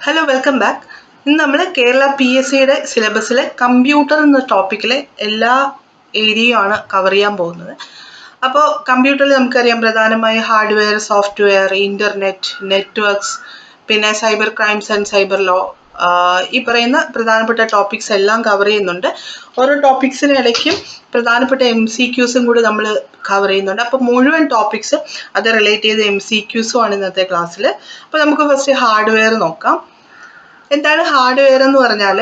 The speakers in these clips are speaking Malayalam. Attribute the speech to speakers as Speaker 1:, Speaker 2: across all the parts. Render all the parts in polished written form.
Speaker 1: Hello welcome back. ഇന്ന് നമ്മൾ കേരള PSCയുടെ സിലബസിലെ കമ്പ്യൂട്ടർ എന്ന ടോപ്പിക്കിലെ എല്ലാ ഏരിയയുമാണ് കവർ ചെയ്യാൻ പോകുന്നത്. അപ്പോൾ കമ്പ്യൂട്ടറിൽ നമുക്കറിയാം പ്രധാനമായി ഹാർഡ്വെയർ, സോഫ്റ്റ്വെയർ, ഇൻ്റർനെറ്റ്, നെറ്റ്വർക്ക്സ്, പിന്നെ cyber crimes and cyber law, ഈ പറയുന്ന പ്രധാനപ്പെട്ട ടോപ്പിക്സ് എല്ലാം കവർ ചെയ്യുന്നുണ്ട്. ഓരോ ടോപ്പിക്സിന് ഇടയ്ക്കും പ്രധാനപ്പെട്ട MCQസും കൂടി നമ്മൾ കവർ ചെയ്യുന്നുണ്ട്. അപ്പോൾ മുഴുവൻ ടോപ്പിക്സും അത് റിലേറ്റ് ചെയ്ത MCQസും ആണ് ഇന്നത്തെ ക്ലാസ്സിൽ. അപ്പോൾ നമുക്ക് ഫസ്റ്റ് ഹാർഡ്വെയർ നോക്കാം. എന്താണ് ഹാർഡ്വെയർ എന്ന് പറഞ്ഞാൽ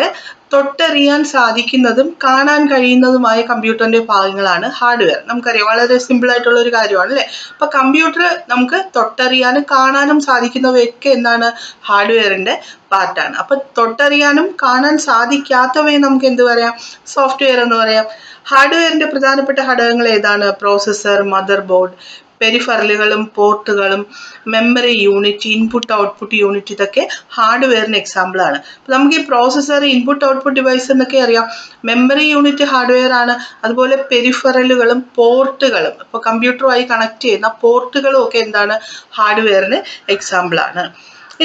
Speaker 1: തൊട്ടറിയാൻ സാധിക്കുന്നതും കാണാൻ കഴിയുന്നതുമായ കമ്പ്യൂട്ടറിന്റെ ഭാഗങ്ങളാണ് ഹാർഡ്വെയർ. നമുക്കറിയാം വളരെ സിമ്പിൾ ആയിട്ടുള്ള ഒരു കാര്യമാണ് അല്ലേ. അപ്പൊ കമ്പ്യൂട്ടർ നമുക്ക് തൊട്ടറിയാനും കാണാനും സാധിക്കുന്നവയൊക്കെ എന്താണ് ഹാർഡ്വെയറിന്റെ പാർട്ടാണ്. അപ്പൊ തൊട്ടറിയാനും കാണാൻ സാധിക്കാത്തവയെ നമുക്ക് എന്ത് പറയാം? സോഫ്റ്റ്വെയർ എന്ന് പറയാം. ഹാർഡ്വെയറിന്റെ പ്രധാനപ്പെട്ട ഘടകങ്ങൾ ഏതാണ്? പ്രോസസ്സർ, മദർ ബോർഡ്, പെരിഫറലുകളും പോർട്ടുകളും, memory unit, input output unit, ഇതൊക്കെ ഹാർഡ്വെയറിന് എക്സാമ്പിൾ ആണ്. അപ്പൊ നമുക്ക് ഈ പ്രോസസ്സർ, ഇൻപുട്ട് ഔട്ട്പുട്ട് ഡിവൈസ് എന്നൊക്കെ അറിയാം. മെമ്മറി യൂണിറ്റ് ഹാർഡ്വെയർ ആണ്. അതുപോലെ പെരിഫറലുകളും പോർട്ടുകളും, ഇപ്പോൾ കമ്പ്യൂട്ടറുമായി കണക്ട് ചെയ്യുന്ന പോർട്ടുകളും ഒക്കെ എന്താണ്? ഹാർഡ്വെയറിന് എക്സാമ്പിൾ ആണ്.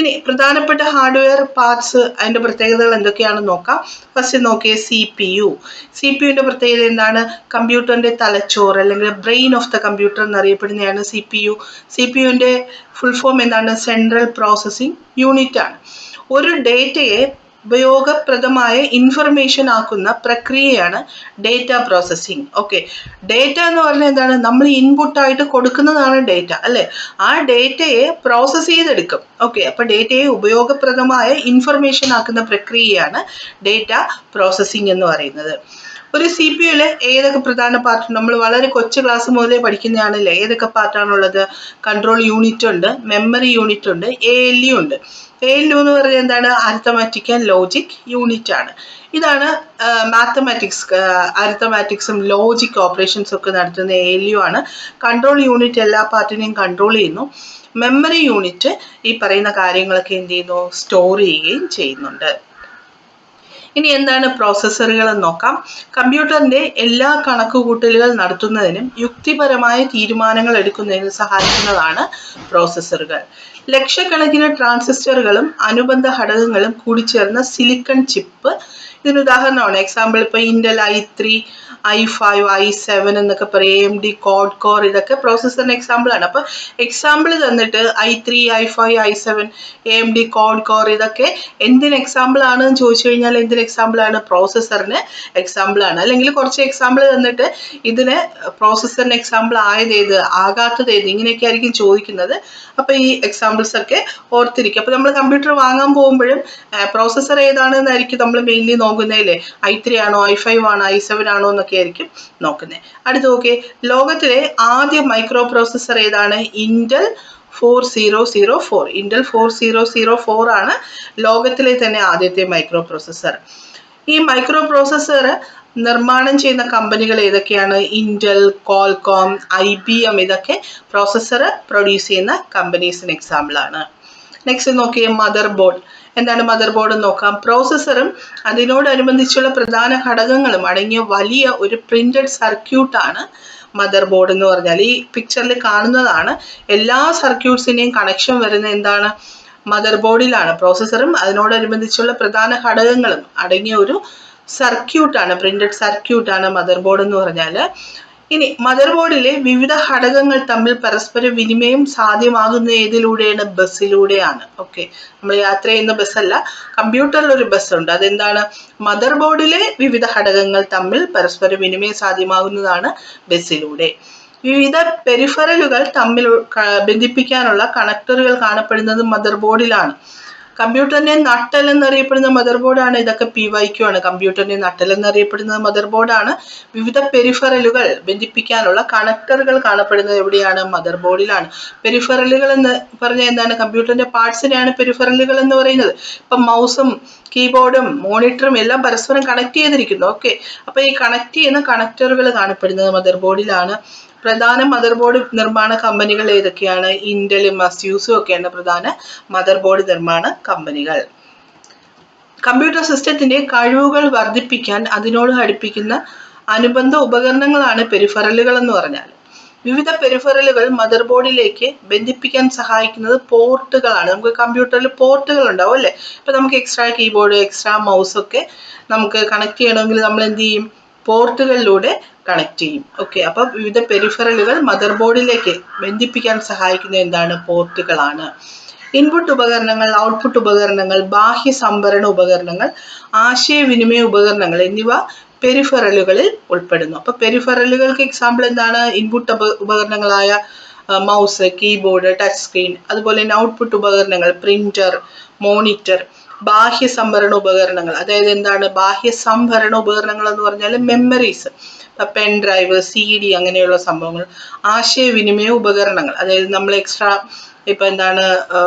Speaker 1: ഇനി പ്രധാനപ്പെട്ട ഹാർഡ്വെയർ പാർട്സ്, അതിന്റെ പ്രത്യേകതകൾ എന്തൊക്കെയാണെന്ന് നോക്കാം. ഫസ്റ്റ് നോക്കിയേ CPU. CPUവിന്റെ പ്രത്യേകത എന്താണ്? കമ്പ്യൂട്ടറിന്റെ തലച്ചോറ് അല്ലെങ്കിൽ ബ്രെയിൻ ഓഫ് ദ കമ്പ്യൂട്ടർ എന്നറിയപ്പെടുന്നതാണ് CPU. CPUവിന്റെ ഫുൾ ഫോം എന്താണ്? സെൻട്രൽ പ്രോസസ്സിംഗ് യൂണിറ്റ് ആണ്. ഒരു ഡേറ്റയെ ഉപയോഗപ്രദമായ ഇൻഫർമേഷൻ ആക്കുന്ന പ്രക്രിയയാണ് ഡേറ്റ പ്രോസസ്സിംഗ്. ഓക്കെ, ഡേറ്റ എന്ന് പറഞ്ഞാൽ എന്താണ്? നമ്മൾ ഇൻപുട്ടായിട്ട് കൊടുക്കുന്നതാണ് ഡേറ്റ അല്ലേ. ആ ഡേറ്റയെ പ്രോസസ്സ് ചെയ്തെടുക്കും. ഓക്കെ, അപ്പൊ ഡേറ്റയെ ഉപയോഗപ്രദമായ ഇൻഫർമേഷൻ ആക്കുന്ന പ്രക്രിയയാണ് ഡേറ്റ പ്രോസസ്സിംഗ് എന്ന് പറയുന്നത്. ഒരു CPUവിലെ ഏതൊക്കെ പ്രധാന പാർട്ട്? നമ്മൾ വളരെ കൊച്ചു ക്ലാസ് മുതലേ പഠിക്കുന്നതാണല്ലേ. ഏതൊക്കെ പാർട്ടാണുള്ളത്? കൺട്രോൾ യൂണിറ്റ് ഉണ്ട്, മെമ്മറി യൂണിറ്റ് ഉണ്ട്, ALU ഉണ്ട്. ALU എന്ന് പറഞ്ഞാൽ എന്താണ്? അരിത്തമാറ്റിക് ആൻഡ് ലോജിക് യൂണിറ്റ് ആണ്. ഇതാണ് അരിത്തമാറ്റിക്സും ലോജിക് ഓപ്പറേഷൻസും ഒക്കെ നടത്തുന്ന ALU ആണ്. കൺട്രോൾ യൂണിറ്റ് എല്ലാ പാർട്ടിനെയും കൺട്രോൾ ചെയ്യുന്നു. മെമ്മറി യൂണിറ്റ് ഈ പറയുന്ന കാര്യങ്ങളൊക്കെ എന്ത് ചെയ്യുന്നു? സ്റ്റോർ ചെയ്യുകയും ചെയ്യുന്നുണ്ട്. ഇനി എന്താണ് പ്രോസസ്സറുകൾ എന്ന് നോക്കാം. കമ്പ്യൂട്ടറിന്റെ എല്ലാ കണക്കുകൂട്ടലുകൾ നടത്തുന്നതിനും യുക്തിപരമായ തീരുമാനങ്ങൾ എടുക്കുന്നതിനും സഹായിക്കുന്നതാണ് പ്രോസസ്സറുകൾ. ലക്ഷക്കണക്കിന് ട്രാൻസിസ്റ്ററുകളും അനുബന്ധ ഘടകങ്ങളും കൂടിച്ചേർന്ന സിലിക്കൺ ചിപ്പ് ഇതിന് ഉദാഹരണമാണ്. എക്സാമ്പിൾ ഇപ്പോൾ ഇന്റൽ i3, i5, i7 എന്നൊക്കെ പറയും. AMD ക്വാഡ് കോർ, ഇതൊക്കെ പ്രോസസ്സറിന് എക്സാമ്പിൾ ആണ്. അപ്പൊ എക്സാമ്പിൾ തന്നിട്ട് i3, i5, i7, AMD quad core ഇതൊക്കെ എന്തിന് എക്സാമ്പിൾ ആണെന്ന് ചോദിച്ചു കഴിഞ്ഞാൽ എന്തിന് എക്സാമ്പിൾ ആണ്? പ്രോസസ്സറിന് എക്സാമ്പിൾ ആണ്. അല്ലെങ്കിൽ കുറച്ച് എക്സാമ്പിൾ തന്നിട്ട് ഇതിന് പ്രോസസ്സറിന് എക്സാമ്പിൾ ആയതേത്, ആകാത്തതേത്, ഇങ്ങനെയൊക്കെ ആയിരിക്കും ചോദിക്കുന്നത്. അപ്പൊ ഈ എക്സാമ്പിൾസ് ഒക്കെ ഓർത്തിരിക്കും. അപ്പൊ നമ്മൾ കമ്പ്യൂട്ടർ വാങ്ങാൻ പോകുമ്പോഴും പ്രോസസ്സർ ഏതാണെന്നായിരിക്കും നമ്മൾ മെയിൻലി നോക്കുന്നതില്ലേ. i3 ആണോ, i5 ആണോ, i7 ആണോ എന്നൊക്കെ ആയിരിക്കും നോക്കുന്നത്. അടുത്ത് നോക്കിയേ, ലോകത്തിലെ ആദ്യ മൈക്രോ പ്രോസസ്സർ ഏതാണ്? ഇന്റൽ 4004. ഇന്റൽ 4004 ആണ് ലോകത്തിലെ തന്നെ ആദ്യത്തെ മൈക്രോ പ്രോസസ്സർ. ഈ മൈക്രോ പ്രോസസ്സർ നിർമ്മാണം ചെയ്യുന്ന കമ്പനികൾ ഏതൊക്കെയാണ്? ഇന്റൽ, ക്വാൾകോം, IBM, ഇതൊക്കെ പ്രോസസ്സർ പ്രൊഡ്യൂസ് ചെയ്യുന്ന കമ്പനീസിന് എക്സാമ്പിൾ ആണ്. നെക്സ്റ്റ് നോക്കിയേ, മദർ ബോർഡ്. എന്താണ് മദർ ബോർഡ് എന്ന് നോക്കാം. പ്രോസസ്സറും അതിനോടനുബന്ധിച്ചുള്ള പ്രധാന ഘടകങ്ങളും അടങ്ങിയ വലിയ ഒരു പ്രിന്റഡ് സർക്യൂട്ടാണ് മദർ ബോർഡ് എന്ന് പറഞ്ഞാൽ. ഈ പിക്ചറിൽ കാണുന്നതാണ്. എല്ലാ സർക്യൂട്ട്സിന്റെയും കണക്ഷൻ വരുന്ന എന്താണ്? മദർ ബോർഡിലാണ്. പ്രോസസ്സറും അതിനോടനുബന്ധിച്ചുള്ള പ്രധാന ഘടകങ്ങളും അടങ്ങിയ ഒരു സർക്യൂട്ടാണ്, പ്രിന്റഡ് സർക്യൂട്ടാണ് മദർ ബോർഡ് എന്ന് പറഞ്ഞാൽ. ഇനി മദർ ബോർഡിലെ വിവിധ ഘടകങ്ങൾ തമ്മിൽ പരസ്പര വിനിമയം സാധ്യമാകുന്ന ഏതിലൂടെയാണ്? ബസ്സിലൂടെയാണ്. ഓക്കെ, നമ്മൾ യാത്ര ചെയ്യുന്ന ബസ്സല്ല, കമ്പ്യൂട്ടറിൽ ഒരു ബസ് ഉണ്ട്. അതെന്താണ്? മദർ ബോർഡിലെ വിവിധ ഘടകങ്ങൾ തമ്മിൽ പരസ്പര വിനിമയം സാധ്യമാകുന്നതാണ് ബസ്സിലൂടെ. വിവിധ പെരിഫറലുകൾ തമ്മിൽ ബന്ധിപ്പിക്കാനുള്ള കണക്ടറുകൾ കാണപ്പെടുന്നത് മദർ ബോർഡിലാണ്. കമ്പ്യൂട്ടറിന്റെ നട്ടൽ എന്നറിയപ്പെടുന്ന മദർ ബോർഡാണ്. ഇതൊക്കെ PYQ ആണ്. കമ്പ്യൂട്ടറിന്റെ നട്ടൽ എന്നറിയപ്പെടുന്നത് മദർ ബോർഡാണ്. വിവിധ പെരിഫറലുകൾ ബന്ധിപ്പിക്കാനുള്ള കണക്ടറുകൾ കാണപ്പെടുന്നത് എവിടെയാണ്? മദർ ബോർഡിലാണ്. പെരിഫറലുകൾ എന്ന് പറഞ്ഞാൽ എന്താണ്? കമ്പ്യൂട്ടറിന്റെ പാർട്സിനെയാണ് പെരിഫറലുകൾ എന്ന് പറയുന്നത്. ഇപ്പൊ മൗസും കീബോർഡും മോണിറ്ററും എല്ലാം പരസ്പരം കണക്ട് ചെയ്തിരിക്കുന്നു. ഓക്കെ, അപ്പൊ ഈ കണക്ട് ചെയ്യുന്ന കണക്ടറുകൾ കാണപ്പെടുന്നത് മദർ ബോർഡിലാണ്. പ്രധാന മദർ ബോർഡ് നിർമ്മാണ കമ്പനികൾ ഏതൊക്കെയാണ്? ഇന്റലും അസ്യൂസും ഒക്കെയാണ് പ്രധാന മദർ ബോർഡ് നിർമ്മാണ കമ്പനികൾ. കമ്പ്യൂട്ടർ സിസ്റ്റത്തിന്റെ കഴിവുകൾ വർദ്ധിപ്പിക്കാൻ അതിനോട് ഘടിപ്പിക്കുന്ന അനുബന്ധ ഉപകരണങ്ങളാണ് പെരിഫറലുകൾ എന്ന് പറഞ്ഞാൽ. വിവിധ പെരിഫറലുകൾ മദർ ബോർഡിലേക്ക് ബന്ധിപ്പിക്കാൻ സഹായിക്കുന്നത് പോർട്ടുകളാണ്. നമുക്ക് കമ്പ്യൂട്ടറിൽ പോർട്ടുകൾ ഉണ്ടാവും അല്ലേ? ഇപ്പൊ നമുക്ക് എക്സ്ട്രാ കീബോർഡ്, എക്സ്ട്രാ മൗസ് ഒക്കെ നമുക്ക് കണക്ട് ചെയ്യണമെങ്കിൽ നമ്മൾ എന്ത് ചെയ്യും? പോർട്ടുകളിലൂടെ കണക്ട് ചെയ്യും. ഓക്കെ, അപ്പൊ വിവിധ പെരിഫറലുകൾ മദർ ബോർഡിലേക്ക് ബന്ധിപ്പിക്കാൻ സഹായിക്കുന്ന എന്താണ്? പോർട്ടുകളാണ്. ഇൻപുട്ട് ഉപകരണങ്ങൾ, ഔട്ട്പുട്ട് ഉപകരണങ്ങൾ, ബാഹ്യ സംഭരണ ഉപകരണങ്ങൾ, ആശയവിനിമയ ഉപകരണങ്ങൾ എന്നിവ പെരിഫറലുകളിൽ ഉൾപ്പെടുന്നു. അപ്പൊ പെരിഫറലുകൾക്ക് എക്സാമ്പിൾ എന്താണ്? ഇൻപുട്ട് ഉപകരണങ്ങളായ മൗസ്, കീബോർഡ്, ടച്ച് സ്ക്രീൻ. അതുപോലെ തന്നെ ഔട്ട്പുട്ട് ഉപകരണങ്ങൾ പ്രിന്റർ, മോണിറ്റർ. ബാഹ്യ സംഭരണ ഉപകരണങ്ങൾ, അതായത് എന്താണ് ബാഹ്യ സംഭരണ ഉപകരണങ്ങൾ എന്ന് പറഞ്ഞാൽ മെമ്മറീസ്, പെൻ ഡ്രൈവ്, CD അങ്ങനെയുള്ള സംഭവങ്ങൾ. ആശയവിനിമയ ഉപകരണങ്ങൾ, അതായത് നമ്മൾ എക്സ്ട്രാ ഇപ്പൊ എന്താണ്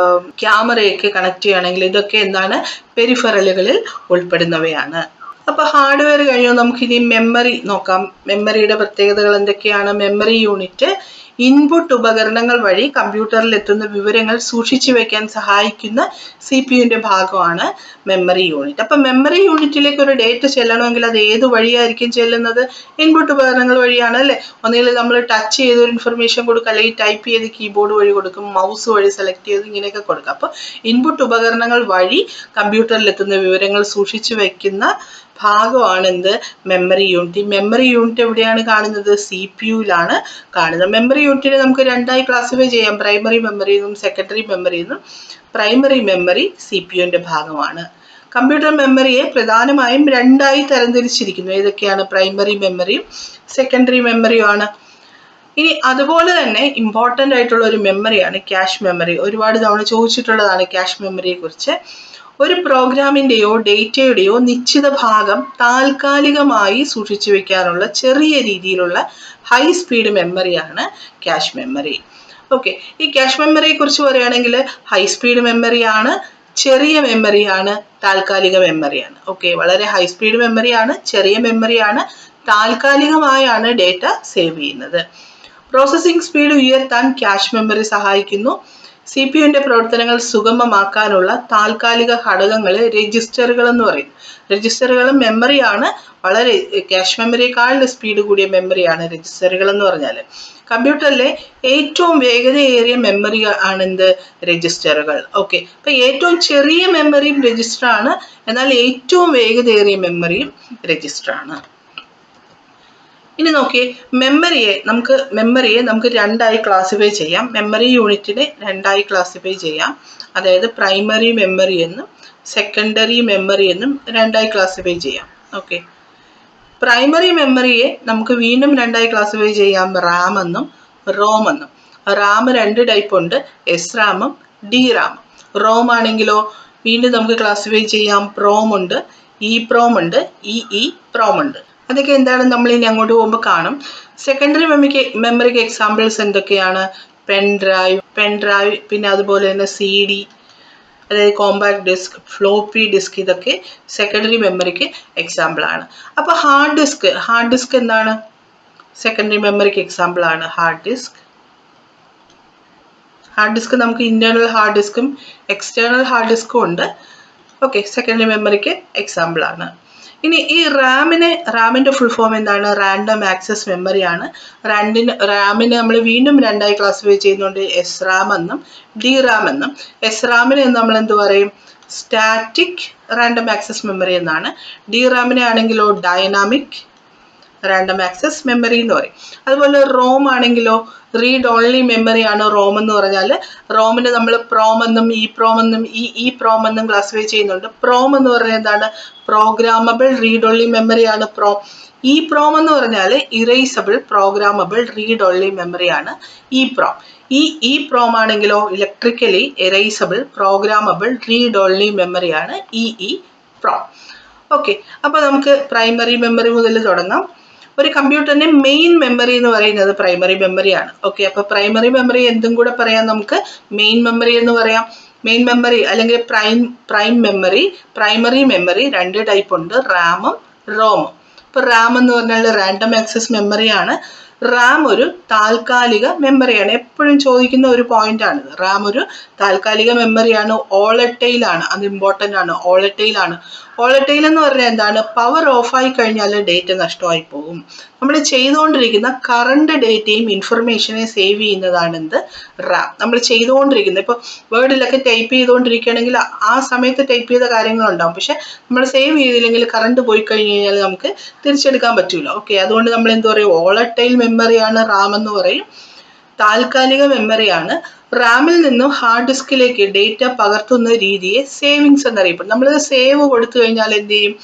Speaker 1: ക്യാമറയൊക്കെ കണക്ട് ചെയ്യുകയാണെങ്കിൽ ഇതൊക്കെ എന്താണ്? പെരിഫറലുകളിൽ ഉൾപ്പെടുന്നവയാണ്. അപ്പൊ ഹാർഡ്വെയർ കഴിഞ്ഞു, നമുക്കിനി മെമ്മറി നോക്കാം. മെമ്മറിയുടെ പ്രത്യേകതകൾ എന്തൊക്കെയാണ്? മെമ്മറി യൂണിറ്റ് ഇൻപുട്ട് ഉപകരണങ്ങൾ വഴി കമ്പ്യൂട്ടറിൽ എത്തുന്ന വിവരങ്ങൾ സൂക്ഷിച്ചു വെക്കാൻ സഹായിക്കുന്ന CPU ഭാഗമാണ് മെമ്മറി യൂണിറ്റ്. അപ്പൊ മെമ്മറി യൂണിറ്റിലേക്ക് ഒരു ഡേറ്റ ചെല്ലണമെങ്കിൽ അത് ഏത് വഴിയായിരിക്കും ചെല്ലുന്നത്? ഇൻപുട്ട് ഉപകരണങ്ങൾ വഴിയാണ് അല്ലെ? ഒന്നുകിൽ നമ്മൾ ടച്ച് ചെയ്ത് ഒരു ഇൻഫർമേഷൻ കൊടുക്കുക, അല്ലെങ്കിൽ ടൈപ്പ് ചെയ്ത് കീബോർഡ് വഴി കൊടുക്കും, മൗസ് വഴി സെലക്ട് ചെയ്ത് ഇങ്ങനെയൊക്കെ കൊടുക്കുക. അപ്പൊ ഇൻപുട്ട് ഉപകരണങ്ങൾ വഴി കമ്പ്യൂട്ടറിൽ എത്തുന്ന വിവരങ്ങൾ സൂക്ഷിച്ചു വെക്കുന്ന ഭാഗമാണ് എന്ത്? Memory unit. ഈ മെമ്മറി യൂണിറ്റ് എവിടെയാണ് കാണുന്നത്? CPU-ലാണ് കാണുന്നത്. മെമ്മറി യൂണിറ്റിനെ നമുക്ക് രണ്ടായി ക്ലാസിഫൈ ചെയ്യാം, പ്രൈമറി മെമ്മറി എന്നും സെക്കൻഡറി മെമ്മറി എന്നും. പ്രൈമറി മെമ്മറി CPU-ന്റെ ഭാഗമാണ്. കമ്പ്യൂട്ടർ മെമ്മറിയെ പ്രധാനമായും രണ്ടായി തരംതിരിച്ചിരിക്കുന്നു. ഏതൊക്കെയാണ്? പ്രൈമറി മെമ്മറിയും സെക്കൻഡറി മെമ്മറിയുമാണ്. ഇനി അതുപോലെ തന്നെ ഇമ്പോർട്ടൻ്റ് ആയിട്ടുള്ള ഒരു മെമ്മറിയാണ് ക്യാഷ് മെമ്മറി. ഒരുപാട് തവണ ചോദിച്ചിട്ടുള്ളതാണ് ക്യാഷ് മെമ്മറിയെ കുറിച്ച്. ഒരു പ്രോഗ്രാമിന്റെയോ ഡേറ്റയുടെയോ നിശ്ചിത ഭാഗം താൽക്കാലികമായി സൂക്ഷിച്ചു വെക്കാനുള്ള ചെറിയ രീതിയിലുള്ള ഹൈ സ്പീഡ് മെമ്മറിയാണ് ക്യാഷ് മെമ്മറി. ഓക്കെ, ഈ ക്യാഷ് മെമ്മറിയെ കുറിച്ച് പറയുകയാണെങ്കിൽ ഹൈ സ്പീഡ് മെമ്മറിയാണ്, ചെറിയ മെമ്മറിയാണ്, താൽക്കാലിക മെമ്മറിയാണ്. ഓക്കെ, വളരെ ഹൈ സ്പീഡ് മെമ്മറിയാണ്, ചെറിയ മെമ്മറിയാണ്, താൽക്കാലികമായാണ് ഡേറ്റ സേവ് ചെയ്യുന്നത്. പ്രോസസ്സിംഗ് സ്പീഡ് ഉയർത്താൻ ക്യാഷ് മെമ്മറി സഹായിക്കുന്നു. CPU-ന്റെ പ്രവർത്തനങ്ങൾ സുഗമമാക്കാനുള്ള താൽക്കാലിക ഘടകങ്ങൾ രജിസ്റ്ററുകൾ എന്ന് പറയും. രജിസ്റ്ററുകൾ മെമ്മറിയാണ്, വളരെ ക്യാഷ് മെമ്മറിയേക്കാൾ സ്പീഡ് കൂടിയ മെമ്മറിയാണ് രജിസ്റ്ററുകൾ എന്ന് പറഞ്ഞാൽ. കമ്പ്യൂട്ടറിലെ ഏറ്റവും വേഗതയേറിയ മെമ്മറി ആണെന്ത്? രജിസ്റ്ററുകൾ. ഓക്കെ, അപ്പൊ ഏറ്റവും ചെറിയ മെമ്മറിയും രജിസ്റ്റർ ആണ്, എന്നാൽ ഏറ്റവും വേഗതയേറിയ മെമ്മറിയും രജിസ്റ്റർ ആണ്. ഇനി നോക്കിയേ, മെമ്മറിയെ നമുക്ക് രണ്ടായി ക്ലാസിഫൈ ചെയ്യാം. മെമ്മറി യൂണിറ്റിനെ രണ്ടായി ക്ലാസിഫൈ ചെയ്യാം. അതായത് പ്രൈമറി മെമ്മറി എന്നും സെക്കൻഡറി മെമ്മറി എന്നും രണ്ടായി ക്ലാസിഫൈ ചെയ്യാം. ഓക്കെ, പ്രൈമറി മെമ്മറിയെ നമുക്ക് വീണ്ടും രണ്ടായി ക്ലാസിഫൈ ചെയ്യാം, റാം എന്നും റോം എന്നും. റാം രണ്ട് ടൈപ്പ് ഉണ്ട്, SRAM-ഉം DRAM-ഉം. റോം ആണെങ്കിലോ വീണ്ടും നമുക്ക് ക്ലാസിഫൈ ചെയ്യാം, പ്രോം ഉണ്ട്, EEPROM ഉണ്ട്, EEPROM ഉണ്ട്. അതൊക്കെ എന്താണെന്ന് നമ്മൾ ഇനി അങ്ങോട്ട് പോകുമ്പോൾ കാണും. സെക്കൻഡറി മെമ്മറിക്ക് എക്സാമ്പിൾസ് എന്തൊക്കെയാണ്? പെൻ ഡ്രൈവ്, പിന്നെ അതുപോലെ തന്നെ CD, അതായത് കോമ്പാക്ട് ഡിസ്ക്, ഫ്ലോപ്പി ഡിസ്ക്, ഇതൊക്കെ സെക്കൻഡറി മെമ്മറിക്ക് എക്സാമ്പിൾ ആണ്. അപ്പൊ ഹാർഡ് ഡിസ്ക് എന്താണ്? സെക്കൻഡറി മെമ്മറിക്ക് എക്സാമ്പിൾ ആണ് ഹാർഡ് ഡിസ്ക്. നമുക്ക് ഇന്റേണൽ ഹാർഡ് ഡിസ്കും എക്സ്റ്റേണൽ ഹാർഡ് ഡിസ്കും ഉണ്ട്. ഓക്കെ, സെക്കൻഡറി മെമ്മറിക്ക് എക്സാമ്പിൾ ആണ്. ഇനി ഈ റാമിന്റെ ഫുൾ ഫോം എന്താണ്? റാൻഡം ആക്സസ് മെമ്മറി ആണ്. റാമിനെ നമ്മൾ വീണ്ടും രണ്ടായി ക്ലാസിഫൈ ചെയ്യുന്നുണ്ട്, SRAM എന്നും DRAM എന്നും. SRAM-നെ നമ്മൾ എന്ത് പറയും? സ്റ്റാറ്റിക് റാൻഡം ആക്സസ് മെമ്മറി എന്നാണ്. DRAM-നെ ആണെങ്കിലോ ഡൈനാമിക് റാൻഡം ആക്സസ് മെമ്മറി എന്ന് പറയും. അതുപോലെ റോം ആണെങ്കിലോ റീഡ് ഓൺലി മെമ്മറി ആണ് റോം എന്ന് പറഞ്ഞാൽ. റോമിനെ നമ്മൾ പ്രോം എന്നും EEPROM എന്നും EEPROM എന്നും ക്ലാസിഫൈ ചെയ്യുന്നുണ്ട്. പ്രോം എന്ന് പറഞ്ഞാൽ എന്താണ്? പ്രോഗ്രാമബിൾ റീഡ് ഓൺലി മെമ്മറി ആണ് പ്രോം. EEPROM എന്ന് പറഞ്ഞാൽ erasable programmable read only memory ആണ് EEPROM. EEPROM ആണെങ്കിലോ electrically erasable programmable read only memory ആണ് EEPROM. ഓക്കെ, അപ്പൊ നമുക്ക് പ്രൈമറി മെമ്മറി മുതൽ തുടങ്ങാം. ഒരു കമ്പ്യൂട്ടറിന്റെ മെയിൻ മെമ്മറി എന്ന് പറയുന്നത് പ്രൈമറി മെമ്മറിയാണ്. ഓക്കെ, അപ്പൊ പ്രൈമറി മെമ്മറി എന്തും കൂടെ പറയാം, നമുക്ക് മെയിൻ മെമ്മറി എന്ന് പറയാം. മെയിൻ മെമ്മറി അല്ലെങ്കിൽ പ്രൈമറി മെമ്മറി രണ്ട് ടൈപ്പ് ഉണ്ട്, റാമും റോമും. ഇപ്പൊ റാം എന്ന് പറഞ്ഞാൽ റാൻഡം ആക്സസ് മെമ്മറിയാണ്. റാം ഒരു താൽക്കാലിക മെമ്മറിയാണ്. എപ്പോഴും ചോദിക്കുന്ന ഒരു പോയിന്റ് ആണിത്. റാം ഒരു താൽക്കാലിക മെമ്മറിയാണ്, ഓളറ്റൈൽ ആണ്. അത് ഇമ്പോർട്ടൻ്റ് ആണ്. ഓളറ്റൈൽ ആണ്. ഓളറ്റൈൽ എന്ന് പറഞ്ഞാൽ എന്താണ്? പവർ ഓഫായി കഴിഞ്ഞാൽ ഡേറ്റ നഷ്ടമായി പോകും. നമ്മൾ ചെയ്തുകൊണ്ടിരിക്കുന്ന കറണ്ട് ഡേറ്റയും ഇൻഫർമേഷനെ സേവ് ചെയ്യുന്നതാണ് എന്ത്? റാം. നമ്മൾ ചെയ്തുകൊണ്ടിരിക്കുന്നത് ഇപ്പോൾ വേർഡിലൊക്കെ ടൈപ്പ് ചെയ്തുകൊണ്ടിരിക്കുകയാണെങ്കിൽ ആ സമയത്ത് ടൈപ്പ് ചെയ്ത കാര്യങ്ങളുണ്ടാവും. പക്ഷെ നമ്മൾ സേവ് ചെയ്തില്ലെങ്കിൽ കറണ്ട് പോയി കഴിഞ്ഞ് കഴിഞ്ഞാൽ നമുക്ക് തിരിച്ചെടുക്കാൻ പറ്റൂല. ഓക്കെ, അതുകൊണ്ട് നമ്മൾ എന്ത് പറയും? ഓളറ്റൈൽ മെമ്മറിയാണ് റാം എന്ന് പറയും. താൽക്കാലിക മെമ്മറിയാണ്. റാമിൽ നിന്നും ഹാർഡ് ഡിസ്കിലേക്ക് ഡേറ്റ പകർത്തുന്ന രീതിയെ സേവിങ്സ് എന്നറിയപ്പെടും. നമ്മൾ സേവ് കൊടുത്തു കഴിഞ്ഞാൽ എന്ത് ചെയ്യും?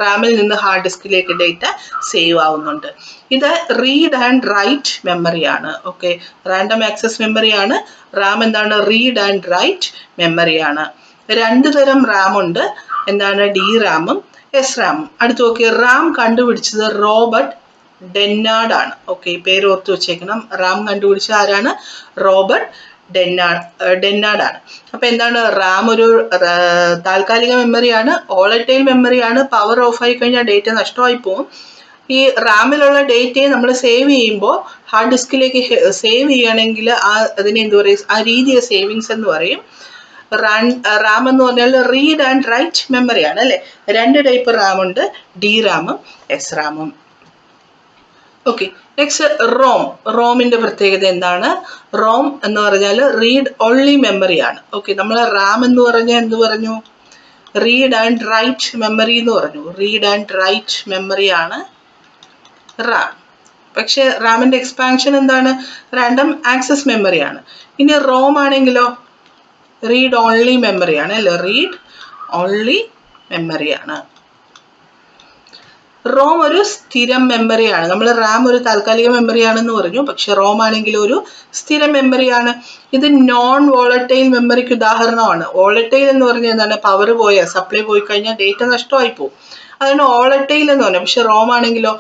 Speaker 1: റാമിൽ നിന്ന് ഹാർഡ് ഡിസ്കിലേക്ക് ഡേറ്റ സേവ് ആവുന്നുണ്ട്. ഇത് റീഡ് ആൻഡ് റൈറ്റ് മെമ്മറിയാണ്. ഓക്കെ, റാൻഡം ആക്സസ് മെമ്മറിയാണ്. റാം എന്താണ്? റീഡ് ആൻഡ് റൈറ്റ് മെമ്മറിയാണ്. രണ്ട് തരം റാം ഉണ്ട്. എന്താണ്? ഡി റാമും എസ് റാമും. അടുത്ത് നോക്കി, റാം കണ്ടുപിടിച്ചത് റോബർട്ട് ഡെന്നാർഡ് ആണ്. ഓക്കെ, പേര് ഓർത്ത് വെച്ചേക്കണം. റാം കണ്ടുപിടിച്ചത് ആരാണ്? റോബർട്ട് ഡെന്നാർഡ് ആണ്. അപ്പൊ എന്താണ്? റാം ഒരു താൽക്കാലിക മെമ്മറിയാണ്, ഓളറ്റൈൽ മെമ്മറിയാണ്. പവർ ഓഫ് ആയി കഴിഞ്ഞാൽ ഡേറ്റ നഷ്ടമായി പോകും. ഈ റാമിലുള്ള ഡേറ്റയെ നമ്മൾ സേവ് ചെയ്യുമ്പോൾ ഹാർഡ് ഡിസ്കിലേക്ക് സേവ് ചെയ്യുകയാണെങ്കിൽ അതിനെ എന്ത് പറയും? ആ രീതിയെ സേവിങ്സ് എന്ന് പറയും. റാം എന്ന് പറഞ്ഞാൽ റീഡ് ആൻഡ് റൈറ്റ് മെമ്മറിയാണ് അല്ലെ. രണ്ട് ടൈപ്പ് റാം ഉണ്ട്, ഡി റാമും എസ് റാമും. Okay, next ROM. റോമിന്റെ പ്രത്യേകത എന്താണ്? റോം എന്ന് പറഞ്ഞാൽ റീഡ് ഓൺലി മെമ്മറിയാണ്. ഓക്കെ, നമ്മൾ റാം എന്ന് പറഞ്ഞാൽ എന്ത് പറഞ്ഞു? റീഡ് ആൻഡ് റൈറ്റ് മെമ്മറി എന്ന് പറഞ്ഞു. റീഡ് ആൻഡ് റൈറ്റ് മെമ്മറിയാണ് റാം. പക്ഷെ റാമിന്റെ എക്സ്പാൻഷൻ എന്താണ്? റാൻഡം ആക്സസ് മെമ്മറിയാണ്. ഇനി റോം ആണെങ്കിലോ റീഡ് ഓൺലി മെമ്മറിയാണ് അല്ലേ. Read only മെമ്മറിയാണ്. റോം ഒരു സ്ഥിരം മെമ്മറിയാണ്. നമ്മൾ റാം ഒരു താൽക്കാലിക മെമ്മറിയാണെന്ന് പറഞ്ഞു, പക്ഷെ റോം ആണെങ്കിൽ ഒരു സ്ഥിരം മെമ്മറിയാണ്. ഇത് നോൺ വോളറ്റൈൽ മെമ്മറിക്ക് ഉദാഹരണമാണ്. വോളറ്റൈൽ എന്ന് പറഞ്ഞാൽ എന്താണ്? പവർ പോയാൽ, സപ്ലൈ പോയി കഴിഞ്ഞാൽ ഡേറ്റ നഷ്ടമായി പോകും. അതാണ് വോളറ്റൈൽ എന്ന് പറഞ്ഞാൽ. പക്ഷെ റോം ആണെങ്കിലോ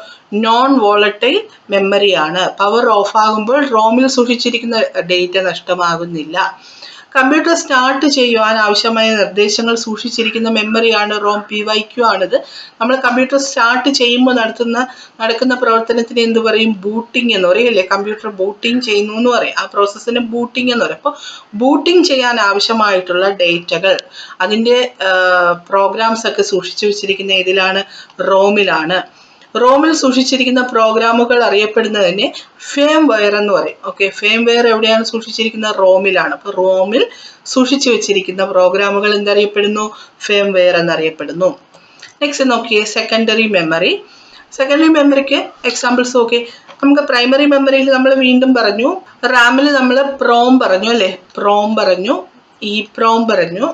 Speaker 1: നോൺ വോളറ്റൈൽ മെമ്മറിയാണ്. പവർ ഓഫ് ആകുമ്പോൾ റോമിൽ സൂക്ഷിച്ചിരിക്കുന്ന ഡേറ്റ നഷ്ടമാകുന്നില്ല. കമ്പ്യൂട്ടർ സ്റ്റാർട്ട് ചെയ്യുവാൻ ആവശ്യമായ നിർദ്ദേശങ്ങൾ സൂക്ഷിച്ചിരിക്കുന്ന മെമ്മറിയാണ് റോം. PYQ ആണിത്. നമ്മൾ കമ്പ്യൂട്ടർ സ്റ്റാർട്ട് ചെയ്യുമ്പോൾ നടക്കുന്ന പ്രവർത്തനത്തിന് എന്ത് പറയും? ബൂട്ടിംഗ് എന്ന് പറയും അല്ലേ. കമ്പ്യൂട്ടർ ബൂട്ടിംഗ് ചെയ്യുന്നു എന്ന് പറയും. ആ പ്രോസസ്സിന് ബൂട്ടിംഗ് എന്ന് പറയും. അപ്പോൾ ബൂട്ടിംഗ് ചെയ്യാൻ ആവശ്യമായിട്ടുള്ള ഡേറ്റകൾ, അതിൻ്റെ പ്രോഗ്രാംസ് ഒക്കെ സൂക്ഷിച്ചു വെച്ചിരിക്കുന്ന ഇതിലാണ്? റോമിലാണ്. റോമിൽ സൂക്ഷിച്ചിരിക്കുന്ന പ്രോഗ്രാമുകൾ അറിയപ്പെടുന്നതിനെ ഫേം വെയർ എന്ന് പറയും. ഓക്കെ, ഫേം വെയർ എവിടെയാണ് സൂക്ഷിച്ചിരിക്കുന്നത്? റോമിലാണ്. അപ്പോൾ റോമിൽ സൂക്ഷിച്ചു വെച്ചിരിക്കുന്ന പ്രോഗ്രാമുകൾ എന്തറിയപ്പെടുന്നു? ഫേം വെയർ എന്നറിയപ്പെടുന്നു. നെക്സ്റ്റ് നോക്കിയേ, സെക്കൻഡറി മെമ്മറി. സെക്കൻഡറി മെമ്മറിക്ക് എക്സാമ്പിൾസ് നോക്കി. നമുക്ക് പ്രൈമറി മെമ്മറിയിൽ നമ്മൾ വീണ്ടും പറഞ്ഞു, റാമിൽ നമ്മൾ പ്രോം പറഞ്ഞു അല്ലേ. പ്രോം പറഞ്ഞു, പ്രോം പറഞ്ഞു,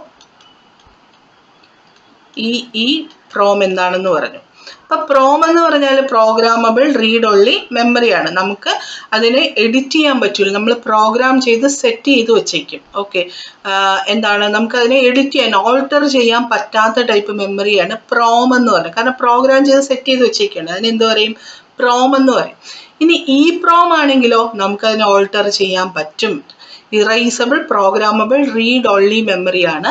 Speaker 1: ഈ പ്രോം എന്താണെന്ന് പറഞ്ഞു. അപ്പൊ പ്രോം എന്ന് പറഞ്ഞാൽ പ്രോഗ്രാമബിൾ റീഡ് ഓൺലി മെമ്മറിയാണ്. നമുക്ക് അതിനെ എഡിറ്റ് ചെയ്യാൻ പറ്റൂല. നമ്മൾ പ്രോഗ്രാം ചെയ്ത് സെറ്റ് ചെയ്ത് വെച്ചേക്കും. ഓക്കെ, എന്താണ്? നമുക്ക് അതിനെ എഡിറ്റ് ചെയ്യാൻ, ഓൾട്ടർ ചെയ്യാൻ പറ്റാത്ത ടൈപ്പ് മെമ്മറിയാണ് പ്രോം എന്ന് പറയുന്നത്. കാരണം പ്രോഗ്രാം ചെയ്ത് സെറ്റ് ചെയ്ത് വെച്ചേക്കാണ്. അതിനെന്ത് പറയും? പ്രോം എന്ന് പറയും. ഇനി പ്രോം ആണെങ്കിലോ നമുക്കതിനെ ഓൾട്ടർ ചെയ്യാൻ പറ്റും. ഇറൈസബിൾ പ്രോഗ്രാമബിൾ റീഡ് ഓൺലി മെമ്മറിയാണ്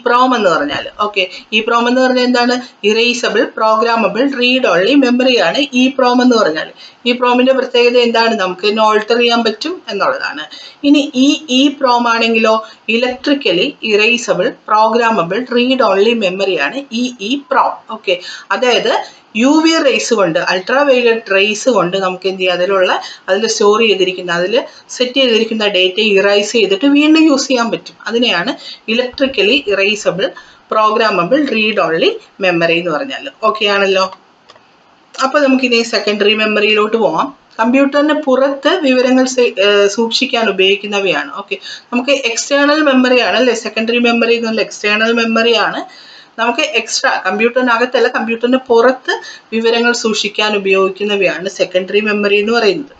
Speaker 1: പ്രോം എന്ന് പറഞ്ഞാൽ. ഓക്കെ, പ്രോം എന്ന് പറഞ്ഞാൽ എന്താണ്? ഇറൈസബിൾ പ്രോഗ്രാമബിൾ റീഡ് ഓൺലി മെമ്മറിയാണ് പ്രോം എന്ന് പറഞ്ഞാൽ. പ്രോമിന്റെ പ്രത്യേകത എന്താണ്? നമുക്ക് ഇതിനെ ഓൾട്ടർ ചെയ്യാൻ പറ്റും എന്നുള്ളതാണ്. ഇനി പ്രോം ആണെങ്കിലോ electrically erasable programmable read only മെമ്മറിയാണ് പ്രോം. ഓക്കെ, അതായത് UV റേസ് കൊണ്ട്, അൾട്രാ വയലറ്റ് റേസ് കൊണ്ട് നമുക്ക് എന്ത് ചെയ്യാം? അതിൽ സ്റ്റോർ ചെയ്തിരിക്കുന്ന, അതിൽ സെറ്റ് ചെയ്തിരിക്കുന്ന ഡേറ്റ ഇറൈസ് ചെയ്തിട്ട് വീണ്ടും യൂസ് ചെയ്യാൻ പറ്റും. അതിനെയാണ് electrically erasable programmable read only memory എന്ന് പറഞ്ഞാൽ. ഓക്കെ ആണല്ലോ. അപ്പോൾ നമുക്കിനി സെക്കൻഡറി മെമ്മറിയിലോട്ട് പോവാം. കമ്പ്യൂട്ടറിന് പുറത്ത് വിവരങ്ങൾ സൂക്ഷിക്കാൻ ഉപയോഗിക്കുന്നവയാണ്. ഓക്കെ, നമുക്ക് എക്സ്റ്റേണൽ മെമ്മറിയാണ് അല്ലേ. സെക്കൻഡറി മെമ്മറി എന്നുള്ള എക്സ്റ്റേണൽ മെമ്മറിയാണ്. നമുക്ക് എക്സ്ട്രാ, കമ്പ്യൂട്ടറിനകത്തല്ല, കമ്പ്യൂട്ടറിന് പുറത്ത് വിവരങ്ങൾ സൂക്ഷിക്കാൻ ഉപയോഗിക്കുന്നവയാണ് സെക്കൻഡറി മെമ്മറി എന്ന് പറയുന്നത്.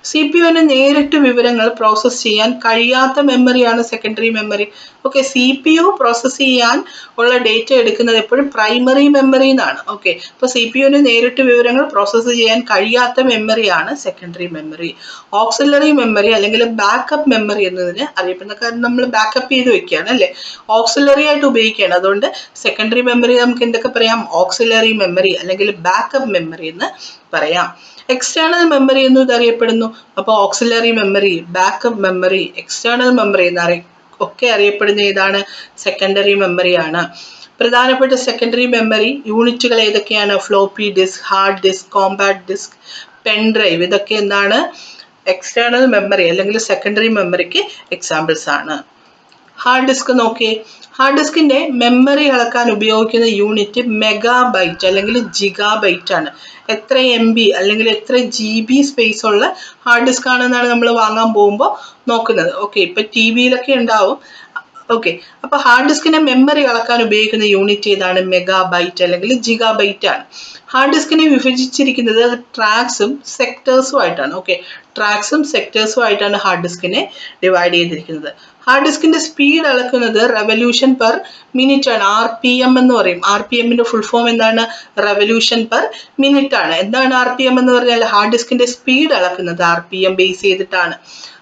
Speaker 1: CPU-ന് നേരിട്ട് വിവരങ്ങൾ പ്രോസസ്സ് ചെയ്യാൻ കഴിയാത്ത മെമ്മറിയാണ് secondary memory. Okay, CPU process ചെയ്യാൻ ഉള്ള ഡേറ്റ എടുക്കുന്നത് എപ്പോഴും പ്രൈമറി മെമ്മറി എന്നാണ്. ഓക്കെ, അപ്പോൾ CPU-ന് നേരിട്ട് വിവരങ്ങൾ പ്രോസസ്സ് ചെയ്യാൻ കഴിയാത്ത മെമ്മറിയാണ് സെക്കൻഡറി മെമ്മറി. ഓക്സിലറി മെമ്മറി അല്ലെങ്കിൽ ബാക്കപ്പ് മെമ്മറി എന്നതിന് അറിയപ്പെടുന്ന, കാരണം നമ്മൾ ബാക്കപ്പ് ചെയ്ത് വെക്കുകയാണ് അല്ലേ, ഓക്സിലറി ആയിട്ട് ഉപയോഗിക്കുകയാണ്. അതുകൊണ്ട് സെക്കൻഡറി മെമ്മറി നമുക്ക് എന്തൊക്കെ പറയാം? ഓക്സിലറി മെമ്മറി അല്ലെങ്കിൽ ബാക്കപ്പ് മെമ്മറി എന്ന് പറയാം. എക്സ്റ്റേണൽ മെമ്മറി എന്നും ഇതറിയപ്പെടുന്നു. അപ്പോൾ auxiliary memory, backup memory, external memory ഒക്കെ അറിയപ്പെടുന്ന ഏതാണ്? സെക്കൻഡറി മെമ്മറിയാണ്. പ്രധാനപ്പെട്ട സെക്കൻഡറി മെമ്മറി യൂണിറ്റുകൾ ഏതൊക്കെയാണ്? Floppy disk, hard disk, compact disk, pen drive. ഇതൊക്കെ എന്താണ്? എക്സ്റ്റേണൽ മെമ്മറി അല്ലെങ്കിൽ സെക്കൻഡറി മെമ്മറിക്ക് എക്സാമ്പിൾസ് ആണ്. ഹാർഡ് ഡിസ്ക് നോക്കിയേ. ഹാർഡ് ഡിസ്കിന്റെ മെമ്മറി അളക്കാൻ ഉപയോഗിക്കുന്ന യൂണിറ്റ് മെഗാബൈറ്റ് അല്ലെങ്കിൽ ജിഗാബൈറ്റ് ആണ്. എത്ര MB അല്ലെങ്കിൽ എത്ര GB സ്പേസ് ഉള്ള ഹാർഡ് ഡിസ്ക് ആണെന്നാണ് നമ്മൾ വാങ്ങാൻ പോകുമ്പോൾ നോക്കുന്നത്. ഓക്കെ, ഇപ്പൊ TV-യിലൊക്കെ ഉണ്ടാവും. ഓക്കെ, അപ്പൊ ഹാർഡ് ഡിസ്കിന്റെ മെമ്മറി അളക്കാൻ ഉപയോഗിക്കുന്ന യൂണിറ്റ് ഏതാണ്? മെഗാബൈറ്റ് അല്ലെങ്കിൽ ജിഗാബൈറ്റ് ആണ്. ഹാർഡ് ഡിസ്കിനെ വിഭജിച്ചിരിക്കുന്നത് ട്രാക്സും സെക്ടേഴ്സും ആയിട്ടാണ്. ഓക്കെ, ട്രാക്സും സെക്ടേഴ്സും ആയിട്ടാണ് ഹാർഡ് ഡിസ്കിനെ ഡിവൈഡ് ചെയ്തിരിക്കുന്നത്. ഹാർഡ് ഡിസ്കിന്റെ സ്പീഡ് അളക്കുന്നത് റെവല്യൂഷൻ പെർ മിനിറ്റ് ആണ്. RPM എന്ന് പറയും. RPM-ന്റെ ഫുൾ ഫോം എന്താണ്? റെവല്യൂഷൻ പെർ മിനിറ്റ് ആണ്. എന്താണ് RPM എന്ന് പറഞ്ഞാൽ? ഹാർഡ് ഡിസ്കിന്റെ സ്പീഡ് അളക്കുന്നത് RPM ബേസ് ചെയ്തിട്ടാണ്.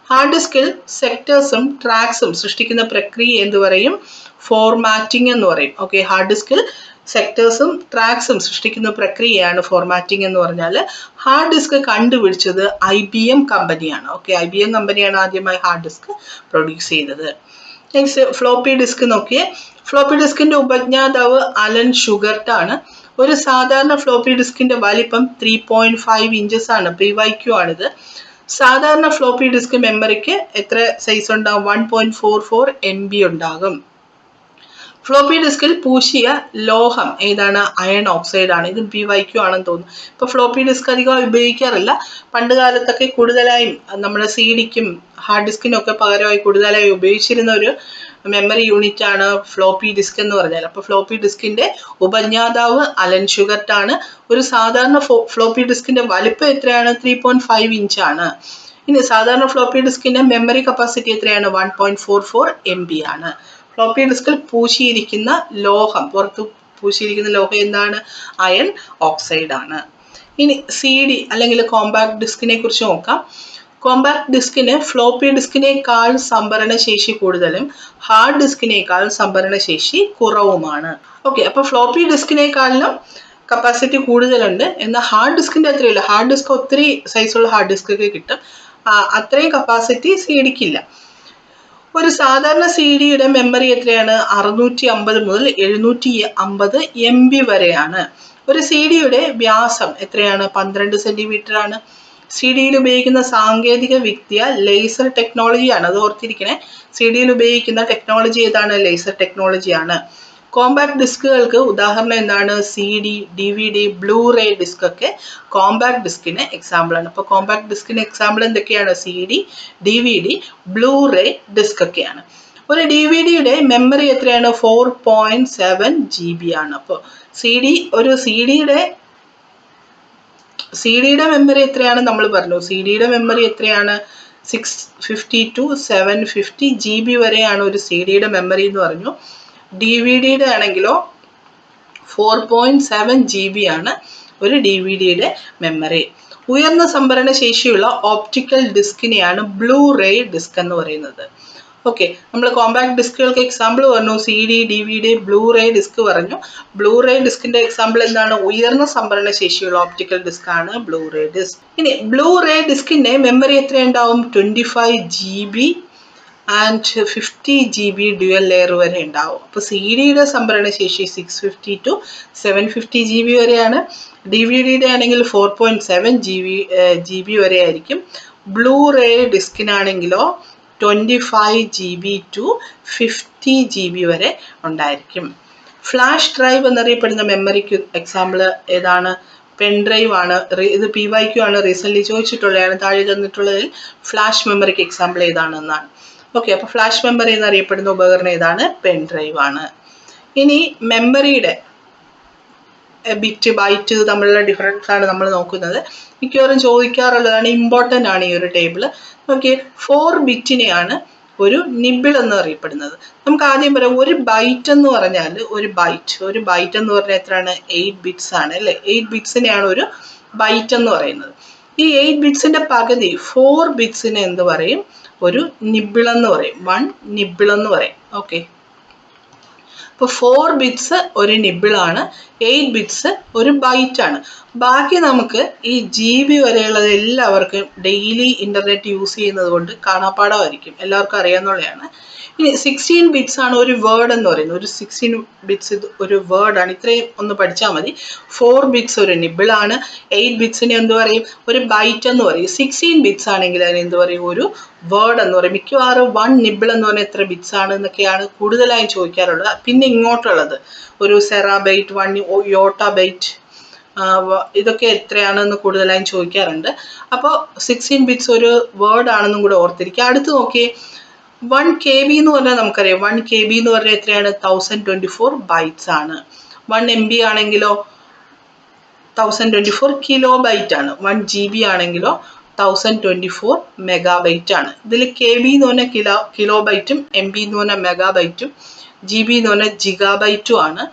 Speaker 1: ഹാർഡ് ഡിസ്കിൽ സെക്ടേഴ്സും ട്രാക്സും സൃഷ്ടിക്കുന്ന പ്രക്രിയ എന്ത് പറയും? ഫോർമാറ്റിംഗ് എന്ന് പറയും. ഓക്കെ, ഹാർഡ് ഡിസ്കിൽ സെക്ടേഴ്സും ട്രാക്സും സൃഷ്ടിക്കുന്ന പ്രക്രിയയാണ് ഫോർമാറ്റിംഗ് എന്ന് പറഞ്ഞാൽ. ഹാർഡ് ഡിസ്ക് കണ്ടുപിടിച്ചത് IBM കമ്പനിയാണ്. ഓക്കെ, IBM കമ്പനിയാണ് ആദ്യമായി ഹാർഡ് ഡിസ്ക് പ്രൊഡ്യൂസ് ചെയ്തത്. നെക്സ്റ്റ് ഫ്ലോപ്പി ഡിസ്ക് നോക്കിയേ. ഫ്ലോപ്പി ഡിസ്കിന്റെ ഉപജ്ഞാതാവ് അലൻ ഷുഗർട്ട് ആണ്. ഒരു സാധാരണ ഫ്ലോപ്പി ഡിസ്കിന്റെ വലിപ്പം 3.5 ഇഞ്ചസ് ആണ്. PYQ ആണിത്. സാധാരണ ഫ്ലോപ്പി ഡിസ്ക് മെമ്മറിക്ക് എത്ര സൈസ് ഉണ്ടാകും? 1.44 MB ഉണ്ടാകും. ഫ്ലോപ്പി ഡിസ്കിൽ പൂശിയ ലോഹം ഏതാണ്? അയൺ ഓക്സൈഡ് ആണ്. ഇത് PYQ ആണെന്ന് തോന്നുന്നു. ഇപ്പൊ ഫ്ലോപ്പി ഡിസ്ക് അധികം ഉപയോഗിക്കാറില്ല. പണ്ട് കാലത്തൊക്കെ കൂടുതലായും നമ്മുടെ CD-ക്കും ഹാർഡ് ഡിസ്കിനും ഒക്കെ പകരമായി കൂടുതലായി ഉപയോഗിച്ചിരുന്ന ഒരു മെമ്മറി യൂണിറ്റ് ആണ് ഫ്ലോപ്പി ഡിസ്ക് എന്ന് പറഞ്ഞാൽ. അപ്പൊ ഫ്ലോപ്പി ഡിസ്കിന്റെ ഉപജ്ഞാതാവ് അലൻ ഷുഗർട്ട് ആണ്. ഒരു സാധാരണ ഫ്ലോപ്പി ഡിസ്കിന്റെ വലിപ്പം എത്രയാണ്? 3.5 ഇഞ്ച് ആണ്. ഇനി സാധാരണ ഫ്ലോപ്പി ഡിസ്കിന്റെ മെമ്മറി കപ്പാസിറ്റി എത്രയാണ്? 1.44 MB ആണ്. ഫ്ലോപ്പി ഡിസ്കിൽ പൂശിയിരിക്കുന്ന ലോഹം, പുറത്ത് പൂശിയിരിക്കുന്ന ലോഹം എന്താണ്? അയൺ ഓക്സൈഡ് ആണ്. ഇനി CD അല്ലെങ്കിൽ കോമ്പാക്ട് ഡിസ്കിനെ കുറിച്ച് നോക്കാം. കോമ്പാക്ട് ഡിസ്കിന് ഫ്ലോപ്പി ഡിസ്കിനേക്കാൾ സംഭരണ ശേഷി കൂടുതലും ഹാർഡ് ഡിസ്കിനേക്കാൾ സംഭരണ ശേഷി കുറവുമാണ്. ഓക്കെ, അപ്പൊ ഫ്ലോപ്പി ഡിസ്കിനേക്കാളിലും കപ്പാസിറ്റി കൂടുതലുണ്ട്. എന്നാൽ ഹാർഡ് ഡിസ്കിന്റെ അത്രയില്ല. ഹാർഡ് ഡിസ്ക് ഒത്തിരി സൈസുള്ള ഹാർഡ് ഡിസ്ക് ഒക്കെ കിട്ടും. അത്രയും കപ്പാസിറ്റി CD-ക്കില്ല. ഒരു സാധാരണ CD-യുടെ മെമ്മറി എത്രയാണ്? 650 മുതൽ 750 MB വരെയാണ്. ഒരു CD-യുടെ വ്യാസം എത്രയാണ്? 12 സെന്റിമീറ്റർ ആണ്. CD-യിൽ ഉപയോഗിക്കുന്ന സാങ്കേതിക വിദ്യ ലേസർ ടെക്നോളജിയാണ്. അത് ഓർത്തിരിക്കണേ. CD-യിൽ ഉപയോഗിക്കുന്ന ടെക്നോളജി ഏതാണ്? ലേസർ ടെക്നോളജിയാണ്. കോമ്പാക്ട് ഡിസ്കുകൾക്ക് ഉദാഹരണം എന്താണ്? CD, DVD, ബ്ലൂറേ ഡിസ്ക് ഒക്കെ കോമ്പാക്ട് ഡിസ്കിന് എക്സാമ്പിൾ ആണ്. അപ്പോൾ കോമ്പാക്ട് ഡിസ്കിന് എക്സാമ്പിൾ എന്തൊക്കെയാണ്? CD, DVD, ബ്ലൂറേ ഡിസ്ക് ഒക്കെയാണ്. ഒരു DVD-യുടെ മെമ്മറി എത്രയാണ്? 4.7 GB ആണ്. അപ്പോൾ ഒരു CD-യുടെ മെമ്മറി എത്രയാണ്? നമ്മൾ പറഞ്ഞു CD-യുടെ മെമ്മറി എത്രയാണ്? 650 to 750 GB വരെയാണ് ഒരു CD-യുടെ മെമ്മറി എന്ന് പറഞ്ഞു. DVD-യുടെ ആണെങ്കിലോ 4.7 GB ആണ് ഒരു DVD-യുടെ മെമ്മറി. ഉയർന്ന സംഭരണ ശേഷിയുള്ള ഓപ്റ്റിക്കൽ ഡിസ്കിനെയാണ് ബ്ലൂറേ ഡിസ്ക് എന്ന് പറയുന്നത്. ഓക്കെ, നമ്മൾ കോമ്പാക്ട് ഡിസ്കുകൾക്ക് എക്സാമ്പിൾ പറഞ്ഞു. CD, DVD, ബ്ലൂറേ ഡിസ്ക് പറഞ്ഞു. ബ്ലൂറേ ഡിസ്കിന്റെ എക്സാമ്പിൾ എന്താണ്? ഉയർന്ന സംഭരണ ശേഷിയുള്ള ഓപ്റ്റിക്കൽ ഡിസ്ക് ആണ് ബ്ലൂറേ ഡിസ്ക്. ഇനി ബ്ലൂറേ ഡിസ്കിന്റെ മെമ്മറി എത്ര ഉണ്ടാവും? 25 GB and 50 GB dual layer വരെ ഉണ്ടാവും. അപ്പോൾ CD-യുടെ സംഭരണ ശേഷി 650 to 750 GB വരെയാണ്. DVD-യുടെ ആണെങ്കിൽ 4.7 GB വരെ ആയിരിക്കും. ബ്ലൂറേ ഡിസ്കിനാണെങ്കിലോ 25 GB to 50 GB വരെ ഉണ്ടായിരിക്കും. ഫ്ലാഷ് ഡ്രൈവ് എന്നറിയപ്പെടുന്ന മെമ്മറിക്ക് എക്സാമ്പിൾ ഏതാണ്? പെൻ ഡ്രൈവ് ആണ്. ഇത് PYQ ആണ്. റീസെന്റ് ചോദിച്ചിട്ടുള്ളതാണ്. താഴെ തന്നിട്ടുള്ളതിൽ ഫ്ലാഷ് മെമ്മറിക്ക് എക്സാമ്പിൾ ഏതാണെന്നാണ്. ഓക്കെ, അപ്പൊ ഫ്ലാഷ് മെമ്മറി എന്നറിയപ്പെടുന്ന ഉപകരണം ഏതാണ്? പെൻ ഡ്രൈവ് ആണ്. ഇനി മെമ്മറിയുടെ ബിറ്റ് ബൈറ്റ് തമ്മിലുള്ള ഡിഫറൻസ് ആണ് നമ്മൾ നോക്കുന്നത്. മിക്കവാറും ചോദിക്കാറുള്ളതാണ്. ഇമ്പോർട്ടൻ്റ് ആണ് ഈ ഒരു ടേബിൾ. ഓക്കെ, 4 ബിറ്റിനെയാണ് ഒരു നിബിൾ എന്ന് അറിയപ്പെടുന്നത്. നമുക്ക് ആദ്യം പറയാം. ഒരു ബൈറ്റ് എന്ന് പറഞ്ഞാൽ ഒരു ബൈറ്റ് എന്ന് പറഞ്ഞാൽ എത്രയാണ്? 8 ബിറ്റ്സ് ആണ് അല്ലേ? 8 ബിറ്റ്സിനെയാണ് ഒരു ബൈറ്റ് എന്ന് പറയുന്നത്. ഈ 8 ബിറ്റ്സിന്റെ പകുതി 4 ബിറ്റ്സിനെ എന്ത് പറയും? ഒരു നിബിൾ എന്ന് പറയും. 1 നിബിൾ എന്ന് പറയും. ഓക്കെ, അപ്പോൾ 4 ബിറ്റ്സ് ഒരു നിബിൾ ആണ്. 8 ബിറ്റ്സ് ഒരു ബൈറ്റാണ്. ബാക്കി നമുക്ക് ഈ GB വരെയുള്ളത് എല്ലാവർക്കും ഡെയിലി ഇൻ്റർനെറ്റ് യൂസ് ചെയ്യുന്നത് കൊണ്ട് കാണാപ്പാടമായിരിക്കും, എല്ലാവർക്കും അറിയാവുന്നതാണ്. ഇനി 16 ബിറ്റ്സ് ആണ് ഒരു വേർഡ് എന്ന് പറയുന്നത്. ഒരു 16 ബിറ്റ്സ് ഒരു വേർഡാണ്. ഇത്രയും ഒന്ന് പഠിച്ചാൽ മതി. 4 ബിറ്റ്സ് ഒരു നിബിളാണ്. 8 ബിറ്റ്സിനെ എന്ത് പറയും? ഒരു ബൈറ്റ് എന്ന് പറയും. 16 ബിറ്റ്സ് ആണെങ്കിൽ അതിന് എന്ത് പറയും? ഒരു വേർഡ് എന്ന് പറയും. മിക്കവാറും 1 നിബിൾ എന്ന് പറഞ്ഞാൽ എത്ര ബിറ്റ്സ് ആണ് എന്നൊക്കെയാണ് കൂടുതലായും ചോദിക്കാറുള്ളത്. പിന്നെ ഇങ്ങോട്ടുള്ളത് ഒരു സെറാബൈറ്റ്, 1 യോട്ടാബൈറ്റ്, ഇതൊക്കെ എത്രയാണെന്ന് കൂടുതലായും ചോദിക്കാറുണ്ട്. അപ്പോൾ 16 ബിറ്റ്സ് ഒരു വേർഡ് ആണെന്നും കൂടെ ഓർത്തിരിക്കുക. അടുത്ത് നോക്കിയേ, 1 KB എന്ന് പറഞ്ഞാൽ നമുക്കറിയാം. 1 KB എന്ന് പറഞ്ഞാൽ എത്രയാണ്? 1024 ബൈറ്റ്സ് ആണ്. 1 MB ആണെങ്കിലോ 1024 കിലോ ബൈറ്റ് ആണ്. 1 GB ആണെങ്കിലോ 1024 മെഗാബൈറ്റ് ആണ്. ഇതിൽ KB എന്ന് പറഞ്ഞാൽ കിലോ ബൈറ്റും, MB എന്ന് പറഞ്ഞാൽ മെഗാബൈറ്റും, GB എന്ന് പറഞ്ഞാൽ ജിഗാബൈറ്റും ആണ്.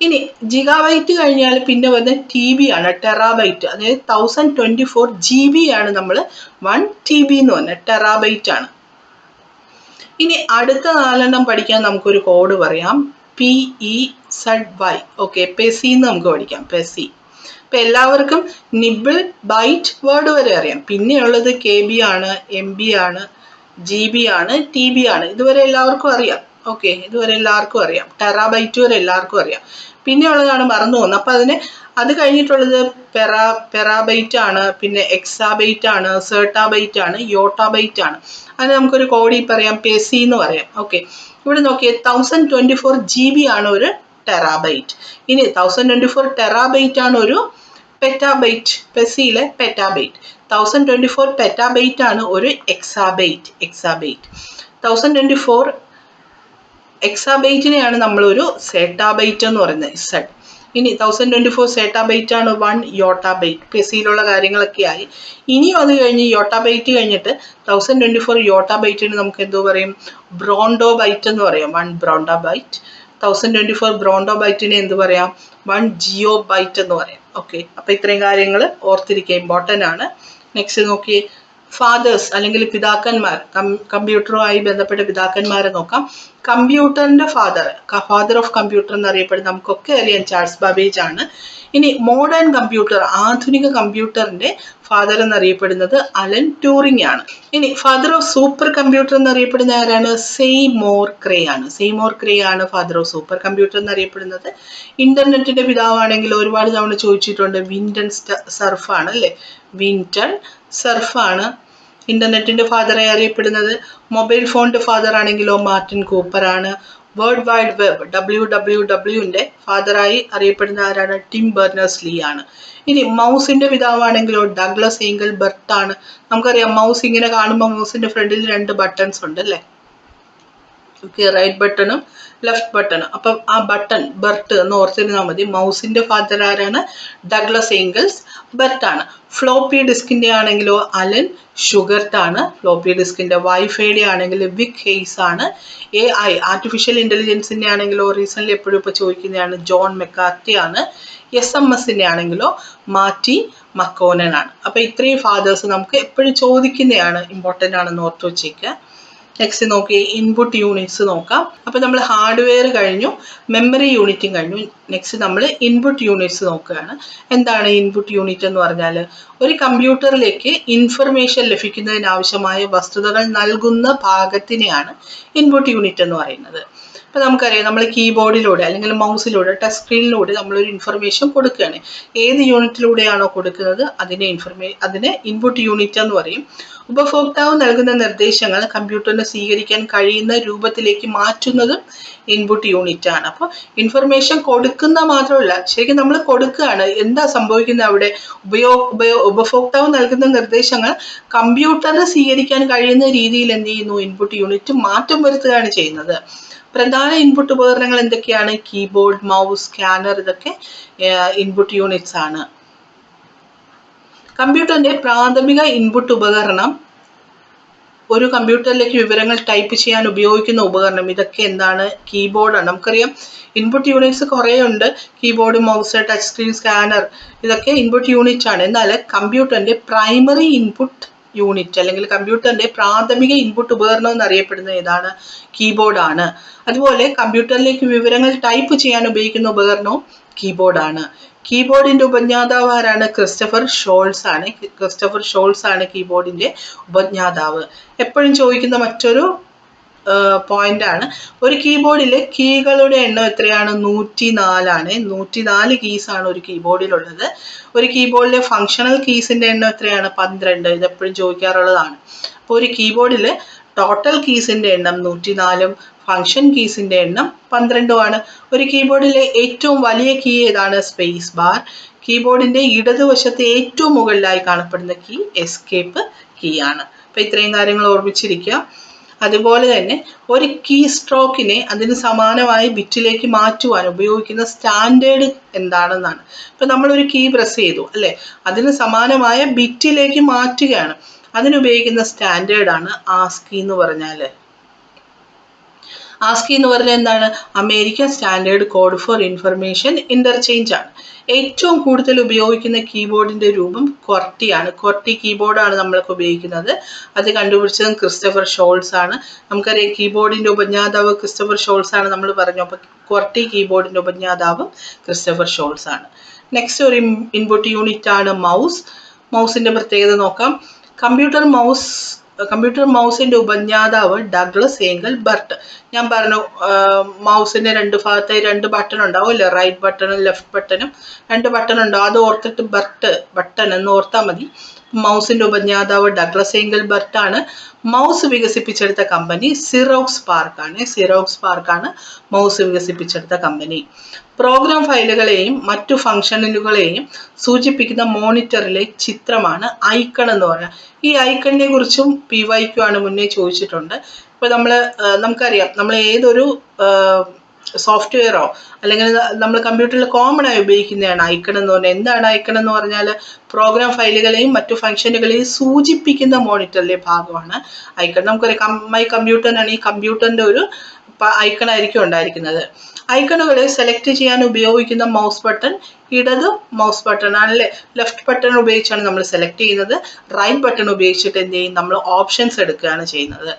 Speaker 1: ഇനി ജിഗാബൈറ്റ് കഴിഞ്ഞാൽ പിന്നെ വന്ന് TB ആണ്, ടെറാബൈറ്റ്. അതായത് 1024 GB ആണ് നമ്മൾ 1 TB എന്ന് പറഞ്ഞാൽ ടെറാബൈറ്റ് ആണ്. ഇനി അടുത്ത 4 പഠിക്കാൻ നമുക്കൊരു കോഡ് പറയാം. PEZY. ഓക്കെ, പെസി എന്ന് നമുക്ക് പഠിക്കാം. പെസി. ഇപ്പം എല്ലാവർക്കും നിബിൾ, ബൈറ്റ്, വേർഡ് വരെ അറിയാം. പിന്നെയുള്ളത് KB ആണ്, MB ആണ്, GB ആണ്, TB ആണ്. ഇതുവരെ എല്ലാവർക്കും അറിയാം. ഓക്കെ, ഇതുവരെ എല്ലാവർക്കും അറിയാം. ടെറാബൈറ്റ് വരെ എല്ലാവർക്കും അറിയാം. പിന്നെയുള്ളതാണ് മറന്നു പോകുന്നത്. അപ്പം അത് കഴിഞ്ഞിട്ടുള്ളത് പെറാബൈറ്റ് ആണ്, പിന്നെ എക്സാബൈറ്റ് ആണ്, സെർട്ടാബൈറ്റ് ആണ്, യോട്ടാബൈറ്റ് ആണ്. അത് നമുക്കൊരു കോഡിൽ പറയാം, പെസി എന്ന് പറയാം. ഓക്കെ, ഇവിടെ നോക്കിയേ, 1024 GB ആണ് ഒരു ടെറാബൈറ്റ്. ഇനി 1024 ടെറാബൈറ്റ് ആണ് ഒരു പെറ്റാബൈറ്റ്. പെസിയിലെ പെറ്റാബൈറ്റ്. 1024 പെറ്റാബൈറ്റ് ആണ് ഒരു എക്സാബൈറ്റ്. 1024 എക്സാബൈറ്റിനെയാണ് നമ്മളൊരു സെറ്റാബൈറ്റ് എന്ന് പറയുന്നത്, സെറ്റ്. ഇനി 1024 സെറ്റാബൈറ്റ് ആണ് 1 യോട്ടാബൈറ്റ്. പെസിയിലുള്ള കാര്യങ്ങളൊക്കെ ആയി. ഇനിയും അത് കഴിഞ്ഞ് യോട്ടാബൈറ്റ് കഴിഞ്ഞിട്ട് 1024 യോട്ടാബൈറ്റിന് നമുക്ക് എന്തോ പറയും? ബ്രോണ്ടോബൈറ്റ് എന്ന് പറയാം. 1 ബ്രോണ്ടോബൈറ്റ്. 1024 ബ്രോണ്ടോബൈറ്റിനെ എന്ത് പറയാം? 1 ജിയോബൈറ്റ് എന്ന് പറയാം. ഓക്കെ, അപ്പം ഇത്രയും കാര്യങ്ങൾ ഓർത്തിരിക്കുക, ഇമ്പോർട്ടൻ്റ് ആണ്. നെക്സ്റ്റ് നോക്കിയേ, ഫാദേഴ്സ് അല്ലെങ്കിൽ പിതാക്കന്മാർ. കമ്പ്യൂട്ടറുമായി ബന്ധപ്പെട്ട പിതാക്കന്മാരെ നോക്കാം. കമ്പ്യൂട്ടറിന്റെ ഫാദർ ഓഫ് കമ്പ്യൂട്ടർ എന്നറിയപ്പെടുന്ന നമുക്കൊക്കെ അറിയാം ചാൾസ് ബാബേജ് ആണ്. ഇനി മോഡേൺ കമ്പ്യൂട്ടർ, ആധുനിക കമ്പ്യൂട്ടറിന്റെ ഫാദർ എന്നറിയപ്പെടുന്നത് അലൻ ട്യൂറിംഗ് ആണ്. ഇനി ഫാദർ ഓഫ് സൂപ്പർ കമ്പ്യൂട്ടർ എന്നറിയപ്പെടുന്ന ആരാണ്? സെയ്മോർ ക്രേ ആണ്. സെയ്മോർ ക്രേ ആണ് ഫാദർ ഓഫ് സൂപ്പർ കമ്പ്യൂട്ടർ എന്നറിയപ്പെടുന്നത്. ഇന്റർനെറ്റിന്റെ പിതാവാണെങ്കിൽ ഒരുപാട് തവണ ചോദിച്ചിട്ടുണ്ട്, വിൻറ്റൺ സർഫ് ആണ് അല്ലേ? വിൻറ്റൺ സർഫ് ആണ് ഇന്റർനെറ്റിന്റെ ഫാദറായി അറിയപ്പെടുന്നത്. മൊബൈൽ ഫോണിന്റെ ഫാദർ ആണെങ്കിലോ മാർട്ടിൻ കൂപ്പർ ആണ്. വേൾഡ് വൈഡ് വെബ് WWWന്റെ ഫാദറായി അറിയപ്പെടുന്ന ആരാണ്? ടിം ബെർണേഴ്സ്-ലീ ആണ്. ഇനി മൗസിന്റെ പിതാവാണെങ്കിലോ ഡഗ്ലസ് ഏംഗൽ ബെർട്ട് ആണ്. നമുക്കറിയാം, മൗസ് ഇങ്ങനെ കാണുമ്പോൾ മൗസിന്റെ ഫ്രണ്ടിൽ 2 ബട്ടൺസ് ഉണ്ട് അല്ലേ? ഓക്കെ, റൈറ്റ് ബട്ടണും ലെഫ്റ്റ് ബട്ടണും. അപ്പം ആ ബട്ടൺ ബെർട്ട് എന്ന് ഓർത്തിരുന്നാൽ മതി. മൗസിന്റെ ഫാദർ ആരാണ്? ഡഗ്ലസ് ഏംഗൽസ് ബെർട്ട് ആണ്. ഫ്ലോപ്പി ഡിസ്കിന്റെ ആണെങ്കിലോ അലൻ ഷുഗർട്ട് ആണ്. ഫ്ലോപ്പി ഡിസ്കിന്റെ. വൈഫൈയുടെ ആണെങ്കിൽ വിക് ഹെയ്സ് ആണ്. AI ആർട്ടിഫിഷ്യൽ ഇന്റലിജൻസിന്റെ ആണെങ്കിലോ റീസെന്റ് എപ്പോഴും ഇപ്പോൾ ചോദിക്കുന്നതാണ് ജോൺ മെക്കാർത്തി ആണ്. SMS-ന്റെ ആണെങ്കിലോ മാറ്റി മക്കോനൻ ആണ്. അപ്പൊ ഇത്രയും ഫാദേഴ്സ് നമുക്ക് എപ്പോഴും ചോദിക്കുന്നതാണ്, ഇമ്പോർട്ടൻ്റ് ആണെന്ന് ഓർത്ത് വെച്ചേക്കുക. നെക്സ്റ്റ് നോക്കി, ഇൻപുട്ട് യൂണിറ്റ്സ് നോക്കാം. അപ്പോൾ നമ്മൾ ഹാർഡ്വെയർ കഴിഞ്ഞു, മെമ്മറി യൂണിറ്റും കഴിഞ്ഞു. നെക്സ്റ്റ് നമ്മൾ ഇൻപുട്ട് യൂണിറ്റ്സ് നോക്കുകയാണ്. എന്താണ് ഇൻപുട്ട് യൂണിറ്റ് എന്ന് പറഞ്ഞാൽ? ഒരു കമ്പ്യൂട്ടറിലേക്ക് ഇൻഫർമേഷൻ ലഭിക്കുന്നതിനാവശ്യമായ വസ്തുതകൾ നൽകുന്ന ഭാഗത്തിനെയാണ് ഇൻപുട്ട് യൂണിറ്റ് എന്ന് പറയുന്നത്. അപ്പോൾ നമുക്കറിയാം, നമ്മൾ കീബോർഡിലൂടെ അല്ലെങ്കിൽ മൗസിലൂടെ ടച്ച് സ്ക്രീനിലൂടെ നമ്മളൊരു ഇൻഫർമേഷൻ കൊടുക്കുകയാണ്. ഏത് യൂണിറ്റിലൂടെയാണോ കൊടുക്കുന്നത് അതിനെ ഇൻപുട്ട് യൂണിറ്റ് എന്ന് പറയും. ഉപഭോക്താവ് നൽകുന്ന നിർദ്ദേശങ്ങൾ കമ്പ്യൂട്ടറിന് സ്വീകരിക്കാൻ കഴിയുന്ന രൂപത്തിലേക്ക് മാറ്റുന്നതും ഇൻപുട്ട് യൂണിറ്റ് ആണ്. അപ്പോൾ ഇൻഫർമേഷൻ കൊടുക്കുന്ന മാത്രമല്ല, ശരിക്കും നമ്മൾ കൊടുക്കുകയാണ്. എന്താ സംഭവിക്കുന്നത് അവിടെ? ഉപഭോക്താവ് നൽകുന്ന നിർദ്ദേശങ്ങൾ കമ്പ്യൂട്ടറിന് സ്വീകരിക്കാൻ കഴിയുന്ന രീതിയിൽ എന്ത് ചെയ്യുന്നു? ഇൻപുട്ട് യൂണിറ്റ് മാറ്റം വരുത്തുകയാണ് ചെയ്യുന്നത്. പ്രധാന ഇൻപുട്ട് ഉപകരണങ്ങൾ എന്തൊക്കെയാണ്? കീബോർഡ്, മൗസ്, സ്കാനർ, ഇതൊക്കെ ഇൻപുട്ട് യൂണിറ്റ്സ് ആണ്. കമ്പ്യൂട്ടറിന്റെ പ്രാഥമിക ഇൻപുട്ട് ഉപകരണം, ഒരു കമ്പ്യൂട്ടറിലേക്ക് വിവരങ്ങൾ ടൈപ്പ് ചെയ്യാൻ ഉപയോഗിക്കുന്ന ഉപകരണം, ഇതൊക്കെ എന്താണ്? കീബോർഡാണ്. നമുക്കറിയാം ഇൻപുട്ട് യൂണിറ്റ്സ് കുറേ ഉണ്ട്. Keyboard, mouse, touch screen, scanner, ഇതൊക്കെ ഇൻപുട്ട് യൂണിറ്റ് ആണ്. എന്നാൽ കമ്പ്യൂട്ടറിന്റെ പ്രൈമറി ഇൻപുട്ട് യൂണിറ്റ് അല്ലെങ്കിൽ കമ്പ്യൂട്ടറിന്റെ പ്രാഥമിക ഇൻപുട്ട് ഉപകരണം എന്നറിയപ്പെടുന്നത് ഏതാണ്? കീബോർഡാണ്. അതുപോലെ കമ്പ്യൂട്ടറിലേക്ക് വിവരങ്ങൾ ടൈപ്പ് ചെയ്യാൻ ഉപയോഗിക്കുന്ന ഉപകരണവും കീബോർഡാണ്. കീബോർഡിന്റെ ഉപജ്ഞാതാവ് ആരാണ്? ക്രിസ്റ്റഫർ ഷോൾസ് ആണ് കീബോർഡിന്റെ ഉപജ്ഞാതാവ്. എപ്പോഴും ചോദിക്കുന്ന മറ്റൊരു പോയിന്റ് ആണ്, ഒരു കീബോർഡിലെ കീകളുടെ എണ്ണം എത്രയാണ്? 104 104 കീസ് ആണ് ഒരു കീബോർഡിലുള്ളത്. ഒരു കീബോർഡിലെ ഫങ്ഷണൽ കീസിന്റെ എണ്ണം എത്രയാണ്? 12. ഇത് എപ്പോഴും ചോദിക്കാറുള്ളതാണ്. അപ്പോൾ ഒരു കീബോർഡിലെ ടോട്ടൽ കീസിന്റെ എണ്ണം 104ഉം ഫങ്ഷൻ കീസിന്റെ എണ്ണം 12ഉമാണ്. ഒരു കീബോർഡിലെ ഏറ്റവും വലിയ കീ ഏതാണ്? Space bar. കീബോർഡിന്റെ ഇടതുവശത്തെ ഏറ്റവും മുകളിലായി കാണപ്പെടുന്ന കീ എസ്കേപ്പ് കീ ആണ്. അപ്പൊ ഇത്രയും കാര്യങ്ങൾ ഓർമ്മിച്ചിരിക്കുക. അതുപോലെ തന്നെ ഒരു കീ സ്ട്രോക്കിനെ അതിന് സമാനമായ ബിറ്റിലേക്ക് മാറ്റുവാൻ ഉപയോഗിക്കുന്ന സ്റ്റാൻഡേർഡ് എന്താണെന്നാണ്. ഇപ്പൊ നമ്മളൊരു കീ പ്രസ് ചെയ്തു അല്ലെ, അതിന് സമാനമായ ബിറ്റിലേക്ക് മാറ്റുകയാണ്, അതിനുപയോഗിക്കുന്ന സ്റ്റാൻഡേർഡ് ആണ് ആസ്കി എന്ന് പറഞ്ഞാല്. ആസ്കി എന്ന് പറഞ്ഞാൽ എന്താണ്? American standard code for information interchange ആണ്. ഏറ്റവും കൂടുതൽ ഉപയോഗിക്കുന്ന കീബോർഡിന്റെ രൂപം ക്വർട്ടിയാണ്. ക്വർട്ടി കീബോർഡാണ് നമ്മൾക്ക് ഉപയോഗിക്കുന്നത്. അത് കണ്ടുപിടിച്ചതും ക്രിസ്റ്റഫർ ഷോൾസ് ആണ്. നമുക്കറിയാം കീബോർഡിന്റെ ഉപജ്ഞാതാവ് ക്രിസ്റ്റഫർ ഷോൾസ് ആണ് നമ്മൾ പറഞ്ഞു. അപ്പൊ ക്വർട്ടി കീബോർഡിന്റെ ഉപജ്ഞാതാവും ക്രിസ്റ്റഫർ ഷോൾസ് ആണ്. നെക്സ്റ്റ് ഒരു ഇൻപുട്ട് യൂണിറ്റ് ആണ് മൗസ്. മൗസിന്റെ പ്രത്യേകത നോക്കാം. കമ്പ്യൂട്ടർ മൗസിന്റെ ഉപജ്ഞാതാവ് ഡഗ്ലസ് ഏംഗൽ ബർട്ട്. ഞാൻ പറഞ്ഞു മൗസിന്റെ രണ്ട് ഭാഗത്തായി 2 ബട്ടൺ ഉണ്ടാവും അല്ലെ, റൈറ്റ് ബട്ടണും ലെഫ്റ്റ് ബട്ടണും 2 ബട്ടൺ ഉണ്ടാവും. അത് ഓർത്തിട്ട് ബട്ടൺ എന്ന് ഓർത്താൽ മതി. മൗസിന്റെ ഉപജ്ഞാതാവ് ഡഗ്ലസ് ഏംഗൽ ബർട്ട് ആണ്. മൗസ് വികസിപ്പിച്ചെടുത്ത കമ്പനി സിറോക്സ് പാർക്ക് ആണ് മൗസ് വികസിപ്പിച്ചെടുത്ത കമ്പനി. പ്രോഗ്രാം ഫയലുകളെയും മറ്റു ഫംഗ്ഷനുകളെയും സൂചിപ്പിക്കുന്ന മോണിറ്ററിലെ ചിത്രമാണ് ഐക്കൺ എന്ന് പറയുന്നത്. ഈ ഐക്കണിനെ കുറിച്ചും PYQ ആണ് മുന്നേ ചോദിച്ചിട്ടുണ്ട്. ഇപ്പൊ നമുക്കറിയാം നമ്മൾ ഏതൊരു സോഫ്റ്റ്വെയറോ അല്ലെങ്കിൽ നമ്മൾ കമ്പ്യൂട്ടറിൽ കോമൺ ആയി ഉപയോഗിക്കുന്നതാണ് ഐക്കൺ എന്ന് പറഞ്ഞാൽ. എന്താണ് ഐക്കൺ എന്ന് പറഞ്ഞാൽ? പ്രോഗ്രാം ഫയലുകളെയും മറ്റു ഫംഗ്ഷനുകളെയും സൂചിപ്പിക്കുന്ന മോണിറ്ററിലെ ഭാഗമാണ് ഐക്കൺ. നമുക്കറിയാം മൈ കമ്പ്യൂട്ടറിനാണ് ഈ കമ്പ്യൂട്ടറിന്റെ ഒരു ഐക്കൺ ആയിരിക്കും ഉണ്ടായിരിക്കുന്നത്. ഐക്കണുകളെ സെലക്ട് ചെയ്യാൻ ഉപയോഗിക്കുന്ന മൗസ് ബട്ടൺ ഇടത് മൗസ് ബട്ടൺ ആണല്ലേ. ലെഫ്റ്റ് ബട്ടൺ ഉപയോഗിച്ചാണ് നമ്മൾ സെലക്ട് ചെയ്യുന്നത്. റൈറ്റ് ബട്ടൺ ഉപയോഗിച്ചിട്ട് എന്ത് ചെയ്യും? നമ്മൾ ഓപ്ഷൻസ് എടുക്കുകയാണ് ചെയ്യുന്നത്.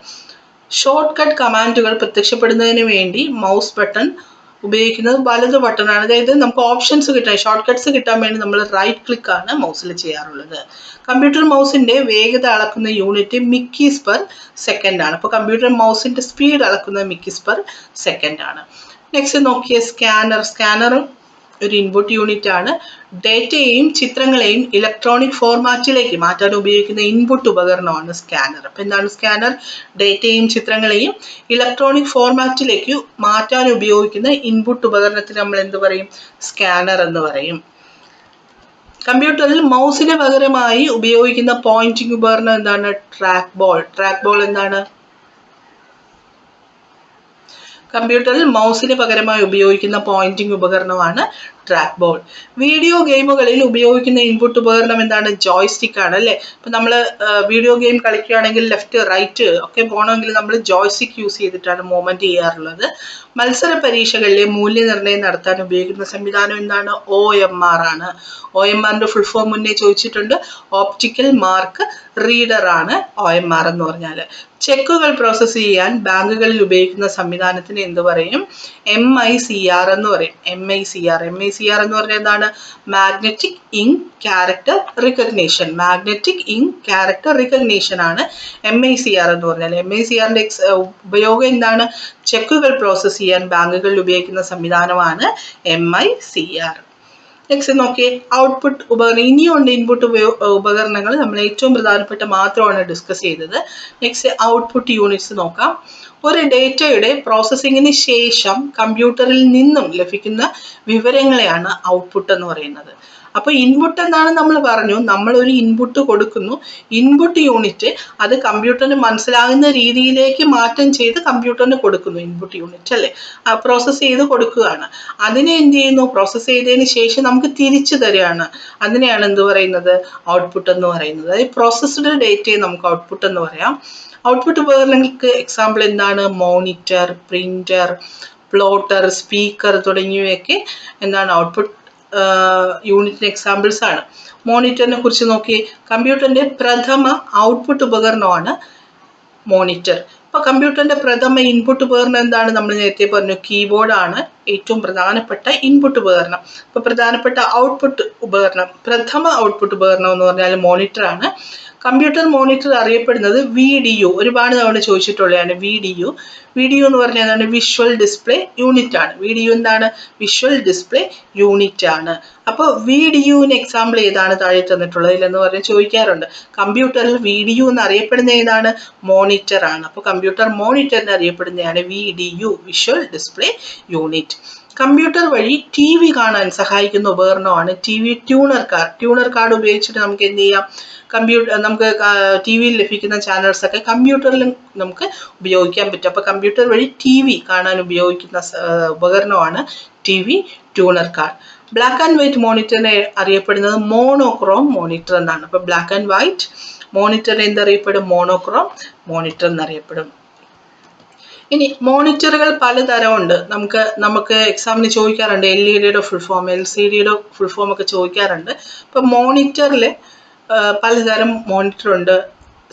Speaker 1: ഷോർട്ട് കട്ട് കമാൻഡുകൾ പ്രത്യക്ഷപ്പെടുന്നതിന് വേണ്ടി മൗസ് ബട്ടൺ ഉപയോഗിക്കുന്നത് വലത് ബട്ടൺ ആണ്. അതായത് നമുക്ക് ഓപ്ഷൻസ് കിട്ടാൻ, ഷോർട്ട് കട്ട്സ് കിട്ടാൻ വേണ്ടി നമ്മൾ റൈറ്റ് ക്ലിക്ക് ആണ് മൗസിൽ ചെയ്യാറുള്ളത്. കമ്പ്യൂട്ടർ മൗസിന്റെ വേഗത അളക്കുന്ന യൂണിറ്റ് മിക്കീസ് പെർ സെക്കൻഡ് ആണ്. അപ്പോൾ കമ്പ്യൂട്ടർ മൗസിന്റെ സ്പീഡ് അളക്കുന്നത് മിക്കീസ് പെർ സെക്കൻഡ് ആണ്. നെക്സ്റ്റ് നോക്കിയ സ്കാനർ ഒരു ഇൻപുട്ട് യൂണിറ്റ് ആണ്. ഡേറ്റയെയും ചിത്രങ്ങളെയും ഇലക്ട്രോണിക് ഫോർമാറ്റിലേക്ക് മാറ്റാൻ ഉപയോഗിക്കുന്ന ഇൻപുട്ട് ഉപകരണമാണ് സ്കാനർ. അപ്പൊ എന്താണ് സ്കാനർ? ഡേറ്റയെയും ചിത്രങ്ങളെയും ഇലക്ട്രോണിക് ഫോർമാറ്റിലേക്ക് മാറ്റാൻ ഉപയോഗിക്കുന്ന ഇൻപുട്ട് ഉപകരണത്തിന് നമ്മൾ എന്ത് പറയും? സ്കാനർ എന്ന് പറയും. കമ്പ്യൂട്ടറിൽ മൗസിന് പകരമായി ഉപയോഗിക്കുന്ന പോയിന്റിംഗ് ഉപകരണം എന്താണ്? ട്രാക്ക് ബോൾ എന്താണ്? കമ്പ്യൂട്ടറിൽ മൗസിന് പകരമായി ഉപയോഗിക്കുന്ന പോയിന്റിംഗ് ഉപകരണമാണ് ട്രാക്ക് ബോൾ. വീഡിയോ ഗെയിമുകളിൽ ഉപയോഗിക്കുന്ന ഇൻപുട്ട് ഉപകരണം എന്താണ്? ജോയ്സ്റ്റിക് ആണ് അല്ലേ. ഇപ്പൊ നമ്മൾ വീഡിയോ ഗെയിം കളിക്കുകയാണെങ്കിൽ ലെഫ്റ്റ് റൈറ്റ് ഒക്കെ പോകണമെങ്കിൽ നമ്മൾ ജോയ്സ്റ്റിക് യൂസ് ചെയ്തിട്ടാണ് മൂവ്മെന്റ് ചെയ്യാറുള്ളത്. മത്സര പരീക്ഷകളിലെ മൂല്യനിർണ്ണയം നടത്താൻ ഉപയോഗിക്കുന്ന സംവിധാനം എന്താണ്? OMR ആണ്. OMRന്റെ ഫുൾ ഫോം മുന്നേ ചോദിച്ചിട്ടുണ്ട്. ഓപ്റ്റിക്കൽ മാർക്ക് റീഡർ ആണ് OMR എന്ന് പറഞ്ഞാൽ. ചെക്കുകൾ പ്രോസസ് ചെയ്യാൻ ബാങ്കുകളിൽ ഉപയോഗിക്കുന്ന സംവിധാനത്തിന് എന്ത് പറയും? MICR എന്ന് പറയും. MICR എന്ന് പറഞ്ഞാൽ എന്താണ്? മാഗ്നറ്റിക് ഇങ്ക് ക്യാരക്ടർ റിക്കഗ്നീഷൻ ആണ് MICR എന്ന് പറഞ്ഞാൽ. MICRന്റെ ഉപയോഗം എന്താണ്? ചെക്കുകൾ പ്രോസസ് ചെയ്യാൻ ബാങ്കുകളിൽ ഉപയോഗിക്കുന്ന സംവിധാനമാണ് MICR. നെക്സ്റ്റ് നോക്കിയേ, ഔട്ട്പുട്ട് ഉപകരണം. ഇനിയുണ്ട് ഇൻപുട്ട് ഉപകരണങ്ങൾ, നമ്മൾ ഏറ്റവും പ്രധാനപ്പെട്ട മാത്രമാണ് ഡിസ്കസ് ചെയ്തത്. നെക്സ്റ്റ് ഔട്ട്പുട്ട് യൂണിറ്റ്സ് നോക്കാം. ഒരു ഡേറ്റയുടെ പ്രോസസ്സിങ്ങിന് ശേഷം കമ്പ്യൂട്ടറിൽ നിന്നും ലഭിക്കുന്ന വിവരങ്ങളെയാണ് ഔട്ട്പുട്ട് എന്ന് പറയുന്നത്. അപ്പൊ ഇൻപുട്ട് എന്താണ് നമ്മൾ പറഞ്ഞു? നമ്മൾ ഒരു ഇൻപുട്ട് കൊടുക്കുന്നു. ഇൻപുട്ട് യൂണിറ്റ് അത് കമ്പ്യൂട്ടറിന് മനസ്സിലാകുന്ന രീതിയിലേക്ക് മാറ്റം ചെയ്ത് കമ്പ്യൂട്ടറിന് കൊടുക്കുന്നു. ഇൻപുട്ട് യൂണിറ്റ് അല്ലേ, പ്രോസസ്സ് ചെയ്ത് കൊടുക്കുകയാണ്. അതിനെ എന്ത് ചെയ്യുന്നു? പ്രോസസ്സ് ചെയ്തതിന് ശേഷം നമുക്ക് തിരിച്ചു തരികയാണ്. അതിനെയാണ് എന്ത് പറയുന്നത്? ഔട്ട്പുട്ട് എന്ന് പറയുന്നത്. അതായത് പ്രോസസ്ഡ് ഡേറ്റയെ നമുക്ക് ഔട്ട്പുട്ട് എന്ന് പറയാം. ഔട്ട്പുട്ട് ഉപകരണങ്ങൾക്ക് എക്സാമ്പിൾ എന്താണ്? മോണിറ്റർ, പ്രിന്റർ, പ്ലോട്ടർ, സ്പീക്കർ തുടങ്ങിയവയൊക്കെ എന്താണ്? യൂണിറ്റിന് എക്സാമ്പിൾസ് ആണ്. മോണിറ്ററിനെ കുറിച്ച് നോക്കി. കമ്പ്യൂട്ടറിന്റെ പ്രഥമ ഔട്ട്പുട്ട് ഉപകരണമാണ് മോണിറ്റർ. അപ്പൊ കമ്പ്യൂട്ടറിന്റെ പ്രഥമ ഇൻപുട്ട് ഉപകരണം എന്താണ്? നമ്മൾ നേരത്തെ പറഞ്ഞു, കീബോർഡാണ് ഏറ്റവും പ്രധാനപ്പെട്ട ഇൻപുട്ട് ഉപകരണം. അപ്പൊ പ്രധാനപ്പെട്ട ഔട്ട്പുട്ട് ഉപകരണം, പ്രഥമ ഔട്ട്പുട്ട് ഉപകരണം എന്ന് പറഞ്ഞാൽ മോണിറ്റർ ആണ്. കമ്പ്യൂട്ടർ മോണിറ്റർ അറിയപ്പെടുന്നത് VDU, ഒരുപാട് തവണ ചോദിച്ചിട്ടുള്ളതാണ്. VDU എന്ന് പറഞ്ഞാൽ എന്താണ്? വിഷ്വൽ ഡിസ്പ്ലേ യൂണിറ്റ് ആണ്. VDU എന്താണ്? വിഷ്വൽ ഡിസ്പ്ലേ യൂണിറ്റ് ആണ്. അപ്പോൾ VDUവിന് എക്സാമ്പിൾ ഏതാണ് താഴെ തന്നിട്ടുള്ളത് എന്ന് പറഞ്ഞ് ചോദിക്കാറുണ്ട്. കമ്പ്യൂട്ടറിൽ VDU എന്ന് അറിയപ്പെടുന്ന ഏതാണ്? മോണിറ്റർ ആണ്. അപ്പോൾ കമ്പ്യൂട്ടർ മോണിറ്ററിന് അറിയപ്പെടുന്നതാണ് VDU, visual display unit. Computer വഴി TV കാണാൻ സഹായിക്കുന്ന ഉപകരണമാണ് TV tuner card. Tuner card ഉപയോഗിച്ചിട്ട് നമുക്ക് എന്ത് ചെയ്യാം? നമുക്ക് TV യിൽ ലഭിക്കുന്ന ചാനൽസ് ഒക്കെ കമ്പ്യൂട്ടറിലും നമുക്ക് ഉപയോഗിക്കാൻ പറ്റും. അപ്പൊ കമ്പ്യൂട്ടർ വഴി TV കാണാൻ ഉപയോഗിക്കുന്ന ഉപകരണമാണ് TV tuner card. Black and white മോണിറ്ററിനെ അറിയപ്പെടുന്നത് മോണോക്രോം മോണിറ്റർ എന്നാണ്. അപ്പൊ ബ്ലാക്ക് ആൻഡ് വൈറ്റ് മോണിറ്ററിനെ എന്തറിയപ്പെടും? മോണോക്രോം മോണിറ്റർ എന്നറിയപ്പെടും. ഇനി മോണിറ്ററുകൾ പലതരമുണ്ട്. നമുക്ക് എക്സാമിന് ചോദിക്കാറുണ്ട്. LED ഫുൾ ഫോം, LCDയുടെ ഫുൾ ഫോം ഒക്കെ ചോദിക്കാറുണ്ട്. അപ്പൊ മോണിറ്ററിൽ പലതരം മോണിറ്റർ ഉണ്ട്.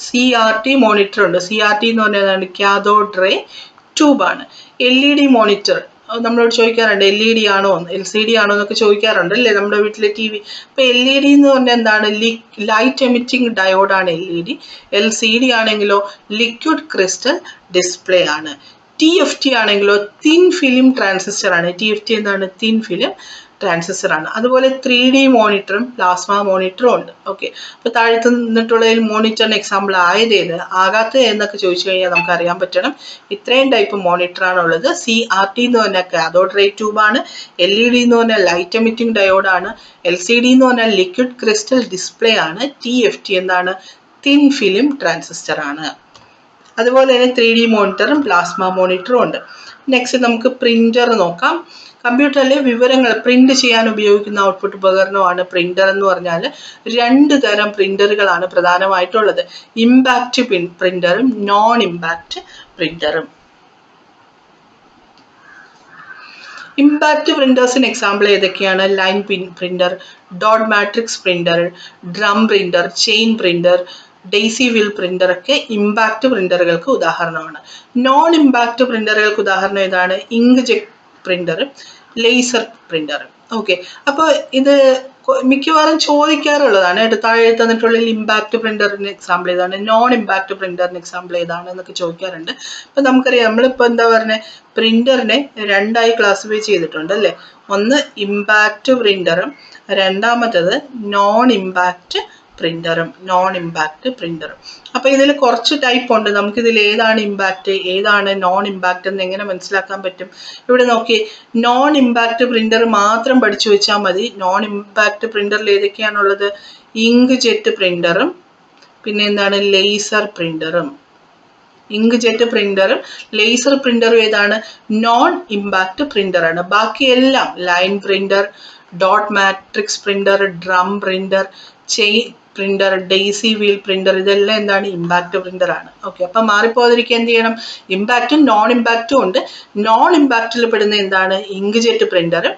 Speaker 1: CRT മോണിറ്റർ ഉണ്ട്. CRT എന്ന് പറഞ്ഞാൽ കാഥോഡ് റേ ട്യൂബാണ്. LED മോണിറ്റർ നമ്മളോട് ചോദിക്കാറുണ്ട്, LED ആണോ LCD ആണോ എന്നൊക്കെ ചോദിക്കാറുണ്ട് അല്ലേ നമ്മുടെ വീട്ടിലെ TV. അപ്പൊ LED എന്ന് പറഞ്ഞാൽ എന്താണ്? ലൈറ്റ് എമിറ്റിംഗ് ഡയോഡാണ് LED. LCD ആണെങ്കിലോ ലിക്വിഡ് ക്രിസ്റ്റൽ ഡിസ്പ്ലേ ആണ്. TFT ആണെങ്കിലോ തിൻ ഫിലിം ട്രാൻസിസ്റ്റർ ആണ്. TFT എന്താണ്? തിൻ ഫിലിം ട്രാൻസിസ്റ്റർ ആണ്. അതുപോലെ 3D മോണിറ്ററും പ്ലാസ്മ മോണിറ്ററും ഉണ്ട്. ഓക്കെ, അപ്പൊ താഴത്ത് നിന്നിട്ടുള്ളതിൽ മോണിറ്ററിന് എക്സാമ്പിൾ ആയതേത്, ആകാത്തത് എന്നൊക്കെ ചോദിച്ചു കഴിഞ്ഞാൽ നമുക്ക് അറിയാൻ പറ്റണം. ഇത്രയും ടൈപ്പ് മോണിറ്റർ ആണുള്ളത്. CRT എന്ന് പറഞ്ഞാൽ കാഥോഡ് റേ ട്യൂബ് ആണ്. LED എന്ന് പറഞ്ഞാൽ ലൈറ്റ് എമിറ്റിംഗ് ഡയോഡ് ആണ്. LCD എന്ന് പറഞ്ഞാൽ ലിക്വിഡ് ക്രിസ്റ്റൽ ഡിസ്പ്ലേ ആണ്. TFT എന്താണ്? തിൻ ഫിലിം ട്രാൻസിസ്റ്റർ ആണ്. അതുപോലെ തന്നെ 3D മോണിറ്ററും പ്ലാസ്മ മോണിറ്ററും ഉണ്ട്. നെക്സ്റ്റ് നമുക്ക് പ്രിന്റർ നോക്കാം. കമ്പ്യൂട്ടറിലെ വിവരങ്ങൾ പ്രിന്റ് ചെയ്യാൻ ഉപയോഗിക്കുന്ന ഔട്ട്പുട്ട് ഉപകരണമാണ് പ്രിന്റർ എന്ന് പറഞ്ഞാൽ. 2 തരം പ്രിന്ററുകളാണ് പ്രധാനമായിട്ടുള്ളത്. ഇമ്പാക്റ്റ് പ്രിന്ററും നോൺ ഇമ്പാക്റ്റ് പ്രിന്ററും. ഇമ്പാക്റ്റ് പ്രിന്റേഴ്സിന് എക്സാമ്പിൾ ഏതൊക്കെയാണ്? Line printer, dot matrix printer, drum printer, chain printer, daisy wheel printer ഒക്കെ ഇമ്പാക്റ്റ് പ്രിന്ററുകൾക്ക് ഉദാഹരണമാണ്. നോൺ ഇമ്പാക്റ്റ് പ്രിന്ററുകൾക്ക് ഉദാഹരണം ഏതാണ്? Inkjet printer, laser printer. Okay, അപ്പോൾ ഇത് മിക്കവാറും ചോദിക്കാറുള്ളതാണ്. താഴെ തന്നിട്ടുള്ള ഇമ്പാക്റ്റ് പ്രിന്ററിന് എക്സാമ്പിൾ ഏതാണ്? നോൺ ഇമ്പാക്റ്റ് പ്രിന്ററിന് എക്സാമ്പിൾ ഏതാണ് എന്നൊക്കെ ചോദിക്കാറുണ്ട്. അപ്പൊ നമുക്കറിയാം, നമ്മളിപ്പോൾ എന്താ പറഞ്ഞ പ്രിന്ററിനെ 2ആയി ക്ലാസിഫൈ ചെയ്തിട്ടുണ്ട് അല്ലേ. ഒന്ന് ഇമ്പാക്റ്റ് പ്രിന്ററും രണ്ടാമത്തത് നോൺ ഇമ്പാക്റ്റ് പ്രിന്ററും. അപ്പൊ ഇതിൽ കുറച്ച് ടൈപ്പ് ഉണ്ട്. നമുക്കിതിൽ ഏതാണ് ഇമ്പാക്റ്റ് ഏതാണ് നോൺ ഇമ്പാക്റ്റ് എന്ന് എങ്ങനെ മനസ്സിലാക്കാൻ പറ്റും? ഇവിടെ നോക്കി, നോൺ ഇമ്പാക്റ്റ് പ്രിന്റർ മാത്രം പഠിച്ചു വെച്ചാൽ മതി. നോൺ ഇമ്പാക്റ്റ് പ്രിന്ററിൽ ഏതൊക്കെയാണുള്ളത്? ഇങ്ക് ജെറ്റ് പ്രിന്ററും പിന്നെ എന്താണ്? ലേസർ പ്രിന്ററും. ഇങ്ക് ജെറ്റ് പ്രിന്ററും ലേസർ പ്രിന്ററും ഏതാണ്? നോൺ ഇമ്പാക്റ്റ് പ്രിന്റർ ആണ്. ബാക്കിയെല്ലാം line printer, dot matrix printer, drum printer, chain printer, daisy wheel printer, ഇതെല്ലാം എന്താണ്? ഇമ്പാക്റ്റ് പ്രിന്റർ ആണ്. ഓക്കെ, അപ്പൊ മാറിപ്പോകാതിരിക്കാൻ എന്ത് ചെയ്യണം? ഇമ്പാക്റ്റും നോൺ ഇമ്പാക്റ്റും ഉണ്ട്. നോൺ ഇമ്പാക്റ്റിൽ പെടുന്ന എന്താണ്? ഇങ്ക് ജെറ്റ് പ്രിന്ററും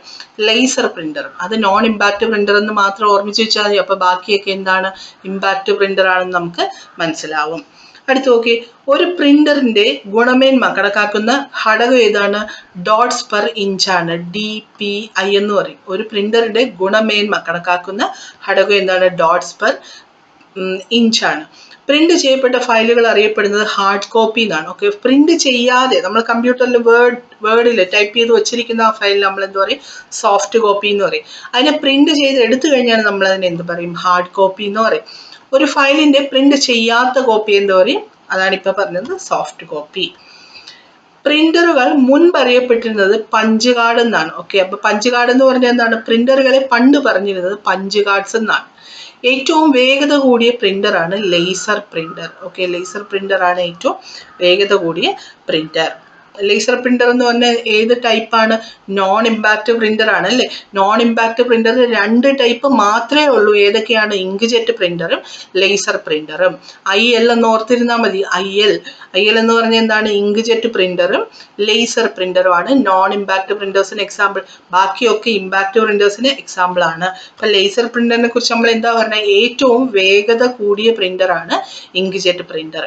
Speaker 1: ലേസർ പ്രിന്ററും. അത് നോൺ ഇമ്പാക്റ്റ് പ്രിന്റർ എന്ന് മാത്രം ഓർമ്മിച്ച് വെച്ചാൽ മതി. അപ്പൊ ബാക്കിയൊക്കെ എന്താണ്? ഇമ്പാക്റ്റ് പ്രിന്റർ ആണെന്ന് നമുക്ക് മനസ്സിലാവും. അടുത്ത് നോക്കി, ഒരു പ്രിന്ററിന്റെ ഗുണമേന്മ കണക്കാക്കുന്ന ഘടകം ഏതാണ്? ഡോട്ട്സ് പെർ ഇഞ്ച് ആണ്. DPI എന്ന് പറയും. ഒരു പ്രിന്ററിന്റെ ഗുണമേന്മ കണക്കാക്കുന്ന ഘടകം എന്താണ്? ഡോട്ട്സ് പെർ ഇഞ്ച് ആണ്. പ്രിന്റ് ചെയ്യപ്പെട്ട ഫയലുകൾ അറിയപ്പെടുന്നത് ഹാർഡ് കോപ്പി എന്നാണ്. ഓക്കെ, പ്രിന്റ് ചെയ്യാതെ നമ്മൾ കമ്പ്യൂട്ടറിൽ വേർഡിൽ ടൈപ്പ് ചെയ്ത് വെച്ചിരിക്കുന്ന ആ ഫയൽ നമ്മൾ എന്ത് പറയും? സോഫ്റ്റ് കോപ്പി എന്ന് പറയും. അതിനെ പ്രിന്റ് ചെയ്ത് എടുത്തു കഴിഞ്ഞാൽ നമ്മൾ അതിനെ എന്ത് പറയും? ഹാർഡ് കോപ്പി എന്ന് പറയും. ഒരു ഫയലിന്റെ പ്രിന്റ് ചെയ്യാത്ത കോപ്പി എന്താ പറയും? അതാണ് ഇപ്പൊ പറഞ്ഞത്, സോഫ്റ്റ് കോപ്പി. പ്രിന്ററുകൾ മുൻപ് അറിയപ്പെട്ടിരുന്നത് പഞ്ച് കാർഡ് എന്നാണ്. ഓക്കെ, അപ്പൊ പഞ്ച് കാർഡ് എന്ന് പറഞ്ഞാൽ എന്താണ്? പ്രിന്ററുകളെ പണ്ട് പറഞ്ഞിരുന്നത് പഞ്ച് കാർഡ്സ് എന്നാണ്. ഏറ്റവും വേഗത കൂടിയ പ്രിന്റർ ആണ് laser printer. Okay, laser printer ആണ് ഏറ്റവും വേഗത കൂടിയ പ്രിന്റർ. ലേസർ പ്രിന്റർ എന്ന് പറഞ്ഞാൽ ഏത് ടൈപ്പാണ്? നോൺ ഇമ്പാക്ട് പ്രിന്റർ ആണ് അല്ലേ. നോൺ ഇമ്പാക്ട് പ്രിന്റർ 2 ടൈപ്പ് മാത്രമേ ഉള്ളൂ. ഏതൊക്കെയാണ്? ഇങ്ക്ജെറ്റ് പ്രിന്ററും ലേസർ പ്രിന്ററും. IL എന്ന് ഓർത്തിരുന്നാൽ മതി. IL എന്ന് പറഞ്ഞാൽ എന്താണ്? ഇങ്ക്ജെറ്റ് പ്രിന്ററും ലേസർ പ്രിന്ററും ആണ് നോൺ ഇമ്പാക്ട് പ്രിന്റേഴ്സിന് എക്സാമ്പിൾ. ബാക്കിയൊക്കെ ഇമ്പാക്ട് പ്രിന്റേഴ്സിന് എക്സാമ്പിൾ ആണ്. അപ്പൊ ലേസർ പ്രിന്ററിനെ കുറിച്ച് നമ്മൾ എന്താ പറഞ്ഞത്? ഏറ്റവും വേഗത കൂടിയ പ്രിന്റർ ആണ് ഇങ്ക്ജെറ്റ് പ്രിന്റർ.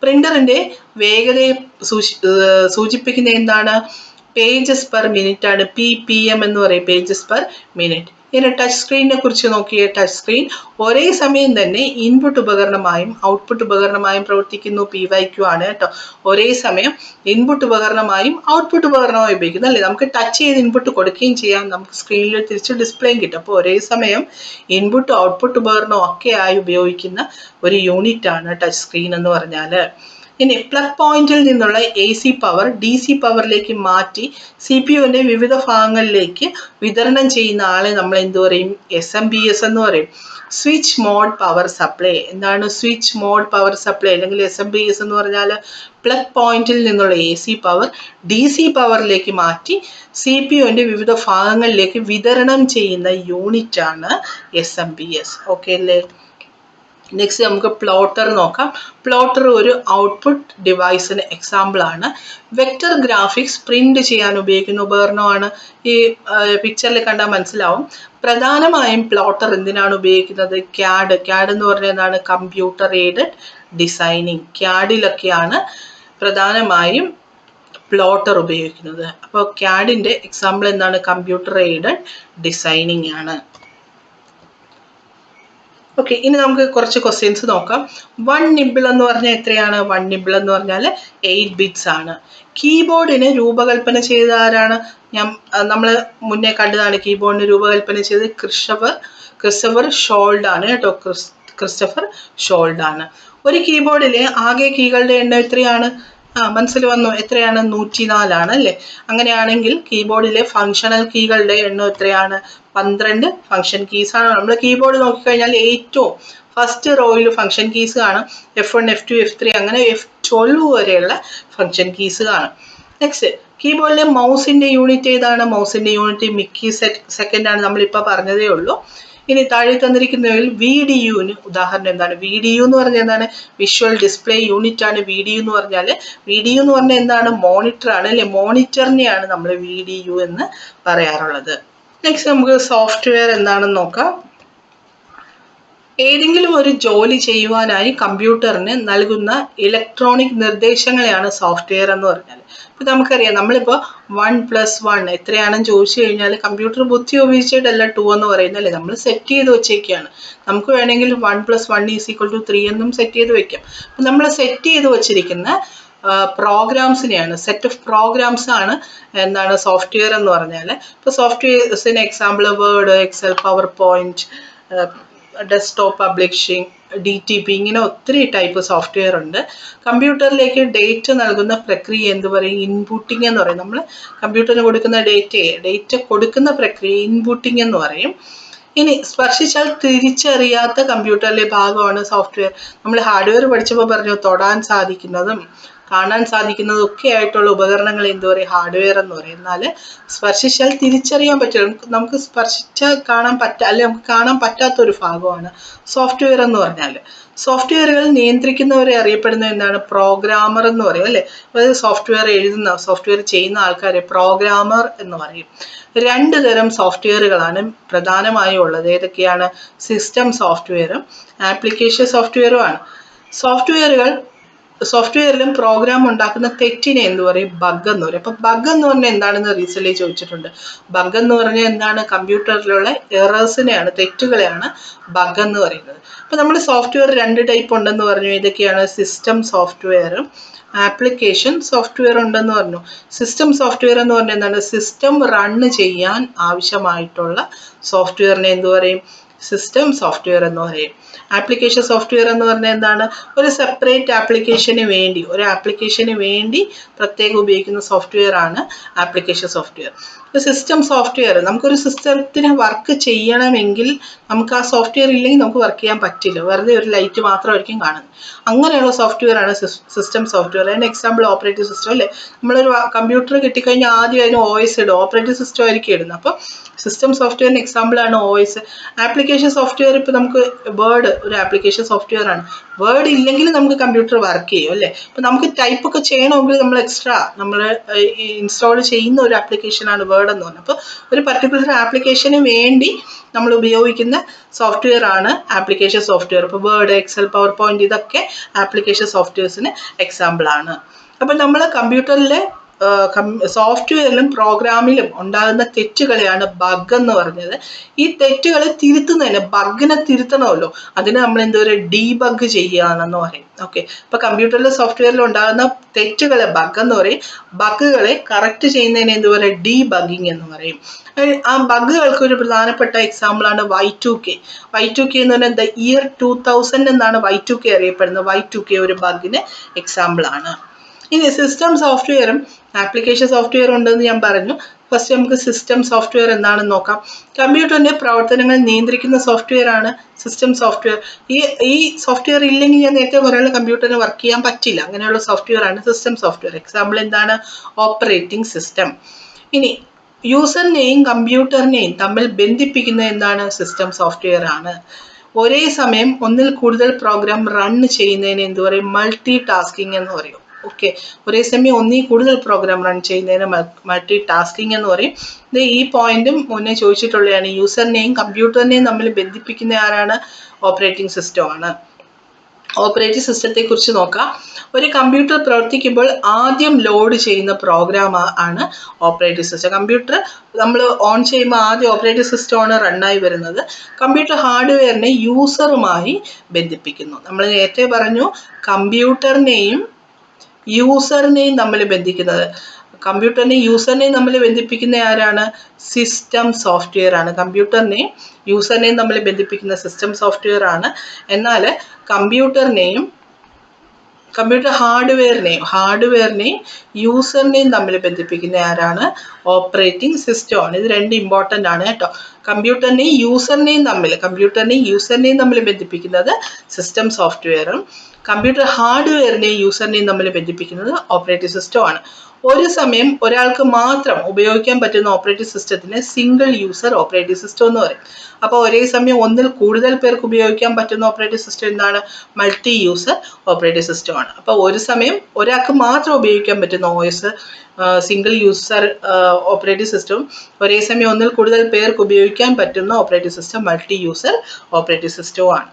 Speaker 1: പ്രിന്ററിന്റെ വേഗതയെ സൂചിപ്പിക്കുന്ന എന്താണ്? പേജസ് പെർ മിനിറ്റ് ആണ്. PPM എന്ന് പറയും, പേജസ് പെർ മിനിറ്റ്. ഇനി ടച്ച് സ്ക്രീനിനെ കുറിച്ച് നോക്കിയേ. ടച്ച് സ്ക്രീൻ ഒരേ സമയം തന്നെ ഇൻപുട്ട് ഉപകരണമായും ഔട്ട്പുട്ട് ഉപകരണമായും പ്രവർത്തിക്കുന്നു. PYQ ആണ് കേട്ടോ. ഒരേ സമയം ഇൻപുട്ട് ഉപകരണമായും ഔട്ട്പുട്ട് ഉപകരണമായും ഉപയോഗിക്കുന്നു അല്ലേ. നമുക്ക് ടച്ച് ചെയ്ത് ഇൻപുട്ട് കൊടുക്കുകയും ചെയ്യാം, നമുക്ക് സ്ക്രീനിൽ തിരിച്ച് ഡിസ്പ്ലേയും കിട്ടും. അപ്പോൾ ഒരേ സമയം ഇൻപുട്ടും ഔട്ട്പുട്ട് ഉപകരണവും ഒക്കെ ആയി ഉപയോഗിക്കുന്ന ഒരു യൂണിറ്റ് ആണ് ടച്ച് സ്ക്രീൻ എന്ന് പറഞ്ഞാൽ. ഇനി പ്ലഗ് പോയിന്റിൽ നിന്നുള്ള AC പവർ DC പവറിലേക്ക് മാറ്റി CPU-ന്റെ വിവിധ ഭാഗങ്ങളിലേക്ക് വിതരണം ചെയ്യുന്ന ആളെ നമ്മൾ എന്ത് പറയും? SMPS എന്ന് പറയും. Switch mode power supply. എന്താണ് സ്വിച്ച് മോഡ് പവർ സപ്ലൈ അല്ലെങ്കിൽ SMPS എന്ന് പറഞ്ഞാൽ? പ്ലഗ് പോയിന്റിൽ നിന്നുള്ള AC പവർ DC പവറിലേക്ക് മാറ്റി CPU-ന്റെ വിവിധ ഭാഗങ്ങളിലേക്ക് വിതരണം ചെയ്യുന്ന യൂണിറ്റ് ആണ് SMPS. ഓക്കെ അല്ലേ. നെക്സ്റ്റ് നമുക്ക് പ്ലോട്ടർ നോക്കാം. പ്ലോട്ടർ ഒരു ഔട്ട്പുട്ട് ഡിവൈസിന് എക്സാമ്പിൾ ആണ്. വെക്ടർ ഗ്രാഫിക്സ് പ്രിന്റ് ചെയ്യാൻ ഉപയോഗിക്കുന്ന ഉപകരണമാണ്. ഈ പിക്ചറിൽ കണ്ടാൽ മനസ്സിലാവും. പ്രധാനമായും പ്ലോട്ടർ എന്തിനാണ് ഉപയോഗിക്കുന്നത്? CAD എന്ന് പറഞ്ഞാൽ എന്താണ്? Computer aided designing. CAD-ലൊക്കെയാണ് പ്രധാനമായും പ്ലോട്ടർ ഉപയോഗിക്കുന്നത്. അപ്പോൾ CAD-ന്റെ എക്സാമ്പിൾ എന്താണ്? കമ്പ്യൂട്ടർ എയ്ഡഡ് ഡിസൈനിങ് ആണ്. ഓക്കെ, ഇനി നമുക്ക് കുറച്ച് ക്വസ്റ്റ്യൻസ് നോക്കാം. 1 nibble എന്ന് പറഞ്ഞാൽ എത്രയാണ്? 1 nibble എന്ന് പറഞ്ഞാൽ 8 bits ആണ്. കീബോർഡിനെ രൂപകൽപ്പന ചെയ്ത ആരാണ്? നമ്മൾ മുന്നേ കണ്ടതാണ്. കീബോർഡിന് രൂപകൽപ്പന ചെയ്ത് ക്രിസ്റ്റഫർ ഷോൾഡ് ആണ് കേട്ടോ. ക്രിസ്റ്റഫർ ഷോൾഡ് ആണ്. ഒരു കീബോർഡിലെ ആകെ കീകളുടെ എണ്ണം എത്രയാണ്? മനസ്സിൽ വന്നു. എത്രയാണ്? 104 ആണ് അല്ലേ. അങ്ങനെയാണെങ്കിൽ കീബോർഡിലെ ഫങ്ഷണൽ കീകളുടെ എണ്ണം എത്രയാണ്? 12 ഫങ്ഷൻ കീസ് ആണ്. നമ്മൾ കീബോർഡ് നോക്കിക്കഴിഞ്ഞാൽ ഏറ്റവും ഫസ്റ്റ് റോയിൽ ഫങ്ഷൻ കീസ് കാണും. F1 F2 F3 അങ്ങനെ F12 വരെയുള്ള ഫങ്ഷൻ കീസ് കാണും. നെക്സ്റ്റ്, കീബോർഡിലെ മൗസിന്റെ യൂണിറ്റ് ഏതാണ്? മൗസിന്റെ യൂണിറ്റ് മില്ലി സെക്കൻഡ് ആണ്. നമ്മളിപ്പോൾ പറഞ്ഞതേ ഉള്ളൂ. ഇനി താഴെ തന്നിരിക്കുന്നതിൽ VDU-ന് ഉദാഹരണം എന്താണ്? VDU എന്ന് പറഞ്ഞാൽ എന്താണ്? വിഷ്വൽ ഡിസ്പ്ലേ യൂണിറ്റ് ആണ് VDU എന്ന് പറഞ്ഞാൽ. VDU എന്ന് പറഞ്ഞാൽ എന്താണ്? മോണിറ്റർ ആണ് അല്ലെ. മോണിറ്ററിനെയാണ് നമ്മൾ VDU എന്ന് പറയാറുള്ളത്. നെക്സ്റ്റ് നമുക്ക് സോഫ്റ്റ്വെയർ എന്താണെന്ന് നോക്കാം. ഏതെങ്കിലും ഒരു ജോലി ചെയ്യുവാനായി കമ്പ്യൂട്ടറിന് നൽകുന്ന ഇലക്ട്രോണിക് നിർദ്ദേശങ്ങളെയാണ് സോഫ്റ്റ്വെയർ എന്ന് പറഞ്ഞാൽ. ഇപ്പം നമുക്കറിയാം, നമ്മളിപ്പോൾ 1+1 എത്രയാണെന്ന് ചോദിച്ചു കഴിഞ്ഞാൽ കമ്പ്യൂട്ടർ ബുദ്ധി ഉപയോഗിച്ചിട്ടല്ല 2 എന്ന് പറയുന്നത് അല്ലേ. നമ്മൾ സെറ്റ് ചെയ്ത് വെച്ചേക്കാണ്. നമുക്ക് വേണമെങ്കിൽ 1+1 = 3 എന്നും സെറ്റ് ചെയ്ത് വെക്കാം. അപ്പം നമ്മൾ സെറ്റ് ചെയ്ത് വെച്ചിരിക്കുന്ന പ്രോഗ്രാംസിനെയാണ്, സെറ്റ് ഓഫ് പ്രോഗ്രാംസ് ആണ് എന്താണ് സോഫ്റ്റ്വെയർ എന്ന് പറഞ്ഞാൽ. ഇപ്പോൾ സോഫ്റ്റ്വെയർസിന് example Word, Excel, PowerPoint, desktop publishing, DTP, ഇങ്ങനെ ഒത്തിരി ടൈപ്പ് സോഫ്റ്റ്വെയർ ഉണ്ട്. കമ്പ്യൂട്ടറിലേക്ക് ഡേറ്റ നൽകുന്ന പ്രക്രിയ എന്ത് പറയും? ഇൻപുട്ടിംഗ് എന്ന് പറയും. നമ്മൾ കമ്പ്യൂട്ടറിന് കൊടുക്കുന്ന ഡേറ്റ കൊടുക്കുന്ന പ്രക്രിയ ഇൻപുട്ടിംഗ് എന്ന് പറയും. ഇനി സ്പർശിച്ചാൽ തിരിച്ചറിയാത്ത കമ്പ്യൂട്ടറിലെ ഭാഗമാണ് സോഫ്റ്റ്വെയർ. നമ്മൾ ഹാർഡ്വെയർ പഠിച്ചപ്പോൾ പറഞ്ഞു തൊടാൻ സാധിക്കുന്നതും കാണാൻ സാധിക്കുന്നതും ഒക്കെ ആയിട്ടുള്ള ഉപകരണങ്ങൾ എന്ത് പറയും? ഹാർഡ്വെയർ എന്ന് പറയും. എന്നാൽ സ്പർശിച്ചാൽ തിരിച്ചറിയാൻ പറ്റില്ല, നമുക്ക് സ്പർശിച്ചാൽ കാണാൻ അല്ലെ നമുക്ക് കാണാൻ പറ്റാത്തൊരു ഭാഗമാണ് സോഫ്റ്റ്വെയർ എന്ന് പറഞ്ഞാൽ. സോഫ്റ്റ്വെയറുകൾ നിയന്ത്രിക്കുന്നവരെ അറിയപ്പെടുന്ന എന്താണ്? പ്രോഗ്രാമർ എന്ന് പറയും അല്ലേ. അതായത് സോഫ്റ്റ്വെയർ ചെയ്യുന്ന ആൾക്കാരെ പ്രോഗ്രാമർ എന്ന് പറയും. 2 തരം സോഫ്റ്റ്വെയറുകളാണ് പ്രധാനമായും ഉള്ളത്. ഏതൊക്കെയാണ്? സിസ്റ്റം സോഫ്റ്റ്വെയറും ആപ്ലിക്കേഷൻ സോഫ്റ്റ്വെയറും ആണ്. സോഫ്റ്റ്വെയറിലും പ്രോഗ്രാം ഉണ്ടാക്കുന്ന തെറ്റിനെ എന്ത് പറയും? ബഗ് എന്ന് പറയും. അപ്പൊ ബഗ് എന്ന് പറഞ്ഞാൽ എന്താണെന്ന് റീസെന്റ് ചോദിച്ചിട്ടുണ്ട്. ബഗ് എന്ന് പറഞ്ഞാൽ എന്താണ്? കമ്പ്യൂട്ടറിലുള്ള എറേഴ്സിനെയാണ്, തെറ്റുകളെയാണ് ബഗ് എന്ന് പറയുന്നത്. അപ്പൊ നമ്മൾ സോഫ്റ്റ്വെയർ 2 ടൈപ്പ് ഉണ്ടെന്ന് പറഞ്ഞു. ഏതൊക്കെയാണ്? സിസ്റ്റം സോഫ്റ്റ്വെയറും ആപ്ലിക്കേഷൻ സോഫ്റ്റ്വെയർ ഉണ്ടെന്ന് പറഞ്ഞു. സിസ്റ്റം സോഫ്റ്റ്വെയർ എന്ന് പറഞ്ഞാൽ എന്താണ്? സിസ്റ്റം റൺ ചെയ്യാൻ ആവശ്യമായിട്ടുള്ള സോഫ്റ്റ്വെയറിനെ എന്ത് പറയും? സിസ്റ്റം സോഫ്റ്റ്വെയർ എന്ന് പറയും. ആപ്ലിക്കേഷൻ സോഫ്റ്റ്വെയർ എന്ന് പറഞ്ഞാൽ എന്താണ്? ഒരു സെപ്പറേറ്റ് ആപ്ലിക്കേഷന് വേണ്ടി, ഒരു ആപ്ലിക്കേഷന് വേണ്ടി പ്രത്യേകം ഉപയോഗിക്കുന്ന സോഫ്റ്റ്വെയർ ആണ് ആപ്ലിക്കേഷൻ സോഫ്റ്റ്വെയർ. സിസ്റ്റം സോഫ്റ്റ്വെയർ, നമുക്കൊരു സിസ്റ്റത്തിന് വർക്ക് ചെയ്യണമെങ്കിൽ നമുക്ക് ആ സോഫ്റ്റ്വെയർ ഇല്ലെങ്കിൽ നമുക്ക് വർക്ക് ചെയ്യാൻ പറ്റില്ല. വെറുതെ ഒരു ലൈറ്റ് മാത്രമായിരിക്കും കാണുന്നത്. അങ്ങനെയുള്ള സോഫ്റ്റ്വെയർ ആണ് സിസ്റ്റം സോഫ്റ്റ്വെയർ. അതിന് എക്സാമ്പിൾ ഓപ്പറേറ്റിംഗ് സിസ്റ്റം അല്ലേ? നമ്മളൊരു കമ്പ്യൂട്ടർ കിട്ടിക്കഴിഞ്ഞാൽ ആദ്യം അതിന് OS ഇടും, ഓപ്പറേറ്റിംഗ് സിസ്റ്റം ആയിരിക്കും ഇടുന്നത്. അപ്പോൾ സിസ്റ്റം സോഫ്റ്റ്വെയറിന് എക്സാമ്പിൾ ആണ് OS. ആപ്ലിക്കേഷൻ സോഫ്റ്റ്വെയർ ഇപ്പോൾ നമുക്ക് വേർഡ് ഒരു ആപ്ലിക്കേഷൻ സോഫ്റ്റ്വെയർ ആണ്. വേർഡ് ഇല്ലെങ്കിൽ നമുക്ക് കമ്പ്യൂട്ടർ വർക്ക് ചെയ്യും അല്ലേ? അപ്പോൾ നമുക്ക് ടൈപ്പ് ഒക്കെ ചെയ്യണമെങ്കിൽ നമ്മൾ എക്സ്ട്രാ നമ്മൾ ഇൻസ്റ്റാൾ ചെയ്യുന്ന ഒരു ആപ്ലിക്കേഷനാണ് വേർഡ് എന്ന് പറഞ്ഞത്. അപ്പോൾ ഒരു പർട്ടിക്കുലർ ആപ്ലിക്കേഷന് വേണ്ടി നമ്മൾ ഉപയോഗിക്കുന്ന സോഫ്റ്റ്വെയർ ആണ് ആപ്ലിക്കേഷൻ സോഫ്റ്റ്വെയർ. ഇപ്പോൾ വേർഡ്, എക്സൽ, പവർ പോയിന്റ് ഇതൊക്കെ ആപ്ലിക്കേഷൻ സോഫ്റ്റ്വെയർസിന് എക്സാമ്പിൾ ആണ്. അപ്പം നമ്മൾ കമ്പ്യൂട്ടറിലെ സോഫ്റ്റ്വെയറിലും പ്രോഗ്രാമിലും ഉണ്ടാകുന്ന തെറ്റുകളെയാണ് ബഗ് എന്ന് പറഞ്ഞത്. ഈ തെറ്റുകളെ തിരുത്തുന്നതിന്, ബഗിനെ തിരുത്തണമല്ലോ, അതിന് നമ്മൾ എന്താ പറയുക, ഡീബഗ് ചെയ്യുകയാണെന്ന് പറയും. ഓക്കെ, ഇപ്പൊ കമ്പ്യൂട്ടറിലെ സോഫ്റ്റ്വെയറിൽ ഉണ്ടാകുന്ന തെറ്റുകളെ ബഗ് എന്ന് പറയും. ബഗുകളെ കറക്റ്റ് ചെയ്യുന്നതിന് എന്ത് പറയുക, ഡീബഗിങ് എന്ന് പറയും. ആ ബഗുകൾക്ക് ഒരു പ്രധാനപ്പെട്ട എക്സാമ്പിൾ ആണ് Y2K. Y2K എന്ന് പറഞ്ഞാൽ ദ ഇയർ 2000 എന്നാണ് Y2K അറിയപ്പെടുന്നത്. Y2K ഒരു ബഗിന് എക്സാമ്പിൾ ആണ്. ഇനി സിസ്റ്റം സോഫ്റ്റ്വെയറും ആപ്ലിക്കേഷൻ സോഫ്റ്റ്വെയർ ഉണ്ടെന്ന് ഞാൻ പറഞ്ഞു. ഫസ്റ്റ് നമുക്ക് സിസ്റ്റം സോഫ്റ്റ്വെയർ എന്താണെന്ന് നോക്കാം. കമ്പ്യൂട്ടറിന്റെ പ്രവർത്തനങ്ങൾ നിയന്ത്രിക്കുന്ന സോഫ്റ്റ്വെയർ ആണ് സിസ്റ്റം സോഫ്റ്റ്വെയർ. ഈ സോഫ്റ്റ്വെയർ ഇല്ലെങ്കിൽ ഞാൻ നേരത്തെ പറയുന്ന കമ്പ്യൂട്ടറിന് വർക്ക് ചെയ്യാൻ പറ്റില്ല. അങ്ങനെയുള്ള സോഫ്റ്റ്വെയർ ആണ് സിസ്റ്റം സോഫ്റ്റ്വെയർ. എക്സാമ്പിൾ എന്താണ്? Operating system. ഇനി യൂസറിനെയും കമ്പ്യൂട്ടറിനെയും തമ്മിൽ ബന്ധിപ്പിക്കുന്ന എന്താണ്? സിസ്റ്റം സോഫ്റ്റ്വെയർ ആണ്. ഒരേ സമയം ഒന്നിൽ കൂടുതൽ പ്രോഗ്രാം റൺ ചെയ്യുന്നതിന് എന്ത് പറയും? മൾട്ടി ടാസ്കിങ് എന്ന് പറയും. ഓക്കെ, ഒരേ സമയം ഒന്നിൽ കൂടുതൽ പ്രോഗ്രാം റൺ ചെയ്യുന്നതിന് മൾട്ടി ടാസ്കിങ് എന്ന് പറയും. ഈ പോയിന്റും മുന്നേ ചോദിച്ചിട്ടുള്ളതാണ്. യൂസറിനെയും കമ്പ്യൂട്ടറിനെയും തമ്മിൽ ബന്ധിപ്പിക്കുന്ന ആരാണ്? ഓപ്പറേറ്റിംഗ് സിസ്റ്റം ആണ്. ഓപ്പറേറ്റിംഗ് സിസ്റ്റത്തെ കുറിച്ച് നോക്കാം. ഒരു കമ്പ്യൂട്ടർ പ്രവർത്തിക്കുമ്പോൾ ആദ്യം ലോഡ് ചെയ്യുന്ന പ്രോഗ്രാം ആണ് ഓപ്പറേറ്റിംഗ് സിസ്റ്റം. കമ്പ്യൂട്ടർ നമ്മൾ ഓൺ ചെയ്യുമ്പോൾ ആദ്യം ഓപ്പറേറ്റിംഗ് സിസ്റ്റമാണ് റണ്ണായി വരുന്നത്. കമ്പ്യൂട്ടർ ഹാർഡ്വെയറിനെ യൂസറുമായി ബന്ധിപ്പിക്കുന്നു. നമ്മൾ നേരത്തെ പറഞ്ഞു കമ്പ്യൂട്ടറിനെയും യൂസറിനെയും തമ്മിൽ ബന്ധിക്കുന്നത്. കമ്പ്യൂട്ടറിനെയും യൂസറിനെയും തമ്മിൽ ബന്ധിപ്പിക്കുന്ന ആരാണ്? സിസ്റ്റം സോഫ്റ്റ്വെയർ ആണ്. കമ്പ്യൂട്ടറിനെയും യൂസറിനെയും തമ്മിൽ ബന്ധിപ്പിക്കുന്ന സിസ്റ്റം സോഫ്റ്റ്വെയർ ആണ്. എന്നാൽ കമ്പ്യൂട്ടർ ഹാർഡ്വെയറിനെയും യൂസറിനെയും തമ്മിൽ ബന്ധിപ്പിക്കുന്ന ആരാണ്? ഓപ്പറേറ്റിംഗ് സിസ്റ്റം ആണ്. ഇത് രണ്ട് ഇമ്പോർട്ടൻ്റ് ആണ് കേട്ടോ. കമ്പ്യൂട്ടറിനെയും യൂസറിനെയും തമ്മിൽ ബന്ധിപ്പിക്കുന്നത് സിസ്റ്റം സോഫ്റ്റ്വെയറും കമ്പ്യൂട്ടർ ഹാർഡ്വെയറിനെയും യൂസറിനെയും തമ്മിൽ ബന്ധിപ്പിക്കുന്നത് ഓപ്പറേറ്റിംഗ് സിസ്റ്റം ആണ്. ഒരു സമയം ഒരാൾക്ക് മാത്രം ഉപയോഗിക്കാൻ പറ്റുന്ന ഓപ്പറേറ്റിംഗ് സിസ്റ്റത്തിന് സിംഗിൾ യൂസർ ഓപ്പറേറ്റിംഗ് സിസ്റ്റം എന്ന് പറയും. അപ്പോൾ ഒരേ സമയം ഒന്നിൽ കൂടുതൽ പേർക്ക് ഉപയോഗിക്കാൻ പറ്റുന്ന ഓപ്പറേറ്റിംഗ് സിസ്റ്റം എന്താണ്? മൾട്ടി യൂസർ ഓപ്പറേറ്റിംഗ് സിസ്റ്റം ആണ്. അപ്പോൾ ഒരു സമയം ഒരാൾക്ക് മാത്രം ഉപയോഗിക്കാൻ പറ്റുന്ന OS സിംഗിൾ യൂസർ ഓപ്പറേറ്റിംഗ് സിസ്റ്റവും ഒരേ സമയം ഒന്നിൽ കൂടുതൽ പേർക്ക് ഉപയോഗിക്കാൻ പറ്റുന്ന operating system multi user operating സിസ്റ്റവും ആണ്.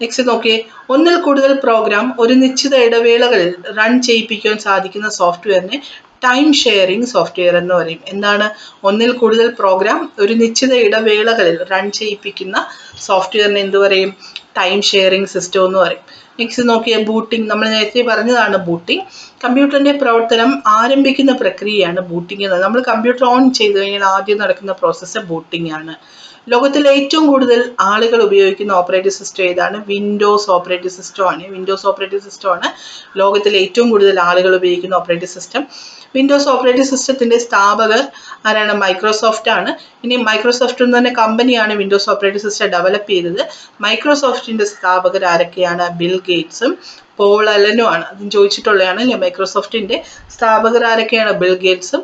Speaker 1: നെക്സ്റ്റ് നോക്കിയേ, ഒന്നിൽ കൂടുതൽ പ്രോഗ്രാം ഒരു നിശ്ചിത ഇടവേളകളിൽ റൺ ചെയ്യിപ്പിക്കാൻ സാധിക്കുന്ന സോഫ്റ്റ്വെയറിനെ ടൈം ഷെയറിംഗ് സോഫ്റ്റ്വെയർ എന്ന് പറയും. എന്താണ്? ഒന്നിൽ കൂടുതൽ പ്രോഗ്രാം ഒരു നിശ്ചിത ഇടവേളകളിൽ റൺ ചെയ്യിപ്പിക്കുന്ന സോഫ്റ്റ്വെയറിനെ എന്ത് പറയും? ടൈം ഷെയറിംഗ് സിസ്റ്റം എന്ന് പറയും. നെക്സ്റ്റ് നോക്കിയാൽ ബൂട്ടിംഗ്. നമ്മൾ നേരത്തെ പറഞ്ഞതാണ് ബൂട്ടിംഗ്. കമ്പ്യൂട്ടറിന്റെ പ്രവർത്തനം ആരംഭിക്കുന്ന പ്രക്രിയയാണ് ബൂട്ടിംഗ് എന്നത്. നമ്മൾ കമ്പ്യൂട്ടർ ഓൺ ചെയ്ത് കഴിഞ്ഞാൽ ആദ്യം നടക്കുന്ന പ്രോസസ്സ് ബൂട്ടിംഗ് ആണ്. ലോകത്തിൽ ഏറ്റവും കൂടുതൽ ആളുകൾ ഉപയോഗിക്കുന്ന ഓപ്പറേറ്റിംഗ് സിസ്റ്റം ഏതാണ്? വിൻഡോസ് ഓപ്പറേറ്റിംഗ് സിസ്റ്റം ആണ് ലോകത്തിൽ ഏറ്റവും കൂടുതൽ ആളുകൾ ഉപയോഗിക്കുന്ന ഓപ്പറേറ്റിംഗ് സിസ്റ്റം. വിൻഡോസ് ഓപ്പറേറ്റിംഗ് സിസ്റ്റത്തിന്റെ സ്ഥാപകർ ആരാണ്? മൈക്രോസോഫ്റ്റ് ആണ്. ഇനി മൈക്രോസോഫ്റ്റ് എന്ന് പറഞ്ഞ കമ്പനിയാണ് വിൻഡോസ് ഓപ്പറേറ്റിംഗ് സിസ്റ്റം ഡെവലപ്പ് ചെയ്തത്. മൈക്രോസോഫ്റ്റിന്റെ സ്ഥാപകർ ആരൊക്കെയാണ്? ബിൽ ഗേറ്റ്സും പോൾ അലനും ആണ്. അതും ചോദിച്ചിട്ടുള്ളതാണ് അല്ലേ. മൈക്രോസോഫ്റ്റിന്റെ സ്ഥാപകർ ആരൊക്കെയാണ്? ബിൽ ഗേറ്റ്സും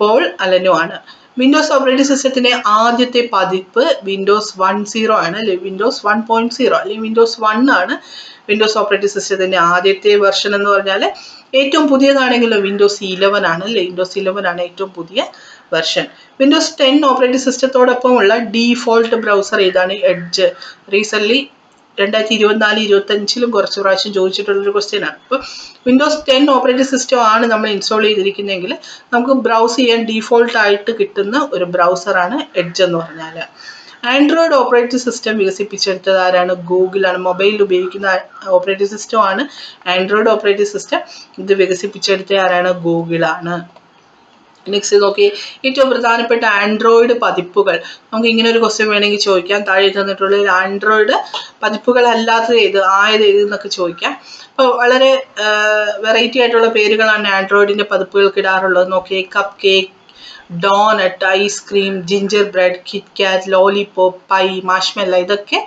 Speaker 1: പോൾ അലനും ആണ്. വിൻഡോസ് ഓപ്പറേറ്റിംഗ് സിസ്റ്റത്തിന്റെ ആദ്യത്തെ പതിപ്പ് വിൻഡോസ് 10 ആണ് അല്ലെ. വിൻഡോസ് 1.0 അല്ലെങ്കിൽ വിൻഡോസ് 1 ആണ് വിൻഡോസ് ഓപ്പറേറ്റിംഗ് സിസ്റ്റത്തിന്റെ ആദ്യത്തെ വെർഷൻ എന്ന് പറഞ്ഞാൽ. ഏറ്റവും പുതിയതാണെങ്കിലും വിൻഡോസ് 11 ആണ് അല്ലെ. വിൻഡോസ് 11 ആണ് ഏറ്റവും പുതിയ വെർഷൻ. വിൻഡോസ് 10 ഓപ്പറേറ്റിംഗ് സിസ്റ്റത്തോടൊപ്പം ഉള്ള ഡീഫോൾട്ട് ബ്രൗസർ ഏതാണ്? എഡ്ജ്. റീസെന്റ് 2024-25 കുറച്ച് പ്രാവശ്യം ചോദിച്ചിട്ടുള്ളൊരു ക്വസ്റ്റ്യൻ ആണ്. അപ്പോൾ വിൻഡോസ് 10 ഓപ്പറേറ്റിംഗ് സിസ്റ്റം ആണ് നമ്മൾ ഇൻസ്റ്റാൾ ചെയ്തിരിക്കുന്നതെങ്കിൽ നമുക്ക് ബ്രൗസ് ചെയ്യാൻ ഡീഫോൾട്ട് ആയിട്ട് കിട്ടുന്ന ഒരു ബ്രൗസറാണ് എഡ്ജ് എന്ന് പറഞ്ഞാൽ. ആൻഡ്രോയിഡ് ഓപ്പറേറ്റിംഗ് സിസ്റ്റം വികസിപ്പിച്ചെടുത്തത് ആരാണ്? ഗൂഗിൾ ആണ്. മൊബൈലിൽ ഉപയോഗിക്കുന്ന ഓപ്പറേറ്റിംഗ് സിസ്റ്റം ആണ് ആൻഡ്രോയിഡ് ഓപ്പറേറ്റിംഗ് സിസ്റ്റം. ഇത് വികസിപ്പിച്ചെടുത്ത ആരാണ്? ഗൂഗിൾ ആണ്. നെക്സ്റ്റ് നോക്കി, ഏറ്റവും പ്രധാനപ്പെട്ട ആൻഡ്രോയിഡ് പതിപ്പുകൾ. നമുക്ക് ഇങ്ങനെ ഒരു ക്വസ്റ്റ്യൻ വേണമെങ്കിൽ ചോദിക്കാം. താഴെ തന്നിട്ടുള്ള ആൻഡ്രോയിഡ് പതിപ്പുകൾ അല്ലാത്തത് ഏത്, ആയത് ഏത് എന്നൊക്കെ ചോദിക്കാം. അപ്പോൾ വളരെ വെറൈറ്റി ആയിട്ടുള്ള പേരുകളാണ് ആൻഡ്രോയിഡിന്റെ പതിപ്പുകൾക്ക് ഇടാറുള്ളത്. നോക്കിയേ, cupcake, donut, ice cream, gingerbread, KitKat, lollipop, pie, marshmallow, ഇതൊക്കെ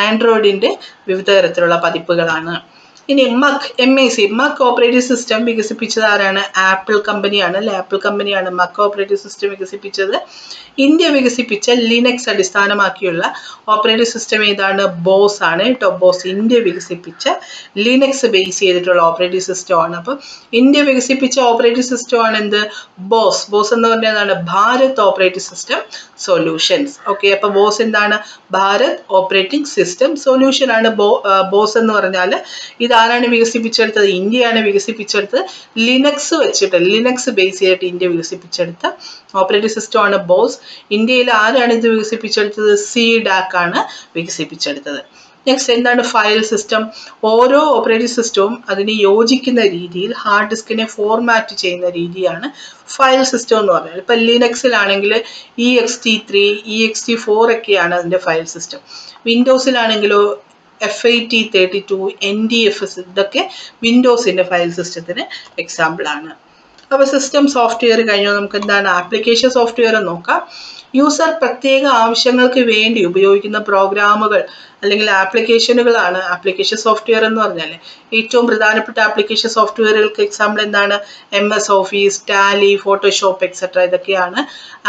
Speaker 1: ആൻഡ്രോയിഡിന്റെ വിവിധ തരത്തിലുള്ള പതിപ്പുകളാണ്. ഇനി MAC മക് ഓപ്പറേറ്റിംഗ് സിസ്റ്റം വികസിപ്പിച്ചത് ആരാണ്? ആപ്പിൾ കമ്പനിയാണ് അല്ലെ? ആപ്പിൾ കമ്പനിയാണ് മക് ഓപ്പറേറ്റിംഗ് സിസ്റ്റം വികസിപ്പിച്ചത്. ഇന്ത്യ വികസിപ്പിച്ച ലിനക്സ് അടിസ്ഥാനമാക്കിയുള്ള ഓപ്പറേറ്റിംഗ് സിസ്റ്റം ഏതാണ്? ബോസ് ആണ് കേട്ടോ. ബോസ് ഇന്ത്യ വികസിപ്പിച്ച ലിനക്സ് ബേസ് ചെയ്തിട്ടുള്ള ഓപ്പറേറ്റിംഗ് സിസ്റ്റം ആണ്. അപ്പം ഇന്ത്യ വികസിപ്പിച്ച ഓപ്പറേറ്റിംഗ് സിസ്റ്റം ആണ് എന്ത്? ബോസ്. ബോസ് എന്ന് പറഞ്ഞതാണ് Bharat operating system solutions. Okay, അപ്പൊ ബോസ് എന്താണ്? ഭാരത് ഓപ്പറേറ്റിംഗ് സിസ്റ്റം സൊല്യൂഷൻ ആണ് ബോസ് എന്ന് പറഞ്ഞാൽ. ഇതാരാണ് വികസിപ്പിച്ചെടുത്തത്? ഇന്ത്യയാണ് വികസിപ്പിച്ചെടുത്തത്. ലിനക്സ് വെച്ചിട്ട്, ലിനക്സ് ബേസ് ചെയ്തിട്ട് ഇന്ത്യ വികസിപ്പിച്ചെടുത്ത ഓപ്പറേറ്റിംഗ് സിസ്റ്റം ആണ് ബോസ്. ഇന്ത്യയിൽ ആരാണ് ഇത് വികസിപ്പിച്ചെടുത്തത്? CDAC ആണ് വികസിപ്പിച്ചെടുത്തത്. നെക്സ്റ്റ് എന്താണ് ഫയൽ സിസ്റ്റം? ഓരോ ഓപ്പറേറ്റിംഗ് സിസ്റ്റവും അതിന് യോജിക്കുന്ന രീതിയിൽ ഹാർഡ് ഡിസ്കിനെ ഫോർമാറ്റ് ചെയ്യുന്ന രീതിയാണ് ഫയൽ സിസ്റ്റം എന്ന് പറയുന്നത്. ഇപ്പൊ ലിനക്സിലാണെങ്കിൽ ext3, ext4 ഒക്കെയാണ് അതിന്റെ ഫയൽ സിസ്റ്റം. വിൻഡോസിലാണെങ്കിലോ FAT32, NDFS, ഇതൊക്കെ വിൻഡോസിന്റെ ഫയൽ സിസ്റ്റത്തിന് എക്സാമ്പിൾ ആണ്. അപ്പൊ സിസ്റ്റം സോഫ്റ്റ്വെയർ കഴിഞ്ഞാൽ നമുക്ക് എന്താണ് ആപ്ലിക്കേഷൻ സോഫ്റ്റ്വെയർ നോക്കാം. യൂസർ പ്രത്യേക ആവശ്യങ്ങൾക്ക് വേണ്ടി ഉപയോഗിക്കുന്ന പ്രോഗ്രാമുകൾ അല്ലെങ്കിൽ ആപ്ലിക്കേഷനുകളാണ് ആപ്ലിക്കേഷൻ സോഫ്റ്റ്വെയർ എന്ന് പറഞ്ഞാൽ. ഏറ്റവും പ്രധാനപ്പെട്ട ആപ്ലിക്കേഷൻ സോഫ്റ്റ്വെയറുകൾക്ക് എക്സാമ്പിൾ എന്താണ്? MS office, Tally, Photoshop etcetera, ഇതൊക്കെയാണ്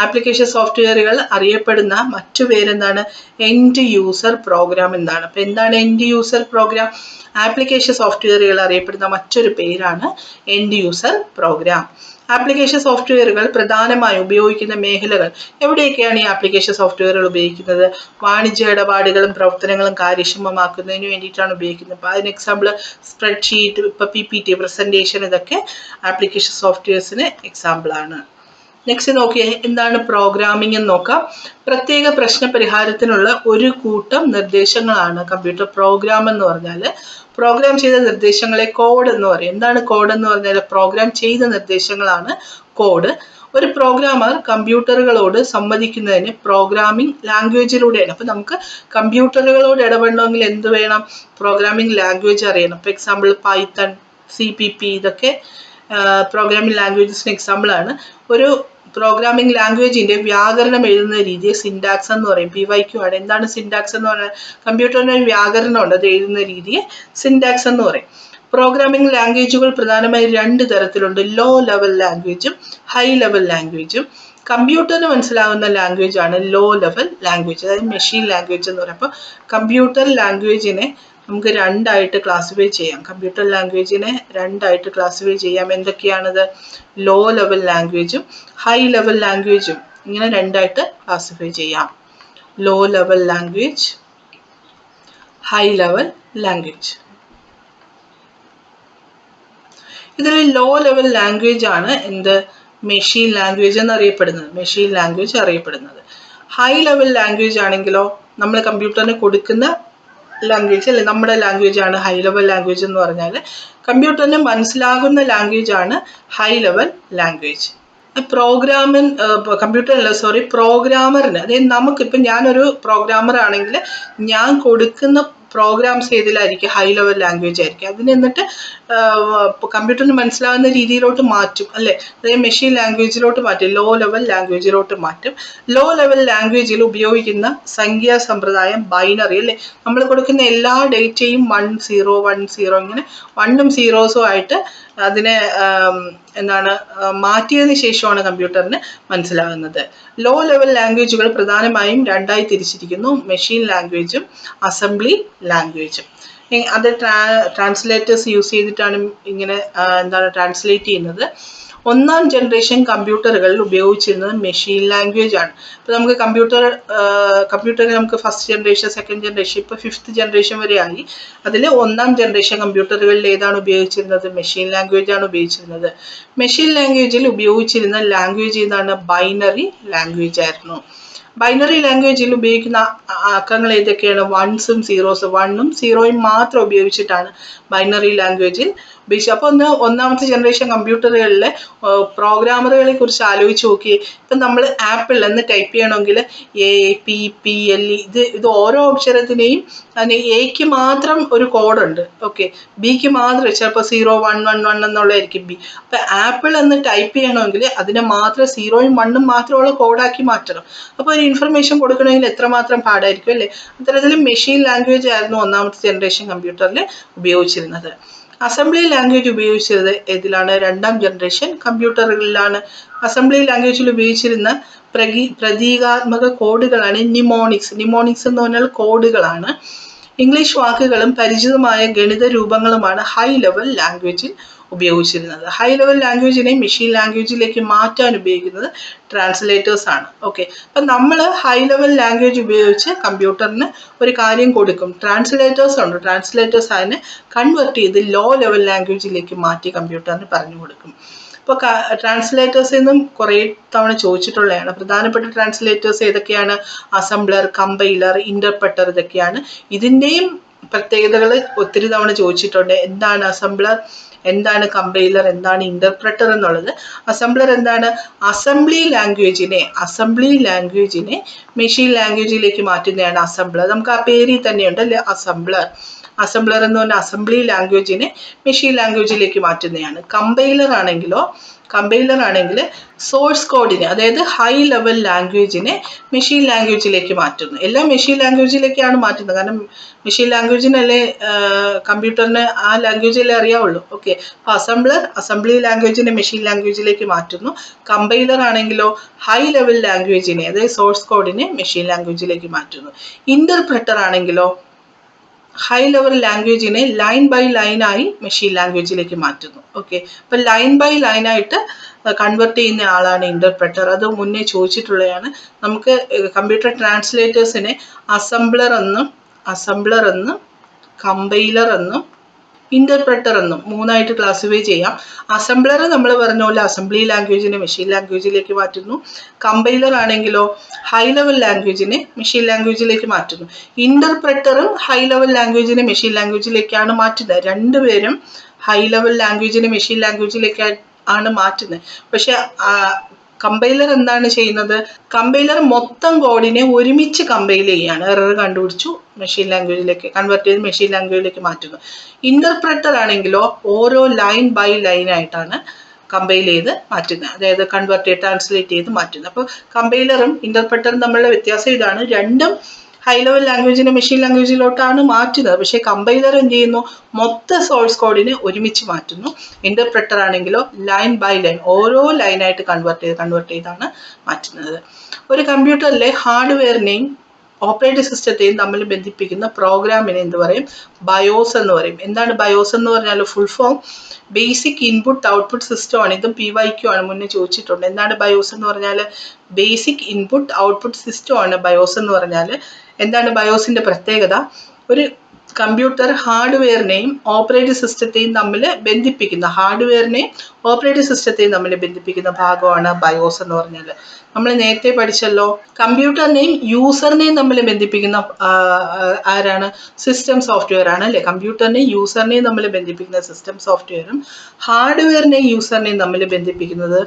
Speaker 1: ആപ്ലിക്കേഷൻ സോഫ്റ്റ്വെയറുകൾ. അറിയപ്പെടുന്ന മറ്റു പേരെന്താണ്? എൻഡ് യൂസർ പ്രോഗ്രാം എന്നാണ്. അപ്പൊ എന്താണ് എൻഡ് യൂസർ പ്രോഗ്രാം? ആപ്ലിക്കേഷൻ സോഫ്റ്റ്വെയറുകൾ അറിയപ്പെടുന്ന മറ്റൊരു പേരാണ് എൻഡ് യൂസർ പ്രോഗ്രാം. ആപ്ലിക്കേഷൻ സോഫ്റ്റ്വെയറുകൾ പ്രധാനമായും ഉപയോഗിക്കുന്ന മേഖലകൾ എവിടെയൊക്കെയാണ് ഈ ആപ്ലിക്കേഷൻ സോഫ്റ്റ്വെയറുകൾ ഉപയോഗിക്കുന്നത്? വാണിജ്യ ഇടപാടുകളും പ്രവർത്തനങ്ങളും കാര്യക്ഷമമാക്കുന്നതിന് വേണ്ടിയിട്ടാണ് ഉപയോഗിക്കുന്നത്. അപ്പോൾ അതിന് എക്സാമ്പിൾ സ്പ്രെഡ്ഷീറ്റ്, ഇപ്പൊ PPT, പ്രസന്റേഷൻ, ഇതൊക്കെ ആപ്ലിക്കേഷൻ സോഫ്റ്റ്വെയർസിന് എക്സാമ്പിൾ ആണ്. നെക്സ്റ്റ് നോക്കിയേ, എന്താണ് പ്രോഗ്രാമിംഗ് എന്ന് നോക്കാം. പ്രത്യേക പ്രശ്ന പരിഹാരത്തിനുള്ള ഒരു കൂട്ടം നിർദ്ദേശങ്ങളാണ് കമ്പ്യൂട്ടർ പ്രോഗ്രാം എന്ന് പറഞ്ഞാൽ. പ്രോഗ്രാം ചെയ്ത നിർദ്ദേശങ്ങളെ കോഡ് എന്ന് പറയും. എന്താണ് കോഡ് എന്ന് പറഞ്ഞാൽ? പ്രോഗ്രാം ചെയ്ത നിർദ്ദേശങ്ങളാണ് കോഡ്. ഒരു പ്രോഗ്രാമർ കമ്പ്യൂട്ടറുകളോട് സംവദിക്കുന്നതിന് പ്രോഗ്രാമിംഗ് ലാംഗ്വേജിലൂടെയാണ്. അപ്പൊ നമുക്ക് കമ്പ്യൂട്ടറുകളോട് ഇടപെടണമെങ്കിൽ എന്ത് വേണം? പ്രോഗ്രാമിംഗ് ലാംഗ്വേജ് അറിയണം. ഇപ്പൊ എക്സാമ്പിൾ പൈത്തൺ, CPP, ഇതൊക്കെ പ്രോഗ്രാമിംഗ് ലാംഗ്വേജസിന് എക്സാമ്പിൾ ആണ്. ഒരു പ്രോഗ്രാമിംഗ് ലാംഗ്വേജിന്റെ വ്യാകരണം എഴുതുന്ന രീതിയെ സിൻടാക്സ് എന്ന് പറയും. PYQ ആണ്. എന്താണ് സിൻടാക്സ് എന്ന് പറഞ്ഞാൽ? കമ്പ്യൂട്ടറിന് ഒരു വ്യാകരണമുണ്ട്, അത് എഴുതുന്ന രീതിയെ സിൻടാക്സ് എന്ന് പറയും. പ്രോഗ്രാമിംഗ് ലാംഗ്വേജുകൾ പ്രധാനമായി 2 തരത്തിലുണ്ട്. ലോ ലെവൽ ലാംഗ്വേജും ഹൈ ലെവൽ ലാംഗ്വേജും. കമ്പ്യൂട്ടറിന് മനസ്സിലാവുന്ന ലാംഗ്വേജ് ആണ് ലോ ലെവൽ ലാംഗ്വേജ്, അതായത് മെഷീൻ ലാംഗ്വേജ് എന്ന് പറയും. അപ്പോൾ കമ്പ്യൂട്ടർ ലാംഗ്വേജിനെ നമുക്ക് 2ആയിട്ട് ക്ലാസിഫൈ ചെയ്യാം. കമ്പ്യൂട്ടർ ലാംഗ്വേജിനെ 2ആയിട്ട് ക്ലാസിഫൈ ചെയ്യാം. എന്തൊക്കെയാണത്? ലോ ലെവൽ ലാംഗ്വേജും ഹൈ ലെവൽ ലാംഗ്വേജും. ഇങ്ങനെ 2ആയിട്ട് ക്ലാസിഫൈ ചെയ്യാം. Low level language, high level language. ഇതിൽ ലോ ലെവൽ ലാംഗ്വേജ് ആണ് എന്ത്? മെഷീൻ ലാംഗ്വേജ് എന്നറിയപ്പെടുന്നത്. മെഷീൻ ലാംഗ്വേജ് അറിയപ്പെടുന്നത്. ഹൈ ലെവൽ ലാംഗ്വേജ് ആണെങ്കിലോ നമ്മൾ കമ്പ്യൂട്ടറിന് കൊടുക്കുന്ന ലാംഗ്വേജ് അല്ലെ, നമ്മുടെ ലാംഗ്വേജ് ആണ് ഹൈ ലെവൽ ലാംഗ്വേജ് എന്ന് പറഞ്ഞാൽ. കമ്പ്യൂട്ടറിന് മനസ്സിലാകുന്ന ലാംഗ്വേജ് ആണ് ഹൈ ലെവൽ ലാംഗ്വേജ്. പ്രോഗ്രാമറിന്, അതായത് നമുക്കിപ്പം ഞാനൊരു പ്രോഗ്രാമർ ആണെങ്കിൽ ഞാൻ കൊടുക്കുന്ന പ്രോഗ്രാംസ് ഏതിലായിരിക്കും? ഹൈ ലെവൽ ലാംഗ്വേജ് ആയിരിക്കും. അതിന് എന്നിട്ട് കമ്പ്യൂട്ടറിന് മനസ്സിലാവുന്ന രീതിയിലോട്ട് മാറ്റും അല്ലെ, അതായത് മെഷീൻ ലാംഗ്വേജിലോട്ട് മാറ്റും, ലോ ലെവൽ ലാംഗ്വേജിലോട്ട് മാറ്റും. ലോ ലെവൽ ലാംഗ്വേജിൽ ഉപയോഗിക്കുന്ന സംഖ്യാ സമ്പ്രദായം ബൈനറി അല്ലെ. നമ്മൾ കൊടുക്കുന്ന എല്ലാ ഡേറ്റയും 1 0 1 0 ഇങ്ങനെ 1ഉം 0സും ആയിട്ട് അതിനെ എന്താണ് മാറ്റിയതിന് ശേഷമാണ് കമ്പ്യൂട്ടറിന് മനസ്സിലാകുന്നത്. ലോ ലെവൽ ലാംഗ്വേജുകൾ പ്രധാനമായും 2ആയി തിരിച്ചിരിക്കുന്നു. മെഷീൻ ലാംഗ്വേജും അസംബ്ലി ലാംഗ്വേജും. അത് ട്രാൻസ്ലേറ്റേഴ്സ് യൂസ് ചെയ്തിട്ടാണ് ഇങ്ങനെ എന്താണ് ട്രാൻസ്ലേറ്റ് ചെയ്യുന്നത്. 1ാം ജനറേഷൻ കമ്പ്യൂട്ടറുകളിൽ ഉപയോഗിച്ചിരുന്നത് മെഷീൻ ലാംഗ്വേജ് ആണ്. ഇപ്പൊ നമുക്ക് കമ്പ്യൂട്ടറിൽ നമുക്ക് 1st ജനറേഷൻ, 2nd ജനറേഷൻ, ഇപ്പൊ 5th ജനറേഷൻ വരെ ആയി. അതിൽ 1ാം ജനറേഷൻ കമ്പ്യൂട്ടറുകളിൽ ഏതാണ് ഉപയോഗിച്ചിരുന്നത്? മെഷീൻ ലാംഗ്വേജ് ആണ് ഉപയോഗിച്ചിരുന്നത്. മെഷീൻ ലാംഗ്വേജിൽ ഉപയോഗിച്ചിരുന്ന ലാംഗ്വേജ് ഏതാണ്? ബൈനറി ലാംഗ്വേജ് ആയിരുന്നു. ബൈനറി ലാംഗ്വേജിൽ ഉപയോഗിക്കുന്ന അക്കങ്ങൾ ഏതൊക്കെയാണ്? 1സും 0സും. 1ഉം 0യും മാത്രം ഉപയോഗിച്ചിട്ടാണ് ബൈനറി ലാംഗ്വേജിൽ അപ്പോൾ ഒന്നാമത്തെ ജനറേഷൻ കമ്പ്യൂട്ടറുകളിലെ പ്രോഗ്രാമറുകളെ കുറിച്ച് ആലോചിച്ച് നോക്കിയേ. ഇപ്പം നമ്മൾ ആപ്പിൾ എന്ന് ടൈപ്പ് ചെയ്യണമെങ്കിൽ APPL ഇത് ഓരോ അക്ഷരത്തിനെയും അതിന് എക്ക് മാത്രം ഒരു കോഡുണ്ട്. ഓക്കെ, ബിക്ക് മാത്രം ചിലപ്പോൾ 0111 എന്നുള്ളതായിരിക്കും ബി. അപ്പം ആപ്പിൾ എന്ന് ടൈപ്പ് ചെയ്യണമെങ്കിൽ അതിനെ മാത്രം 0യും 1ഉം മാത്രമുള്ള കോഡാക്കി മാറ്റണം. അപ്പോൾ ഒരു ഇൻഫർമേഷൻ കൊടുക്കണമെങ്കിൽ എത്രമാത്രം പാടായിരിക്കും അല്ലേ. അത്തരത്തിൽ മെഷീൻ ലാംഗ്വേജ് ആയിരുന്നു ഒന്നാമത്തെ ജനറേഷൻ കമ്പ്യൂട്ടറിൽ ഉപയോഗിച്ചിരുന്നത്. അസംബ്ലി ലാംഗ്വേജ് ഉപയോഗിച്ചത് ഏതിലാണ്? രണ്ടാം ജനറേഷൻ കമ്പ്യൂട്ടറുകളിലാണ്. അസംബ്ലി ലാംഗ്വേജിൽ ഉപയോഗിച്ചിരുന്ന പ്രതീകാത്മക കോഡുകളാണ് നിമോണിക്സ്. നിമോണിക്സ് എന്ന് പറഞ്ഞാൽ കോഡുകളാണ്. ഇംഗ്ലീഷ് വാക്കുകളും പരിചിതമായ ഗണിത രൂപങ്ങളുമാണ് ഹൈ ലെവൽ ലാംഗ്വേജിൽ ഉപയോഗിച്ചിരുന്നത്. ഹൈ ലെവൽ ലാംഗ്വേജിനെ മെഷീൻ ലാംഗ്വേജിലേക്ക് മാറ്റാൻ ഉപയോഗിക്കുന്നത് ട്രാൻസ്ലേറ്റേഴ്സ് ആണ്. ഓക്കെ, അപ്പം നമ്മൾ ഹൈ ലെവൽ ലാംഗ്വേജ് ഉപയോഗിച്ച് കമ്പ്യൂട്ടറിന് ഒരു കാര്യം കൊടുക്കും. ട്രാൻസ്ലേറ്റേഴ്സ് ഉണ്ട്. ട്രാൻസ്ലേറ്റേഴ്സ് അതിനെ കൺവെർട്ട് ചെയ്ത് ലോ ലെവൽ ലാംഗ്വേജിലേക്ക് മാറ്റി കമ്പ്യൂട്ടറിന് പറഞ്ഞു കൊടുക്കും. ഇപ്പോൾ ട്രാൻസ്ലേറ്റേഴ്സിൽ നിന്നും കുറേ തവണ ചോദിച്ചിട്ടുള്ളതാണ്. പ്രധാനപ്പെട്ട ട്രാൻസ്ലേറ്റേഴ്സ് ഏതൊക്കെയാണ്? അസംബ്ലർ, കമ്പൈലർ, ഇന്റർപ്രറ്റർ, ഇതൊക്കെയാണ്. ഇതിൻ്റെയും പ്രത്യേകതകൾ ഒത്തിരി തവണ ചോദിച്ചിട്ടുണ്ട്. എന്താണ് അസംബ്ലർ, എന്താണ് കമ്പൈലർ, എന്താണ് ഇന്റർപ്രറ്റർ എന്നുള്ളത്. അസംബ്ലർ എന്താണ്? അസംബ്ലി ലാംഗ്വേജിനെ മെഷീൻ ലാംഗ്വേജിലേക്ക് മാറ്റുന്നതാണ് അസംബ്ലർ. നമുക്ക് ആ പേരിൽ തന്നെയുണ്ട് അല്ലേ, അസംബ്ലർ. അസംബ്ലർ എന്ന് പറഞ്ഞാൽ അസംബ്ലി ലാംഗ്വേജിനെ മെഷീൻ ലാംഗ്വേജിലേക്ക് മാറ്റുന്നതാണ്. കമ്പൈലർ ആണെങ്കിൽ സോഴ്സ് കോഡിനെ, അതായത് ഹൈ ലെവൽ ലാംഗ്വേജിനെ മെഷീൻ ലാംഗ്വേജിലേക്ക് മാറ്റുന്നു. എല്ലാം മെഷീൻ ലാംഗ്വേജിലേക്കാണ് മാറ്റുന്നത്. കാരണം മെഷീൻ ലാംഗ്വേജിനല്ലേ കമ്പ്യൂട്ടറിന് ആ ലാംഗ്വേജിലേ അറിയാവുള്ളൂ. ഓക്കെ, അപ്പോൾ അസംബ്ലി ലാംഗ്വേജിനെ മെഷീൻ ലാംഗ്വേജിലേക്ക് മാറ്റുന്നു. കമ്പൈലർ ആണെങ്കിലോ ഹൈ ലെവൽ ലാംഗ്വേജിനെ, അതായത് സോഴ്സ് കോഡിനെ മെഷീൻ ലാംഗ്വേജിലേക്ക് മാറ്റുന്നു. ഇന്റർപ്രറ്റർ ആണെങ്കിലോ ഹൈ ലെവൽ ലാംഗ്വേജിനെ ലൈൻ ബൈ ലൈൻ ആയി മെഷീൻ ലാംഗ്വേജിലേക്ക് മാറ്റുന്നു. ഓക്കെ, അപ്പം ലൈൻ ബൈ ലൈൻ ആയിട്ട് കൺവെർട്ട് ചെയ്യുന്ന ആളാണ് ഇന്റർപ്രറ്റർ. അത് മുന്നേ ചോദിച്ചിട്ടുള്ളതാണ്. നമുക്ക് കമ്പ്യൂട്ടർ ട്രാൻസ്ലേറ്റേഴ്സിനെ അസംബ്ലർ എന്നും കമ്പൈലർ എന്നും ഇന്റർപ്രറ്റർ എന്നും മൂന്നായിട്ട് ക്ലാസിഫൈ ചെയ്യാം. അസംബ്ലർ നമ്മൾ പറഞ്ഞ പോലെ അസംബ്ലി ലാംഗ്വേജിനെ മെഷീൻ ലാംഗ്വേജിലേക്ക് മാറ്റുന്നു. കമ്പൈലർ ആണെങ്കിലോ ഹൈ ലെവൽ ലാംഗ്വേജിനെ മെഷീൻ ലാംഗ്വേജിലേക്ക് മാറ്റുന്നു. ഇന്റർപ്രറ്ററും ഹൈ ലെവൽ ലാംഗ്വേജിനെ മെഷീൻ ലാംഗ്വേജിലേക്കാണ് മാറ്റുന്നത്. രണ്ടുപേരും ഹൈ ലെവൽ ലാംഗ്വേജിനെ മെഷീൻ ലാംഗ്വേജിലേക്കാണ് മാറ്റുന്നത്. പക്ഷെ കമ്പൈലർ എന്താണ് ചെയ്യുന്നത്? കമ്പൈലർ മൊത്തം കോഡിനെ ഒരുമിച്ച് കമ്പൈൽ ചെയ്യാണ്. എറർ കണ്ടുപിടിച്ചു മെഷീൻ ലാംഗ്വേജിലേക്ക് കൺവെർട്ട് ചെയ്ത് മെഷീൻ ലാംഗ്വേജിലേക്ക് മാറ്റുന്നു. ഇന്റർപ്രറ്റർ ആണെങ്കിലോ ഓരോ ലൈൻ ബൈ ലൈൻ ആയിട്ടാണ് കമ്പൈൽ ചെയ്ത് മാറ്റുന്നത്, അതായത് കൺവെർട്ട് ചെയ്ത് ട്രാൻസ്ലേറ്റ് ചെയ്ത് മാറ്റുന്നത്. അപ്പോൾ കമ്പൈലറും ഇന്റർപ്രറ്ററും തമ്മിലുള്ള വ്യത്യാസം ഇതാണ്. രണ്ടും ഹൈ ലെവൽ ലാംഗ്വേജിനെ മെഷീൻ ലാംഗ്വേജിലോട്ടാണ് മാറ്റുന്നത്. പക്ഷേ കമ്പൈലർ എന്ത് ചെയ്യുന്നു? മൊത്തം സോഴ്സ് കോഡിനെ ഒരുമിച്ച് മാറ്റുന്നു. ഇന്റർപ്രറ്റർ ആണെങ്കിലോ ലൈൻ ബൈ ലൈൻ, ഓരോ ലൈനായിട്ട് കൺവെർട്ട് ചെയ്താണ് മാറ്റുന്നത്. ഒരു കമ്പ്യൂട്ടറിലെ ഹാർഡ്വെയറിനെയും ഓപ്പറേറ്റിംഗ് സിസ്റ്റത്തെയും തമ്മിൽ ബന്ധിപ്പിക്കുന്ന പ്രോഗ്രാമിനെ എന്ത് പറയും? ബയോസ് എന്ന് പറയും. എന്താണ് ബയോസ് എന്ന് പറഞ്ഞാൽ? Full form basic input output system ആണ്. ഇതും PYQ ആണ്, മുന്നേ ചോദിച്ചിട്ടുണ്ട്. എന്താണ് ബയോസ് എന്ന് പറഞ്ഞാൽ? ബേസിക് ഇൻപുട്ട് ഔട്ട്പുട്ട് സിസ്റ്റം ആണ് ബയോസ് എന്ന് പറഞ്ഞാൽ. എന്താണ് ബയോസിന്റെ പ്രത്യേകത? ഒരു കമ്പ്യൂട്ടർ ഹാർഡ്വെയറിനെയും ഓപ്പറേറ്റിംഗ് സിസ്റ്റത്തെയും തമ്മിൽ ബന്ധിപ്പിക്കുന്ന ഭാഗമാണ് ബയോസ് എന്ന് പറഞ്ഞാൽ. നമ്മൾ നേരത്തെ പഠിച്ചല്ലോ, കമ്പ്യൂട്ടറിനെയും യൂസറിനെയും തമ്മിൽ ബന്ധിപ്പിക്കുന്ന ആരാണ്? സിസ്റ്റം സോഫ്റ്റ്വെയർ ആണ് അല്ലേ. കമ്പ്യൂട്ടറിനെയും യൂസറിനെയും തമ്മിൽ ബന്ധിപ്പിക്കുന്ന സിസ്റ്റം സോഫ്റ്റ്വെയറും ഹാർഡ്വെയറിനെയും യൂസറിനെയും തമ്മിൽ ബന്ധിപ്പിക്കുന്നത്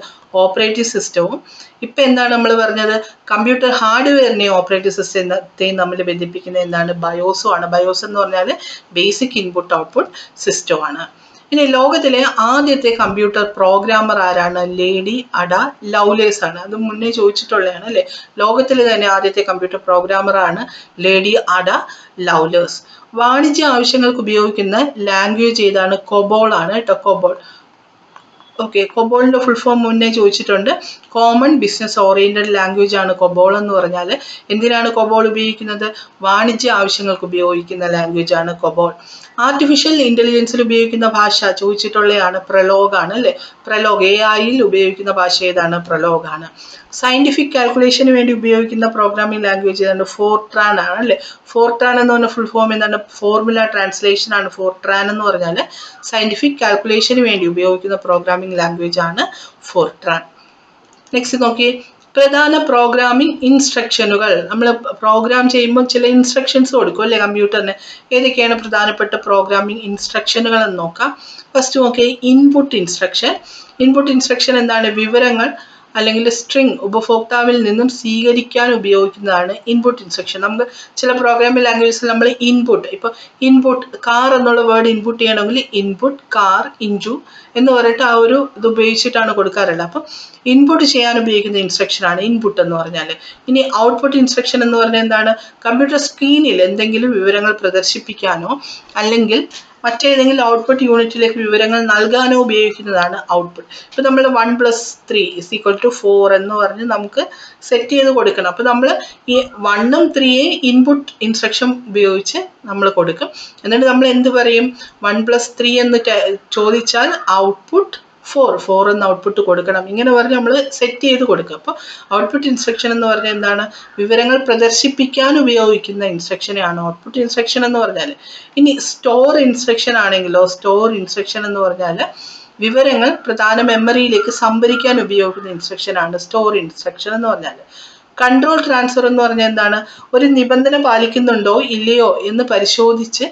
Speaker 1: ഓപ്പറേറ്റിംഗ് സിസ്റ്റവും. ഇപ്പം എന്താണ് നമ്മൾ പറഞ്ഞത്? കമ്പ്യൂട്ടർ ഹാർഡ്വെയറിനെയും ഓപ്പറേറ്റിംഗ് സിസ്റ്റത്തെയും തമ്മിൽ ബന്ധിപ്പിക്കുന്നത് എന്താണ്? ബയോസും ആണ്. ബയോസ് എന്ന് പറഞ്ഞാൽ ബേസിക് ഇൻപുട്ട് ഔട്ട്പുട്ട് സിസ്റ്റം ആണ്. ഇനി ലോകത്തിലെ ആദ്യത്തെ കമ്പ്യൂട്ടർ പ്രോഗ്രാമർ ആരാണ്? ലേഡി അഡ ലൗലേസ് ആണ്. അത് മുന്നേ ചോദിച്ചിട്ടുള്ളതാണ് അല്ലേ. ലോകത്തിലെ തന്നെ ആദ്യത്തെ കമ്പ്യൂട്ടർ പ്രോഗ്രാമർ ആണ് ലേഡി അഡ ലൗലേസ്. വാണിജ്യ ആവശ്യങ്ങൾക്ക് ഉപയോഗിക്കുന്ന ലാംഗ്വേജ് ഏതാണ്? കൊബോൾ ആണ് കേട്ടോ, കൊബോൾ. ഓക്കെ, കൊബോളിന്റെ ഫുൾ ഫോം മുന്നേ ചോദിച്ചിട്ടുണ്ട്. കോമൺ ബിസിനസ് ഓറിയന്റഡ് ലാംഗ്വേജ് ആണ് കൊബോൾ എന്ന് പറഞ്ഞാൽ. എന്തിനാണ് കൊബോൾ ഉപയോഗിക്കുന്നത്? വാണിജ്യ ആവശ്യങ്ങൾക്ക് ഉപയോഗിക്കുന്ന ലാംഗ്വേജ് ആണ് കൊബോൾ. ആർട്ടിഫിഷ്യൽ ഇന്റലിജൻസിൽ ഉപയോഗിക്കുന്ന ഭാഷ ചോദിച്ചിട്ടുള്ളതാണ്, പ്രലോഗ് ആണ് അല്ലേ. പ്രലോഗ് AI ഉപയോഗിക്കുന്ന ഭാഷ ഏതാണ്? പ്രലോഗ് ആണ്. സയന്റിഫിക് കാൽക്കുലേഷന് വേണ്ടി ഉപയോഗിക്കുന്ന പ്രോഗ്രാമിംഗ് ലാംഗ്വേജ് ഏതാണ്? ഫോർട്രാൻ ആണ് അല്ലേ. ഫോർട്രാൻ എന്ന് പറഞ്ഞ ഫുൾ ഫോം എന്താണ്? ഫോർമുല ട്രാൻസ്ലേഷൻ ആണ് ഫോർട്രാൻ എന്ന് പറഞ്ഞാൽ. സയന്റിഫിക് കാൽക്കുലേഷന് വേണ്ടി ഉപയോഗിക്കുന്ന പ്രോഗ്രാമിംഗ് ലാംഗ്വേജ് ആണ് ഫോർട്രാൻ. നെക്സ്റ്റ് നോക്കി, പ്രധാന പ്രോഗ്രാമിംഗ് ഇൻസ്ട്രക്ഷനുകൾ. നമ്മൾ പ്രോഗ്രാം ചെയ്യുമ്പോൾ ചില ഇൻസ്ട്രക്ഷൻസ് കൊടുക്കും അല്ലേ കമ്പ്യൂട്ടറിന്. ഏതൊക്കെയാണ് പ്രധാനപ്പെട്ട പ്രോഗ്രാമിംഗ് ഇൻസ്ട്രക്ഷനുകൾ എന്ന് നോക്കാം. ഫസ്റ്റ് നോക്കിയേ, ഇൻപുട്ട് ഇൻസ്ട്രക്ഷൻ. ഇൻപുട്ട് ഇൻസ്ട്രക്ഷൻ എന്താണ്? വിവരങ്ങൾ അല്ലെങ്കിൽ സ്ട്രിംഗ് ഉപഭോക്താവിൽ നിന്നും സ്വീകരിക്കാൻ ഉപയോഗിക്കുന്നതാണ് ഇൻപുട്ട് ഇൻസ്ട്രക്ഷൻ. നമുക്ക് ചില പ്രോഗ്രാമിംഗ് ലാംഗ്വേജസിൽ നമ്മൾ ഇൻപുട്ട്, ഇപ്പോൾ ഇൻപുട്ട് കാർ എന്നുള്ള വേർഡ് ഇൻപുട്ട് ചെയ്യണമെങ്കിൽ ഇൻപുട്ട് കാർ ഇൻറ്റു എന്ന് പറഞ്ഞിട്ട് ആ ഒരു ഇത് ഉപയോഗിച്ചിട്ടാണ് കൊടുക്കാറുള്ളത്. അപ്പം ഇൻപുട്ട് ചെയ്യാൻ ഉപയോഗിക്കുന്ന ഇൻസ്ട്രക്ഷനാണ് ഇൻപുട്ട് എന്ന് പറഞ്ഞാൽ. ഇനി ഔട്ട്പുട്ട് ഇൻസ്ട്രക്ഷൻ എന്ന് പറഞ്ഞാൽ എന്താണ്? കമ്പ്യൂട്ടർ സ്ക്രീനിൽ എന്തെങ്കിലും വിവരങ്ങൾ പ്രദർശിപ്പിക്കാനോ അല്ലെങ്കിൽ മറ്റേതെങ്കിലും ഔട്ട്പുട്ട് യൂണിറ്റിലേക്ക് വിവരങ്ങൾ നൽകാനോ ഉപയോഗിക്കുന്നതാണ് ഔട്ട്പുട്ട്. ഇപ്പം നമ്മൾ 1+3 = 4 എന്ന് പറഞ്ഞ് നമുക്ക് സെറ്റ് ചെയ്ത് കൊടുക്കണം. അപ്പം നമ്മൾ ഈ 1ഉം 3യെ ഇൻപുട്ട് ഇൻസ്ട്രക്ഷൻ ഉപയോഗിച്ച് നമ്മൾ കൊടുക്കും. എന്നിട്ട് നമ്മൾ എന്ത് പറയും? 1+3 എന്ന് ചോദിച്ചാൽ ഔട്ട്പുട്ട് 4 എന്ന ഔട്ട്പുട്ട് കൊടുക്കണം. ഇങ്ങനെ പറഞ്ഞ് നമ്മൾ സെറ്റ് ചെയ്ത് കൊടുക്കുക. അപ്പോൾ ഔട്ട്പുട്ട് ഇൻസ്ട്രക്ഷൻ എന്ന് പറഞ്ഞാൽ എന്താണ്? വിവരങ്ങൾ പ്രദർശിപ്പിക്കാൻ ഉപയോഗിക്കുന്ന ഇൻസ്ട്രക്ഷനെയാണ് ഔട്ട്പുട്ട് ഇൻസ്ട്രക്ഷൻ എന്ന് പറഞ്ഞാൽ. ഇനി സ്റ്റോർ ഇൻസ്ട്രക്ഷൻ ആണെങ്കിലോ, സ്റ്റോർ ഇൻസ്ട്രക്ഷൻ എന്ന് പറഞ്ഞാൽ വിവരങ്ങൾ പ്രധാന മെമ്മറിയിലേക്ക് സംഭരിക്കാൻ ഉപയോഗിക്കുന്ന ഇൻസ്ട്രക്ഷനാണ് സ്റ്റോർ ഇൻസ്ട്രക്ഷൻ എന്ന് പറഞ്ഞാൽ. കൺട്രോൾ ട്രാൻസ്ഫർ എന്ന് പറഞ്ഞാൽ എന്താണ്? ഒരു നിബന്ധന പാലിക്കുന്നുണ്ടോ ഇല്ലയോ എന്ന് പരിശോധിച്ച്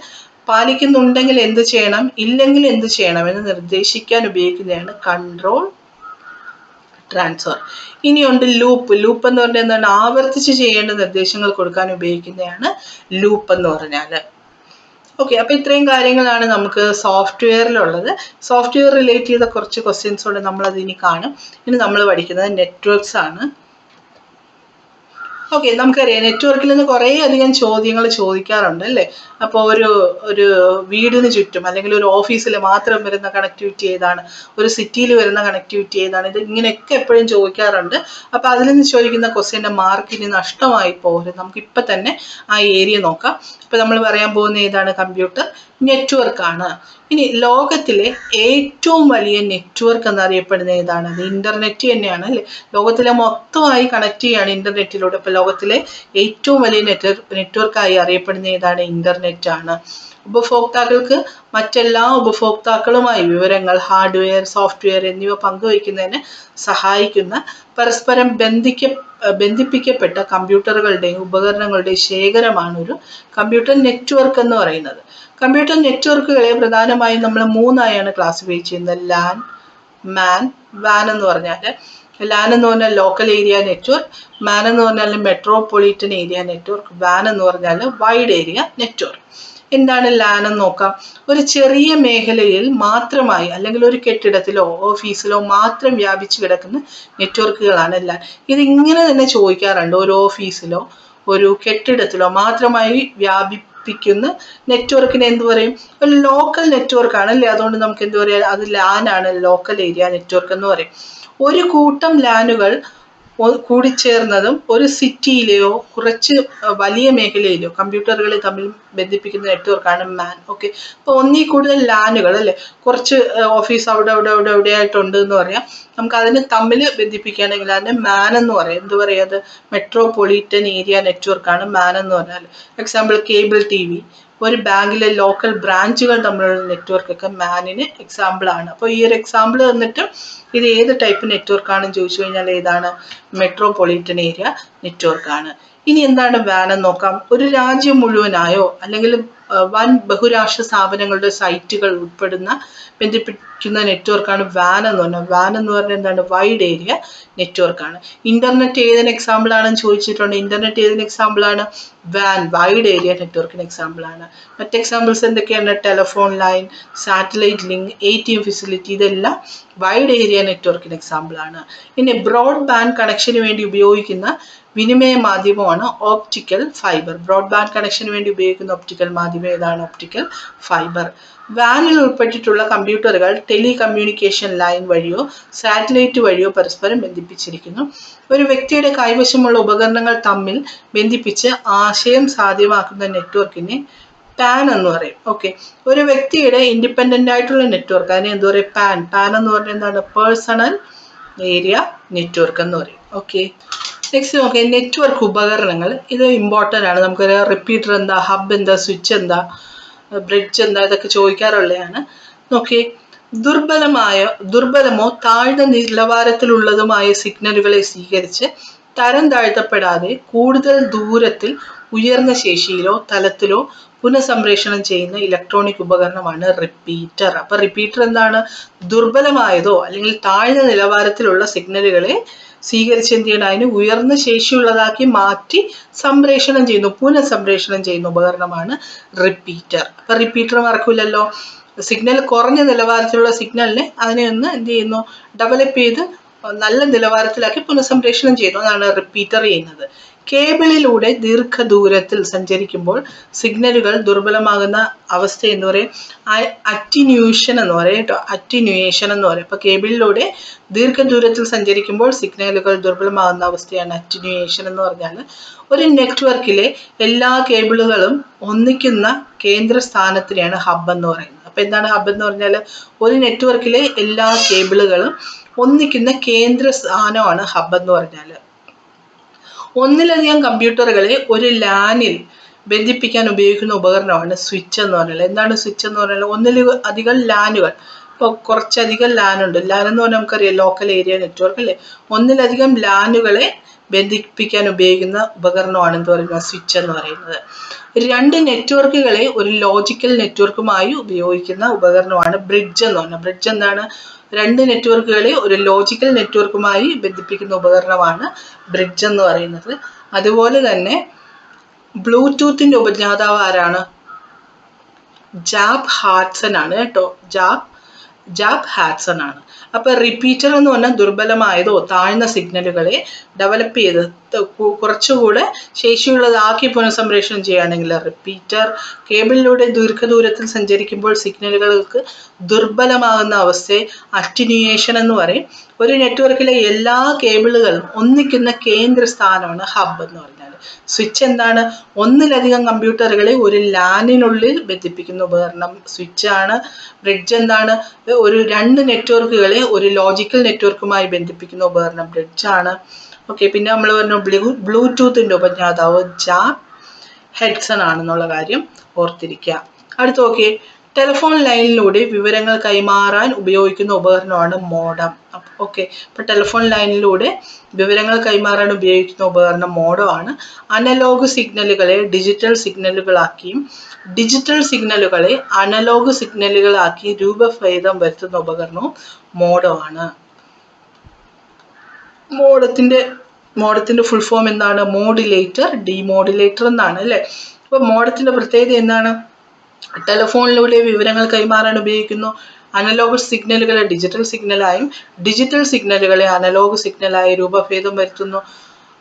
Speaker 1: പാലിക്കുന്നുണ്ടെങ്കിൽ എന്ത് ചെയ്യണം, ഇല്ലെങ്കിൽ എന്ത് ചെയ്യണം എന്ന് നിർദ്ദേശിക്കാൻ ഉപയോഗിക്കുന്നതാണ് കൺട്രോൾ ട്രാൻസ്ഫർ. ഇനിയുണ്ട് ലൂപ്പ്. ലൂപ്പ് എന്ന് പറഞ്ഞാൽ എന്താണ്? ആവർത്തിച്ച് ചെയ്യേണ്ട നിർദ്ദേശങ്ങൾ കൊടുക്കാൻ ഉപയോഗിക്കുന്നതാണ് ലൂപ്പ് എന്ന് പറഞ്ഞാൽ. ഓക്കെ, അപ്പോൾ ഇത്രയും കാര്യങ്ങളാണ് നമുക്ക് സോഫ്റ്റ്വെയറിലുള്ളത്. സോഫ്റ്റ്വെയർ റിലേറ്റ് ചെയ്ത കുറച്ച് ക്വസ്റ്റ്യൻസ് കൊണ്ട് നമ്മളത് ഇനി കാണും. ഇനി നമ്മൾ പഠിക്കുന്നത് നെറ്റ്വർക്ക്സ് ആണ്. ഓക്കെ, നമുക്കറിയാം നെറ്റ്വർക്കിൽ നിന്ന് കുറേ അധികം ചോദ്യങ്ങൾ ചോദിക്കാറുണ്ട് അല്ലേ. അപ്പോൾ ഒരു വീടിന് ചുറ്റും അല്ലെങ്കിൽ ഒരു ഓഫീസിൽ മാത്രം വരുന്ന കണക്ടിവിറ്റി ഏതാണ്, ഒരു സിറ്റിയിൽ വരുന്ന കണക്ടിവിറ്റി ഏതാണ്, ഇത് ഇങ്ങനെയൊക്കെ എപ്പോഴും ചോദിക്കാറുണ്ട്. അപ്പോൾ അതിൽ നിന്ന് ചോദിക്കുന്ന ക്വസ്റ്റ്യൻ്റെ മാർക്ക് ഇനി നഷ്ടമായി പോകരുത്. നമുക്കിപ്പോൾ തന്നെ ആ ഏരിയ നോക്കാം. ഇപ്പോൾ നമ്മൾ പറയാൻ പോകുന്ന ഏതാണ്? കമ്പ്യൂട്ടർ നെറ്റ്വർക്കാണ്. ഇനി ലോകത്തിലെ ഏറ്റവും വലിയ നെറ്റ്വർക്ക് എന്നറിയപ്പെടുന്ന ഏതാണ്? അത് ഇന്റർനെറ്റ് തന്നെയാണ് അല്ലേ. ലോകത്തിലെ മൊത്തമായി കണക്ട് ചെയ്യാണ് ഇന്റർനെറ്റിലൂടെ. അപ്പോൾ ലോകത്തിലെ ഏറ്റവും വലിയ നെറ്റ്വർക്കായി അറിയപ്പെടുന്ന ഏതാണ്? ഇന്റർനെറ്റ് ആണ്. ഉപഭോക്താക്കൾക്ക് മറ്റെല്ലാ ഉപഭോക്താക്കളുമായി വിവരങ്ങൾ, ഹാർഡ്വെയർ, സോഫ്റ്റ്വെയർ എന്നിവ പങ്കുവയ്ക്കുന്നതിന് സഹായിക്കുന്ന പരസ്പരം ബന്ധിപ്പിക്കപ്പെട്ട കമ്പ്യൂട്ടറുകളുടെയും ഉപകരണങ്ങളുടെയും ശേഖരമാണ് ഒരു കമ്പ്യൂട്ടർ നെറ്റ്വർക്ക് എന്ന് പറയുന്നത്. കമ്പ്യൂട്ടർ നെറ്റ്വർക്കുകളെ പ്രധാനമായും നമ്മൾ 3ആയാണ് ക്ലാസിഫൈ ചെയ്യുന്നത്. ലാൻ, മാൻ, വാൻ എന്ന് പറഞ്ഞാൽ. ലാൻ എന്ന് പറഞ്ഞാൽ ലോക്കൽ ഏരിയ നെറ്റ്വർക്ക്, മാൻ എന്ന് പറഞ്ഞാൽ മെട്രോപൊളിറ്റൻ ഏരിയ നെറ്റ്വർക്ക്, വാൻ എന്ന് പറഞ്ഞാൽ വൈഡ് ഏരിയ നെറ്റ്വർക്ക്. എന്താണ് ലാൻ എന്ന് നോക്കാം. ഒരു ചെറിയ മേഖലയിൽ മാത്രമായി അല്ലെങ്കിൽ ഒരു കെട്ടിടത്തിലോ ഓഫീസിലോ മാത്രം വ്യാപിച്ചു കിടക്കുന്ന നെറ്റ്വർക്കുകളാണ് ലാൻ. ഇതിങ്ങനെ തന്നെ ചോദിക്കാറുണ്ട്. ഒരു ഓഫീസിലോ ഒരു കെട്ടിടത്തിലോ മാത്രമായി വ്യാപിപ്പിക്കുന്ന നെറ്റ്വർക്കിനെ എന്ത് പറയും? ഒരു ലോക്കൽ നെറ്റ്വർക്ക് ആണ് അല്ലേ. അതുകൊണ്ട് നമുക്ക് എന്ത് പറയാം? അത് ലാൻ ആണ്, ലോക്കൽ ഏരിയ നെറ്റ്വർക്ക് എന്ന് പറയും. ഒരു കൂട്ടം ലാനുകൾ കൂടിച്ചേർന്നതും ഒരു സിറ്റിയിലെയോ കുറച്ച് വലിയ മേഖലയിലെയോ കമ്പ്യൂട്ടറുകളെ തമ്മിൽ ബന്ധിപ്പിക്കുന്ന നെറ്റ്വർക്കാണ് മാൻ. ഓക്കെ, അപ്പോൾ ഒന്നിൽ കൂടുതൽ ലാനുകൾ അല്ലേ, കുറച്ച് ഓഫീസ് അവിടെ ആയിട്ടുണ്ട് എന്ന് പറയാം. നമുക്ക് അതിനെ തമ്മിൽ ബന്ധിപ്പിക്കുകയാണെങ്കിൽ അതിനെ മാൻ എന്ന് പറയാം. എന്ത് പറയാം? അത് മെട്രോപൊളിറ്റൻ ഏരിയ നെറ്റ്വർക്കാണ് മാൻ എന്ന് പറഞ്ഞാൽ. എക്സാമ്പിൾ കേബിൾ TV, ഒരു ബാങ്കിലെ ലോക്കൽ ബ്രാഞ്ചുകൾ തമ്മിലുള്ള നെറ്റ്വർക്കൊക്കെ മാനിന് എക്സാമ്പിൾ ആണ്. അപ്പോൾ ഈ ഒരു എക്സാമ്പിൾ തന്നിട്ട് ഇത് ഏത് ടൈപ്പ് നെറ്റ്വർക്കാണെന്ന് ചോദിച്ചു കഴിഞ്ഞാൽ ഏതാണ്? മെട്രോപൊളിറ്റൻ ഏരിയ നെറ്റ്വർക്കാണ്. ഇനി എന്താണ് വാൻ എന്ന് നോക്കാം. ഒരു രാജ്യം മുഴുവനായോ അല്ലെങ്കിൽ വൻ ബഹുരാഷ്ട്ര സ്ഥാപനങ്ങളുടെ സൈറ്റുകൾ ഉൾപ്പെടുന്ന ബന്ധിപ്പിക്കുന്ന നെറ്റ്വർക്കാണ് വാൻ എന്ന് പറഞ്ഞാൽ. വാൻ എന്ന് പറഞ്ഞാൽ എന്താണ്? വൈഡ് ഏരിയ നെറ്റ്വർക്കാണ്. ഇന്റർനെറ്റ് ഏതിന് എക്സാമ്പിൾ ആണെന്ന് ചോദിച്ചിട്ടുണ്ട്. ഇന്റർനെറ്റ് ഏതിന് എക്സാമ്പിൾ ആണ്? വാൻ, വൈഡ് ഏരിയ നെറ്റ്വർക്കിന് എക്സാമ്പിൾ ആണ്. മറ്റ് എക്സാമ്പിൾസ് എന്തൊക്കെയാണ്? Telephone line, satellite link, ATM facility, ഇതെല്ലാം വൈഡ് ഏരിയ നെറ്റ്വർക്കിന് എക്സാമ്പിൾ ആണ്. ഇനി ബ്രോഡ്ബാൻഡ് കണക്ഷന് വേണ്ടി ഉപയോഗിക്കുന്ന വിനിമയ മാധ്യമമാണ് ഓപ്റ്റിക്കൽ ഫൈബർ. ബ്രോഡ്ബാൻഡ് കണക്ഷന് വേണ്ടി ഉപയോഗിക്കുന്ന ഒപ്റ്റിക്കൽ മാധ്യമം ഏതാണ്? Optical fibre. വാനിൽ ഉൾപ്പെട്ടിട്ടുള്ള കമ്പ്യൂട്ടറുകൾ ടെലികമ്മ്യൂണിക്കേഷൻ ലൈൻ വഴിയോ സാറ്റലൈറ്റ് വഴിയോ പരസ്പരം ബന്ധിപ്പിച്ചിരിക്കുന്നു. ഒരു വ്യക്തിയുടെ കൈവശമുള്ള ഉപകരണങ്ങൾ തമ്മിൽ ബന്ധിപ്പിച്ച് ആശയം സാധ്യമാക്കുന്ന നെറ്റ്വർക്കിനെ പാൻ എന്ന് പറയും. ഓക്കെ, ഒരു വ്യക്തിയുടെ ഇൻഡിപെൻഡന്റ് ആയിട്ടുള്ള നെറ്റ്വർക്ക് അതിനെ എന്ത് പറയും? പാൻ. പാൻ എന്ന് പറഞ്ഞാൽ എന്താണ്? പേഴ്സണൽ ഏരിയ നെറ്റ്വർക്ക് എന്ന് പറയും. ഓക്കെ, നെക്സ്റ്റ് നോക്കിയാൽ നെറ്റ്വർക്ക് ഉപകരണങ്ങൾ. ഇത് ഇമ്പോർട്ടൻ്റ് ആണ്. നമുക്കറിയാം റിപ്പീറ്റർ എന്താ, ഹബ് എന്താ, സ്വിച്ച് എന്താ, ബ്രിഡ്ജ് എന്താ, ഇതൊക്കെ ചോദിക്കാറുള്ളതാണ്. നോക്കിയേ, ദുർബലമോ താഴ്ന്ന നിലവാരത്തിലുള്ളതുമായ സിഗ്നലുകളെ സ്വീകരിച്ച് തരം താഴ്ത്തപ്പെടാതെ കൂടുതൽ ദൂരത്തിൽ ഉയർന്ന ശേഷിയിലോ തലത്തിലോ പുനഃസംപ്രേഷണം ചെയ്യുന്ന ഇലക്ട്രോണിക് ഉപകരണമാണ് റിപ്പീറ്റർ. അപ്പൊ റിപ്പീറ്റർ എന്താണ്? ദുർബലമായതോ അല്ലെങ്കിൽ താഴ്ന്ന നിലവാരത്തിലുള്ള സിഗ്നലുകളെ സ്വീകരിച്ച് എന്ത് ചെയ്യണം, അതിന് ഉയർന്ന ശേഷിയുള്ളതാക്കി മാറ്റി സംപ്രേഷണം ചെയ്യുന്നു, പുനഃസംപ്രേഷണം ചെയ്യുന്ന ഉപകരണമാണ് റിപ്പീറ്റർ. അപ്പൊ റിപ്പീറ്റർ മറക്കൂലല്ലോ. സിഗ്നൽ കുറഞ്ഞ നിലവാരത്തിലുള്ള സിഗ്നലിനെ അതിനെ ഒന്ന് എന്ത് ചെയ്യുന്നു, ഡെവലപ്പ് ചെയ്ത് നല്ല നിലവാരത്തിലാക്കി പുനഃസംപ്രേഷണം ചെയ്യുന്നു. അതാണ് റിപ്പീറ്റർ ചെയ്യുന്നത്. കേബിളിലൂടെ ദീർഘദൂരത്തിൽ സഞ്ചരിക്കുമ്പോൾ സിഗ്നലുകൾ ദുർബലമാകുന്ന അവസ്ഥ എന്ന് പറയും അറ്റിന്യൂഷൻ എന്ന് പറയും കേട്ടോ, അറ്റിന്യൂയേഷൻ എന്ന് പറയും. അപ്പൊ കേബിളിലൂടെ ദീർഘദൂരത്തിൽ സഞ്ചരിക്കുമ്പോൾ സിഗ്നലുകൾ ദുർബലമാകുന്ന അവസ്ഥയാണ് അറ്റിന്യൂയേഷൻ എന്ന് പറഞ്ഞാൽ. ഒരു നെറ്റ്വർക്കിലെ എല്ലാ കേബിളുകളും ഒന്നിക്കുന്ന കേന്ദ്ര സ്ഥാനത്തിനെയാണ് ഹബ് എന്ന് പറയുന്നത്. അപ്പൊ എന്താണ് ഹബ് എന്ന് പറഞ്ഞാൽ? ഒരു നെറ്റ്വർക്കിലെ എല്ലാ കേബിളുകളും ഒന്നിക്കുന്ന കേന്ദ്ര സ്ഥാനമാണ് ഹബ് എന്ന് പറഞ്ഞാൽ. ഒന്നിലധികം കമ്പ്യൂട്ടറുകളെ ഒരു ലാനിൽ ബന്ധിപ്പിക്കാൻ ഉപയോഗിക്കുന്ന ഉപകരണമാണ് സ്വിച്ച് എന്ന് പറഞ്ഞാൽ. എന്താണ് സ്വിച്ച് എന്ന് പറഞ്ഞാൽ? ഒന്നിലധികം ലാനുകൾ. ഇപ്പോൾ കുറച്ചധികം ലാനുണ്ട്. ലാൻ എന്ന് പറഞ്ഞാൽ നമുക്കറിയാം ലോക്കൽ ഏരിയ നെറ്റ്വർക്ക് അല്ലേ. ഒന്നിലധികം ലാനുകളെ ബന്ധിപ്പിക്കാൻ ഉപയോഗിക്കുന്ന ഉപകരണമാണ് എന്ത് പറയുന്നത്? സ്വിച്ച് എന്ന് പറയുന്നത്. രണ്ട് നെറ്റ്വർക്കുകളെ ഒരു ലോജിക്കൽ നെറ്റ്വർക്കുമായി ഉപയോഗിക്കുന്ന ഉപകരണമാണ് ബ്രിഡ്ജ് എന്ന് പറഞ്ഞാൽ. ബ്രിഡ്ജ് എന്താണ്? രണ്ട് നെറ്റ്വർക്കുകളെ ഒരു ലോജിക്കൽ നെറ്റ്വർക്കുമായി ബന്ധിപ്പിക്കുന്ന ഉപകരണമാണ് ബ്രിഡ്ജ് എന്ന് പറയുന്നത്. അതുപോലെ തന്നെ ബ്ലൂടൂത്തിന്റെ ഉപജ്ഞാതാവ് ആരാണ്? ജാബ് ഹാഡ്സൺ ആണ് കേട്ടോ. ജാബ് ഹാഡ്സൺ ആണ്. അപ്പൊ റിപ്പീറ്റർ എന്ന് പറഞ്ഞാൽ ദുർബലമായതോ താഴ്ന്ന സിഗ്നലുകളെ ഡെവലപ്പ് ചെയ്ത് കുറച്ചുകൂടെ ശേഷിയുള്ളതാക്കി പുനഃസംപ്രേഷണം ചെയ്യുകയാണെങ്കിൽ റിപ്പീറ്റർ. കേബിളിലൂടെ ദീർഘദൂരത്തിൽ സഞ്ചരിക്കുമ്പോൾ സിഗ്നലുകൾക്ക് ദുർബലമാകുന്ന അവസ്ഥയെ അറ്റിന്യൂയേഷൻ എന്ന് പറയും. ഒരു നെറ്റ്വർക്കിലെ എല്ലാ കേബിളുകളും ഒന്നിക്കുന്ന കേന്ദ്ര സ്ഥാനമാണ് ഹബ് എന്ന് പറഞ്ഞാൽ. സ്വിച്ച് എന്താണ്? ഒന്നിലധികം കമ്പ്യൂട്ടറുകളെ ഒരു ലാനിനുള്ളിൽ ബന്ധിപ്പിക്കുന്ന ഉപകരണം സ്വിച്ച് ആണ്. ബ്രിഡ്ജ് എന്താണ്? രണ്ട് നെറ്റ്വർക്കുകളെ ഒരു ലോജിക്കൽ നെറ്റ്വർക്കുമായി ബന്ധിപ്പിക്കുന്ന ഉപകരണം ബ്രിഡ്ജ് ആണ്. ഓക്കെ, പിന്നെ നമ്മൾ പറഞ്ഞു ബ്ലൂടൂത്തിന്റെ ഉപജ്ഞാതാവ് ജാബ് ഹാഡ്സൺ ആണെന്നുള്ള കാര്യം ഓർത്തിരിക്കുക. അടുത്ത നോക്കിയേ, ടെലിഫോൺ ലൈനിലൂടെ വിവരങ്ങൾ കൈമാറാൻ ഉപയോഗിക്കുന്ന ഉപകരണമാണ് മോഡം. ഓക്കെ, ഇപ്പൊ ടെലിഫോൺ ലൈനിലൂടെ വിവരങ്ങൾ കൈമാറാൻ ഉപയോഗിക്കുന്ന ഉപകരണം മോഡം ആണ്. അനലോഗ് സിഗ്നലുകളെ ഡിജിറ്റൽ സിഗ്നലുകളാക്കിയും ഡിജിറ്റൽ സിഗ്നലുകളെ അനലോഗ് സിഗ്നലുകളാക്കി രൂപഭേദം വരുത്തുന്ന ഉപകരണവും മോഡം ആണ്. മോഡത്തിന്റെ ഫുൾ ഫോം എന്താണ്? മോഡുലേറ്റർ, ഡിമോഡുലേറ്റർ എന്നാണ് അല്ലെ. അപ്പൊ മോഡത്തിന്റെ പ്രത്യേകത എന്താണ്? ടെലിഫോണിലൂടെ വിവരങ്ങൾ കൈമാറാൻ ഉപയോഗിക്കുന്നു. അനലോഗ് സിഗ്നലുകളെ ഡിജിറ്റൽ സിഗ്നലായും ഡിജിറ്റൽ സിഗ്നലുകളെ അനലോഗ് സിഗ്നലായി രൂപഭേദം വരുത്തുന്നു.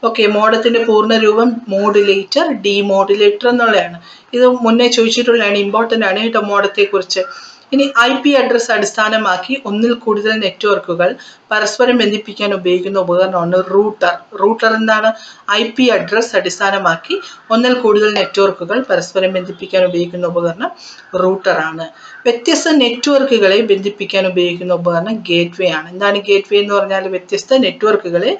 Speaker 1: ഓക്കെ, മോഡത്തിന്റെ പൂർണ്ണ രൂപം മോഡുലേറ്റർ, ഡിമോഡുലേറ്റർ എന്നുള്ളതാണ്. ഇത് മുന്നേ ചോദിച്ചിട്ടുള്ളതാണ്, ഇമ്പോർട്ടൻ്റ് ആണ് കേട്ടോ മോഡത്തെ കുറിച്ച്. ഇനി IP അഡ്രസ് അടിസ്ഥാനമാക്കി ഒന്നിൽ കൂടുതൽ നെറ്റ്വർക്കുകൾ പരസ്പരം ബന്ധിപ്പിക്കാൻ ഉപയോഗിക്കുന്ന ഉപകരണമാണ് റൂട്ടർ. റൂട്ടർ എന്താണ്? IP അഡ്രസ് അടിസ്ഥാനമാക്കി ഒന്നിൽ കൂടുതൽ നെറ്റ്വർക്കുകൾ പരസ്പരം ബന്ധിപ്പിക്കാൻ ഉപയോഗിക്കുന്ന ഉപകരണം റൂട്ടർ ആണ്. വ്യത്യസ്ത നെറ്റ്വർക്കുകളെ ബന്ധിപ്പിക്കാൻ ഉപയോഗിക്കുന്ന ഉപകരണം ഗേറ്റ്വേ ആണ്. എന്താണ് ഗേറ്റ്വേ എന്ന് പറഞ്ഞാൽ? വ്യത്യസ്ത നെറ്റ്വർക്കുകളെ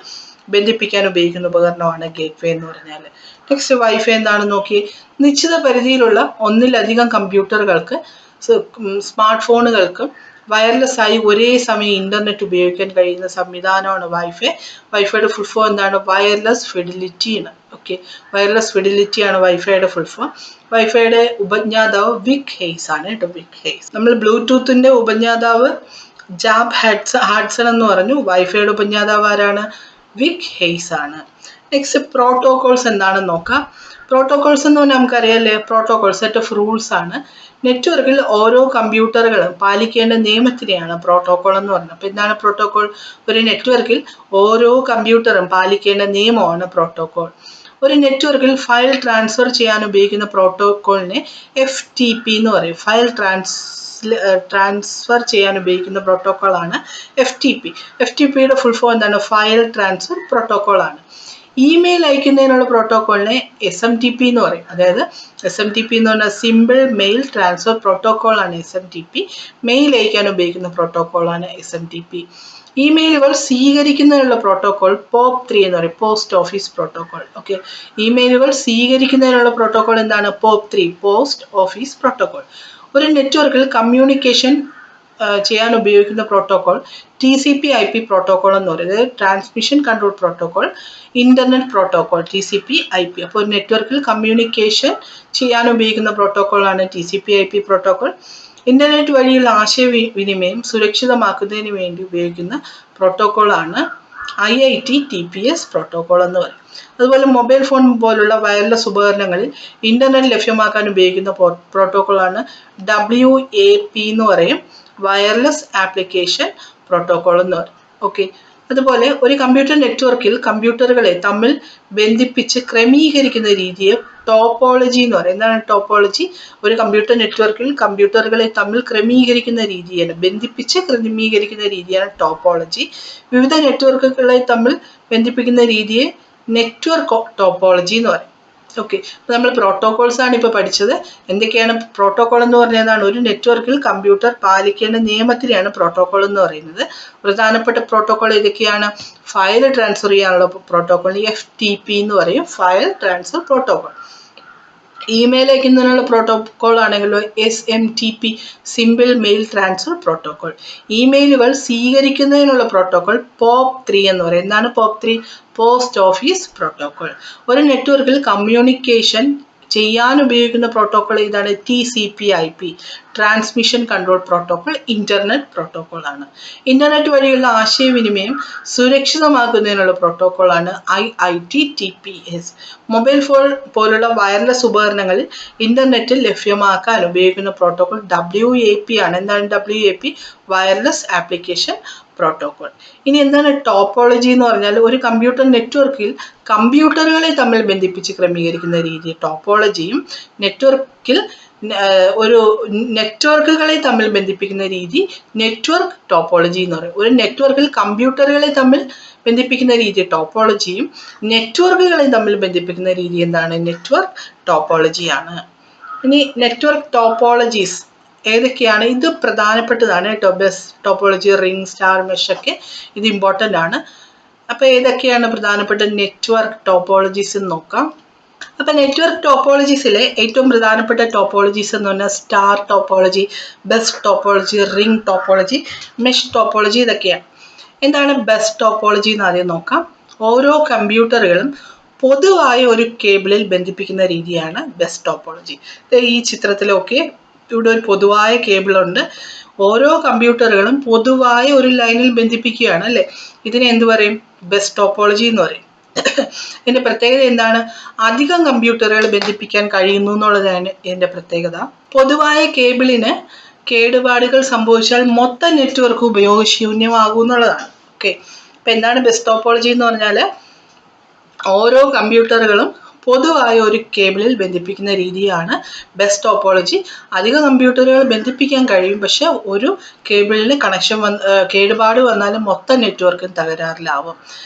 Speaker 1: ബന്ധിപ്പിക്കാൻ ഉപയോഗിക്കുന്ന ഉപകരണമാണ് ഗേറ്റ്വേ എന്ന് പറഞ്ഞാൽ. നെക്സ്റ്റ് വൈഫൈ എന്താണെന്ന് നോക്കി. നിശ്ചിത പരിധിയിലുള്ള ഒന്നിലധികം കമ്പ്യൂട്ടറുകൾക്ക് സ്മാർട്ട് ഫോണുകൾക്ക് വയർലെസ് ആയി ഒരേ സമയം ഇന്റർനെറ്റ് ഉപയോഗിക്കാൻ കഴിയുന്ന സംവിധാനമാണ് വൈഫൈ. വൈഫൈയുടെ ഫുൾ ഫോം എന്താണ്? വയർലെസ് ഫിഡിലിറ്റി ആണ്. ഓക്കെ, വയർലെസ് ഫിഡിലിറ്റി ആണ് വൈഫൈയുടെ ഫുൾ ഫോം. വൈഫൈയുടെ ഉപജ്ഞാതാവ് വിക് ഹെയ്സ് ആണ് കേട്ടോ, വിക് ഹെയ്സ്. നമ്മൾ ബ്ലൂടൂത്തിന്റെ ഉപജ്ഞാതാവ് ജാബ് ഹാഡ്സൺ എന്ന് പറഞ്ഞു. വൈഫൈയുടെ ഉപജ്ഞാതാവ് ആരാണ്? വിക് ഹെയ്സ് ആണ്. നെക്സ്റ്റ് പ്രോട്ടോകോൾസ് എന്താണെന്ന് നോക്കാം. പ്രോട്ടോകോൾസ് എന്ന് പറഞ്ഞാൽ നമുക്കറിയാല്ലേ, പ്രോട്ടോകോൾ സെറ്റ് ഓഫ് റൂൾസ് ആണ്. നെറ്റ്വർക്കിൽ ഓരോ കമ്പ്യൂട്ടറുകളും പാലിക്കേണ്ട നിയമത്തിനെയാണ് പ്രോട്ടോകോൾ എന്ന് പറയുന്നത്. അപ്പൊ എന്താണ് പ്രോട്ടോകോൾ? ഒരു നെറ്റ്വർക്കിൽ ഓരോ കമ്പ്യൂട്ടറും പാലിക്കേണ്ട നിയമമാണ് പ്രോട്ടോകോൾ. ഒരു നെറ്റ്വർക്കിൽ ഫയൽ ട്രാൻസ്ഫർ ചെയ്യാൻ ഉപയോഗിക്കുന്ന പ്രോട്ടോകോളിനെ FTP എന്ന് പറയും. ഫയൽ ട്രാൻസ്ഫർ ചെയ്യാൻ ഉപയോഗിക്കുന്ന പ്രോട്ടോകോൾ ആണ് FTP. FTPയുടെ ഫുൾ ഫോം എന്താണ്? ഫയൽ ട്രാൻസ്ഫർ പ്രോട്ടോകോൾ ആണ്. ഇമെയിൽ അയക്കുന്നതിനുള്ള പ്രോട്ടോകോളിനെ SMTP എന്ന് പറയും. അതായത് SMTP എന്ന് പറഞ്ഞാൽ സിമ്പിൾ മെയിൽ ട്രാൻസ്ഫർ പ്രോട്ടോകോൾ ആണ് SMTP. മെയിൽ അയക്കാൻ ഉപയോഗിക്കുന്ന പ്രോട്ടോകോൾ ആണ് SMTP. ഇമെയിലുകൾ സ്വീകരിക്കുന്നതിനുള്ള പ്രോട്ടോകോൾ POP3 എന്ന് പറയും, പോസ്റ്റ് ഓഫീസ് പ്രോട്ടോകോൾ. ഓക്കെ, ഇമെയിലുകൾ സ്വീകരിക്കുന്നതിനുള്ള പ്രോട്ടോകോൾ എന്താണ്? POP3, post office protocol. ഒരു നെറ്റ്വർക്കിൽ കമ്മ്യൂണിക്കേഷൻ ചെയ്യാൻ ഉപയോഗിക്കുന്ന പ്രോട്ടോകോൾ TCP/IP പ്രോട്ടോകോൾ എന്ന് പറയുന്നത് transmission control protocol, internet protocol TCP/IP. അപ്പോൾ ഒരു നെറ്റ്വർക്കിൽ കമ്മ്യൂണിക്കേഷൻ ചെയ്യാൻ ഉപയോഗിക്കുന്ന പ്രോട്ടോകോളാണ് TCP/IP പ്രോട്ടോകോൾ. ഇന്റർനെറ്റ് വഴിയുള്ള ആശയവിനിമയം സുരക്ഷിതമാക്കുന്നതിന് വേണ്ടി ഉപയോഗിക്കുന്ന പ്രോട്ടോകോളാണ് IIT-TPS പ്രോട്ടോകോൾ എന്ന് പറയും. അതുപോലെ മൊബൈൽ ഫോൺ പോലുള്ള വയർലെസ് ഉപകരണങ്ങളിൽ ഇന്റർനെറ്റ് ലഭ്യമാക്കാൻ ഉപയോഗിക്കുന്ന പ്രോട്ടോകോളാണ് WAP എന്ന് പറയും, വയർലെസ് ആപ്ലിക്കേഷൻ പ്രോട്ടോകോൾ എന്ന് പറയും. ഓക്കെ, അതുപോലെ ഒരു കമ്പ്യൂട്ടർ നെറ്റ്വർക്കിൽ കമ്പ്യൂട്ടറുകളെ തമ്മിൽ ബന്ധിപ്പിച്ച് ക്രമീകരിക്കുന്ന രീതിയെ ടോപ്പോളജി എന്ന് പറയും. എന്താണ് ടോപ്പോളജി? ഒരു കമ്പ്യൂട്ടർ നെറ്റ്വർക്കിൽ കമ്പ്യൂട്ടറുകളെ തമ്മിൽ ക്രമീകരിക്കുന്ന രീതിയാണ്, ബന്ധിപ്പിച്ച് ക്രമീകരിക്കുന്ന രീതിയാണ് ടോപ്പോളജി. വിവിധ നെറ്റ്വർക്കുകളെ തമ്മിൽ ബന്ധിപ്പിക്കുന്ന രീതിയെ നെറ്റ്വർക്ക് ടോപ്പോളജി എന്ന് പറയും. ഓക്കെ, നമ്മൾ പ്രോട്ടോകോൾസ് ആണ് ഇപ്പോൾ പഠിച്ചത്. എന്തൊക്കെയാണ് പ്രോട്ടോകോൾ എന്ന് പറഞ്ഞതാണ്? ഒരു നെറ്റ്വർക്കിൽ കമ്പ്യൂട്ടർ പാലിക്കേണ്ട നിയമത്തിനെയാണ് പ്രോട്ടോകോൾ എന്ന് പറയുന്നത്. പ്രധാനപ്പെട്ട പ്രോട്ടോകോൾ ഏതൊക്കെയാണ്? ഫയൽ ട്രാൻസ്ഫർ ചെയ്യാനുള്ള പ്രോട്ടോകോൾ FTP എന്ന് പറയും, ഫയൽ ട്രാൻസ്ഫർ പ്രോട്ടോകോൾ. ഇമെയിൽ അയക്കുന്നതിനുള്ള പ്രോട്ടോകോൾ ആണെങ്കിലോ SMTP, simple mail transfer protocol. ഇമെയിലുകൾ സ്വീകരിക്കുന്നതിനുള്ള പ്രോട്ടോകോൾ POP3 എന്ന് പറയും. എന്താണ് POP3? Post office protocol. ഒരു നെറ്റ്വർക്കിൽ കമ്മ്യൂണിക്കേഷൻ ചെയ്യാൻ ഉപയോഗിക്കുന്ന പ്രോട്ടോകോൾ ഇതാണ് TCP/IP, transmission control protocol, internet protocol ആണ്. ഇന്റർനെറ്റ് വഴിയുള്ള ആശയവിനിമയം സുരക്ഷിതമാക്കുന്നതിനുള്ള പ്രോട്ടോകോളാണ് IIT-TPS. മൊബൈൽ ഫോൺ പോലുള്ള വയർലെസ് ഉപകരണങ്ങളിൽ ഇന്റർനെറ്റ് ലഭ്യമാക്കാൻ ഉപയോഗിക്കുന്ന പ്രോട്ടോകോൾ WAP ആണ്. എന്താണ് WAP? Wireless application protocol. ഇനി എന്താണ് ടോപ്പോളജി എന്ന് പറഞ്ഞാൽ? ഒരു കമ്പ്യൂട്ടർ നെറ്റ്വർക്കിൽ കമ്പ്യൂട്ടറുകളെ തമ്മിൽ ബന്ധിപ്പിച്ച് ക്രമീകരിക്കുന്ന രീതി ടോപ്പോളജിയും, നെറ്റ്വർക്കിൽ ഒരു നെറ്റ്വർക്കുകളെ തമ്മിൽ ബന്ധിപ്പിക്കുന്ന രീതി നെറ്റ്വർക്ക് ടോപ്പോളജി എന്ന് പറയും. ഒരു നെറ്റ്വർക്കിൽ കമ്പ്യൂട്ടറുകളെ തമ്മിൽ ബന്ധിപ്പിക്കുന്ന രീതി ടോപ്പോളജിയും, നെറ്റ്വർക്കുകളെ തമ്മിൽ ബന്ധിപ്പിക്കുന്ന രീതി എന്താണ്? നെറ്റ്വർക്ക് ടോപ്പോളജിയാണ്. ഇനി നെറ്റ്വർക്ക് ടോപ്പോളജീസ് ഏതൊക്കെയാണ്? ഇത് പ്രധാനപ്പെട്ടതാണ് കേട്ടോ. ബെസ് ടോപ്പോളജി, റിംഗ്, സ്റ്റാർ, മെഷ് ഒക്കെ ഇത് ഇമ്പോർട്ടൻ്റ് ആണ്. അപ്പോൾ ഏതൊക്കെയാണ് പ്രധാനപ്പെട്ട നെറ്റ്വർക്ക് ടോപ്പോളജീസ് എന്ന് നോക്കാം. അപ്പം നെറ്റ്വർക്ക് ടോപ്പോളജീസിലെ ഏറ്റവും പ്രധാനപ്പെട്ട ടോപ്പോളജീസ് എന്ന് പറഞ്ഞാൽ star topology, bus topology, ring topology, mesh topology ഇതൊക്കെയാണ്. എന്താണ് ബെസ് ടോപ്പോളജി എന്ന് ആദ്യം നോക്കാം. ഓരോ കമ്പ്യൂട്ടറുകളും പൊതുവായ ഒരു കേബിളിൽ ബന്ധിപ്പിക്കുന്ന രീതിയാണ് ബെസ് ടോപ്പോളജി. ഈ ചിത്രത്തിലൊക്കെ ഇവിടെ ഒരു പൊതുവായ കേബിളുണ്ട്. ഓരോ കമ്പ്യൂട്ടറുകളും പൊതുവായ ഒരു ലൈനിൽ ബന്ധിപ്പിക്കുകയാണ് അല്ലേ. ഇതിനെ എന്ത് പറയും? ബെസ് ടോപ്പോളജി എന്ന് പറയും. ഇതിന്റെ പ്രത്യേകത എന്താണ്? അധികം കമ്പ്യൂട്ടറുകൾ ബന്ധിപ്പിക്കാൻ കഴിയുന്നു എന്നുള്ളതാണ് ഇതിന്റെ പ്രത്യേകത. പൊതുവായ കേബിളിന് കേടുപാടുകൾ സംഭവിച്ചാൽ മൊത്തം നെറ്റ്വർക്ക് ഉപയോഗശൂന്യമാകും എന്നുള്ളതാണ്. ഓക്കെ, അപ്പൊ എന്താണ് ബെസ് ടോപ്പോളജി എന്ന് പറഞ്ഞാൽ? ഓരോ കമ്പ്യൂട്ടറുകളും പൊതുവായ ഒരു കേബിളിൽ ബന്ധിപ്പിക്കുന്ന രീതിയാണ് ബെസ് ടോപ്പോളജി. അധിക കമ്പ്യൂട്ടറുകൾ ബന്ധിപ്പിക്കാൻ കഴിയും, പക്ഷെ ഒരു കേബിളിന് കേടുപാട് വന്നാലും മൊത്തം നെറ്റ്വർക്കും തകരാറിലാവും.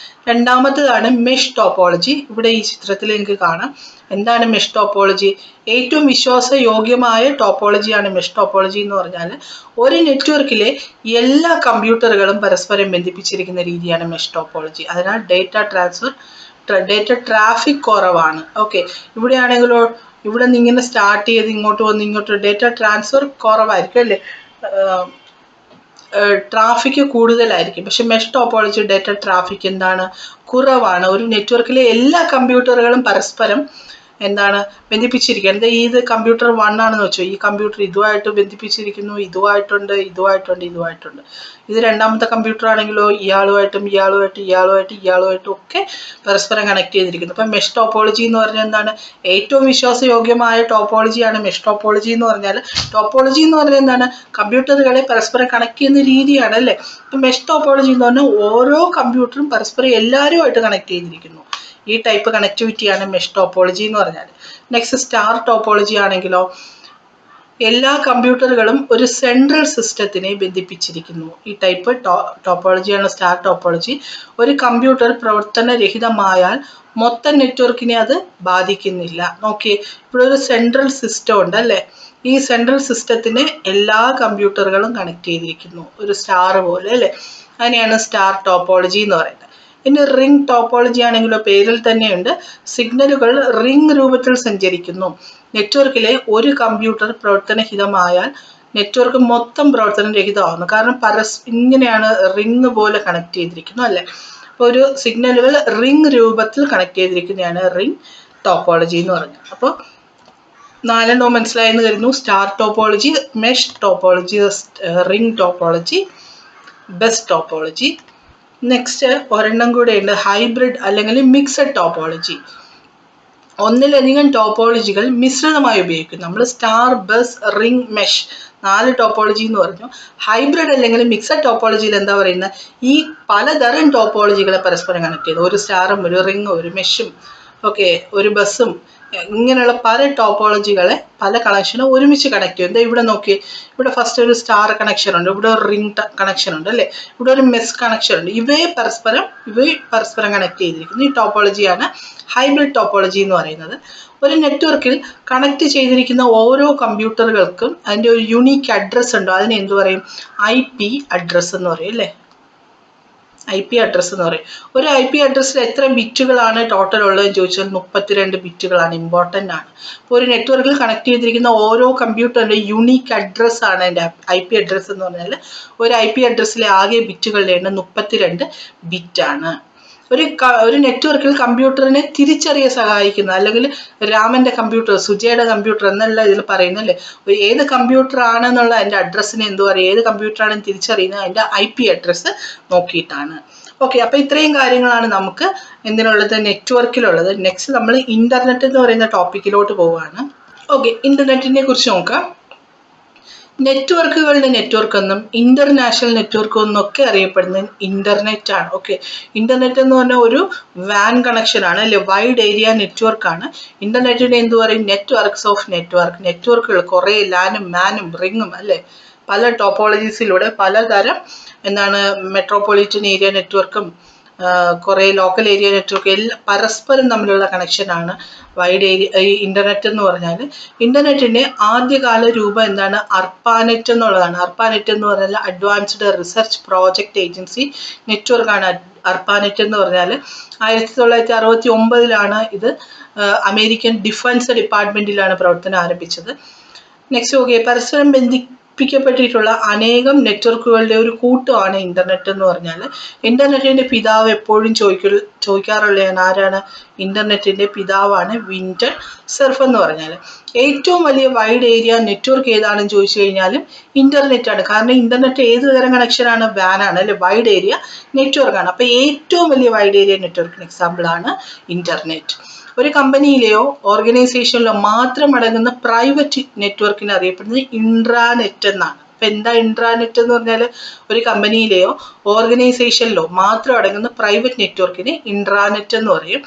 Speaker 1: രണ്ടാമത്തേതാണ് മെഷ് ടോപ്പോളജി. ഇവിടെ ഈ ചിത്രത്തിൽ എനിക്ക് കാണാം. എന്താണ് മെഷ് ടോപ്പോളജി? ഏറ്റവും വിശ്വാസയോഗ്യമായ ടോപ്പോളജിയാണ് മെഷ് ടോപ്പോളജി എന്ന് പറഞ്ഞാൽ ഒരു നെറ്റ്വർക്കിലെ എല്ലാ കമ്പ്യൂട്ടറുകളും പരസ്പരം ബന്ധിപ്പിച്ചിരിക്കുന്ന രീതിയാണ് മെഷ് ടോപ്പോളജി. അതിനാൽ ഡേറ്റ ട്രാഫിക് കുറവാണ്. ഓക്കെ, ഇവിടെയാണെങ്കിലോ ഇവിടെ നിന്ന് ഇങ്ങനെ സ്റ്റാർട്ട് ചെയ്ത് ഇങ്ങോട്ട് വന്ന് ഇങ്ങോട്ട് ഡേറ്റ ട്രാൻസ്ഫർ കുറവായിരിക്കും അല്ലേ, ട്രാഫിക് കൂടുതലായിരിക്കും. പക്ഷെ മെഷ് ടോപ്പോളജി ഡേറ്റ ട്രാഫിക് എന്താണ്? കുറവാണ്. ഒരു നെറ്റ്വർക്കിലെ എല്ലാ കമ്പ്യൂട്ടറുകളും പരസ്പരം എന്താണ് ബന്ധിപ്പിച്ചിരിക്കുന്നത്. ഇത് കമ്പ്യൂട്ടർ 1 ആണെന്ന് വെച്ചോ, ഈ കമ്പ്യൂട്ടർ ഇതുമായിട്ട് ബന്ധിപ്പിച്ചിരിക്കുന്നു, ഇതുമായിട്ടുണ്ട്. ഇത് രണ്ടാമത്തെ കമ്പ്യൂട്ടർ ആണെങ്കിലോ ഇയാളുമായിട്ടും ഒക്കെ പരസ്പരം കണക്ട് ചെയ്തിരിക്കുന്നു. അപ്പം മെഷ് ടോപ്പോളജി എന്ന് പറഞ്ഞാൽ എന്താണ്? ഏറ്റവും വിശ്വാസയോഗ്യമായ ടോപ്പോളജിയാണ് മെഷ് ടോപ്പോളജി എന്ന് പറഞ്ഞാൽ. ടോപ്പോളജി എന്ന് പറഞ്ഞാൽ എന്താണ്? കമ്പ്യൂട്ടറുകളെ പരസ്പരം കണക്ട് ചെയ്യുന്ന രീതിയാണ് അല്ലേ. അപ്പം മെഷ് ടോപ്പോളജി എന്ന് പറഞ്ഞാൽ ഓരോ കമ്പ്യൂട്ടറും പരസ്പരം എല്ലാവരുമായിട്ട് കണക്ട് ചെയ്തിരിക്കുന്നു. ഈ ടൈപ്പ് കണക്ടിവിറ്റിയാണ് മെഷ് ടോപ്പോളജി എന്ന് പറഞ്ഞാൽ. നെക്സ്റ്റ് സ്റ്റാർ ടോപ്പോളജി ആണെങ്കിലോ എല്ലാ കമ്പ്യൂട്ടറുകളും ഒരു സെൻട്രൽ സിസ്റ്റത്തിനെ ബന്ധിപ്പിച്ചിരിക്കുന്നു. ഈ ടൈപ്പ് ടോപ്പോളജിയാണ് സ്റ്റാർ ടോപ്പോളജി. ഒരു കമ്പ്യൂട്ടർ പ്രവർത്തനരഹിതമായാൽ മൊത്തം നെറ്റ്വർക്കിനെ അത് ബാധിക്കുന്നില്ല. നോക്കിയേ, ഇവിടെ ഒരു സെൻട്രൽ സിസ്റ്റം ഉണ്ട് അല്ലേ. ഈ സെൻട്രൽ സിസ്റ്റത്തിന് എല്ലാ കമ്പ്യൂട്ടറുകളും കണക്ട് ചെയ്തിരിക്കുന്നു, ഒരു സ്റ്റാർ പോലെ അല്ലേ. അതിനെയാണ് സ്റ്റാർ ടോപ്പോളജി എന്ന് പറയുന്നത്. ഇനി റിംഗ് ടോപ്പോളജി ആണെങ്കിലോ പേരിൽ തന്നെയുണ്ട്. സിഗ്നലുകൾ റിംഗ് രൂപത്തിൽ സഞ്ചരിക്കുന്നു. നെറ്റ്വർക്കിലെ ഒരു കമ്പ്യൂട്ടർ പ്രവർത്തനഹിതമായാൽ നെറ്റ്വർക്ക് മൊത്തം പ്രവർത്തനം രഹിതമാകുന്നു. കാരണം ഇങ്ങനെയാണ് റിങ് പോലെ കണക്ട് ചെയ്തിരിക്കുന്നു അല്ലേ. അപ്പോൾ ഒരു സിഗ്നലുകൾ റിങ് രൂപത്തിൽ കണക്ട് ചെയ്തിരിക്കുന്നതാണ് റിങ് ടോപ്പോളജി എന്ന് പറഞ്ഞത്. അപ്പോൾ 4 മനസ്സിലായെന്ന് കരുതുന്നു. Star topology, mesh topology, ring topology, bus topology. Next ഒരെണ്ണം കൂടെ ഉണ്ട്, ഹൈബ്രിഡ് അല്ലെങ്കിൽ മിക്സഡ് ടോപ്പോളജി. ഒന്നിലധികം ടോപ്പോളജികൾ മിശ്രിതമായി ഉപയോഗിക്കും. നമ്മൾ star, bus, ring, mesh 4 topology എന്ന് പറഞ്ഞു. ഹൈബ്രിഡ് അല്ലെങ്കിൽ മിക്സഡ് ടോപ്പോളജിയിൽ എന്താ പറയുന്നത്, ഈ പലതരം ടോപ്പോളജികളെ പരസ്പരം കണക്ട് ചെയ്തു. ഒരു സ്റ്റാറും ഒരു റിങ്ങും ഒരു മെഷും ഒരു ബസ്സും ഇങ്ങനെയുള്ള പല ടോപ്പോളജികളെ പല കണക്ഷനും ഒരുമിച്ച് കണക്ട് ചെയ്യും. ഇവിടെ നോക്കി, ഇവിടെ ഫസ്റ്റ് ഒരു സ്റ്റാർ കണക്ഷൻ ഉണ്ട്, ഇവിടെ ഒരു റിംഗ് കണക്ഷൻ ഉണ്ട് അല്ലേ, ഇവിടെ ഒരു മെസ് കണക്ഷൻ ഉണ്ട്. ഇവയെ പരസ്പരം കണക്ട് ചെയ്തിരിക്കുന്നു. ഈ ടോപ്പോളജിയാണ് ഹൈബ്രിഡ് ടോപ്പോളജി എന്ന് പറയുന്നത്. ഒരു നെറ്റ്വർക്കിൽ കണക്ട് ചെയ്തിരിക്കുന്ന ഓരോ കമ്പ്യൂട്ടറുകൾക്കും അതിൻ്റെ ഒരു യുണീക്ക് അഡ്രസ്സ് ഉണ്ട്. അതിനെ എന്ത് പറയും, IP അഡ്രസ്സ് എന്ന് പറയും അല്ലേ. IP അഡ്രസ്സ് എന്ന് പറയും. ഒരു IP അഡ്രസ്സിൽ എത്ര ബിറ്റുകളാണ് ടോട്ടൽ ഉള്ളതെന്ന് ചോദിച്ചാൽ 32 ബിറ്റുകളാണ്. ഇമ്പോർട്ടൻ്റ് ആണ്. അപ്പോൾ ഒരു നെറ്റ്വർക്കിൽ കണക്ട് ചെയ്തിരിക്കുന്ന ഓരോ കമ്പ്യൂട്ടറിൻ്റെ യുണീക്ക് അഡ്രസ്സ് ആണ് അതിൻ്റെ IP അഡ്രസ്സ് എന്ന് പറഞ്ഞാൽ. ഒരു IP അഡ്രസ്സിലെ ആകെ ബിറ്റുകളുടെ എണ്ണം 32 ബിറ്റാണ്. ഒരു നെറ്റ്വർക്കിൽ കമ്പ്യൂട്ടറിനെ തിരിച്ചറിയാൻ സഹായിക്കുന്ന, അല്ലെങ്കിൽ രാമന്റെ കമ്പ്യൂട്ടർ, സുജയുടെ കമ്പ്യൂട്ടർ എന്നല്ല ഇതിൽ പറയുന്നത് അല്ലേ. ഏത് കമ്പ്യൂട്ടർ ആണെന്നുള്ള അതിൻ്റെ അഡ്രസ്സിനെ എന്ത് പറയും, ഏത് കമ്പ്യൂട്ടറാണെന്ന് തിരിച്ചറിയുന്നത് അതിൻ്റെ IP അഡ്രസ്സ് നോക്കിയിട്ടാണ്. അപ്പോൾ ഇത്രയും കാര്യങ്ങളാണ് നമുക്ക് എന്തിനുള്ളത്, നെറ്റ്വർക്കിലുള്ളത്. നെക്സ്റ്റ് നമ്മൾ ഇന്റർനെറ്റ് എന്ന് പറയുന്ന ടോപ്പിക്കിലോട്ട് പോവുകയാണ്. ഇന്റർനെറ്റിനെ കുറിച്ച് നോക്കാം. നെറ്റ്വർക്കുകളുടെ നെറ്റ്വർക്ക് എന്നും ഇന്റർനാഷണൽ നെറ്റ്വർക്ക് എന്നും ഒക്കെ അറിയപ്പെടുന്നത് ഇന്റർനെറ്റ് ആണ്. ഇന്റർനെറ്റ് എന്ന് പറഞ്ഞാൽ ഒരു വാൻ കണക്ഷൻ ആണ് അല്ലെ, വൈഡ് ഏരിയ നെറ്റ്വർക്ക് ആണ്. ഇന്റർനെറ്റിനെ എന്ത് പറയും, നെറ്റ്വർക്ക്സ് ഓഫ് നെറ്റ്വർക്കുകൾ, കുറേ ലാനും മാനും റിങ്ങും അല്ലെ, പല ടോപ്പോളജീസിലൂടെ പലതരം മെട്രോപൊളിറ്റൻ ഏരിയ നെറ്റ്വർക്കും കുറേ ലോക്കൽ ഏരിയ നെറ്റ്വർക്ക് എല്ലാം പരസ്പരം തമ്മിലുള്ള കണക്ഷനാണ് വൈഡ് ഏരിയ ഇന്റർനെറ്റ് എന്ന് പറഞ്ഞാൽ. ഇന്റർനെറ്റിന്റെ ആദ്യകാല രൂപം എന്താണ്, അർപ്പാനെറ്റ് എന്നുള്ളതാണ്. അർപ്പാനെറ്റ് എന്ന് പറഞ്ഞാൽ അഡ്വാൻസ്ഡ് റിസർച്ച് പ്രോജക്റ്റ് ഏജൻസി നെറ്റ്വർക്കാണ്. അർപ്പാനെറ്റ് എന്ന് പറഞ്ഞാൽ 1969 ഇത് അമേരിക്കൻ ഡിഫൻസ് ഡിപ്പാർട്ട്മെന്റിലാണ് പ്രവർത്തനം ആരംഭിച്ചത്. നെക്സ്റ്റ് പരസ്പരം പ്പിക്കപ്പെട്ടിട്ടുള്ള അനേകം നെറ്റ്വർക്കുകളുടെ ഒരു കൂട്ടമാണ് ഇന്റർനെറ്റ് എന്ന് പറഞ്ഞാൽ. ഇന്റർനെറ്റിന്റെ പിതാവ് എപ്പോഴും ചോദിക്കാറുള്ളതാണ് ആരാണ്, ഇന്റർനെറ്റിന്റെ പിതാവാണ് വിന്റൺ സെർഫ് എന്ന് പറഞ്ഞാൽ. ഏറ്റവും വലിയ വൈഡ് ഏരിയ നെറ്റ്വർക്ക് ഏതാണെന്ന് ചോദിച്ചു കഴിഞ്ഞാലും ഇന്റർനെറ്റ് ആണ്. കാരണം ഇന്റർനെറ്റ് ഏത് തരം കണക്ഷനാണ്, വാൻ ആണ് അല്ലെ, വൈഡ് ഏരിയ നെറ്റ്വർക്ക് ആണ്. അപ്പോൾ ഏറ്റവും വലിയ വൈഡ് ഏരിയ നെറ്റ്വർക്കിന് എക്സാമ്പിൾ ആണ് ഇന്റർനെറ്റ്. ഒരു കമ്പനിയിലെയോ ഓർഗനൈസേഷനിലോ മാത്രം അടങ്ങുന്ന പ്രൈവറ്റ് നെറ്റ്വർക്കിന് അറിയപ്പെടുന്നത് ഇൻട്രാനെറ്റ് എന്നാണ്. അപ്പം എന്താ ഇൻട്രാനെറ്റ് എന്ന് പറഞ്ഞാൽ, ഒരു കമ്പനിയിലെയോ ഓർഗനൈസേഷനിലോ മാത്രം അടങ്ങുന്ന പ്രൈവറ്റ് നെറ്റ്വർക്കിന് ഇൻട്രാനെറ്റ് എന്ന് പറയും.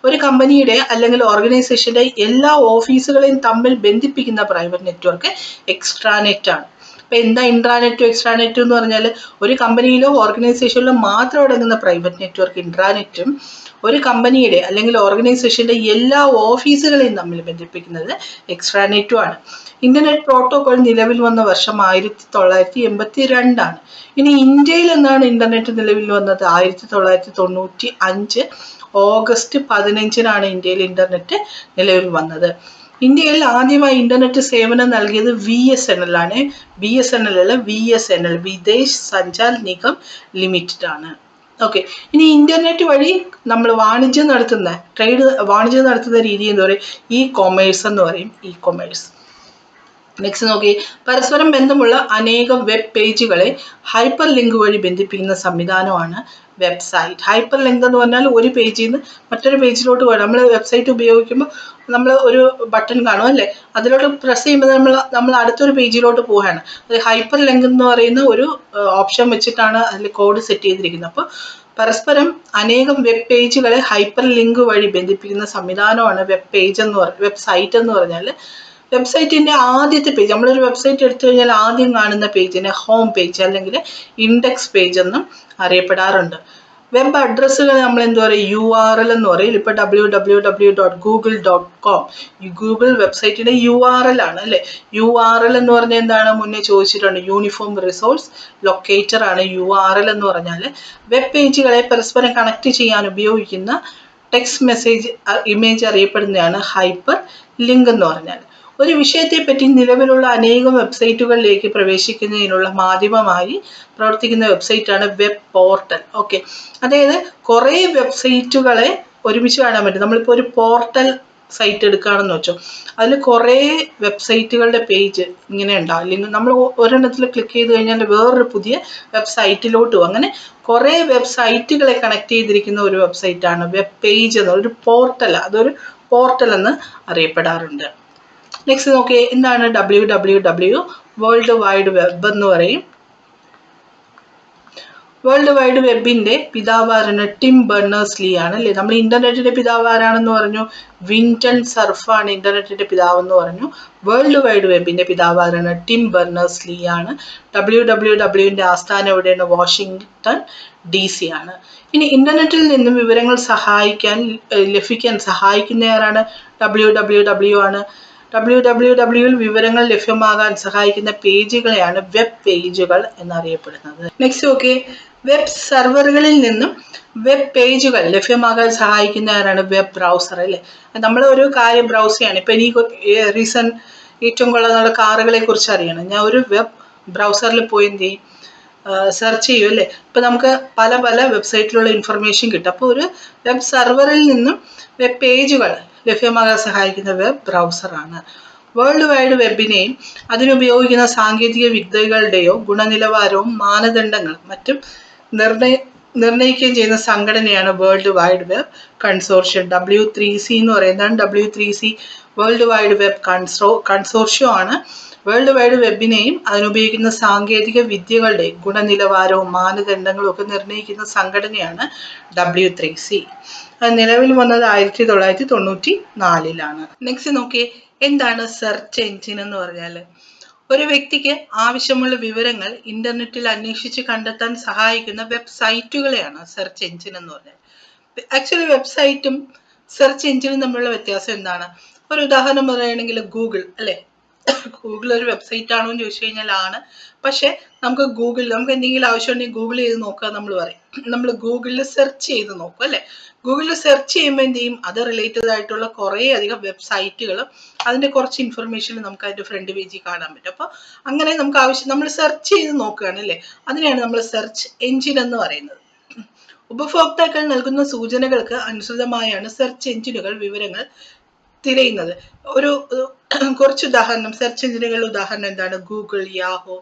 Speaker 1: ഒരു കമ്പനിയുടെ അല്ലെങ്കിൽ ഓർഗനൈസേഷന്റെ എല്ലാ ഓഫീസുകളെയും തമ്മിൽ ബന്ധിപ്പിക്കുന്ന പ്രൈവറ്റ് നെറ്റ്വർക്ക് എക്സ്ട്രാനെറ്റ് ആണ്. അപ്പം എന്താ ഇൻട്രാനെറ്റും എക്സ്ട്രാനെറ്റും എന്ന് പറഞ്ഞാൽ, ഒരു കമ്പനിയിലോ ഓർഗനൈസേഷനിലോ മാത്രം അടങ്ങുന്ന പ്രൈവറ്റ് നെറ്റ്വർക്ക് ഇൻട്രാനെറ്റും ഒരു കമ്പനിയുടെ അല്ലെങ്കിൽ ഓർഗനൈസേഷന്റെ എല്ലാ ഓഫീസുകളെയും തമ്മിൽ ബന്ധിപ്പിക്കുന്നത് എക്സ്ട്രാനെറ്റും ആണ്. ഇന്റർനെറ്റ് പ്രോട്ടോകോൾ നിലവിൽ വന്ന വർഷം 1982 ആണ്. ഇനി ഇന്ത്യയിൽ എന്നാണ് ഇന്റർനെറ്റ് നിലവിൽ വന്നത്, 1995 ഓഗസ്റ്റ് 15 ഇന്ത്യയിൽ ഇന്റർനെറ്റ് നിലവിൽ വന്നത്. ഇന്ത്യയിൽ ആദ്യമായി ഇന്റർനെറ്റ് സേവനം നൽകിയത് VSNL ആണ്. BSNL അല്ല, VSNL, വിദേശ് സഞ്ചാർ നിഗം ലിമിറ്റഡ് ആണ്. ഇനി ഇന്റർനെറ്റ് വഴി നമ്മൾ വാണിജ്യം നടത്തുന്ന രീതി എന്ന് പറയും ഇ-കൊമേഴ്സ് എന്ന് പറയും. ഇ-കൊമേഴ്സ്. നെക്സ്റ്റ് പരസ്പരം ബന്ധമുള്ള അനേകം വെബ് പേജുകളെ ഹൈപ്പർ ലിങ്ക് വഴി ബന്ധിപ്പിക്കുന്ന സംവിധാനമാണ് വെബ്സൈറ്റ്. ഹൈപ്പർ ലിങ്ക് എന്ന് പറഞ്ഞാൽ ഒരു പേജിൽ നിന്ന് മറ്റൊരു പേജിലോട്ട് പോകണം. നമ്മൾ വെബ്സൈറ്റ് ഉപയോഗിക്കുമ്പോൾ നമ്മൾ ഒരു ബട്ടൺ കാണും അല്ലേ, അതിലോട്ട് പ്രസ് ചെയ്യുമ്പോൾ നമ്മൾ അടുത്തൊരു പേജിലോട്ട് പോവുകയാണ്. അത് ഹൈപ്പർ ലിങ്ക് എന്ന് പറയുന്ന ഒരു ഓപ്ഷൻ വെച്ചിട്ടാണ് അതിൽ കോഡ് സെറ്റ് ചെയ്തിരിക്കുന്നത്. അപ്പോൾ പരസ്പരം അനേകം വെബ് പേജുകളെ ഹൈപ്പർ ലിങ്ക് വഴി ബന്ധിപ്പിക്കുന്ന സംവിധാനമാണ് വെബ്സൈറ്റ് എന്ന് പറഞ്ഞാൽ. വെബ്സൈറ്റിന്റെ ആദ്യത്തെ പേജ്, നമ്മളൊരു വെബ്സൈറ്റ് എടുത്തു കഴിഞ്ഞാൽ ആദ്യം കാണുന്ന പേജിനെ ഹോം പേജ് അല്ലെങ്കിൽ ഇൻഡെക്സ് പേജ് എന്നും അറിയപ്പെടാറുണ്ട്. വെബ് അഡ്രസ്സുകൾ നമ്മൾ എന്താ പറയുക, URL എന്ന് പറയും. ഇപ്പോൾ www.google.com ഗൂഗിൾ വെബ്സൈറ്റിന്റെ URL ആണ് അല്ലെ. URL എന്ന് പറഞ്ഞാൽ എന്താണ്, മുന്നേ ചോദിച്ചിട്ടുണ്ട്, യൂണിഫോം റിസോഴ്സ് ലൊക്കേറ്റർ ആണ് URL എന്ന് പറഞ്ഞാൽ. വെബ് പേജുകളെ പരസ്പരം കണക്ട് ചെയ്യാൻ ഉപയോഗിക്കുന്ന ടെക്സ്റ്റ് മെസ്സേജ് ഇമേജ് അറിയപ്പെടുന്നതാണ് ഹൈപ്പർ ലിങ്ക് എന്ന് പറഞ്ഞാൽ. ഒരു വിഷയത്തെപ്പറ്റി നിലവിലുള്ള അനേകം വെബ്സൈറ്റുകളിലേക്ക് പ്രവേശിക്കുന്നതിനുള്ള മാധ്യമമായി പ്രവർത്തിക്കുന്ന വെബ്സൈറ്റാണ് വെബ് പോർട്ടൽ. ഓക്കെ, അതായത് കുറേ വെബ്സൈറ്റുകളെ ഒരുമിച്ച് കാണാൻ പറ്റും. നമ്മളിപ്പോൾ ഒരു പോർട്ടൽ സൈറ്റ് എടുക്കുകയാണെന്ന് വെച്ചോ, അതിൽ കുറേ വെബ്സൈറ്റുകളുടെ പേജ് ഇങ്ങനെ ഉണ്ടാവും. അല്ലെങ്കിൽ നമ്മൾ ഒരെണ്ണത്തിൽ ക്ലിക്ക് ചെയ്ത് കഴിഞ്ഞാൽ വേറൊരു പുതിയ വെബ്സൈറ്റിലോട്ട് പോകും. അങ്ങനെ കുറേ വെബ്സൈറ്റുകളെ കണക്ട് ചെയ്തിരിക്കുന്ന ഒരു വെബ്സൈറ്റാണ് വെബ് പേജ് എന്ന്, ഒരു പോർട്ടൽ. അതൊരു പോർട്ടൽ എന്ന് അറിയപ്പെടാറുണ്ട്. നെക്സ്റ്റ് നോക്കിയേ, എന്താണ് WWW? വേൾഡ് വൈഡ് വെബ് എന്ന് പറയും. വേൾഡ് വൈഡ് വെബിന്റെ പിതാവ് ആരാണ്? ടിം ബെർണേഴ്സ്-ലീ ആണ് അല്ലേ. നമ്മൾ ഇന്റർനെറ്റിന്റെ പിതാവ് ആരാണെന്ന് പറഞ്ഞു? വിൻസ്റ്റൺ സർഫാണ് ഇന്റർനെറ്റിന്റെ പിതാവ് എന്ന് പറഞ്ഞു. വേൾഡ് വൈഡ് വെബിന്റെ പിതാവ് ആരാണ്? ടിം ബെർണേഴ്സ്-ലീ ആണ്. WWWന്റെ ആസ്ഥാനം എവിടെയാണ്? വാഷിംഗ്ടൺ DC ആണ്. ഇനി ഇന്റർനെറ്റിൽ നിന്നും വിവരങ്ങൾ ലഭിക്കാൻ സഹായിക്കുന്ന ആരാണ്? WWW ആണ്. WWWയിൽ വിവരങ്ങൾ ലഭ്യമാകാൻ സഹായിക്കുന്ന പേജുകളെയാണ് വെബ് പേജുകൾ എന്നറിയപ്പെടുന്നത്. നെക്സ്റ്റ് ഓക്കെ, വെബ് സെർവറുകളിൽ നിന്നും വെബ് പേജുകൾ ലഭ്യമാകാൻ സഹായിക്കുന്ന ആരാണ്? വെബ് ബ്രൗസർ അല്ലേ. നമ്മൾ ഒരു കാര്യം ബ്രൗസ് ചെയ്യാണ്. ഇപ്പം എനിക്ക് ഏറ്റവും കൊള്ളാനുള്ള കാറുകളെ കുറിച്ച് അറിയണം, ഞാൻ ഒരു വെബ് ബ്രൗസറിൽ പോയി എന്ത് ചെയ്യും? സെർച്ച് ചെയ്യും അല്ലേ. ഇപ്പം നമുക്ക് പല പല വെബ്സൈറ്റിലുള്ള ഇൻഫർമേഷൻ കിട്ടും. അപ്പോൾ ഒരു വെബ് സെർവറിൽ നിന്നും വെബ് പേജുകൾ ലഭ്യമാകാൻ സഹായിക്കുന്ന വെബ് ബ്രൗസറാണ്. വേൾഡ് വൈഡ് വെബിനെയും അതിനുപയോഗിക്കുന്ന സാങ്കേതിക വിദ്യകളുടെയോ ഗുണനിലവാരവും മാനദണ്ഡങ്ങളും മറ്റും നിർണ്ണയിക്കുകയും ചെയ്യുന്ന സംഘടനയാണ് world wide web consortium. W3C എന്ന് പറയുന്നതാണ്. W3C world wide web consortium ആണ്. വേൾഡ് വൈഡ് വെബിനെയും അതിനുപയോഗിക്കുന്ന സാങ്കേതിക വിദ്യകളുടെ ഗുണനിലവാരവും മാനദണ്ഡങ്ങളും ഒക്കെ നിർണ്ണയിക്കുന്ന സംഘടനയാണ് W3C. അത് നിലവിൽ വന്നത് 1994-ലാണ്. നെക്സ്റ്റ് നോക്കിയേ, എന്താണ് സെർച്ച് എഞ്ചിൻ എന്ന് പറഞ്ഞാൽ? ഒരു വ്യക്തിക്ക് ആവശ്യമുള്ള വിവരങ്ങൾ ഇന്റർനെറ്റിൽ അന്വേഷിച്ച് കണ്ടെത്താൻ സഹായിക്കുന്ന വെബ്സൈറ്റുകളെയാണ് സെർച്ച് എഞ്ചിൻ എന്ന് പറഞ്ഞാൽ. ആക്ച്വലി വെബ്സൈറ്റും സെർച്ച് എഞ്ചിനും തമ്മിലുള്ള വ്യത്യാസം എന്താണ്? ഒരു ഉദാഹരണം പറയുകയാണെങ്കിൽ ഗൂഗിൾ അല്ലേ. ഗൂഗിൾ ഒരു വെബ്സൈറ്റ് ആണോ എന്ന് ചോദിച്ചു കഴിഞ്ഞാൽ ആണ്. പക്ഷെ നമുക്ക് എന്തെങ്കിലും ആവശ്യമുണ്ടെങ്കിൽ ഗൂഗിൾ ചെയ്ത് നോക്കുക നമ്മൾ പറയും. നമ്മൾ ഗൂഗിളിൽ സെർച്ച് ചെയ്ത് നോക്കും അല്ലേ. ഗൂഗിളിൽ സെർച്ച് ചെയ്യുമ്പോൾ എന്ത് ചെയ്യും? അത് റിലേറ്റഡ് ആയിട്ടുള്ള കുറേ അധികം വെബ്സൈറ്റുകളും അതിന്റെ കുറച്ച് ഇൻഫർമേഷൻ നമുക്ക് അതിന്റെ ഫ്രണ്ട് പേജിൽ കാണാൻ പറ്റും. അപ്പോൾ അങ്ങനെ നമുക്ക് നമ്മൾ സെർച്ച് ചെയ്ത് നോക്കുകയാണ് അല്ലേ. അതിനെയാണ് നമ്മൾ സെർച്ച് എഞ്ചിൻ എന്ന് പറയുന്നത്. ഉപഭോക്താക്കൾ നൽകുന്ന സൂചനകൾക്ക് അനുസൃതമായാണ് സെർച്ച് എഞ്ചിനുകൾ വിവരങ്ങൾ തിരയുന്നത്. കുറച്ച് ഉദാഹരണം, സെർച്ച് എഞ്ചിനുകളുടെ ഉദാഹരണം എന്താണ്? ഗൂഗിൾ,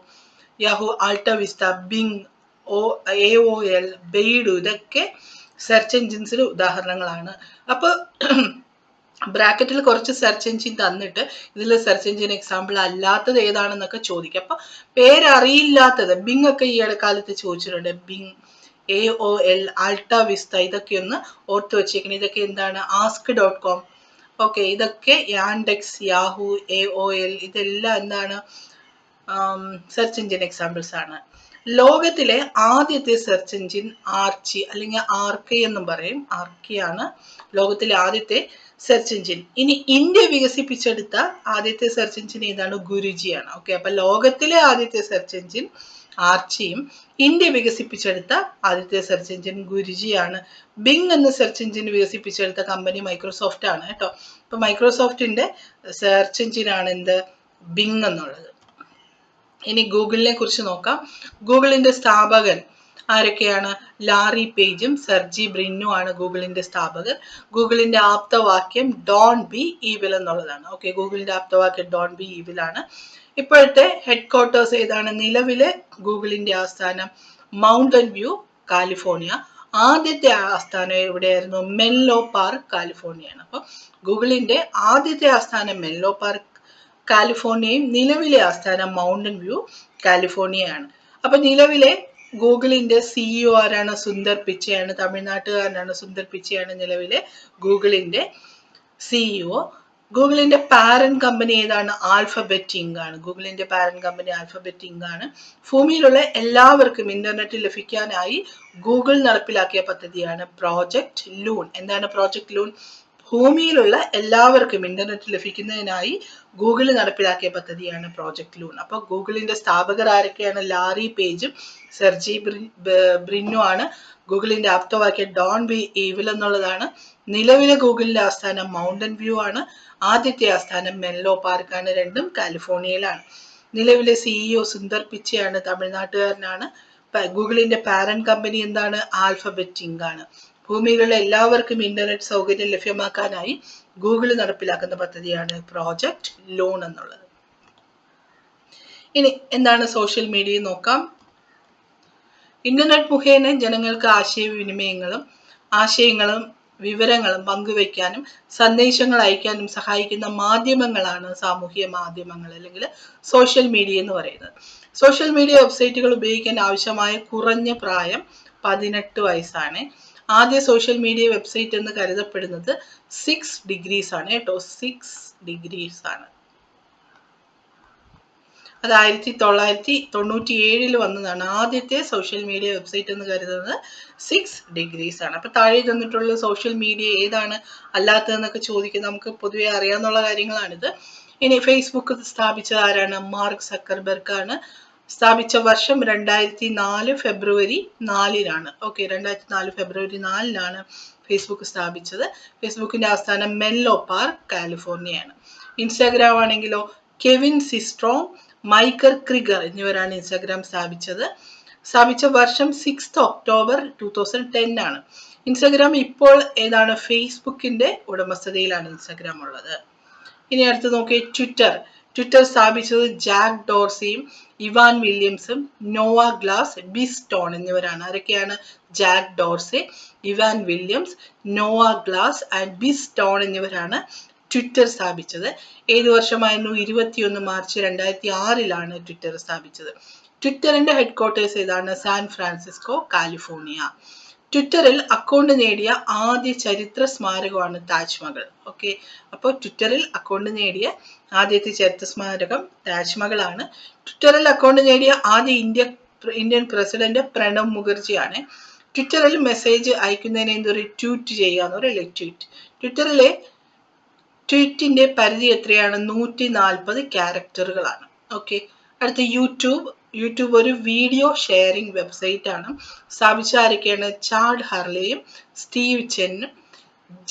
Speaker 1: യാഹു, ആൾട്ടവിസ്റ്റ, ബിങ്, AOL, ബെയ്ഡു, ഇതൊക്കെ സെർച്ച് എഞ്ചിൻസിന് ഉദാഹരണങ്ങളാണ്. അപ്പോൾ ബ്രാക്കറ്റിൽ കുറച്ച് സെർച്ച് എഞ്ചിൻ തന്നിട്ട് ഇതിൽ സെർച്ച് എഞ്ചിൻ എക്സാമ്പിൾ അല്ലാത്തത് ഏതാണെന്നൊക്കെ ചോദിക്കും. അപ്പൊ പേരറിയില്ലാത്തത് ബിങ് ഒക്കെ ഈ ഇടക്കാലത്ത് ചോദിച്ചിട്ടുണ്ട്. ബിങ്, AOL, ആൾട്ടവിസ്റ്റ, ഇതൊക്കെ ഒന്ന് ഓർത്ത് വെച്ചേക്കണം. ഇതൊക്കെ എന്താണ്? ask.com. ഓക്കെ, ഇതൊക്കെ യാൻഡെക്സ്, യാഹു, AOL, ഇതെല്ലാം എന്താണ്? സെർച്ച് എഞ്ചിൻ എക്സാമ്പിൾസ് ആണ്. ലോകത്തിലെ ആദ്യത്തെ സെർച്ച് എഞ്ചിൻ ആർച്ചി അല്ലെങ്കിൽ ആർക്കി എന്നും പറയും. ആർക്കിയാണ് ലോകത്തിലെ ആദ്യത്തെ സെർച്ച് എഞ്ചിൻ. ഇനി ഇന്ത്യ വികസിപ്പിച്ചെടുത്ത ആദ്യത്തെ സെർച്ച് എഞ്ചിൻ ഏതാണ്? ഗുരുജിയാണ്. ഓക്കെ, അപ്പൊ ലോകത്തിലെ ആദ്യത്തെ സെർച്ച് എഞ്ചിൻ ആർച്ചിയും ഇന്ത്യ വികസിപ്പിച്ചെടുത്ത ആദ്യത്തെ സെർച്ച് എഞ്ചിൻ ഗുരുജിയാണ്. ബിങ് എന്ന സെർച്ച് എഞ്ചിൻ വികസിപ്പിച്ചെടുത്ത കമ്പനി മൈക്രോസോഫ്റ്റ് ആണ് കേട്ടോ. ഇപ്പൊ മൈക്രോസോഫ്റ്റിന്റെ സെർച്ച് എഞ്ചിൻ ആണ് എന്ത്? ബിങ് എന്നുള്ളത്. ഇനി ഗൂഗിളിനെ കുറിച്ച് നോക്കാം. ഗൂഗിളിന്റെ സ്ഥാപകൻ ആരൊക്കെയാണ്? ലാറി പേജും സെർജി ബ്രിന്നും ആണ് ഗൂഗിളിന്റെ സ്ഥാപകർ. ഗൂഗിളിന്റെ ആപ്തവാക്യം ഡോൺ ബി ഈവിൽ എന്നുള്ളതാണ്. ഓക്കെ, ഗൂഗിളിന്റെ ആപ്തവാക്യം ഡോൺ ബി ഈവിൽ ആണ്. ഇപ്പോഴത്തെ ഹെഡ് ക്വാർട്ടേഴ്സ് ഏതാണ്? നിലവിലെ ഗൂഗിളിന്റെ ആസ്ഥാനം മൗണ്ടൻ വ്യൂ, കാലിഫോർണിയ. ആദ്യത്തെ ആസ്ഥാനം എവിടെയായിരുന്നു? മെൻലോ പാർക്ക്, കാലിഫോർണിയയാണ്. അപ്പൊ ഗൂഗിളിന്റെ ആദ്യത്തെ ആസ്ഥാനം മെൻലോ പാർക്ക്, കാലിഫോർണിയയും നിലവിലെ ആസ്ഥാനം മൗണ്ടൻ വ്യൂ, കാലിഫോർണിയയാണ്. അപ്പൊ നിലവിലെ ഗൂഗിളിന്റെ CEO ആരാണ്? സുന്ദർ പിച്ചയാണ്. തമിഴ്നാട്ടുകാരനാണ്. സുന്ദർ പിച്ചയാണ് നിലവിലെ ഗൂഗിളിന്റെ CEO. ഗൂഗിളിന്റെ പാരന്റ് കമ്പനി ഏതാണ്? ആൽഫബറ്റ് ഇങ്ക് ആണ്. ഗൂഗിളിന്റെ പാരന്റ് കമ്പനി ആൽഫബറ്റ് ഇങ്ക് ആണ്. ഭൂമിയിലുള്ള എല്ലാവർക്കും ഇന്റർനെറ്റ് ലഭിക്കാനായി ഗൂഗിൾ നടപ്പിലാക്കിയ പദ്ധതിയാണ് പ്രോജക്റ്റ് ലൂൺ. എന്താണ് പ്രോജക്റ്റ് ലൂൺ? ഭൂമിയിലുള്ള എല്ലാവർക്കും ഇന്റർനെറ്റ് ലഭിക്കുന്നതിനായി ഗൂഗിൾ നടപ്പിലാക്കിയ പദ്ധതിയാണ് പ്രോജക്ട് ലൂൺ. അപ്പോൾ ഗൂഗിളിന്റെ സ്ഥാപകർ ആരൊക്കെയാണ്? ലാറി പേജും സെർജി ബ്രിന്നു ആണ്. ഗൂഗിളിന്റെ ആപ്തവാക്യം ഡോൺ ബി ഈവിൽ എന്നുള്ളതാണ്. നിലവിലെ ഗൂഗിളിന്റെ ആസ്ഥാനം മൗണ്ടൻ വ്യൂ ആണ്. ആദ്യത്തെ ആസ്ഥാനം മെൻലോ പാർക്കാണ്. രണ്ടും കാലിഫോർണിയയിലാണ്. നിലവിലെ സിഇഒ സുന്ദർ പിച്ചയാണ്, തമിഴ്നാട്ടുകാരനാണ്. ഗൂഗിളിന്റെ പാരന്റ് കമ്പനി എന്താണ്? ആൽഫബറ്റ് ഇങ്ക് ആണ്. ഭൂമിയിലുള്ള എല്ലാവർക്കും ഇന്റർനെറ്റ് സൗകര്യം ലഭ്യമാക്കാനായി ഗൂഗിൾ നടപ്പിലാക്കുന്ന പദ്ധതിയാണ് പ്രോജക്ട് ലോൺ എന്നുള്ളത്. ഇനി എന്താണ് സോഷ്യൽ മീഡിയ നോക്കാം. ഇന്റർനെറ്റ് മുഖേന ജനങ്ങൾക്ക് ആശയങ്ങളും വിവരങ്ങളും പങ്കുവയ്ക്കാനും സന്ദേശങ്ങൾ അയക്കാനും സഹായിക്കുന്ന മാധ്യമങ്ങളാണ് സാമൂഹ്യ മാധ്യമങ്ങൾ അല്ലെങ്കിൽ സോഷ്യൽ മീഡിയ എന്ന് പറയുന്നത്. സോഷ്യൽ മീഡിയ വെബ്സൈറ്റുകൾ ഉപയോഗിക്കാൻ ആവശ്യമായ കുറഞ്ഞ പ്രായം 18 വയസ്സാണ്. ആദ്യ സോഷ്യൽ മീഡിയ വെബ്സൈറ്റ് എന്ന് കരുതപ്പെടുന്നത് 6 degrees ആണ് കേട്ടോ. 6 degrees ആണ്. അത് 1997 വന്നതാണ്. ആദ്യത്തെ സോഷ്യൽ മീഡിയ വെബ്സൈറ്റ് എന്ന് കരുതുന്നത് 6 degrees ആണ്. അപ്പൊ താഴെ തന്നിട്ടുള്ള സോഷ്യൽ മീഡിയ ഏതാണ് അല്ലാത്തതെന്നൊക്കെ ചോദിക്കുന്നത് നമുക്ക് പൊതുവെ അറിയാവുന്ന കാര്യങ്ങളാണിത്. ഇനി ഫേസ്ബുക്ക് സ്ഥാപിച്ചത് ആരാണ്? മാർക്ക് സക്കർബർഗ് ആണ്. സ്ഥാപിച്ച വർഷം 2004 ഫെബ്രുവരി 4-നാണ്. ഓക്കെ, 2004 ഫെബ്രുവരി 4-നാണ് ഫേസ്ബുക്ക് സ്ഥാപിച്ചത്. ഫേസ്ബുക്കിന്റെ ആസ്ഥാനം മെൻലോ പാർക്ക്, കാലിഫോർണിയയാണ്. ഇൻസ്റ്റാഗ്രാം ആണെങ്കിലോ കെവിൻ സിസ്ട്രോം, മൈക്കൽ ക്രിഗർ എന്നിവരാണ് ഇൻസ്റ്റാഗ്രാം സ്ഥാപിച്ച വർഷം 6 ഒക്ടോബർ 2010 ആണ്. ഇൻസ്റ്റാഗ്രാം ഇപ്പോൾ ഏതാണ്? ഫേസ്ബുക്കിന്റെ ഉടമസ്ഥതയിലാണ് ഇൻസ്റ്റാഗ്രാം ഉള്ളത്. ഇനി അടുത്ത് നോക്കിയേ ട്വിറ്റർ സ്ഥാപിച്ചത് ജാക്ക് ഡോർസിയും ഇവാൻ വില്യംസും നോവ ഗ്ലാസ്, ബിസ് ടോൺ എന്നിവരാണ്. ആരൊക്കെയാണ്? Jack Dorsey, Evan Williams, Noah Glass and Biz Stone എന്നിവരാണ് ട്വിറ്റർ സ്ഥാപിച്ചത്. ഏത് വർഷമായിരുന്നു? 21 മാർച്ച് 2006-ലാണ് ട്വിറ്റർ സ്ഥാപിച്ചത്. ട്വിറ്ററിന്റെ ഹെഡ്ക്വാർട്ടേഴ്സ് ഏതാണ്? San Francisco, California. ട്വിറ്ററിൽ അക്കൗണ്ട് നേടിയ ആദ്യ ചരിത്ര സ്മാരകമാണ് താജ്മഹൽ. ഓക്കെ, അപ്പോൾ ട്വിറ്ററിൽ അക്കൗണ്ട് നേടിയ ആദ്യത്തെ ചരിത്ര സ്മാരകം താജ്മഹലാണ്. ട്വിറ്ററിൽ അക്കൗണ്ട് നേടിയ ആദ്യ ഇന്ത്യൻ പ്രസിഡന്റ് പ്രണബ് മുഖർജിയാണ്. ട്വിറ്ററിൽ മെസ്സേജ് അയക്കുന്നതിന് എന്തൊരു ട്വീറ്റ് ചെയ്യാന്ന് പറയില്ലേ, ട്വീറ്റ്. ട്വിറ്ററിലെ ട്വീറ്റിന്റെ പരിധി എത്രയാണ്? 140 ക്യാരക്ടറുകളാണ്. ഓക്കെ, അടുത്ത യൂട്യൂബ് ഒരു വീഡിയോ ഷെയറിംഗ് വെബ്സൈറ്റ് ആണ്. സ്ഥാപിച്ച ആരൊക്കെയാണ്? ചാഡ് ഹർലിയും സ്റ്റീവ് ചെന്നും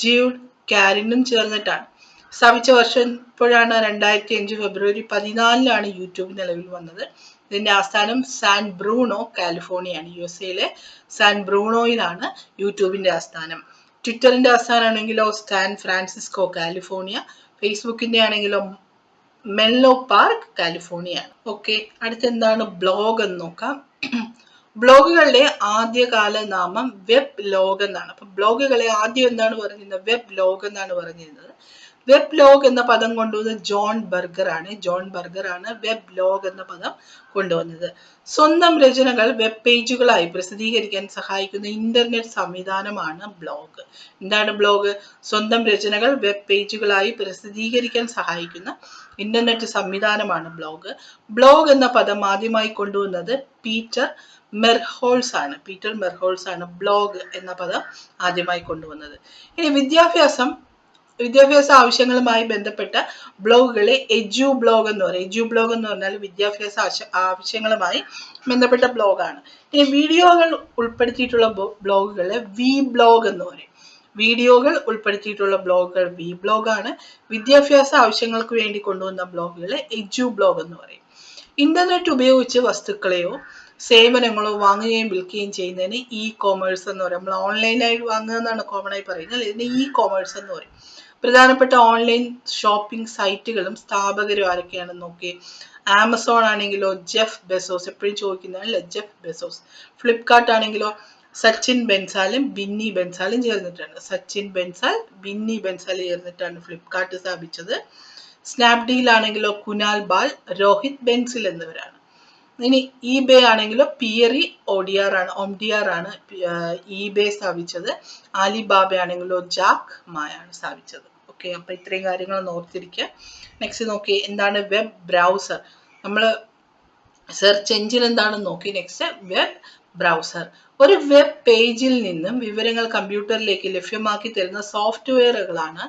Speaker 1: ജ്യൂഡ് കാരിനും ചേർന്നിട്ടാണ്. സ്ഥാപിച്ച വർഷം ഇപ്പോഴാണ് 2005 ഫെബ്രുവരി 14-ലാണ് യൂട്യൂബ് നിലവിൽ വന്നത്. ഇതിന്റെ ആസ്ഥാനം സാൻ ബ്രൂണോ, കാലിഫോർണിയയാണ്. USA-ലെ സാൻ ബ്രൂണോയിലാണ് യൂട്യൂബിന്റെ ആസ്ഥാനം. ട്വിറ്ററിന്റെ ആസ്ഥാനമാണെങ്കിലോ സാൻ ഫ്രാൻസിസ്കോ, കാലിഫോർണിയ. ഫേസ്ബുക്കിന്റെ ആണെങ്കിലോ മെൻലോ പാർക്ക്, കാലിഫോർണിയ. ഓക്കെ, അടുത്ത എന്താണ് ബ്ലോഗ് എന്ന് നോക്കാം. ബ്ലോഗുകളുടെ ആദ്യകാല നാമം വെബ് ലോഗ് എന്നാണ്. അപ്പൊ ബ്ലോഗുകളെ ആദ്യം എന്താണ് പറഞ്ഞിരുന്നത്? വെബ് ലോഗ് എന്നാണ് പറഞ്ഞിരുന്നത്. വെബ് ലോഗ് എന്ന പദം കൊണ്ടുവന്നത് ജോൺ ബർഗർ ആണ് വെബ് ലോഗ് എന്ന പദം കൊണ്ടുവന്നത്. സ്വന്തം രചനകൾ വെബ് പേജുകളായി പ്രസിദ്ധീകരിക്കാൻ സഹായിക്കുന്ന ഇന്റർനെറ്റ് സംവിധാനമാണ് ബ്ലോഗ്. എന്താണ് ബ്ലോഗ്? സ്വന്തം രചനകൾ വെബ് പേജുകളായി പ്രസിദ്ധീകരിക്കാൻ സഹായിക്കുന്ന ഇന്റർനെറ്റ് സംവിധാനമാണ് ബ്ലോഗ്. ബ്ലോഗ് എന്ന പദം ആദ്യമായി കൊണ്ടുവന്നത് പീറ്റർ മെർഹോൾസ് ആണ് ബ്ലോഗ് എന്ന പദം ആദ്യമായി കൊണ്ടുവന്നത്. ഇനി വിദ്യാഭ്യാസ ആവശ്യങ്ങളുമായി ബന്ധപ്പെട്ട ബ്ലോഗുകളെ എജു ബ്ലോഗ് എന്ന് പറഞ്ഞാൽ വിദ്യാഭ്യാസ ആവശ്യങ്ങളുമായി ബന്ധപ്പെട്ട ബ്ലോഗാണ്. ഇനി വീഡിയോകൾ ഉൾപ്പെടുത്തിയിട്ടുള്ള ബ്ലോഗുകളെ വി ബ്ലോഗ് എന്ന് പറയും. വീഡിയോകൾ ഉൾപ്പെടുത്തിയിട്ടുള്ള ബ്ലോഗുകൾ വി ബ്ലോഗാണ്. വിദ്യാഭ്യാസ ആവശ്യങ്ങൾക്ക് വേണ്ടി കൊണ്ടുവന്ന ബ്ലോഗുകളെ എജു ബ്ലോഗ് എന്ന് പറയും. ഇന്റർനെറ്റ് ഉപയോഗിച്ച് വസ്തുക്കളെയോ സേവനങ്ങളോ വാങ്ങുകയും വിൽക്കുകയും ചെയ്യുന്നതിന് ഇ കോമേഴ്സ് എന്ന് പറയും. നമ്മൾ ഓൺലൈനായി വാങ്ങുക എന്നാണ് കോമൺ ആയി പറയുന്നത്. ഇതിന് ഇ കോമേഴ്സ് എന്ന് പറയും. പ്രധാനപ്പെട്ട ഓൺലൈൻ ഷോപ്പിംഗ് സൈറ്റുകളും സ്ഥാപകരും ആരൊക്കെയാണെന്ന് നോക്കിയേ. ആമസോൺ ആണെങ്കിലോ ജെഫ് ബെസോസ്, എപ്പോഴും ചോദിക്കുന്നതല്ലേ ജെഫ് ബെസോസ്. ഫ്ലിപ്കാർട്ട് ആണെങ്കിലോ സച്ചിൻ ബെൻസാലും ബിന്നി ബെൻസാലും ചേർന്നിട്ടാണ്. ചേർന്നിട്ടാണ് ഫ്ലിപ്കാർട്ട് സ്ഥാപിച്ചത്. സ്നാപ്ഡീൽ ആണെങ്കിലോ കുനാൽ ബാൽ, രോഹിത് ബെൻസിൽ എന്നിവരാണ്. ഇനി ഇബേ ആണെങ്കിലോ പിയറി ഒംഡിയാർ ആണ് ഇബേ സ്ഥാപിച്ചത്. ആലിബാബ ആണെങ്കിലോ ജാക്ക് മായാണ് സ്ഥാപിച്ചത്. ഓക്കെ, അപ്പൊ ഇത്രയും കാര്യങ്ങൾ ഓർത്തിരിക്കുക. നെക്സ്റ്റ് നോക്കി എന്താണ് വെബ് ബ്രൗസർ. നമ്മൾ സെർച്ച് എഞ്ചിൻ എന്താണെന്ന് നോക്കി. നെക്സ്റ്റ് വെബ് ബ്രൗസർ ഒരു വെബ് പേജിൽ നിന്നും വിവരങ്ങൾ കമ്പ്യൂട്ടറിലേക്ക് ലഭ്യമാക്കി തരുന്ന സോഫ്റ്റ്വെയറുകളാണ്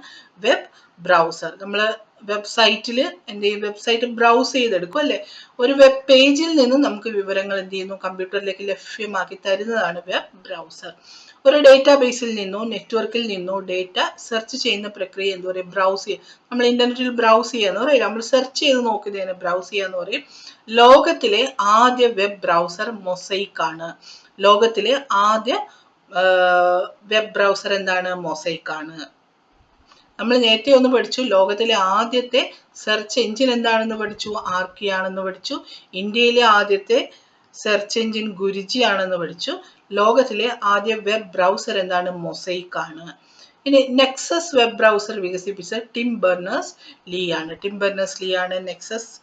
Speaker 1: വെബ് ബ്രൗസർ. നമ്മൾ വെബ്സൈറ്റിൽ എന്ത് ചെയ്യും, വെബ്സൈറ്റ് ബ്രൗസ് ചെയ്തെടുക്കും അല്ലെ. ഒരു വെബ് പേജിൽ നിന്നും നമുക്ക് വിവരങ്ങൾ എന്ത് ചെയ്യുന്നു, കമ്പ്യൂട്ടറിലേക്ക് ലഭ്യമാക്കി തരുന്നതാണ് വെബ് ബ്രൗസർ. ഒരു ഡേറ്റാബേസിൽ നിന്നോ നെറ്റ്വർക്കിൽ നിന്നോ ഡേറ്റ സെർച്ച് ചെയ്യുന്ന പ്രക്രിയ എന്ത് പറയും, ബ്രൗസ് ചെയ്യുക. നമ്മൾ ഇന്റർനെറ്റിൽ ബ്രൗസ് ചെയ്യാന്ന് പറയും, നമ്മൾ സെർച്ച് ചെയ്ത് നോക്കുന്നതിന് ബ്രൗസ് ചെയ്യാന്ന് പറയും. ലോകത്തിലെ ആദ്യ വെബ് ബ്രൗസർ മൊസൈക്ക് ആണ്. ലോകത്തിലെ ആദ്യ വെബ് ബ്രൗസർ എന്താണ്, മൊസൈക്ക് ആണ്. നമ്മൾ നേരത്തെ ഒന്ന് പഠിച്ചു, ലോകത്തിലെ ആദ്യത്തെ സെർച്ച് എഞ്ചിൻ എന്താണെന്ന് പഠിച്ചു, ആർക്കി ആണെന്ന് പഠിച്ചു. ഇന്ത്യയിലെ ആദ്യത്തെ സെർച്ച് എഞ്ചിൻ ഗുരുജി ആണെന്ന് പഠിച്ചു. ലോകത്തിലെ ആദ്യ വെബ് ബ്രൗസർ എന്താണ്, മൊസൈക്ക് ആണ്. ഇനി നെക്സസ് വെബ് ബ്രൗസർ വികസിപ്പിച്ച ടിം ബെർണേഴ്സ് ലീ ആണ്. ടിം ബെർണേഴ്സ് ലീ ആണ് നെക്സസ്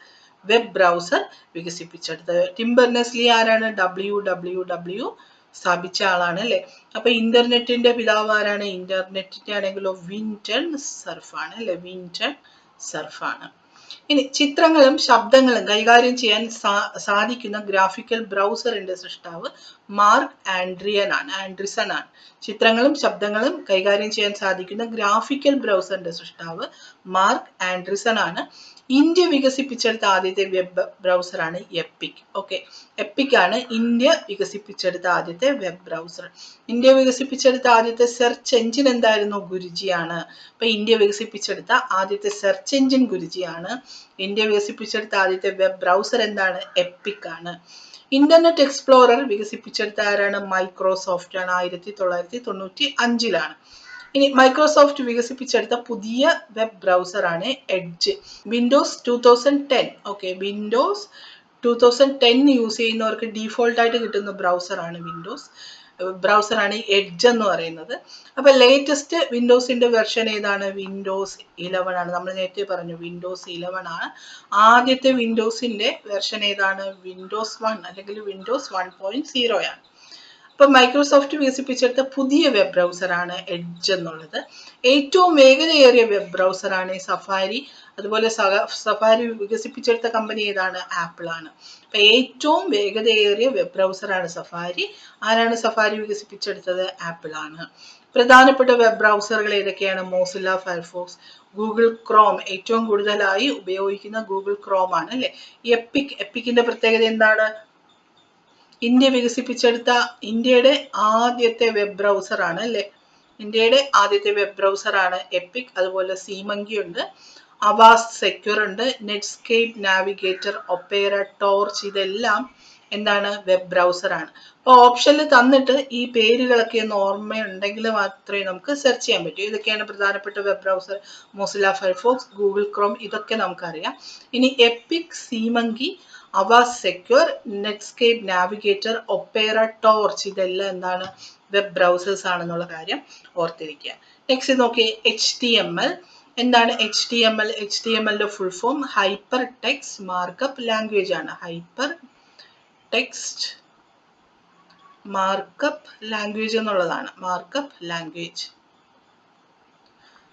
Speaker 1: വെബ് ബ്രൗസർ വികസിപ്പിച്ചെടുത്തത്. ടിം ബെർണേഴ്സ് ലീ ആരാണ്, WWW സ്ഥാപിച്ച ആളാണ് അല്ലെ. അപ്പൊ ഇന്റർനെറ്റിന്റെ പിതാവ് ആരാണ്, ഇന്റർനെറ്റിന്റെ ആണെങ്കിലോ വിൻറ്റൺ സർഫ് ആണ് അല്ലെ, വിൻറ്റൺ സർഫ് ആണ്. ഇനി ചിത്രങ്ങളും ശബ്ദങ്ങളും കൈകാര്യം ചെയ്യാൻ സാധിക്കുന്ന ഗ്രാഫിക്കൽ ബ്രൗസറിന്റെ സൃഷ്ടാവ് മാർക്ക് ആൻഡ്രിസൺ ആണ്. ചിത്രങ്ങളും ശബ്ദങ്ങളും കൈകാര്യം ചെയ്യാൻ സാധിക്കുന്ന ഗ്രാഫിക്കൽ ബ്രൗസറിന്റെ സൃഷ്ടാവ് മാർക്ക് ആൻഡ്രിസൺ ആണ്. ഇന്ത്യ വികസിപ്പിച്ചെടുത്ത ആദ്യത്തെ വെബ് ബ്രൗസറാണ് എപ്പിക്. ഓക്കെ, എപ്പിക് ആണ് ഇന്ത്യ വികസിപ്പിച്ചെടുത്ത ആദ്യത്തെ വെബ് ബ്രൗസർ. ഇന്ത്യ വികസിപ്പിച്ചെടുത്ത ആദ്യത്തെ സെർച്ച് എഞ്ചിൻ എന്തായിരുന്നു, ഗുരുജിയാണ്. അപ്പൊ ഇന്ത്യ വികസിപ്പിച്ചെടുത്ത ആദ്യത്തെ സെർച്ച് എഞ്ചിൻ ഗുരുജിയാണ്. ഇന്ത്യ വികസിപ്പിച്ചെടുത്ത ആദ്യത്തെ വെബ് ബ്രൗസർ എന്താണ്, എപ്പിക് ആണ്. ഇന്റർനെറ്റ് എക്സ്പ്ലോറർ വികസിപ്പിച്ചെടുത്ത ആരാണ്, മൈക്രോസോഫ്റ്റ് ആണ്. 1995 ഇനി മൈക്രോസോഫ്റ്റ് വികസിപ്പിച്ചെടുത്ത പുതിയ വെബ് ബ്രൗസർ ആണ് edge. Windows 2010. Okay, Windows 2010 use ചെയ്യുന്നവർക്ക് ഡീഫോൾട്ട് ആയിട്ട് കിട്ടുന്ന ബ്രൗസറാണ് ബ്രൗസറാണ് എഡ്ജ് എന്ന് പറയുന്നത്. അപ്പൊ ലേറ്റസ്റ്റ് വിൻഡോസിന്റെ വെർഷൻ ഏതാണ്, വിൻഡോസ് 11 ആണ്. നമ്മൾ നേരത്തെ പറഞ്ഞു വിൻഡോസ് 11 ആണ്. ആദ്യത്തെ വിൻഡോസിന്റെ വെർഷൻ ഏതാണ്, വിൻഡോസ് 1 അല്ലെങ്കിൽ വിൻഡോസ് 1.0 ആണ്. ഇപ്പൊ മൈക്രോസോഫ്റ്റ് വികസിപ്പിച്ചെടുത്ത പുതിയ വെബ് ബ്രൗസർ ആണ് എഡ്ജ് എന്നുള്ളത്. ഏറ്റവും വേഗതയേറിയ വെബ് ബ്രൗസർ ആണ് സഫാരി. അതുപോലെ സഫാരി വികസിപ്പിച്ചെടുത്ത കമ്പനി ഏതാണ്, ആപ്പിൾ ആണ്. അപ്പൊ ഏറ്റവും വേഗതയേറിയ വെബ് ബ്രൗസർ ആണ് സഫാരി. ആരാണ് സഫാരി വികസിപ്പിച്ചെടുത്തത്, ആപ്പിൾ ആണ്. പ്രധാനപ്പെട്ട വെബ് ബ്രൗസറുകൾ ഏതൊക്കെയാണ്, മോസില്ല ഫയർഫോക്സ്, ഗൂഗിൾ ക്രോം. ഏറ്റവും കൂടുതലായി ഉപയോഗിക്കുന്ന ഗൂഗിൾ ക്രോം ആണ് അല്ലെ. എപ്പിക്കിന്റെ പ്രത്യേകത എന്താണ്, ഇന്ത്യ വികസിപ്പിച്ചെടുത്ത ഇന്ത്യയുടെ ആദ്യത്തെ വെബ് ബ്രൗസർ ആണ് അല്ലെ. ഇന്ത്യയുടെ ആദ്യത്തെ വെബ് ബ്രൗസർ ആണ് എപ്പിക്. അതുപോലെ സീമങ്കി ഉണ്ട്, അവാസ് സെക്യൂർ ഉണ്ട്, നെറ്റ്സ്കേപ്പ് നാവിഗേറ്റർ, ഒപ്പേറ, ടോർച്ച്, ഇതെല്ലാം എന്താണ്, വെബ് ബ്രൗസർ ആണ്. അപ്പൊ ഓപ്ഷനിൽ തന്നിട്ട് ഈ പേരുകളൊക്കെ ഒന്ന് ഓർമ്മയുണ്ടെങ്കിൽ മാത്രമേ നമുക്ക് സെർച്ച് ചെയ്യാൻ പറ്റൂ. ഇതൊക്കെയാണ് പ്രധാനപ്പെട്ട web browser, Mozilla Firefox, Google Chrome, ഇതൊക്കെ നമുക്കറിയാം. ഇനി Epic, SeaMonkey, Avast Secure, Netscape Navigator, Opera, Torch, ഇതെല്ലാം എന്താണ്, വെബ് ബ്രൗസേഴ്സ് ആണെന്നുള്ള കാര്യം ഓർത്തിരിക്കുക. നെക്സ്റ്റ് നോക്കി, HTML. എന്താണ് HTML? HTMLന്റെ full form hypertext markup language ആണ്. ഹൈപ്പർ ടെക്സ്റ്റ് മാർക്കപ്പ് ലാംഗ്വേജ് എന്നുള്ളതാണ്, മാർക്കപ്പ് ലാംഗ്വേജ്.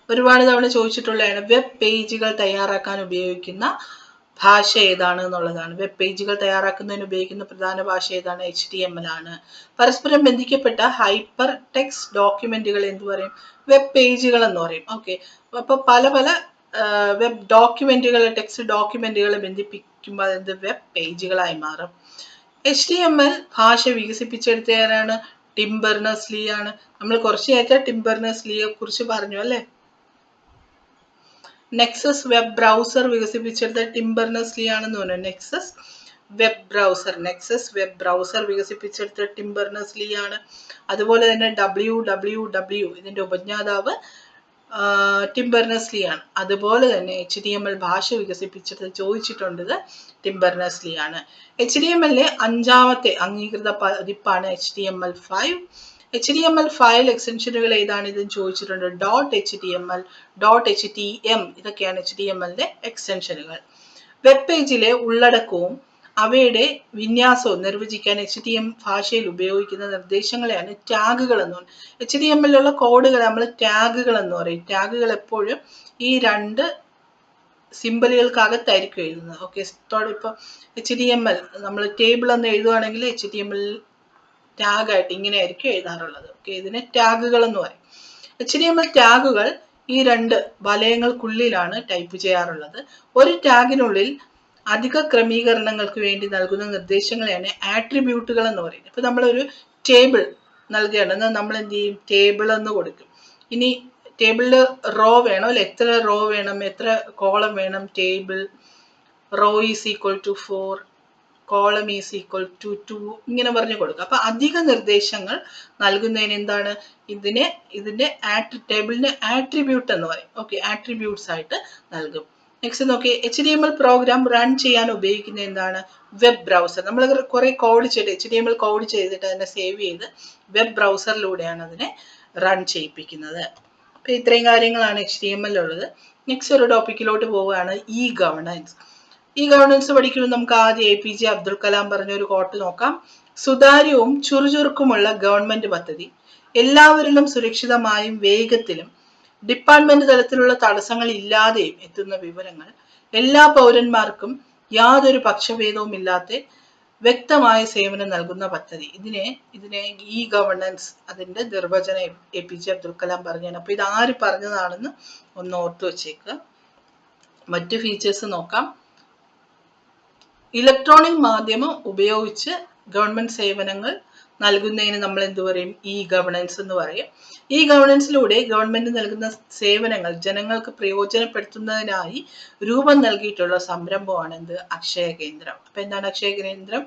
Speaker 1: ഒരുപാട് തവണ ചോദിച്ചിട്ടുള്ളതാണ്. വെബ് പേജുകൾ തയ്യാറാക്കാൻ ഉപയോഗിക്കുന്ന ഭാഷ ഏതാണ് എന്നുള്ളതാണ്. വെബ് പേജുകൾ തയ്യാറാക്കുന്നതിന് ഉപയോഗിക്കുന്ന പ്രധാന ഭാഷ ഏതാണ്, HTML ആണ്. പരസ്പരം ബന്ധിക്കപ്പെട്ട ഹൈപ്പർ ടെക്സ്റ്റ് ഡോക്യുമെന്റുകൾ എന്ത് പറയും, വെബ് പേജുകൾ എന്ന് പറയും. ഓക്കെ, അപ്പൊ പല പല വെബ് ഡോക്യുമെന്റുകൾ, ടെക്സ്റ്റ് ഡോക്യുമെന്റുകൾ ബന്ധിപ്പിക്കുമ്പോൾ അത് വെബ് പേജുകളായി മാറും. HTML ഭാഷ വികസിപ്പിച്ചെടുത്തവരാണ്, ടിം ബെർണേഴ്സ് ലീ ആണ്. നമ്മൾ കുറച്ച് നേരത്തെ ടിം ബെർണേഴ്സ് ലീയെ കുറിച്ച് പറഞ്ഞു അല്ലെ. നെക്സസ് വെബ് ബ്രൗസർ വികസിപ്പിച്ചെടുത്ത ടിം ബെർണേഴ്സ് ലീ ആണെന്ന് പറഞ്ഞു. നെക്സസ് വെബ് ബ്രൗസർ വികസിപ്പിച്ചെടുത്ത ടിം ബെർണേഴ്സ് ലീ ആണ്. അതുപോലെ തന്നെ WWW ഇതിന്റെ ഉപജ്ഞാതാവ് ടിം ബെർണേഴ്സ് ലീ ആണ്. അതുപോലെ തന്നെ HTML ഭാഷ വികസിപ്പിച്ചെടുത്ത് ചോദിച്ചിട്ടുണ്ട്, ടിം ബെർണേഴ്സ് ലീ ആണ്. HTML 5ാമത്തെ അംഗീകൃത പതിപ്പാണ് HTML5. HTML ഫയൽ എക്സ്റ്റൻഷനുകൾ ഏതാണ് ഇതെന്ന് ചോദിച്ചിട്ടുണ്ട്. .html, .htm ഇതൊക്കെയാണ് HTMLന്റെ എക്സ്റ്റൻഷനുകൾ. വെബ് പേജിലെ ഉള്ളടക്കവും അവയുടെ വിന്യാസവും നിർവചിക്കാൻ HTML ഭാഷയിൽ ഉപയോഗിക്കുന്ന നിർദ്ദേശങ്ങളെയാണ് ടാഗുകൾ എന്ന് പറയുന്നത്. HTML കോഡുകൾ നമ്മൾ ടാഗുകൾ എന്ന് പറയും. ടാഗുകൾ എപ്പോഴും ഈ രണ്ട് സിമ്പലുകൾക്കകത്തായിരിക്കും എഴുതുന്നത്. ഓക്കെ, ഇപ്പൊ HTML നമ്മൾ ടേബിൾ എന്ന് എഴുതുവാണെങ്കിൽ HTML ടാഗായിട്ട് ഇങ്ങനെയായിരിക്കും എഴുതാറുള്ളത്. ഓക്കെ, ഇതിനെ ടാഗുകൾ എന്ന് പറയും. HTML ടാഗുകൾ ഈ രണ്ട് വലയങ്ങൾക്കുള്ളിലാണ് ടൈപ്പ് ചെയ്യാറുള്ളത്. ഒരു ടാഗിനുള്ളിൽ അധിക ക്രമീകരണങ്ങൾക്ക് വേണ്ടി നൽകുന്ന നിർദ്ദേശങ്ങളെയാണ് ആട്രിബ്യൂട്ടുകൾ എന്ന് പറയുന്നത്. ഇപ്പൊ നമ്മളൊരു ടേബിൾ നൽകുകയാണെന്ന് നമ്മൾ എന്ത് ചെയ്യും? ടേബിൾ എന്ന് കൊടുക്കും. ഇനി ടേബിളിൽ റോ വേണം അല്ലെ, എത്ര റോ വേണം, എത്ര കോളം വേണം, table row is equal to 4, column is equal to 2 ഇങ്ങനെ പറഞ്ഞു കൊടുക്കുക. അപ്പൊ അധിക നിർദ്ദേശങ്ങൾ നൽകുന്നതിന് എന്താണ് ഇതിന്റെ ടേബിളിന് ആട്രിബ്യൂട്ട് എന്ന് പറയും. ഓക്കെ, ആട്രിബ്യൂട്ട്സ് ആയിട്ട് നൽകും. നെക്സ്റ്റ് നോക്കി, HTML പ്രോഗ്രാം റൺ ചെയ്യാൻ ഉപയോഗിക്കുന്ന എന്താണ്? Web browser. നമ്മൾ കുറെ കോഡ് ചെയ്ത് HTML കോഡ് ചെയ്തിട്ട് അതിനെ സേവ് ചെയ്ത് വെബ് ബ്രൗസറിലൂടെയാണ് അതിനെ റൺ ചെയ്യിപ്പിക്കുന്നത്. അപ്പൊ ഇത്രയും കാര്യങ്ങളാണ് HTML ഉള്ളത്. നെക്സ്റ്റ് ഒരു ടോപ്പിക്കിലോട്ട് പോവുകയാണ് ഇ ഗവേണൻസ്. ഈ ഗവേണൻസ് പഠിക്കുമ്പോൾ നമുക്ക് ആദ്യം APJ അബ്ദുൽ കലാം പറഞ്ഞ ഒരു കോട്ട് നോക്കാം. സുതാര്യവും ചുറുചുറുക്കുമുള്ള ഗവൺമെന്റ് പദ്ധതി, എല്ലാവരിലും സുരക്ഷിതമായും വേഗത്തിലും ഡിപ്പാർട്ട്മെന്റ് തലത്തിലുള്ള തടസ്സങ്ങൾ ഇല്ലാതെയും എത്തുന്ന വിവരങ്ങൾ എല്ലാ പൗരന്മാർക്കും യാതൊരു പക്ഷഭേദവും ഇല്ലാതെ വ്യക്തമായ സേവനം നൽകുന്ന പദ്ധതി. ഇതിനെ ഇ ഗവേണൻസ് അതിന്റെ നിർവചനം APJ അബ്ദുൽ കലാം പറഞ്ഞാണ്. അപ്പൊ ഇത് ആര് പറഞ്ഞതാണെന്ന് ഒന്ന് ഓർത്തു വെച്ചേക്കുക. മറ്റു ഫീച്ചേഴ്സ് നോക്കാം. ഇലക്ട്രോണിക് മാധ്യമം ഉപയോഗിച്ച് ഗവൺമെന്റ് സേവനങ്ങൾ നൽകുന്നതിന് നമ്മൾ എന്ത് പറയും? ഇ ഗവേണൻസ് എന്ന് പറയും. ഈ ഗവേണൻസിലൂടെ ഗവൺമെന്റ് നൽകുന്ന സേവനങ്ങൾ ജനങ്ങൾക്ക് പ്രയോജനപ്പെടുത്തുന്നതിനായി രൂപം നൽകിയിട്ടുള്ള സംരംഭമാണ് എന്ത്? അക്ഷയ കേന്ദ്രം. അപ്പൊ എന്താണ് അക്ഷയ കേന്ദ്രം?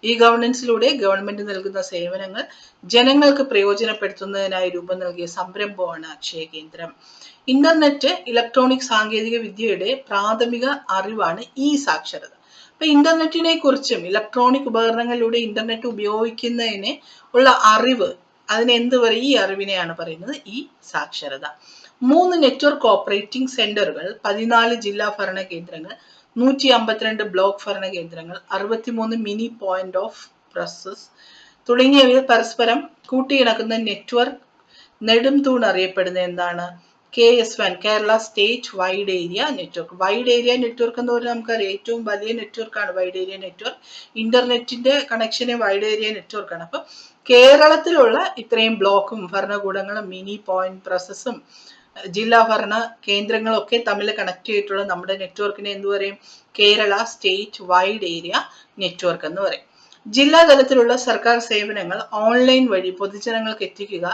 Speaker 1: ഈ ഗവേണൻസിലൂടെ ഗവൺമെന്റ് നൽകുന്ന സേവനങ്ങൾ ജനങ്ങൾക്ക് പ്രയോജനപ്പെടുത്തുന്നതിനായി രൂപം നൽകിയ സംരംഭമാണ് അക്ഷയ കേന്ദ്രം. ഇന്റർനെറ്റ്, ഇലക്ട്രോണിക് സാങ്കേതിക വിദ്യയുടെ പ്രാഥമിക അറിവാണ് ഈ സാക്ഷരത. അപ്പൊ ഇന്റർനെറ്റിനെ കുറിച്ചും ഇലക്ട്രോണിക് ഉപകരണങ്ങളിലൂടെ ഇന്റർനെറ്റ് ഉപയോഗിക്കുന്നതിന് ഉള്ള അറിവ്, അതിന് എന്ത് പറയും? ഈ അറിവിനെയാണ് പറയുന്നത് ഈ സാക്ഷരത. 3 നെറ്റ്വർക്ക് ഓപ്പറേറ്റിംഗ് സെന്ററുകൾ, 14 ജില്ലാ ഭരണ കേന്ദ്രങ്ങൾ, 152 ബ്ലോക്ക് ഭരണ കേന്ദ്രങ്ങൾ, 63 മിനി പോയിന്റ് ഓഫ് പ്രസസ് തുടങ്ങിയവയിൽ പരസ്പരം കൂട്ടിയിണക്കുന്ന നെറ്റ്വർക്ക് നെടും തൂൺ അറിയപ്പെടുന്ന എന്താണ്? KS1, Kerala state wide area network. Wide area network എന്ന് പറഞ്ഞാൽ നമുക്കറിയാം ഏറ്റവും വലിയ നെറ്റ്വർക്കാണ് വൈഡ് ഏരിയ നെറ്റ്വർക്ക്. ഇന്റർനെറ്റിന്റെ കണക്ഷന് വൈഡ് ഏരിയ നെറ്റ്വർക്കാണ്. അപ്പൊ കേരളത്തിലുള്ള ഇത്രയും ബ്ലോക്കും ഭരണകൂടങ്ങളും മിനി പോയിന്റ് പ്രസസും ജില്ലാ ഭരണ കേന്ദ്രങ്ങളും ഒക്കെ തമ്മിൽ കണക്ട് ചെയ്തിട്ടുള്ള നമ്മുടെ നെറ്റ്വർക്കിനെ എന്ത് പറയും? Kerala state wide area network എന്ന് പറയും. ജില്ലാ തലത്തിലുള്ള സർക്കാർ സേവനങ്ങൾ ഓൺലൈൻ വഴി പൊതുജനങ്ങൾക്ക് എത്തിക്കുക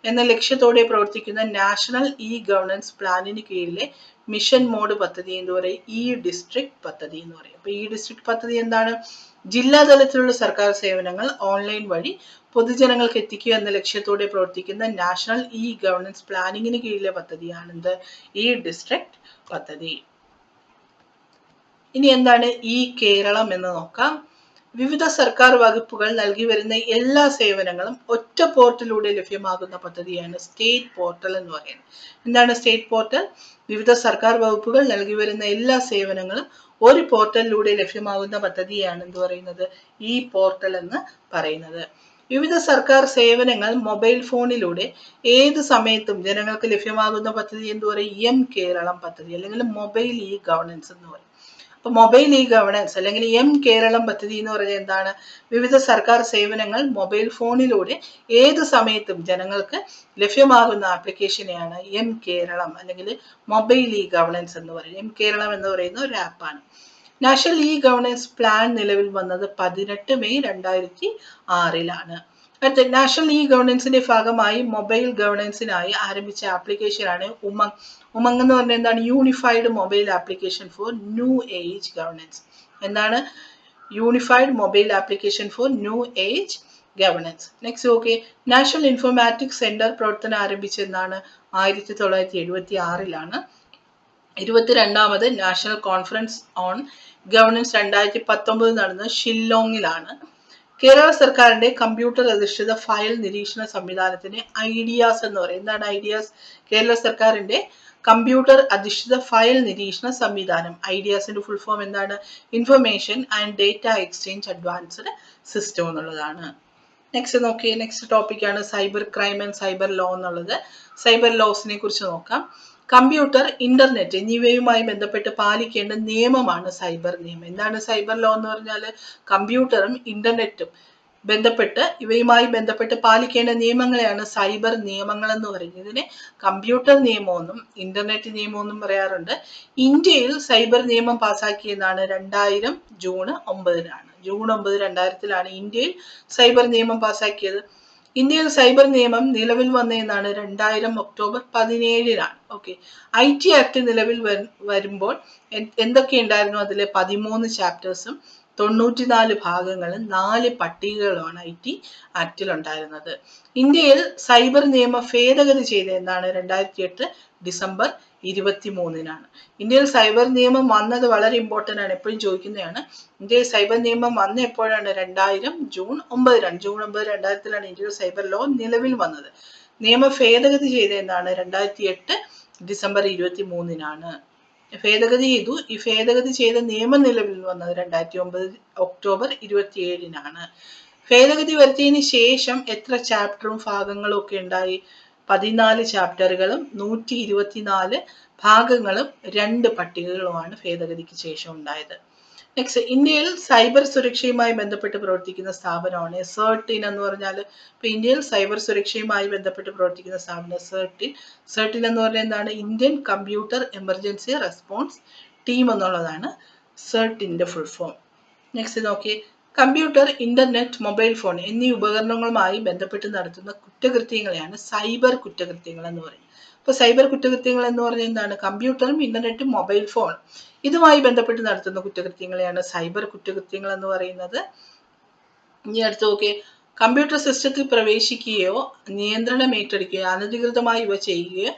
Speaker 1: എന്ന ലക്ഷ്യത്തോടെ പ്രവർത്തിക്കുന്ന നാഷണൽ ഇ ഗവേണൻസ് പ്ലാനിന് കീഴിലെ മിഷൻ മോഡ് പദ്ധതി എന്ന് പറയും ഇ ഡിസ്ട്രിക്ട് പദ്ധതി എന്ന് പറയും. അപ്പൊ ഈ ഡിസ്ട്രിക്ട് പദ്ധതി എന്താണ്? ജില്ലാ തലത്തിലുള്ള സർക്കാർ സേവനങ്ങൾ ഓൺലൈൻ വഴി പൊതുജനങ്ങൾക്ക് എത്തിക്കുക എന്ന ലക്ഷ്യത്തോടെ പ്രവർത്തിക്കുന്ന നാഷണൽ ഇ ഗവേണൻസ് പ്ലാനിങ്ങിന് കീഴിലെ പദ്ധതിയാണെന്ത്? ഈ ഡിസ്ട്രിക്ട് പദ്ധതി. ഇനി എന്താണ് ഈ കേരളം എന്ന് നോക്കാം. വിവിധ സർക്കാർ വകുപ്പുകൾ നൽകി വരുന്ന എല്ലാ സേവനങ്ങളും ഒറ്റ പോർട്ടലിലൂടെ ലഭ്യമാകുന്ന പദ്ധതിയാണ് സ്റ്റേറ്റ് പോർട്ടൽ എന്ന് പറയുന്നത്. എന്താണ് സ്റ്റേറ്റ് പോർട്ടൽ? വിവിധ സർക്കാർ വകുപ്പുകൾ നൽകി വരുന്ന എല്ലാ സേവനങ്ങളും ഒരു പോർട്ടലിലൂടെ ലഭ്യമാകുന്ന പദ്ധതിയാണ് എന്ത് പറയുന്നത്? ഈ പോർട്ടൽ എന്ന് പറയുന്നത്. വിവിധ സർക്കാർ സേവനങ്ങൾ മൊബൈൽ ഫോണിലൂടെ ഏത് സമയത്തും ജനങ്ങൾക്ക് ലഭ്യമാകുന്ന പദ്ധതി എന്ത് പറയും? എം കേരളം പദ്ധതി അല്ലെങ്കിൽ മൊബൈൽ ഇ ഗവേണൻസ് എന്ന് പറയും. അപ്പൊ മൊബൈൽ ഇ ഗവേണൻസ് അല്ലെങ്കിൽ എം കേരളം പദ്ധതി എന്ന് പറഞ്ഞാൽ എന്താണ്? വിവിധ സർക്കാർ സേവനങ്ങൾ മൊബൈൽ ഫോണിലൂടെ ഏത് സമയത്തും ജനങ്ങൾക്ക് ലഭ്യമാകുന്ന ആപ്ലിക്കേഷനെയാണ് എം കേരളം അല്ലെങ്കിൽ മൊബൈൽ ഇ ഗവേണൻസ് എന്ന് പറയുന്നത്. എം കേരളം എന്ന് പറയുന്ന ഒരു ആപ്പാണ്. നാഷണൽ ഇ ഗവേണൻസ് പ്ലാൻ നിലവിൽ വന്നത് 18 മെയ് 2006 അടുത്ത നാഷണൽ ഇ ഗവേണൻസിന്റെ ഭാഗമായി മൊബൈൽ ഗവേണൻസിനായി ആരംഭിച്ച ആപ്ലിക്കേഷനാണ് ഉമംഗ്. ഉമംഗ് എന്ന് പറഞ്ഞാൽ എന്താണ്? Unified mobile application for new age governance. എന്താണ്? Unified mobile application for new age governance. Next okay, national informatics centre പ്രവർത്തനം ആരംഭിച്ചെന്നാണ് 1976 22ാമത് നാഷണൽ കോൺഫറൻസ് ഓൺ ഗവേണൻസ് 2019 നടന്നത് ഷില്ലോങ്ങിലാണ്. കേരള സർക്കാരിന്റെ കമ്പ്യൂട്ടർ അധിഷ്ഠിത ഫയൽ നിരീക്ഷണ സംവിധാനത്തിന് ഐഡിയാസ് എന്ന് പറയും. എന്താണ് ഐഡിയാസ്? കേരള സർക്കാരിന്റെ കമ്പ്യൂട്ടർ അധിഷ്ഠിത ഫയൽ നിരീക്ഷണ സംവിധാനം. ഐഡിയാസിന്റെ ഫുൾ ഫോം എന്താണ്? Information and data exchange advanced system എന്നുള്ളതാണ്. നെക്സ്റ്റ് നോക്കിയേ, നെക്സ്റ്റ് ടോപ്പിക്കാണ് cyber crime and cyber law എന്നുള്ളത്. സൈബർ ലോസിനെ കുറിച്ച് നോക്കാം. കമ്പ്യൂട്ടർ, ഇന്റർനെറ്റ് എന്നിവയുമായി ബന്ധപ്പെട്ട് പാലിക്കേണ്ട നിയമമാണ് സൈബർ നിയമം. എന്താണ് സൈബർ ലോ എന്ന് പറഞ്ഞാൽ? കമ്പ്യൂട്ടറും ഇന്റർനെറ്റും ഇവയുമായി ബന്ധപ്പെട്ട് പാലിക്കേണ്ട നിയമങ്ങളെയാണ് സൈബർ നിയമങ്ങൾ എന്ന് പറയുന്നത്. ഇതിനെ കമ്പ്യൂട്ടർ നിയമമെന്നും ഇന്റർനെറ്റ് നിയമമെന്നും പറയാറുണ്ട്. ഇന്ത്യയിൽ സൈബർ നിയമം പാസാക്കിയതാണ് 2000 ജൂൺ 9-നാണ്. ജൂൺ 9, 2000-ലാണ് ഇന്ത്യയിൽ സൈബർ നിയമം പാസാക്കിയത്. ഇന്ത്യയിൽ സൈബർ നിയമം നിലവിൽ വന്നതെന്നാണ് 2000 ഒക്ടോബർ 17-നാണ്. ഓക്കെ, IT ആക്ട് നിലവിൽ വരുമ്പോൾ എന്തൊക്കെ ഉണ്ടായിരുന്നു? അതിലെ 13 ചാപ്റ്റേഴ്സും 94 ഭാഗങ്ങളും 4 പട്ടികകളുമാണ് IT ആക്ടിൽ ഉണ്ടായിരുന്നത്. ഇന്ത്യയിൽ സൈബർ നിയമം ഭേദഗതി ചെയ്തതെന്നാണ് 2008 ഡിസംബർ 23-നാണ്. ഇന്ത്യയിൽ സൈബർ നിയമം വന്നത് വളരെ ഇമ്പോർട്ടൻ്റ് ആണ്, എപ്പോഴും ചോദിക്കുന്നതാണ്. ഇന്ത്യയിൽ സൈബർ നിയമം വന്ന എപ്പോഴാണ്? 2000 ജൂൺ 9-നാണ്. ജൂൺ 9, 2000-ലാണ് ഇന്ത്യയിൽ സൈബർ ലോ നിലവിൽ വന്നത്. നിയമ ഭേദഗതി ചെയ്തതെന്നാണ് 2008 ഡിസംബർ 23-നാണ്. ഭേദഗതി ചെയ്തു. ഈ ഭേദഗതി ചെയ്ത നിയമം നിലവിൽ വന്നത് 2009 ഒക്ടോബർ 27-നാണ്. ഭേദഗതി വരുത്തിയതിന് ശേഷം എത്ര ചാപ്റ്ററും ഭാഗങ്ങളും ഒക്കെ ഉണ്ടായി? 14 ചാപ്റ്ററുകളും 124 ഭാഗങ്ങളും 2 പട്ടികകളുമാണ് ഭേദഗതിക്ക് ശേഷം ഉണ്ടായത്. നെക്സ്റ്റ്, ഇന്ത്യയിൽ സൈബർ സുരക്ഷയുമായി ബന്ധപ്പെട്ട് പ്രവർത്തിക്കുന്ന സ്ഥാപനമാണ് CERT-IN എന്ന് പറഞ്ഞാൽ. ഇപ്പൊ ഇന്ത്യയിൽ സൈബർ സുരക്ഷയുമായി ബന്ധപ്പെട്ട് പ്രവർത്തിക്കുന്ന സ്ഥാപനം CERT-IN. CERT-IN എന്ന് പറഞ്ഞാൽ എന്താണ്? Indian computer emergency response team എന്നുള്ളതാണ് CERT-INന്റെ ഫുൾ ഫോം. നെക്സ്റ്റ് നോക്കി, കമ്പ്യൂട്ടർ, ഇന്റർനെറ്റ്, മൊബൈൽ ഫോൺ എന്നീ ഉപകരണങ്ങളുമായി ബന്ധപ്പെട്ട് നടത്തുന്ന കുറ്റകൃത്യങ്ങളെയാണ് സൈബർ കുറ്റകൃത്യങ്ങൾ എന്ന് പറയുന്നത്. ഇപ്പൊ സൈബർ കുറ്റകൃത്യങ്ങൾ എന്ന് പറഞ്ഞാൽ എന്താണ്? കമ്പ്യൂട്ടറും ഇന്റർനെറ്റും മൊബൈൽ ഫോൺ ഇതുമായി ബന്ധപ്പെട്ട് നടത്തുന്ന കുറ്റകൃത്യങ്ങളെയാണ് സൈബർ കുറ്റകൃത്യങ്ങൾ എന്ന് പറയുന്നത്. ഇനി അടുത്ത് നോക്കിയേ, കമ്പ്യൂട്ടർ സിസ്റ്റത്തിൽ പ്രവേശിക്കുകയോ നിയന്ത്രണം ഏറ്റെടുക്കുകയോ അനധികൃതമായി ഇവ ചെയ്യുകയോ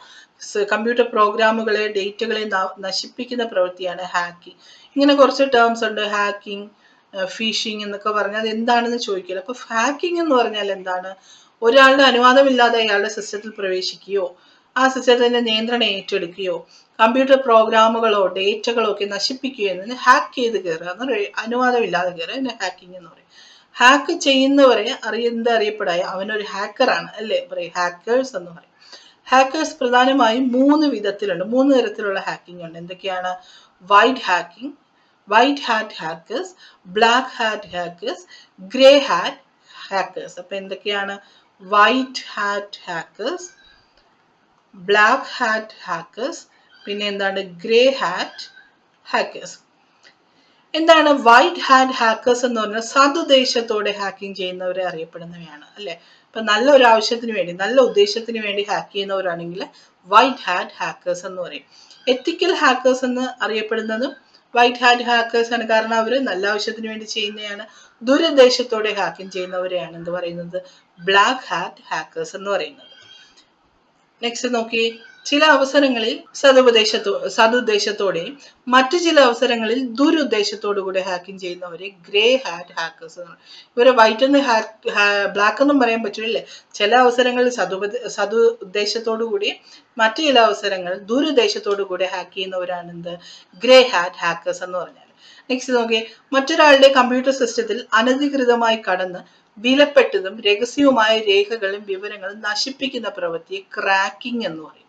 Speaker 1: കമ്പ്യൂട്ടർ പ്രോഗ്രാമുകളെ ഡേറ്റകളെ നശിപ്പിക്കുന്ന പ്രവൃത്തിയാണ് ഹാക്കിംഗ്. ഇങ്ങനെ കുറച്ച് ടേംസ് ഉണ്ട്. ഹാക്കിംഗ്, ഫിഷിംഗ് എന്നൊക്കെ പറഞ്ഞാൽ അത് എന്താണെന്ന് ചോദിക്കില്ല. അപ്പൊ ഹാക്കിംഗ് എന്ന് പറഞ്ഞാൽ എന്താണ്? ഒരാളുടെ അനുവാദമില്ലാതെ അയാളുടെ സിസ്റ്റത്തിൽ പ്രവേശിക്കുകയോ ആ സിസ്റ്റത്തിന്റെ നിയന്ത്രണം ഏറ്റെടുക്കുകയോ കമ്പ്യൂട്ടർ പ്രോഗ്രാമുകളോ ഡേറ്റകളോ ഒക്കെ നശിപ്പിക്കുകയോ എന്നതിന് ഹാക്ക് ചെയ്ത് കയറുക എന്ന് പറയും. അനുവാദമില്ലാതെ കയറുക അതിന് ഹാക്കിംഗ് എന്ന് പറയും. ഹാക്ക് ചെയ്യുന്നവരെ അറിയപ്പെടായ അവനൊരു ഹാക്കറാണ് അല്ലേ പറയും, ഹാക്കേഴ്സ് എന്ന് പറയും. ഹാക്കേഴ്സ് പ്രധാനമായും 3 വിധത്തിലുണ്ട്. 3 തരത്തിലുള്ള ഹാക്കിംഗ് ഉണ്ട്. എന്തൊക്കെയാണ്? White hat hackers, black hat hackers, grey hat hackers. അപ്പൊ എന്തൊക്കെയാണ്? White hat hackers, black hat hackers, പിന്നെ എന്താണ്? Grey hat hackers. എന്താണ് വൈറ്റ് ഹാറ്റ് ഹാക്കേഴ്സ് എന്ന് പറഞ്ഞാൽ? സതുദ്ദേശത്തോടെ ഹാക്കിംഗ് ചെയ്യുന്നവരെ അറിയപ്പെടുന്നവയാണ് അല്ലെ. ഇപ്പൊ നല്ലൊരു ആവശ്യത്തിന് വേണ്ടി, നല്ല ഉദ്ദേശത്തിന് വേണ്ടി ഹാക്ക് ചെയ്യുന്നവരാണെങ്കിൽ വൈറ്റ് ഹാറ്റ് ഹാക്കേഴ്സ് എന്ന് പറയും. എത്തിക്കൽ ഹാക്കേഴ്സ് എന്ന് അറിയപ്പെടുന്നതും വൈറ്റ് ഹാറ്റ് ഹാക്കേഴ്സ് ആണ്. കാരണം അവർ നല്ല ആവശ്യത്തിന് വേണ്ടി ചെയ്യുന്നതാണ്. ദുരുദ്ദേശത്തോടെ ഹാക്കിംഗ് ചെയ്യുന്നവരെയാണ് എന്ത് പറയുന്നത്? ബ്ലാക്ക് ഹാറ്റ് ഹാക്കേഴ്സ് എന്ന് പറയുന്നത്. നെക്സ്റ്റ് നോക്കി, ചില അവസരങ്ങളിൽ സതുദ്ദേശത്തോടെയും മറ്റു ചില അവസരങ്ങളിൽ ദുരുദ്ദേശത്തോടു കൂടി ഹാക്കിംഗ് ചെയ്യുന്നവരെ ഗ്രേ ഹാറ്റ് ഹാക്കേഴ്സ് എന്ന് പറയും. ഇവരെ വൈറ്റ് എന്ന് ബ്ലാക്ക് എന്നും പറയാൻ പറ്റില്ലേ. ചില അവസരങ്ങളിൽ സതുദ്ദേശത്തോടു കൂടി മറ്റു ചില അവസരങ്ങളിൽ ദുരുദ്ദേശത്തോടു കൂടി ഹാക്ക് ചെയ്യുന്നവരാണ് എന്ത്? ഗ്രേ ഹാറ്റ് ഹാക്കേഴ്സ് എന്ന് പറഞ്ഞാൽ. നെക്സ്റ്റ് നോക്കിയേ, മറ്റൊരാളുടെ കമ്പ്യൂട്ടർ സിസ്റ്റത്തിൽ അനധികൃതമായി കടന്ന് വിലപ്പെട്ടതും രഹസ്യവുമായ രേഖകളും വിവരങ്ങളും നശിപ്പിക്കുന്ന പ്രവൃത്തിയെ ക്രാക്കിംഗ് എന്ന് പറയും.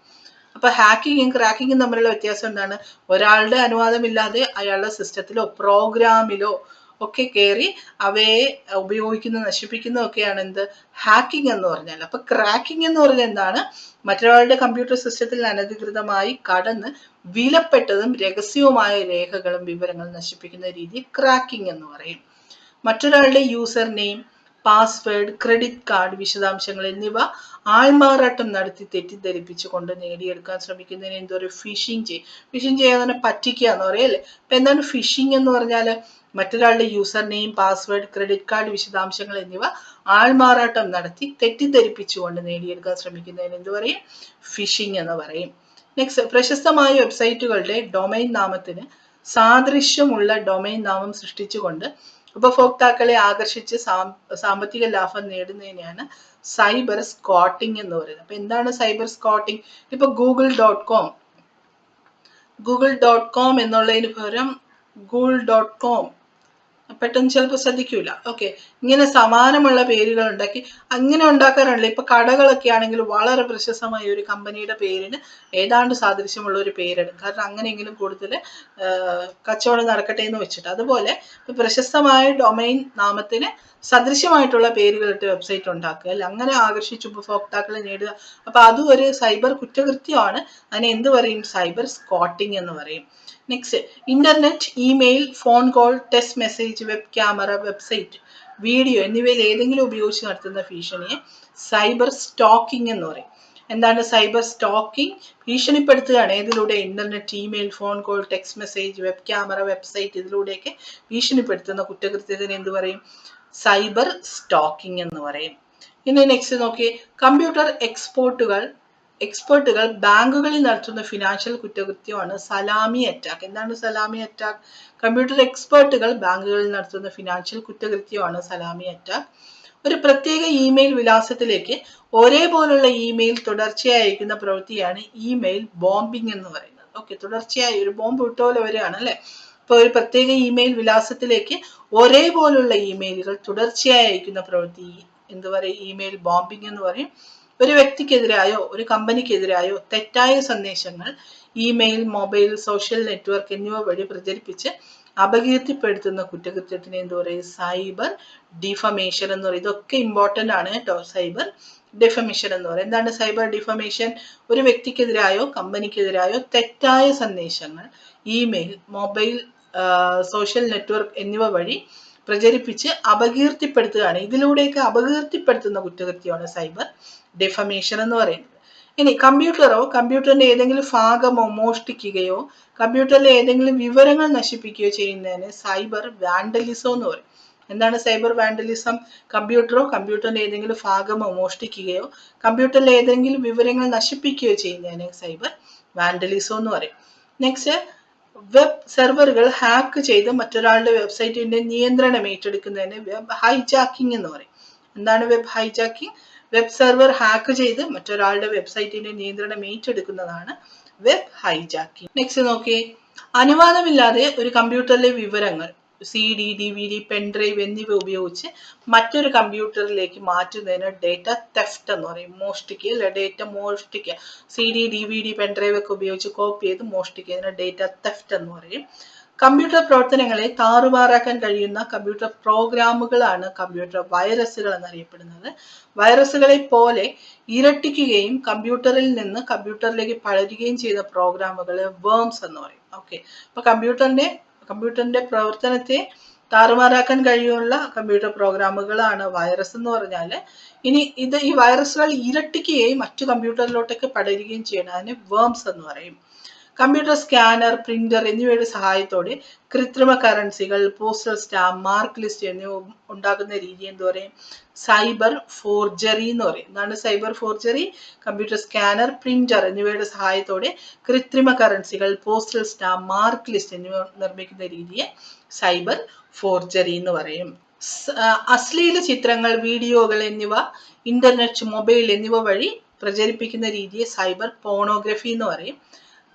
Speaker 1: അപ്പൊ ഹാക്കിങ്ങും ക്രാക്കിങ്ങും തമ്മിലുള്ള വ്യത്യാസം എന്താണ്? ഒരാളുടെ അനുവാദമില്ലാതെ അയാളുടെ സിസ്റ്റത്തിലോ പ്രോഗ്രാമിലോ ഒക്കെ കയറി അവയെ നശിപ്പിക്കുന്നതൊക്കെയാണ് എന്ത്? ഹാക്കിംഗ് എന്ന് പറഞ്ഞാൽ. അപ്പൊ ക്രാക്കിംഗ് എന്ന് പറഞ്ഞാൽ എന്താണ്? മറ്റൊരാളുടെ കമ്പ്യൂട്ടർ സിസ്റ്റത്തിൽ അനധികൃതമായി കടന്ന് വിലപ്പെട്ടതും രഹസ്യവുമായ രേഖകളും വിവരങ്ങളും നശിപ്പിക്കുന്ന രീതി ക്രാക്കിംഗ് എന്ന് പറയും. മറ്റൊരാളുടെ user name, password, credit card വിശദാംശങ്ങൾ എന്നിവ ആൾമാറാട്ടം നടത്തി തെറ്റിദ്ധരിപ്പിച്ചുകൊണ്ട് നേടിയെടുക്കാൻ ശ്രമിക്കുന്നതിന് എന്തോ ഒരു ഫിഷിംഗ് ചെയ്യും. ഫിഷിംഗ് ചെയ്യാൻ തന്നെ പറ്റിക്കുക എന്ന് പറയല്ലേ. അപ്പൊ എന്താണ് ഫിഷിംഗ് എന്ന് പറഞ്ഞാൽ? മറ്റൊരാളുടെ user name, password, credit card വിശദാംശങ്ങൾ എന്നിവ ആൾമാറാട്ടം നടത്തി തെറ്റിദ്ധരിപ്പിച്ചുകൊണ്ട് നേടിയെടുക്കാൻ ശ്രമിക്കുന്നതിന് എന്ത് പറയും? ഫിഷിംഗ് എന്ന് പറയും. നെക്സ്റ്റ്, പ്രശസ്തമായ വെബ്സൈറ്റുകളുടെ ഡൊമൈൻ നാമത്തിന് സാദൃശ്യമുള്ള ഡൊമൈൻ നാമം സൃഷ്ടിച്ചുകൊണ്ട് ഉപഭോക്താക്കളെ ആകർഷിച്ച് സാമ്പത്തിക ലാഭം നേടുന്നതിനെയാണ് സൈബർ സ്ക്വാട്ടിംഗ് എന്ന് പറയുന്നത്. അപ്പൊ എന്താണ് സൈബർ സ്ക്വാട്ടിംഗ്? ഇപ്പൊ ഗൂഗിൾ.com എന്നുള്ളതിന് പകരം ഗൂഗിൾ.com പെട്ടെന്ന് ചിലപ്പോൾ ശ്രദ്ധിക്കൂല. ഓക്കെ, ഇങ്ങനെ സമാനമുള്ള പേരുകൾ ഉണ്ടാക്കി അങ്ങനെ ഉണ്ടാക്കാറുണ്ട്. ഇപ്പൊ കടകളൊക്കെ ആണെങ്കിൽ വളരെ പ്രശസ്തമായ ഒരു കമ്പനിയുടെ പേരിന് ഏതാണ്ട് സാദൃശ്യമുള്ള ഒരു പേരിടും. കാരണം അങ്ങനെയെങ്കിലും കൂടുതൽ കച്ചവടം നടക്കട്ടെ എന്ന് വെച്ചിട്ട്. അതുപോലെ പ്രശസ്തമായ ഡൊമൈൻ നാമത്തിന് സദൃശ്യമായിട്ടുള്ള പേരുകളിട്ട് വെബ്സൈറ്റ് ഉണ്ടാക്കുക, അല്ലെ, അങ്ങനെ ആകർഷിച്ച് ഉപഭോക്താക്കളെ നേടുക. അപ്പൊ അതും ഒരു സൈബർ കുറ്റകൃത്യമാണ്. അതിനെ എന്ത് പറയും? സൈബർ സ്ക്വാട്ടിംഗ് എന്ന് പറയും. Next, internet, email, phone call, text message, web camera, website, video എന്നിവയിൽ ഏതെങ്കിലും ഉപയോഗിച്ച് നടത്തുന്ന ഭീഷണിയെ സൈബർ സ്റ്റോക്കിംഗ് എന്ന് പറയും. എന്താണ് സൈബർ സ്റ്റോക്കിംഗ്? ഭീഷണിപ്പെടുത്തുകയാണ്. ഏതിലൂടെ? Internet, email, phone call, text message, web camera, website, ഇതിലൂടെയൊക്കെ ഭീഷണിപ്പെടുത്തുന്ന കുറ്റകൃത്യത്തിന് എന്ത് പറയും? സൈബർ സ്റ്റോക്കിംഗ് എന്ന് പറയും. ഇനി നെക്സ്റ്റ് നോക്കിയേ, കമ്പ്യൂട്ടർ എക്സ്പേർട്ടുകൾ ബാങ്കുകളിൽ നടത്തുന്ന ഫിനാൻഷ്യൽ കുറ്റകൃത്യമാണ് സലാമി അറ്റാക്ക്. എന്താണ് സലാമി അറ്റാക്ക്? കമ്പ്യൂട്ടർ എക്സ്പേർട്ടുകൾ ബാങ്കുകളിൽ നടത്തുന്ന ഫിനാൻഷ്യൽ കുറ്റകൃത്യമാണ് സലാമി അറ്റാക്ക്. ഒരു പ്രത്യേക ഇമെയിൽ വിലാസത്തിലേക്ക് ഒരേപോലുള്ള ഇമെയിൽ തുടർച്ചയായി അയക്കുന്ന പ്രവൃത്തിയാണ് ഇമെയിൽ ബോംബിംഗ് എന്ന് പറയുന്നത്. ഓക്കെ, തുടർച്ചയായി ഒരു ബോംബ് വിട്ടോലെ വരികയാണ്, അല്ലെ. ഇപ്പൊ ഒരു പ്രത്യേക ഇമെയിൽ വിലാസത്തിലേക്ക് ഒരേപോലുള്ള ഇമെയിലുകൾ തുടർച്ചയായി അയക്കുന്ന പ്രവൃത്തി എന്ത് പറയും? ഇമെയിൽ ബോംബിംഗ് എന്ന് പറയും. ഒരു വ്യക്തിക്കെതിരായോ ഒരു കമ്പനിക്കെതിരായോ തെറ്റായ സന്ദേശങ്ങൾ ഇമെയിൽ, മൊബൈൽ, സോഷ്യൽ നെറ്റ്വർക്ക് എന്നിവ വഴി പ്രചരിപ്പിച്ച് അപകീർത്തിപ്പെടുത്തുന്ന കുറ്റകൃത്യത്തിന് എന്ത് പറയും? സൈബർ ഡിഫമേഷൻ എന്ന് പറയും. ഇതൊക്കെ ഇമ്പോർട്ടന്റ് ആണ് കേട്ടോ. സൈബർ ഡിഫമേഷൻ എന്ന് പറയും. എന്താണ് സൈബർ ഡിഫമേഷൻ? ഒരു വ്യക്തിക്കെതിരായോ കമ്പനിക്കെതിരായോ തെറ്റായ സന്ദേശങ്ങൾ ഇമെയിൽ, മൊബൈൽ, സോഷ്യൽ നെറ്റ്വർക്ക് എന്നിവ വഴി പ്രചരിപ്പിച്ച് അപകീർത്തിപ്പെടുത്തുകയാണ്. ഇതിലൂടെയൊക്കെ അപകീർത്തിപ്പെടുത്തുന്ന കുറ്റകൃത്യമാണ് സൈബർ ഡിഫമേഷൻ എന്ന് പറയുന്നത്. ഇനി കമ്പ്യൂട്ടറിന്റെ ഏതെങ്കിലും ഭാഗമോ മോഷ്ടിക്കുകയോ കമ്പ്യൂട്ടറിലെ ഏതെങ്കിലും വിവരങ്ങൾ നശിപ്പിക്കുകയോ ചെയ്യുന്നതിന് സൈബർ വാൻഡലിസം എന്ന് പറയും. എന്താണ് സൈബർ വാൻഡലിസം? കമ്പ്യൂട്ടറിന്റെ ഏതെങ്കിലും ഭാഗമോ മോഷ്ടിക്കുകയോ കമ്പ്യൂട്ടറിലെ ഏതെങ്കിലും വിവരങ്ങൾ നശിപ്പിക്കുകയോ ചെയ്യുന്നതിന് സൈബർ വാൻഡലിസം എന്ന് പറയും. നെക്സ്റ്റ്, വെബ് സെർവറുകൾ ഹാക്ക് ചെയ്ത് മറ്റൊരാളുടെ വെബ്സൈറ്റിന്റെ നിയന്ത്രണം ഏറ്റെടുക്കുന്നതിന് വെബ് ഹൈജാക്കിംഗ് എന്ന് പറയും. എന്താണ് web hijacking? Web server hack ചെയ്ത് മറ്റൊരാളുടെ വെബ്സൈറ്റിന്റെ നിയന്ത്രണം ഏറ്റെടുക്കുന്നതാണ് വെബ് ഹൈജാക്കിംഗ്. നെക്സ്റ്റ് നോക്കിയേ, അനുവാദമില്ലാതെ ഒരു കമ്പ്യൂട്ടറിലെ വിവരങ്ങൾ CD, DVD, പെൻഡ്രൈവ് എന്നിവ ഉപയോഗിച്ച് മറ്റൊരു കമ്പ്യൂട്ടറിലേക്ക് മാറ്റുന്നതിന് ഡേറ്റ തെഫ്റ്റ് എന്ന് പറയും. മോഷ്ടിക്കുക, അല്ലെ, ഡേറ്റ മോഷ്ടിക്കുക. CD, DVD, പെൻഡ്രൈവ് ഒക്കെ ഉപയോഗിച്ച് കോപ്പി ചെയ്ത് മോഷ്ടിക്കുന്നതിന് ഡേറ്റ തെഫ്റ്റ് എന്ന് പറയും. കമ്പ്യൂട്ടർ പ്രവർത്തനങ്ങളെ താറുമാറാക്കാൻ കഴിയുന്ന കമ്പ്യൂട്ടർ പ്രോഗ്രാമുകളാണ് കമ്പ്യൂട്ടർ വൈറസുകൾ എന്നറിയപ്പെടുന്നത്. വൈറസുകളെ പോലെ ഇരട്ടിക്കുകയും കമ്പ്യൂട്ടറിൽ നിന്ന് കമ്പ്യൂട്ടറിലേക്ക് പടരുകയും ചെയ്യുന്ന പ്രോഗ്രാമുകളെ വേംസ് എന്ന് പറയും. ഓക്കെ, അപ്പൊ കമ്പ്യൂട്ടറിന്റെ പ്രവർത്തനത്തെ താറുമാറാക്കാൻ കഴിയുള്ള കമ്പ്യൂട്ടർ പ്രോഗ്രാമുകളാണ് വൈറസ് എന്ന് പറഞ്ഞാല്. ഇനി ഈ വൈറസുകൾ ഇരട്ടിക്കുകയും മറ്റു കമ്പ്യൂട്ടറിലോട്ടൊക്കെ പടരുകയും ചെയ്യണം, അതിന് വേംസ് എന്ന് പറയും. കമ്പ്യൂട്ടർ സ്കാനർ, പ്രിന്റർ എന്നിവയുടെ സഹായത്തോടെ കൃത്രിമ കറൻസികൾ, പോസ്റ്റൽ സ്റ്റാമ്പ്, മാർക്ക് ലിസ്റ്റ് എന്നിവ ഉണ്ടാക്കുന്ന രീതി എന്ത് പറയും? സൈബർ ഫോർജറി എന്ന് പറയും. എന്താണ് cyber forgery? Computer scanner, printer എന്നിവയുടെ സഹായത്തോടെ കൃത്രിമ കറൻസികൾ, പോസ്റ്റൽ സ്റ്റാമ്പ്, മാർക്ക് ലിസ്റ്റ് എന്നിവ നിർമ്മിക്കുന്ന രീതിയെ സൈബർ ഫോർജറി എന്ന് പറയും. അശ്ലീല ചിത്രങ്ങൾ, വീഡിയോകൾ എന്നിവ ഇന്റർനെറ്റ്, മൊബൈൽ എന്നിവ വഴി പ്രചരിപ്പിക്കുന്ന രീതിയെ സൈബർ പോണോഗ്രഫി എന്ന് പറയും.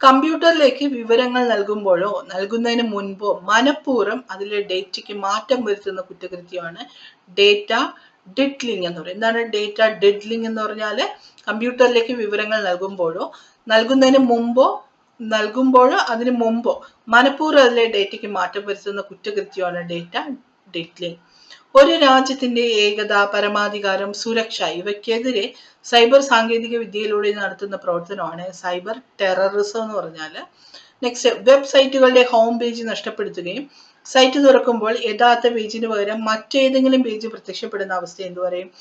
Speaker 1: കമ്പ്യൂട്ടറിലേക്ക് വിവരങ്ങൾ നൽകുമ്പോഴോ നൽകുന്നതിന് മുൻപോ മനഃപൂർവ്വം അതിലെ ഡേറ്റയ്ക്ക് മാറ്റം വരുത്തുന്ന കുറ്റകൃത്യമാണ് ഡേറ്റ ഡിഡ്ലിംഗ് എന്ന് പറയും. എന്താണ് ഡേറ്റ ഡിഡ്ലിംഗ് എന്ന് പറഞ്ഞാൽ? കമ്പ്യൂട്ടറിലേക്ക് വിവരങ്ങൾ നൽകുമ്പോഴോ അതിനു മുമ്പോ മനഃപൂർവ്വം അതിലെ ഡേറ്റയ്ക്ക് മാറ്റം വരുത്തുന്ന കുറ്റകൃത്യമാണ് ഡേറ്റ ഡിഡ്ലിംഗ്. ഒരു രാജ്യത്തിന്റെ ഏകത, പരമാധികാരം, സുരക്ഷ ഇവയ്ക്കെതിരെ സൈബർ സാങ്കേതിക വിദ്യയിലൂടെ നടത്തുന്ന പ്രവർത്തനമാണ് സൈബർ ടെററിസം എന്ന് പറഞ്ഞാല്. നെക്സ്റ്റ്, വെബ്സൈറ്റുകളുടെ ഹോം പേജ് നഷ്ടപ്പെടുത്തുകയും സൈറ്റ് തുറക്കുമ്പോൾ യഥാർത്ഥ പേജിന് പകരം മറ്റേതെങ്കിലും പേജ് പ്രത്യക്ഷപ്പെടുന്ന അവസ്ഥ എന്ത് പറയും?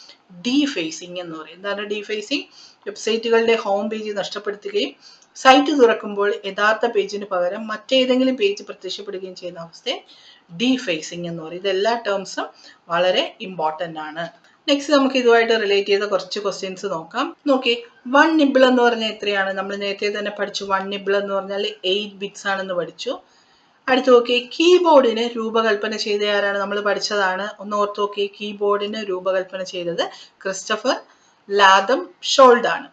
Speaker 1: ഡീഫേസിംഗ് എന്ന് പറയും. എന്താണ് ഡീഫേസിംഗ്? വെബ്സൈറ്റുകളുടെ ഹോം പേജ് നഷ്ടപ്പെടുത്തുകയും സൈറ്റ് തുറക്കുമ്പോൾ യഥാർത്ഥ പേജിന് പകരം മറ്റേതെങ്കിലും പേജ് പ്രത്യക്ഷപ്പെടുകയും ചെയ്യുന്ന അവസ്ഥയെ ഡീഫേസിംഗ് എന്ന് പറയും. ഇതെല്ലാ ടേംസും വളരെ ഇമ്പോർട്ടന്റ് ആണ്. നെക്സ്റ്റ് നമുക്ക് ഇതുമായിട്ട് റിലേറ്റ് ചെയ്ത കുറച്ച് ക്വസ്റ്റ്യൻസ് നോക്കാം. നോക്കി, 1 നിബിൾ എന്ന് പറഞ്ഞാൽ എത്രയാണ്? നമ്മൾ നേരത്തെ തന്നെ പഠിച്ചു. 1 നിബിൾ എന്ന് പറഞ്ഞാൽ 8 ബിറ്റ്സ് ആണെന്ന് പഠിച്ചു. അടുത്ത് നോക്കി, കീബോർഡിന് രൂപകൽപ്പന ചെയ്ത ആരാണ്? നമ്മൾ പഠിച്ചതാണ്. ഒന്ന് ഓർത്ത് നോക്കി, കീബോർഡിന് രൂപകൽപ്പന ചെയ്തത് ക്രിസ്റ്റഫർ ലാഥം ഷോൾഡ് ആണ്.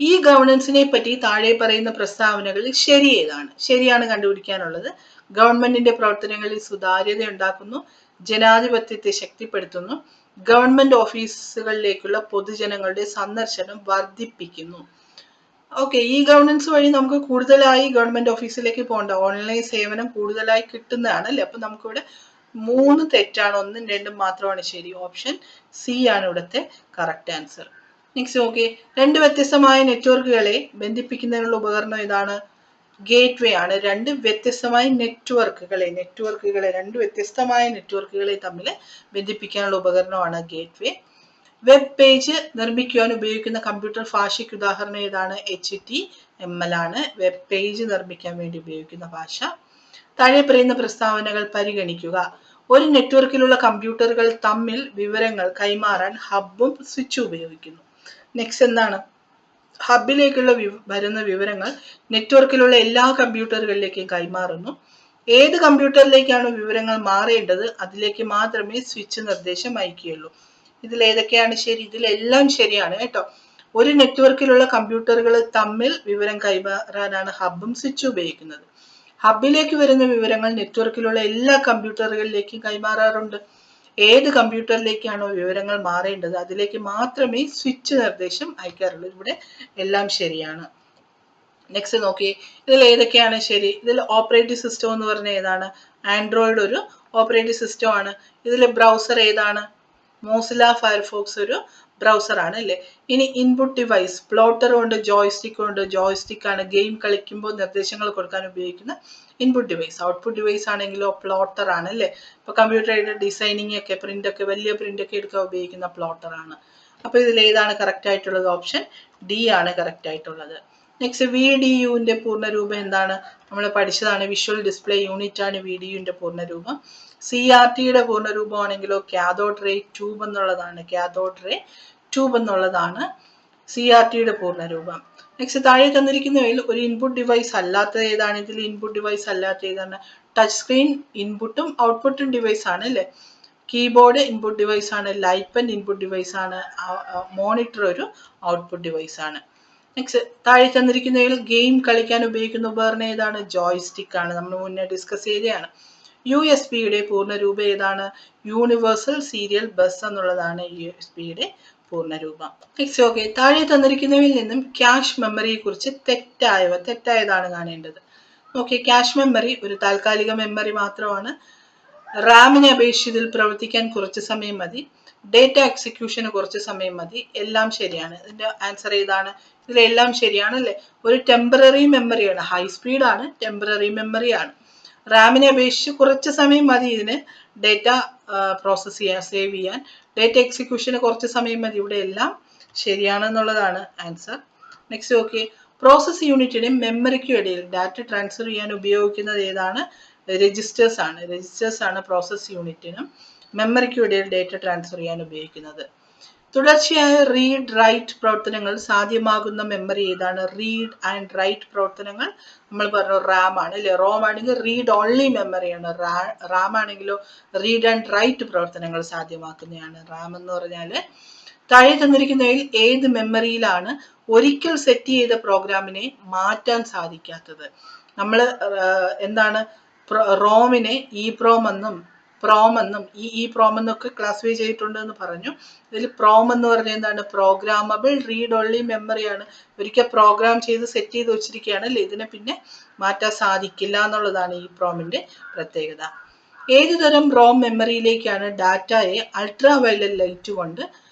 Speaker 1: ഈ ഗവർണൻസിനെ പറ്റി താഴെ പറയുന്ന പ്രസ്താവനകളിൽ ശരി ഏതാണ്? ശരിയാണ് കണ്ടുപിടിക്കാനുള്ളത്. ഗവൺമെന്റിന്റെ പ്രവർത്തനങ്ങളിൽ സുതാര്യത ഉണ്ടാക്കുന്നു, ജനാധിപത്യത്തെ ശക്തിപ്പെടുത്തുന്നു, ഗവൺമെന്റ് ഓഫീസുകളിലേക്കുള്ള പൊതുജനങ്ങളുടെ സന്ദർശനം വർദ്ധിപ്പിക്കുന്നു. ഓക്കെ, ഈ ഗവർണൻസ് വഴി നമുക്ക് കൂടുതലായി ഗവൺമെന്റ് ഓഫീസിലേക്ക് പോകേണ്ട ഓൺലൈൻ സേവനം കൂടുതലായി കിട്ടുന്നതാണ് അല്ലെ. അപ്പൊ നമുക്കിവിടെ 3 തെറ്റാണ്, 1ഉം 2ഉം മാത്രമാണ് ശരി. ഓപ്ഷൻ സി ആണ് ഇവിടുത്തെ കറക്റ്റ് ആൻസർ. നെക്സ്റ്റ് നോക്കി, 2 വ്യത്യസ്തമായ നെറ്റ്വർക്കുകളെ ബന്ധിപ്പിക്കുന്നതിനുള്ള ഉപകരണം ഏതാണ്? ഗേറ്റ് വേ ആണ്. 2 വ്യത്യസ്തമായ നെറ്റ്വർക്കുകളെ 2 വ്യത്യസ്തമായ നെറ്റ്വർക്കുകളെ തമ്മിൽ ബന്ധിപ്പിക്കാനുള്ള ഉപകരണമാണ് ഗേറ്റ് വേ. വെബ് പേജ് നിർമ്മിക്കുവാൻ ഉപയോഗിക്കുന്ന കമ്പ്യൂട്ടർ ഭാഷയ്ക്ക് ഉദാഹരണം ഏതാണ്? HTML ആണ് വെബ് പേജ് നിർമ്മിക്കാൻ വേണ്ടി ഉപയോഗിക്കുന്ന ഭാഷ. താഴെ പറയുന്ന പ്രസ്താവനകൾ പരിഗണിക്കുക. ഒരു നെറ്റ്വർക്കിലുള്ള കമ്പ്യൂട്ടറുകൾ തമ്മിൽ വിവരങ്ങൾ കൈമാറാൻ ഹബും സ്വിച്ചും ഉപയോഗിക്കുന്നു. നെക്സ്റ്റ് എന്താണ്? ഹബിലേക്കുള്ള വരുന്ന വിവരങ്ങൾ നെറ്റ്വർക്കിലുള്ള എല്ലാ കമ്പ്യൂട്ടറുകളിലേക്കും കൈമാറുന്നു. ഏത് കമ്പ്യൂട്ടറിലേക്കാണ് വിവരങ്ങൾ മാറേണ്ടത് അതിലേക്ക് മാത്രമേ സ്വിച്ച് നിർദ്ദേശം അയക്കുകയുള്ളൂ. ഇതിൽ ഏതൊക്കെയാണ് ശരി? ഇതിലെല്ലാം ശരിയാണ് കേട്ടോ. ഒരു നെറ്റ്വർക്കിലുള്ള കമ്പ്യൂട്ടറുകൾ തമ്മിൽ വിവരം കൈമാറാനാണ് ഹബും സ്വിച്ചും ഉപയോഗിക്കുന്നത്. ഹബിലേക്ക് വരുന്ന വിവരങ്ങൾ നെറ്റ്വർക്കിലുള്ള എല്ലാ കമ്പ്യൂട്ടറുകളിലേക്കും കൈമാറാറുണ്ട്. ഏത് കമ്പ്യൂട്ടറിലേക്കാണോ വിവരങ്ങൾ മാറേണ്ടത് അതിലേക്ക് മാത്രമേ സ്വിച്ച് നിർദ്ദേശം അയക്കാറുള്ളൂ. ഇവിടെ എല്ലാം ശരിയാണ്. നെക്സ്റ്റ് നോക്കി, ഇതിൽ ഏതൊക്കെയാണ് ശരി? ഇതിൽ ഓപ്പറേറ്റിംഗ് സിസ്റ്റം എന്ന് പറഞ്ഞ ഏതാണ്? ആൻഡ്രോയിഡ് ഒരു ഓപ്പറേറ്റിംഗ് സിസ്റ്റം ആണ്. ഇതിൽ ബ്രൗസർ ഏതാണ്? മോസില്ല ഫയർഫോക്സ് ഒരു ബ്രൗസർ ആണ് അല്ലേ. ഇനി ഇൻപുട്ട് ഡിവൈസ്, പ്ലോട്ടർ ഉണ്ട്, ജോയ്സ്റ്റിക് ഉണ്ട്. ജോയ്സ്റ്റിക് ആണ് ഗെയിം കളിക്കുമ്പോൾ നിർദ്ദേശങ്ങൾ കൊടുക്കാൻ ഉപയോഗിക്കുന്ന ഇൻപുട്ട് ഡിവൈസ്. ഔട്ട്പുട്ട് ഡിവൈസ് ആണെങ്കിലോ പ്ലോട്ടർ ആണ് അല്ലേ. ഇപ്പൊ കമ്പ്യൂട്ടറിന്റെ ഡിസൈനിങ് ഒക്കെ വലിയ പ്രിന്റ് ഒക്കെ എടുക്കാൻ ഉപയോഗിക്കുന്ന പ്ലോട്ടർ ആണ്. അപ്പൊ ഇതിൽ ഏതാണ് കറക്റ്റ് ആയിട്ടുള്ളത്? ഓപ്ഷൻ ഡി ആണ് കറക്റ്റ് ആയിട്ടുള്ളത്. നെക്സ്റ്റ്, VDUവിന്റെ പൂർണ്ണരൂപം എന്താണ്? നമ്മൾ പഠിച്ചതാണ്. വിഷ്വൽ ഡിസ്പ്ലേ യൂണിറ്റ് ആണ് VDUവിന്റെ പൂർണ്ണരൂപം. CRTയുടെ പൂർണ്ണരൂപമാണെങ്കിലോ കാഥോഡ് റേ ട്യൂബ് എന്നുള്ളതാണ്. കാഥോഡ് റേ ട്യൂബ് എന്നുള്ളതാണ് CRTയുടെ പൂർണ്ണരൂപം. നെക്സ്റ്റ്, താഴെ തന്നിരിക്കുന്നവയിൽ ഒരു ഇൻപുട്ട് ഡിവൈസ് അല്ലാത്തത് ഏതാണ്? ഇതിൽ ഇൻപുട്ട് ഡിവൈസ് അല്ലാത്ത ഏതാണ്? ടച്ച് സ്ക്രീൻ ഇൻപുട്ടും ഔട്ട്പുട്ടും ഡിവൈസ് ആണ് അല്ലേ. കീബോർഡ് ഇൻപുട്ട് ഡിവൈസ് ആണ്. ലൈപ്പൻ ഇൻപുട്ട് ഡിവൈസ് ആണ്. മോണിറ്റർ ഒരു ഔട്ട്പുട്ട് ഡിവൈസ് ആണ്. നെക്സ്റ്റ്, താഴെ തന്നിരിക്കുന്നതിൽ ഗെയിം കളിക്കാൻ ഉപയോഗിക്കുന്ന ഉപകരണം ഏതാണ്? ജോയ്സ്റ്റിക് ആണ്. നമ്മൾ മുന്നേ ഡിസ്കസ് ചെയ്തതാണ്. USB-യുടെ പൂർണ്ണരൂപം ഏതാണ്? യൂണിവേഴ്സൽ സീരിയൽ ബസ് എന്നുള്ളതാണ് USB-യുടെ പൂർണ്ണരൂപം. നെക്സ്റ്റ്, ഓക്കെ, താഴെ തന്നിരിക്കുന്നവയിൽ നിന്നും ക്യാഷ് മെമ്മറിയെ കുറിച്ച് തെറ്റായതാണ് കാണേണ്ടത്. ഓക്കെ, ക്യാഷ് മെമ്മറി ഒരു താൽക്കാലിക മെമ്മറി മാത്രമാണ്. റാമിനെ അപേക്ഷിച്ച് ഇതിൽ പ്രവർത്തിക്കാൻ കുറച്ച് സമയം മതി. ഡേറ്റ എക്സിക്യൂഷന് കുറച്ച് സമയം മതി. എല്ലാം ശരിയാണ്. ഇതിന്റെ ആൻസർ ഏതാണ്? ഇതിലെല്ലാം ശരിയാണ് അല്ലേ. ഒരു ടെമ്പററി മെമ്മറിയാണ്. ഹൈ സ്പീഡ് ആണ്, ടെമ്പററി മെമ്മറി ആണ്. റാമിനെ അപേക്ഷിച്ച് കുറച്ച് സമയം മതി ഇതിന് ഡേറ്റ പ്രോസസ് ചെയ്യാൻ, സേവ് ചെയ്യാൻ. ഡേറ്റ എക്സിക്യൂഷന് കുറച്ച് സമയം മതി. ഇവിടെ എല്ലാം ശരിയാണെന്നുള്ളതാണ് ആൻസർ. നെക്സ്റ്റ്, ഓക്കെ, പ്രോസസ് യൂണിറ്റിനും മെമ്മറിക്കും ഇടയിൽ ഡാറ്റ ട്രാൻസ്ഫർ ചെയ്യാൻ ഉപയോഗിക്കുന്നത് ഏതാണ്? രജിസ്റ്റേഴ്സ് ആണ്. രജിസ്റ്റേഴ്സ് ആണ് പ്രോസസ് യൂണിറ്റിനും മെമ്മറിക്കും ഇടയിൽ ഡേറ്റ ട്രാൻസ്ഫർ ചെയ്യാൻ ഉപയോഗിക്കുന്നത്. തുടർച്ചയായ റീഡ് റൈറ്റ് പ്രവർത്തനങ്ങൾ സാധ്യമാകുന്ന മെമ്മറി ഏതാണ്? റീഡ് ആൻഡ് റൈറ്റ് പ്രവർത്തനങ്ങൾ നമ്മൾ പറഞ്ഞു റാം ആണ് അല്ലെ. റോം ആണെങ്കിൽ റീഡ് ഓൺലി മെമ്മറിയാണ്. റാം ആണെങ്കിലോ റീഡ് ആൻഡ് റൈറ്റ് പ്രവർത്തനങ്ങൾ സാധ്യമാക്കുന്നതാണ്. റാം എന്ന് പറഞ്ഞാൽ താഴെ തന്നിരിക്കുന്നതിൽ ഏത് മെമ്മറിയിലാണ് ഒരിക്കൽ സെറ്റ് ചെയ്ത പ്രോഗ്രാമിനെ മാറ്റാൻ സാധിക്കാത്തത്? നമ്മൾ എന്താണ് റോമിനെ EEPROM എന്നും പ്രോം എന്നും EEPROM എന്നൊക്കെ ക്ലാസിഫൈ ചെയ്തിട്ടുണ്ട് എന്ന് പറഞ്ഞു. ഇതിൽ പ്രോം എന്ന് പറഞ്ഞാൽ എന്താണ്? പ്രോഗ്രാമബിൾ റീഡ് ഓൺലി മെമ്മറിയാണ്. ഒരിക്കൽ പ്രോഗ്രാം ചെയ്ത് സെറ്റ് ചെയ്ത് വെച്ചിരിക്കുകയാണ് അല്ലേ. ഇതിനെ പിന്നെ മാറ്റാൻ സാധിക്കില്ല എന്നുള്ളതാണ് EEPROMന്റെ പ്രത്യേകത. ഏതു തരം റോം മെമ്മറിയിലേക്കാണ് ഡാറ്റയെ അൾട്രാ വയലറ്റ് ലൈറ്റ് കൊണ്ട്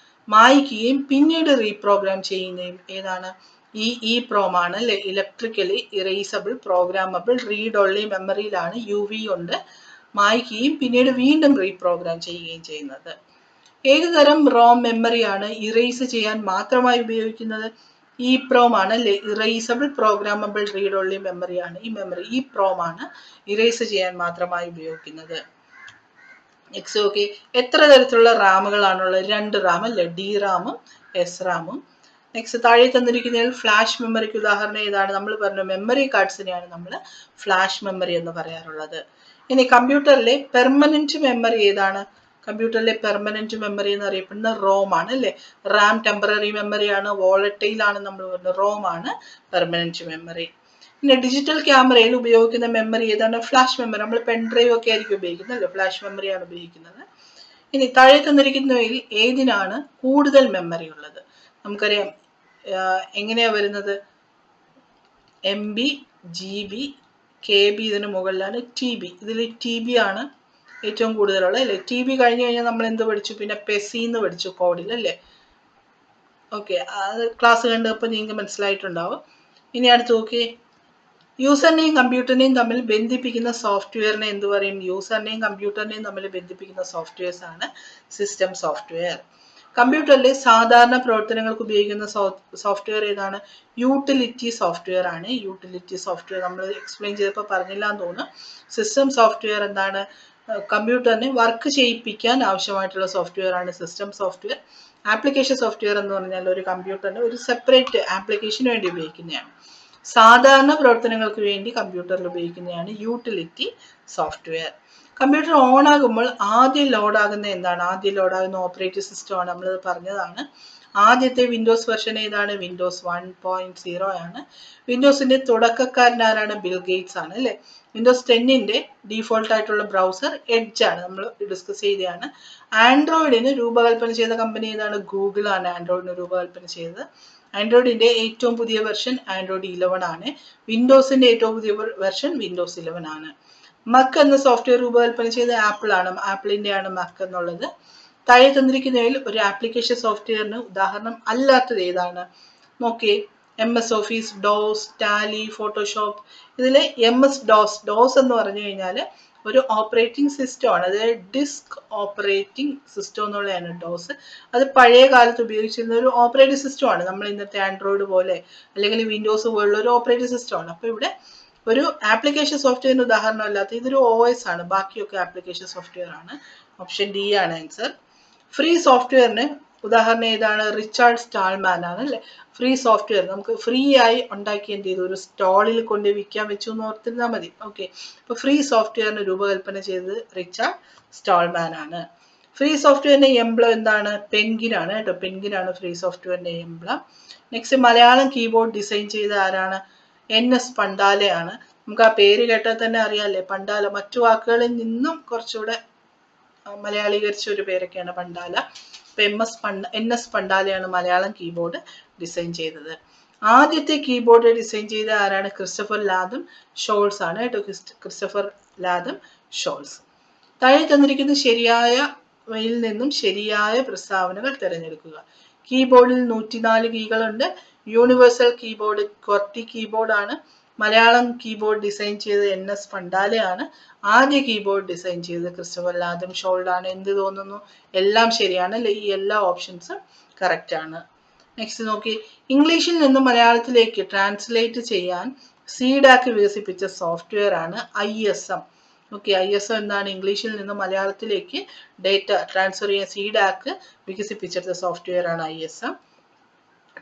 Speaker 1: മായ്ക്കുകയും പിന്നീട് റീപ്രോഗ്രാം ചെയ്യുന്നതും ഏതാണ്? EEPROM ആണ് അല്ലെ. Electrically erasable programmable read only മെമ്മറിയിലാണ് UV കൊണ്ട് മായ്ക്കുകയും പിന്നീട് വീണ്ടും റീപ്രോഗ്രാം ചെയ്യുകയും ചെയ്യുന്നത്. ഏതുതരം റോം മെമ്മറിയാണ് ഇറേസ് ചെയ്യാൻ മാത്രമായി ഉപയോഗിക്കുന്നത്? EEPROM ആണ് അല്ലെ. ഇറേസബിൾ പ്രോഗ്രാമബിൾ റീഡ് ഓൺലി മെമ്മറിയാണ് ഈ മെമ്മറി. EEPROM ആണ് ഇറേസ് ചെയ്യാൻ മാത്രമായി ഉപയോഗിക്കുന്നത്. നെക്സ്റ്റ്, ഓക്കെ, എത്ര തരത്തിലുള്ള റാമുകളാണുള്ളത്? 2 റാം അല്ലെ. DRAM-ഉം SRAM-ഉം. നെക്സ്റ്റ്, താഴെ തന്നിരിക്കുന്നതിൽ ഫ്ലാഷ് മെമ്മറിക്ക് ഉദാഹരണം ഏതാണ്? നമ്മൾ പറഞ്ഞു മെമ്മറി കാർഡ്സിനെയാണ് നമ്മൾ ഫ്ലാഷ് മെമ്മറി എന്ന് പറയാറുള്ളത്. ഇനി കമ്പ്യൂട്ടറിലെ പെർമനന്റ് മെമ്മറി ഏതാണ്? കമ്പ്യൂട്ടറിലെ പെർമനന്റ് മെമ്മറി എന്ന് അറിയപ്പെടുന്ന റോം ആണ് അല്ലേ. റാം ടെമ്പററി മെമ്മറിയാണ്, വോളറ്റൈൽ ആണ് നമ്മൾ പറയുന്നത്. റോം ആണ് പെർമനന്റ് മെമ്മറി. പിന്നെ ഡിജിറ്റൽ ക്യാമറയിൽ ഉപയോഗിക്കുന്ന മെമ്മറി ഏതാണ്? Flash memory. നമ്മൾ പെൻഡ്രൈവ് ഒക്കെ ആയിരിക്കും ഉപയോഗിക്കുന്നത് അല്ലേ, ഫ്ലാഷ് മെമ്മറിയാണ് ഉപയോഗിക്കുന്നത്. ഇനി താഴെ തന്നിരിക്കുന്നവയിൽ ഏതിനാണ് കൂടുതൽ മെമ്മറി ഉള്ളത്? നമുക്കറിയാം എങ്ങനെയാ വരുന്നത്? MB, GB, KB ഇതിന് മുകളിലാണ് TB. ഇതിൽ TB ആണ് ഏറ്റവും കൂടുതലുള്ളത് അല്ലേ. TB കഴിഞ്ഞു കഴിഞ്ഞാൽ നമ്മൾ എന്ത് പഠിച്ചു? പിന്നെ പെസിന്ന് പഠിച്ചു കോഡിൽ അല്ലേ. ഓക്കെ, അത് ക്ലാസ് കണ്ടപ്പോൾ നിങ്ങൾക്ക് മനസ്സിലായിട്ടുണ്ടാവും. ഇനി അടുത്ത് നോക്കി, യൂസറിനെയും കമ്പ്യൂട്ടറിനെയും തമ്മിൽ ബന്ധിപ്പിക്കുന്ന സോഫ്റ്റ്വെയറിനെ എന്ത് പറയും? യൂസറിനെയും കമ്പ്യൂട്ടറിനെയും തമ്മിൽ ബന്ധിപ്പിക്കുന്ന സോഫ്റ്റ്വെയർസ് ആണ് സിസ്റ്റം സോഫ്റ്റ്വെയർ. കമ്പ്യൂട്ടറിലെ സാധാരണ പ്രവർത്തനങ്ങൾക്ക് ഉപയോഗിക്കുന്ന സോഫ്റ്റ്വെയർ ഏതാണ്? യൂട്ടിലിറ്റി സോഫ്റ്റ്വെയർ ആണ്. യൂട്ടിലിറ്റി സോഫ്റ്റ്വെയർ നമ്മൾ എക്സ്പ്ലെയിൻ ചെയ്തപ്പോൾ പറഞ്ഞില്ല എന്ന് തോന്നുന്നു. സിസ്റ്റം സോഫ്റ്റ്വെയർ എന്താണ്? കമ്പ്യൂട്ടറിനെ വർക്ക് ചെയ്യിപ്പിക്കാൻ ആവശ്യമായിട്ടുള്ള സോഫ്റ്റ്വെയർ ആണ് സിസ്റ്റം സോഫ്റ്റ്വെയർ. ആപ്ലിക്കേഷൻ സോഫ്റ്റ്വെയർ എന്ന് പറഞ്ഞാൽ ഒരു കമ്പ്യൂട്ടറിന് ഒരു സെപ്പറേറ്റ് ആപ്ലിക്കേഷന് വേണ്ടി ഉപയോഗിക്കുന്നതാണ്. സാധാരണ പ്രവർത്തനങ്ങൾക്ക് വേണ്ടി കമ്പ്യൂട്ടറിൽ ഉപയോഗിക്കുന്നതാണ് യൂട്ടിലിറ്റി സോഫ്റ്റ്വെയർ. കമ്പ്യൂട്ടർ ഓൺ ആകുമ്പോൾ ആദ്യം ലോഡാകുന്ന എന്താണ്? ആദ്യം ലോഡാകുന്ന ഓപ്പറേറ്റിംഗ് സിസ്റ്റം ആണ്. നമ്മളത് പറഞ്ഞതാണ്. ആദ്യത്തെ വിൻഡോസ് വെർഷൻ ഏതാണ്? വിൻഡോസ് 1.0 ആണ്. വിൻഡോസിന്റെ തുടക്കക്കാരൻ ആരാണ്? ബിൽ ഗേറ്റ്സ് ആണ് അല്ലേ. വിൻഡോസ് 10ന്റെ ഡീഫോൾട്ട് ആയിട്ടുള്ള ബ്രൗസർ എഡ്ജ് ആണ്, നമ്മൾ ഡിസ്കസ് ചെയ്തതാണ്. ആൻഡ്രോയിഡിന് രൂപകൽപ്പന ചെയ്ത കമ്പനി ഏതാണ്? ഗൂഗിൾ ആണ് ആൻഡ്രോയിഡിന് രൂപകൽപ്പന ചെയ്തത്. ആൻഡ്രോയിഡിന്റെ ഏറ്റവും പുതിയ വെർഷൻ ആൻഡ്രോയിഡ് 11 ആണ്. വിൻഡോസിന്റെ ഏറ്റവും പുതിയ വെർഷൻ വിൻഡോസ് 11 ആണ്. മക്ക് എന്ന സോഫ്റ്റ്വെയർ രൂപകൽപ്പന ചെയ്ത ആപ്പിൾ ആണ്. ആപ്പിളിന്റെ ആണ് മക്ക് എന്നുള്ളത്. താഴെ തന്നിരിക്കുന്നതിൽ ഒരു ആപ്ലിക്കേഷൻ സോഫ്റ്റ്വെയറിന് ഉദാഹരണം അല്ലാത്തത് ഏതാണ്? നോക്കിയേ, MS office, dose, Tally, Photoshop. ഇതിൽ MS ഡോസ് എന്ന് പറഞ്ഞു കഴിഞ്ഞാൽ ഒരു ഓപ്പറേറ്റിംഗ് സിസ്റ്റം ആണ്. അതായത് ഡിസ്ക് ഓപ്പറേറ്റിംഗ് സിസ്റ്റം എന്നുള്ളതാണ് ഡോസ്. അത് പഴയ കാലത്ത് ഉപയോഗിച്ചിരുന്ന ഒരു ഓപ്പറേറ്റിംഗ് സിസ്റ്റം ആണ്. നമ്മൾ ഇന്നത്തെ ആൻഡ്രോയിഡ് പോലെ അല്ലെങ്കിൽ വിൻഡോസ് പോലുള്ള ഒരു ഓപ്പറേറ്റിംഗ് സിസ്റ്റം ആണ്. അപ്പോൾ ഇവിടെ ഒരു ആപ്ലിക്കേഷൻ സോഫ്റ്റ്വെയറിന് ഉദാഹരണം അല്ലാത്ത ഇതൊരു OS ആണ്. ബാക്കിയൊക്കെ ആപ്ലിക്കേഷൻ സോഫ്റ്റ്വെയർ ആണ്. ഓപ്ഷൻ D ആണ് ആൻസർ. ഫ്രീ സോഫ്റ്റ്വെയറിന് ഉദാഹരണം ഏതാണ്? റിച്ചാർഡ് സ്റ്റാൾമാൻ ആണ് അല്ലേ. ഫ്രീ സോഫ്റ്റ്വെയർ നമുക്ക് ഫ്രീ ആയി ഉണ്ടാക്കി എന്ത് ചെയ്തു? ഒരു സ്റ്റാളിൽ കൊണ്ട് വിൽക്കാൻ വെച്ചു എന്ന് ഓർത്തിരുന്നാൽ മതി. ഓക്കെ, അപ്പൊ ഫ്രീ സോഫ്റ്റ്വെയറിന് രൂപകൽപ്പന ചെയ്തത് റിച്ചാർഡ് സ്റ്റാൾമാൻ ആണ്. ഫ്രീ സോഫ്റ്റ്വെയറിന്റെ എംബ്ലം എന്താണ്? പെൻഗിൻ ആണ് കേട്ടോ. പെൻഗിൻ ആണ് ഫ്രീ സോഫ്റ്റ്വെയറിന്റെ emblem. Next, Malayalam keyboard design ചെയ്ത ആരാണ്? NS പണ്ടാലയാണ്. നമുക്ക് ആ പേര് കേട്ടാൽ തന്നെ അറിയാല്ലേ, പണ്ടാല. മറ്റു വാക്കുകളിൽ നിന്നും കുറച്ചുകൂടെ മലയാളീകരിച്ച ഒരു പേരൊക്കെയാണ് Pandala. NS പണ്ടാലയാണ് Malayalam keyboard design ചെയ്തത്. ആദ്യത്തെ കീബോർഡ് ഡിസൈൻ ചെയ്ത ആരാണ്? ക്രിസ്റ്റഫർ ലാദം ഷോൾസ് ആണ് കേട്ടോ. Christopher Latham shawls. താഴെ തന്നിരിക്കുന്ന ശരിയായവയിൽ നിന്നും ശരിയായ പ്രസ്താവനകൾ തിരഞ്ഞെടുക്കുക. കീബോർഡിൽ 104 കീകളുണ്ട്. യൂണിവേഴ്സൽ കീബോർഡ് ക്വർട്ടി കീബോർഡ് ആണ്. മലയാളം കീബോർഡ് ഡിസൈൻ ചെയ്തത് NS പണ്ടാലയാണ്. ആദ്യ കീബോർഡ് ഡിസൈൻ ചെയ്തത് ക്രിസ്റ്റഫർ ലാദം ഷോൾഡ് ആണ്. എന്ത് തോന്നുന്നു? എല്ലാം ശരിയാണ് അല്ലെ. ഈ എല്ലാ ഓപ്ഷൻസും കറക്റ്റ് ആണ്. നെക്സ്റ്റ് നോക്കി, ഇംഗ്ലീഷിൽ നിന്ന് മലയാളത്തിലേക്ക് ട്രാൻസ്ലേറ്റ് ചെയ്യാൻ സീഡാക്ക് വികസിപ്പിച്ച സോഫ്റ്റ്വെയർ ആണ് ISM. ഓക്കെ, ISM എന്താണ്? ഇംഗ്ലീഷിൽ നിന്ന് മലയാളത്തിലേക്ക് ഡേറ്റ ട്രാൻസ്ഫർ ചെയ്യാൻ സീഡാക്ക് വികസിപ്പിച്ചെടുത്ത സോഫ്റ്റ്വെയർ ആണ് ISM.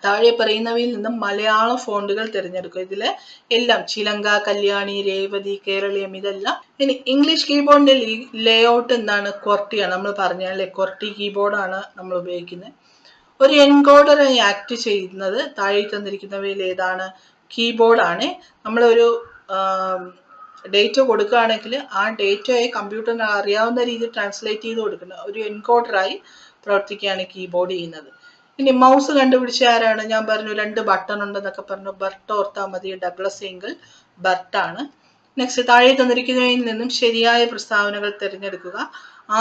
Speaker 1: താഴെ പറയുന്നവയിൽ നിന്നും മലയാള ഫോണ്ടുകൾ തിരഞ്ഞെടുക്കുക. ഇതില് എല്ലാം ചിലങ്ക, കല്യാണി, രേവതി, കേരളീയം ഇതെല്ലാം. ഇനി ഇംഗ്ലീഷ് കീബോർഡിന്റെ ലേഔട്ട് എന്താണ്? ക്വർട്ടിയാണ്. നമ്മൾ പറഞ്ഞാലേ ക്വർട്ടി കീബോർഡാണ് നമ്മൾ ഉപയോഗിക്കുന്നത്. ഒരു എൻകോഡറായി ആക്ട് ചെയ്യുന്നത് താഴെ തന്നിരിക്കുന്നവയിൽ ഏതാണ്? കീബോർഡാണ്. നമ്മളൊരു ഡേറ്റ കൊടുക്കുകയാണെങ്കിൽ ആ ഡേറ്റയെ കമ്പ്യൂട്ടറിന് അറിയാവുന്ന രീതിയിൽ ട്രാൻസ്ലേറ്റ് ചെയ്ത് കൊടുക്കുന്നത് ഒരു എൻകോഡറായി പ്രവർത്തിക്കുകയാണ് കീബോർഡ് ചെയ്യുന്നത്. ഇനി മൗസ് കണ്ടുപിടിച്ച ആരാണ്? ഞാൻ പറഞ്ഞു 2 ബട്ടൺ ഉണ്ടെന്നൊക്കെ പറഞ്ഞു. ബർട്ട് ഓർത്താൽ മതി. ഡഗ്ലസ് എംഗിൾ ബർട്ടാണ്. നെക്സ്റ്റ്, താഴെ തന്നിരിക്കുന്നവയിൽ നിന്നും ശരിയായ പ്രസ്താവനകൾ തിരഞ്ഞെടുക്കുക.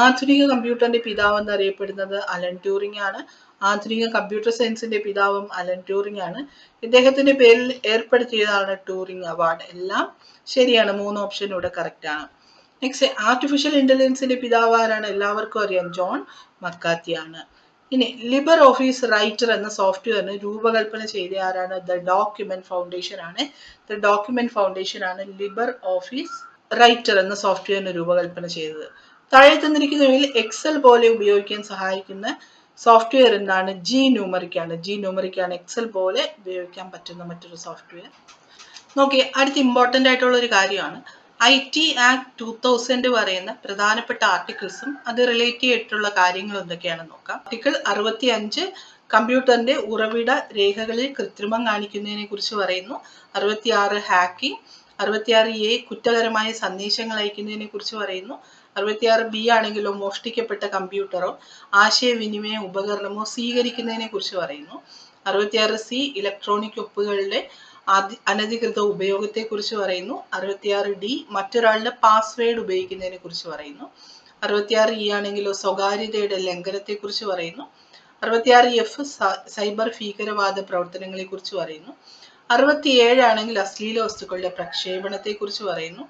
Speaker 1: ആധുനിക കമ്പ്യൂട്ടറിന്റെ പിതാവ് എന്നറിയപ്പെടുന്നത് അലൻ ട്യൂറിംഗ് ആണ്. ആധുനിക കമ്പ്യൂട്ടർ സയൻസിന്റെ പിതാവും അലൻ ട്യൂറിംഗ് ആണ്. ഇദ്ദേഹത്തിന്റെ പേരിൽ ഏർപ്പെടുത്തിയതാണ് ട്യൂറിംഗ് അവാർഡ്. എല്ലാം ശരിയാണ്. 3 ഓപ്ഷൻ ഇവിടെ കറക്റ്റ് ആണ്. നെക്സ്റ്റ്, ആർട്ടിഫിഷ്യൽ ഇന്റലിജൻസിന്റെ പിതാവ് ആരാണ്? എല്ലാവർക്കും അറിയാം, ജോൺ മക്കാത്തി ആണ്. ഇനി ലിബർ ഓഫീസ് റൈറ്റർ എന്ന സോഫ്റ്റ്വെയറിന് രൂപകൽപ്പന ചെയ്ത ആരാണ്? ദ ഡോക്യുമെന്റ് ഫൗണ്ടേഷൻ ആണ്. ദ ഡോക്യുമെന്റ് ഫൗണ്ടേഷൻ ആണ് ലിബർ ഓഫീസ് റൈറ്റർ എന്ന സോഫ്റ്റ്വെയറിന് രൂപകൽപ്പന ചെയ്തത്. താഴെ തന്നിരിക്കുന്നവയിൽ എക്സൽ പോലെ ഉപയോഗിക്കാൻ സഹായിക്കുന്ന സോഫ്റ്റ്വെയർ എന്താണ്? G-ന്യൂമറിക് ആണ്. G-ന്യൂമറിക് ആണ് എക്സൽ പോലെ ഉപയോഗിക്കാൻ പറ്റുന്ന മറ്റൊരു സോഫ്റ്റ്വെയർ. നോക്കി, അടുത്ത ഇമ്പോർട്ടൻ്റ് ആയിട്ടുള്ള ഒരു കാര്യമാണ്. IT ആക്ട് 2000 പറയുന്ന പ്രധാനപ്പെട്ട ആർട്ടിക്കിൾസും അത് റിലേറ്റ് ചെയ്തിട്ടുള്ള കാര്യങ്ങൾ എന്തൊക്കെയാണെന്ന് നോക്കാം. ആർട്ടിക്കിൾ 65 കമ്പ്യൂട്ടറിന്റെ ഉറവിട രേഖകളിൽ കൃത്രിമം കാണിക്കുന്നതിനെ കുറിച്ച് പറയുന്നു. 66 ഹാക്കിംഗ്. 66A കുറ്റകരമായ സന്ദേശങ്ങൾ അയക്കുന്നതിനെ കുറിച്ച് പറയുന്നു. 66B ആണെങ്കിലോ മോഷ്ടിക്കപ്പെട്ട കമ്പ്യൂട്ടറോ ആശയവിനിമയ ഉപകരണമോ സ്വീകരിക്കുന്നതിനെ കുറിച്ച് പറയുന്നു. 66C ഇലക്ട്രോണിക് ഒപ്പുകളുടെ അനധികൃത ഉപയോഗത്തെ കുറിച്ച് പറയുന്നു. 66D മറ്റൊരാളുടെ പാസ്വേഡ് ഉപയോഗിക്കുന്നതിനെ കുറിച്ച് പറയുന്നു. 66E ആണെങ്കിലോ സ്വകാര്യതയുടെ ലംഘനത്തെ കുറിച്ച് പറയുന്നു. 66F സൈബർ ഭീകരവാദ പ്രവർത്തനങ്ങളെ കുറിച്ച് പറയുന്നു. 67 ആണെങ്കിൽ അശ്ലീല വസ്തുക്കളുടെ പ്രക്ഷേപണത്തെ കുറിച്ച് പറയുന്നു.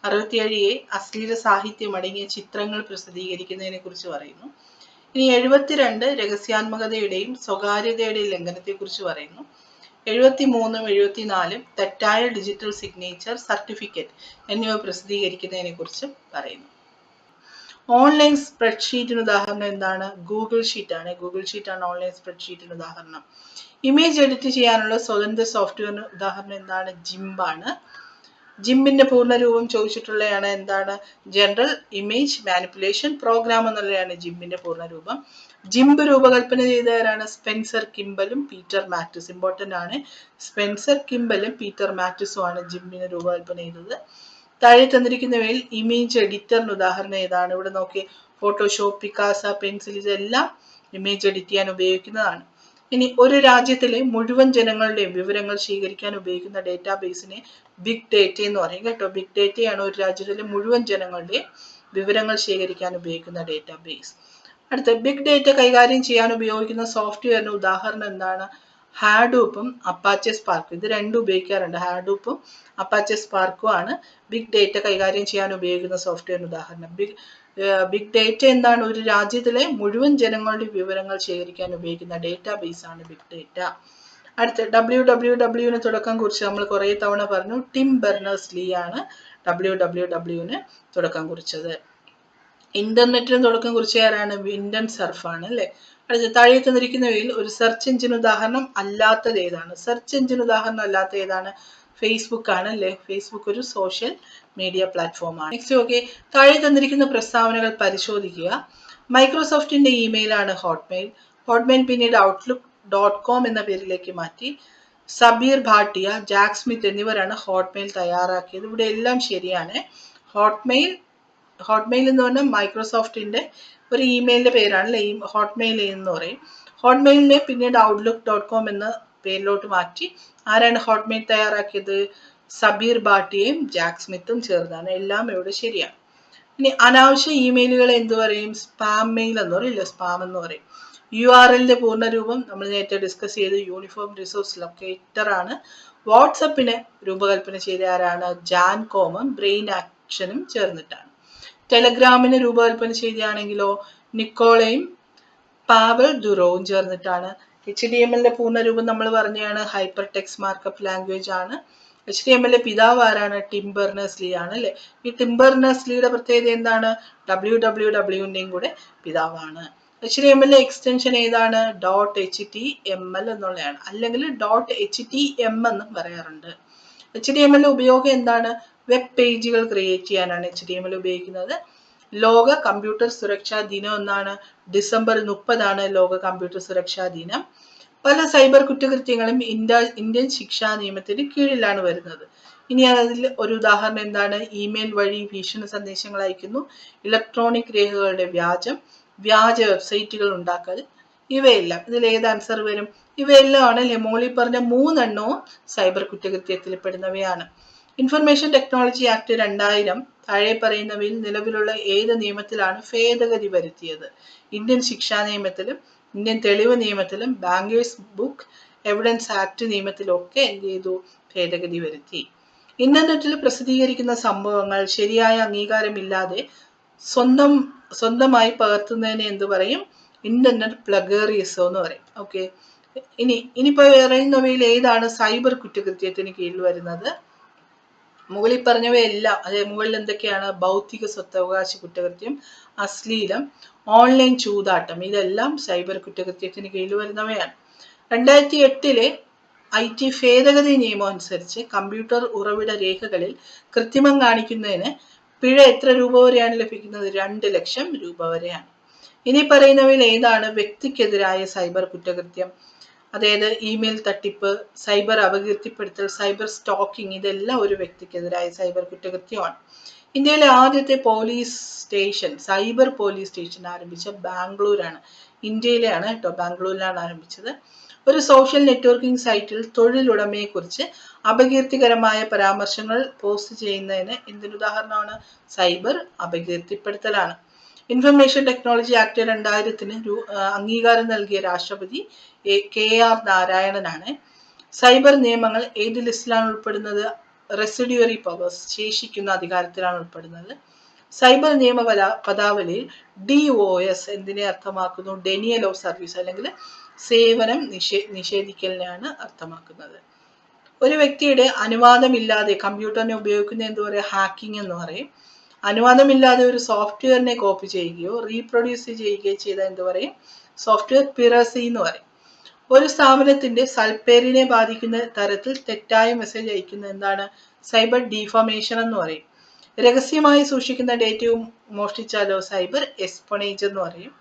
Speaker 1: 67A അശ്ലീല സാഹിത്യം അടങ്ങിയ ചിത്രങ്ങൾ പ്രസിദ്ധീകരിക്കുന്നതിനെ കുറിച്ച് പറയുന്നു. ഇനി 72 രഹസ്യാത്മകതയുടെയും സ്വകാര്യതയുടെയും ലംഘനത്തെ കുറിച്ച് പറയുന്നു. 73ഉം 74ഉം തെറ്റായ ഡിജിറ്റൽ സിഗ്നേച്ചർ സർട്ടിഫിക്കറ്റ് എന്നിവ പ്രസിദ്ധീകരിക്കുന്നതിനെ കുറിച്ച് പറയുന്നു. ഓൺലൈൻ സ്പ്രെഡ്ഷീറ്റിന് ഉദാഹരണം എന്താണ്? ഗൂഗിൾ ഷീറ്റ് ആണ്. ഗൂഗിൾ ഷീറ്റ് ആണ് ഓൺലൈൻ സ്പ്രെഡ്ഷീറ്റിന് ഉദാഹരണം. ഇമേജ് എഡിറ്റ് ചെയ്യാനുള്ള സ്വതന്ത്ര സോഫ്റ്റ്വെയറിന് ഉദാഹരണം എന്താണ്? ജിംബ് ആണ്. ജിംബിന്റെ പൂർണ്ണരൂപം ചോദിച്ചിട്ടുള്ളതാണ് എന്താണ്? ജനറൽ ഇമേജ് മാനിപ്പുലേഷൻ പ്രോഗ്രാം എന്നുള്ളതാണ് ജിംബിന്റെ പൂർണ്ണരൂപം. ജിംബ് രൂപകൽപ്പന ചെയ്തവരാണ് സ്പെൻസർ കിംബലും പീറ്റർ മാറ്റിസും. ഇമ്പോർട്ടന്റ് ആണ്. സ്പെൻസർ കിംബലും പീറ്റർ മാറ്റിസും ആണ് ജിംബിനെ രൂപകൽപ്പന ചെയ്തത്. താഴെ തന്നിരിക്കുന്നവയിൽ ഇമേജ് എഡിറ്ററിന് ഉദാഹരണം ഏതാണ്? ഇവിടെ നോക്കി, ഫോട്ടോഷോപ്പ്, പിക്കാസ, പെൻസിൽ ഇതെല്ലാം ഇമേജ് എഡിറ്റ് ചെയ്യാൻ ഉപയോഗിക്കുന്നതാണ്. ഇനി ഒരു രാജ്യത്തിലെ മുഴുവൻ ജനങ്ങളുടെയും വിവരങ്ങൾ ശേഖരിക്കാൻ ഉപയോഗിക്കുന്ന ഡേറ്റാബേസിനെ ബിഗ് ഡേറ്റ എന്ന് പറയും കേട്ടോ. ബിഗ് ഡേറ്റയാണ് ഒരു രാജ്യത്തിലെ മുഴുവൻ ജനങ്ങളുടെയും വിവരങ്ങൾ ശേഖരിക്കാൻ ഉപയോഗിക്കുന്ന ഡേറ്റാബേസ്. അടുത്ത, ബിഗ് ഡേറ്റ കൈകാര്യം ചെയ്യാൻ ഉപയോഗിക്കുന്ന സോഫ്റ്റ്വെയറിന് ഉദാഹരണം എന്താണ്? ഹാഡൂപ്പും അപ്പാച്ചെ സ്പാർക്കും. ഇത് രണ്ടും ഉപയോഗിക്കാറുണ്ട്. ഹാഡൂപ്പും അപ്പാച്ചെ സ്പാർക്കും ആണ് ബിഗ് ഡേറ്റ കൈകാര്യം ചെയ്യാൻ ഉപയോഗിക്കുന്ന സോഫ്റ്റ്വെയറിന് ഉദാഹരണം. ബിഗ് ഡേറ്റ എന്താണ്? ഒരു രാജ്യത്തിലെ മുഴുവൻ ജനങ്ങളുടെ വിവരങ്ങൾ ശേഖരിക്കാൻ ഉപയോഗിക്കുന്ന ഡേറ്റാബേസ് ആണ് ബിഗ് ഡേറ്റ. അടുത്ത, WWWന് തുടക്കം കുറിച്ച് നമ്മൾ കുറെ തവണ പറഞ്ഞു. ടിം ബെർണേഴ്സ്-ലീ ആണ് WWWന് തുടക്കം കുറിച്ചത്. ഇന്റർനെറ്റിന് തുടക്കം കുറിച്ച ആരാണ്? വിൻഡൻ സർഫ് ആണ് അല്ലെ. അടുത്ത, താഴെ തന്നിരിക്കുന്നവയിൽ ഒരു സെർച്ച് എഞ്ചിൻ ഉദാഹരണം അല്ലാത്തത് ഏതാണ്? സെർച്ച് എഞ്ചിൻ ഉദാഹരണം അല്ലാത്ത ഏതാണ്? ഫേസ്ബുക്ക് ആണ് അല്ലെ. ഫേസ്ബുക്ക് ഒരു സോഷ്യൽ മീഡിയ പ്ലാറ്റ്ഫോം ആണ്. നെക്സ്റ്റ്, ഓക്കെ, താഴെ തന്നിരിക്കുന്ന പ്രസ്താവനകൾ പരിശോധിക്കുക. മൈക്രോസോഫ്റ്റിന്റെ ഇമെയിൽ ആണ് ഹോട്ട്മെയിൽ. ഹോട്ട്മെയിൽ പിന്നീട് outlook.com എന്ന പേരിലേക്ക് മാറ്റി. സബീർ ഭാട്ടിയ, ജാക്ക് സ്മിത്ത് എന്നിവരാണ് ഹോട്ട്മെയിൽ തയ്യാറാക്കിയത്. ഇവിടെ എല്ലാം ശരിയാണ്. ഹോട്ട്മെയിൽ എന്ന് പറഞ്ഞാൽ മൈക്രോസോഫ്റ്റിന്റെ ഒരു ഇമെയിലിന്റെ പേരാണ് അല്ലെ. ഹോട്ട്മെയിൽ എന്ന് പറയും. ഹോട്ട്മെയിലിനെ പിന്നീട് outlook.com എന്ന പേരിലോട്ട് മാറ്റി. ആരാണ് ഹോട്ട്മെയിൽ തയ്യാറാക്കിയത്? സബീർ ഭാട്ടിയയും ജാക്ക് സ്മിത്തും ചേർന്നാണ്. എല്ലാം ഇവിടെ ശരിയാണ്. ഇനി അനാവശ്യ ഇമെയിലുകളെ എന്ത് പറയും? സ്പാം മെയിൽ എന്ന് പറയില്ല, സ്പാം എന്ന് പറയും. URLന്റെ പൂർണ്ണരൂപം നമ്മൾ നേരത്തെ ഡിസ്കസ് ചെയ്ത് യൂണിഫോം റിസോഴ്സ് ലൊക്കേറ്റർ ആണ്. വാട്സപ്പിനെ രൂപകൽപ്പന ചെയ്ത ആരാണ്? ജാൻ കോമും ബ്രെയിൻ ആക്ഷനും ചേർന്നിട്ടാണ്. ടെലഗ്രാമിനെ രൂപകൽപ്പന ചെയ്തയാണെങ്കിലോ നിക്കോളയും പാവൽ ദുറോവും ചേർന്നിട്ടാണ്. HTMLന്റെ പൂർണ്ണരൂപം നമ്മൾ പറഞ്ഞാണ് ഹൈപ്പർ ടെക്സ്റ്റ് മാർക്കപ്പ് ലാംഗ്വേജ് ആണ്. HTMLന്റെ പിതാവ് ആരാണ്? ടിം ബെർണേഴ്സ്-ലീ ആണ് അല്ലെ. ഈ ടിം ബെർണേഴ്സ്-ലീയുടെ പ്രത്യേകത എന്താണ്? WWWന്റെയും കൂടെ പിതാവാണ്. HTMLന്റെ എക്സ്റ്റൻഷൻ ഏതാണ്? .html എന്നുള്ളതാണ്, അല്ലെങ്കിൽ .htm എന്നും പറയാറുണ്ട്. HTML ഉപയോഗം എന്താണ്? വെബ് പേജുകൾ ക്രിയേറ്റ് ചെയ്യാനാണ് HTML ഉപയോഗിക്കുന്നത്. ലോക കമ്പ്യൂട്ടർ സുരക്ഷാ ദിനം എന്നാണ്? ഡിസംബർ 30 ലോക കമ്പ്യൂട്ടർ സുരക്ഷാ ദിനം. പല സൈബർ കുറ്റകൃത്യങ്ങളും ഇന്ത്യൻ ശിക്ഷാ നിയമത്തിന് കീഴിലാണ് വരുന്നത്. ഇനി അതിൽ ഒരു ഉദാഹരണം എന്താണ്? ഇമെയിൽ വഴി ഭീഷണി സന്ദേശങ്ങൾ അയക്കുന്നു, ഇലക്ട്രോണിക് രേഖകളുടെ വ്യാജ വെബ്സൈറ്റുകൾ ഉണ്ടാക്കൽ, ഇവയെല്ലാം. ഇതിൽ ഏത് ആൻസർ വരും? ഇവയെല്ലാം ആണ് അല്ലെ. മോളിൽ പറഞ്ഞ 3 സൈബർ കുറ്റകൃത്യത്തിൽ പെടുന്നവയാണ്. ഇൻഫർമേഷൻ ടെക്നോളജി ആക്ട് 2000 താഴെ പറയുന്നവയിൽ നിലവിലുള്ള ഏത് നിയമത്തിലാണ് ഭേദഗതി വരുത്തിയത്? ഇന്ത്യൻ ശിക്ഷാ നിയമത്തിലും ഇന്ത്യൻ തെളിവ് നിയമത്തിലും ബാങ്കേഴ്സ് ബുക്ക് എവിഡൻസ് ആക്ട് നിയമത്തിലും ഒക്കെ എന്ത് ചെയ്തു? ഭേദഗതി വരുത്തി. ഇന്റർനെറ്റിൽ പ്രസിദ്ധീകരിക്കുന്ന സംഭവങ്ങൾ ശരിയായ അംഗീകാരമില്ലാതെ സ്വന്തമായി പകർത്തുന്നതിനെ എന്ത് പറയും? ഇന്റർനെറ്റ് പ്ലഗേറിയസം എന്ന് പറയും. ഓക്കെ, ഇനി പറയുന്നവയിൽ ഏതാണ് സൈബർ കുറ്റകൃത്യത്തിന് കീഴിൽ വരുന്നത്? മുകളിൽ പറഞ്ഞവയെല്ലാം, അതായത് മുകളിൽ എന്തൊക്കെയാണ്? ഭൗതിക സ്വത്തവകാശ കുറ്റകൃത്യം, അശ്ലീലം, ഓൺലൈൻ ചൂതാട്ടം, ഇതെല്ലാം സൈബർ കുറ്റകൃത്യത്തിന് കീഴിൽ വരുന്നവയാണ്. 2008 IT ഭേദഗതി നിയമം അനുസരിച്ച് കമ്പ്യൂട്ടർ ഉറവിട രേഖകളിൽ കൃത്രിമം കാണിക്കുന്നതിന് പിഴ എത്ര രൂപ വരെയാണ് ലഭിക്കുന്നത്? 2 ലക്ഷം രൂപ വരെയാണ്. ഇനി പറയുന്നവയിൽ ഏതാണ് വ്യക്തിക്കെതിരായ സൈബർ കുറ്റകൃത്യം? അതായത് ഇമെയിൽ തട്ടിപ്പ്, സൈബർ അപകീർത്തിപ്പെടുത്തൽ, സൈബർ സ്റ്റോക്കിംഗ്, ഇതെല്ലാം ഒരു വ്യക്തിക്കെതിരായ സൈബർ കുറ്റകൃത്യമാണ്. ഇന്ത്യയിലെ ആദ്യത്തെ police station, cyber police station ആരംഭിച്ച ബാംഗ്ലൂരാണ്. ഇന്ത്യയിലെയാണ് കേട്ടോ, ബാംഗ്ലൂരിലാണ് ആരംഭിച്ചത്. ഒരു സോഷ്യൽ നെറ്റ്വർക്കിംഗ് സൈറ്റിൽ തൊഴിലുടമയെക്കുറിച്ച് അപകീർത്തികരമായ പരാമർശങ്ങൾ പോസ്റ്റ് ചെയ്യുന്നതിന് എന്തിനുദാഹരണമാണ്? സൈബർ അപകീർത്തിപ്പെടുത്തലാണ്. ഇൻഫർമേഷൻ ടെക്നോളജി ആക്ട് 2000-ന് അംഗീകാരം നൽകിയ രാഷ്ട്രപതി KR നാരായണനാണ്. സൈബർ നിയമങ്ങൾ ഏത് ലിസ്റ്റിലാണ് ഉൾപ്പെടുന്നത്? റെസിഡ്യൂറി പവേഴ്സ്, ശേഷിക്കുന്ന അധികാരത്തിലാണ് ഉൾപ്പെടുന്നത്. സൈബർ നിയമ പദാവലിയിൽ DOS എന്തിനെ അർത്ഥമാക്കുന്നു? ഡെനിയൽ ഓഫ് സർവീസ് അല്ലെങ്കിൽ സേവനം നിഷേധിക്കലിനെയാണ് അർത്ഥമാക്കുന്നത്. ഒരു വ്യക്തിയുടെ അനുവാദമില്ലാതെ കമ്പ്യൂട്ടറിനെ ഉപയോഗിക്കുന്ന എന്ത് പറയുക? ഹാക്കിംഗ് എന്ന് പറയും. അനുവാദമില്ലാതെ ഒരു സോഫ്റ്റ്വെയറിനെ കോപ്പി ചെയ്യുകയോ റീപ്രൊഡ്യൂസ് ചെയ്യുകയോ ചെയ്താൽ എന്ത് പറയും? സോഫ്റ്റ്വെയർ പിറസി എന്ന് പറയും. ഒരു സ്ഥാപനത്തിന്റെ സൽപ്പേരിനെ ബാധിക്കുന്ന തരത്തിൽ തെറ്റായ മെസ്സേജ് അയക്കുന്ന എന്താണ്? സൈബർ ഡിഫമേഷൻ എന്ന് പറയും. രഹസ്യമായി സൂക്ഷിക്കുന്ന ഡേറ്റയും മോഷ്ടിച്ചാലോ? സൈബർ എസ്പൊണേജ് എന്ന് പറയും.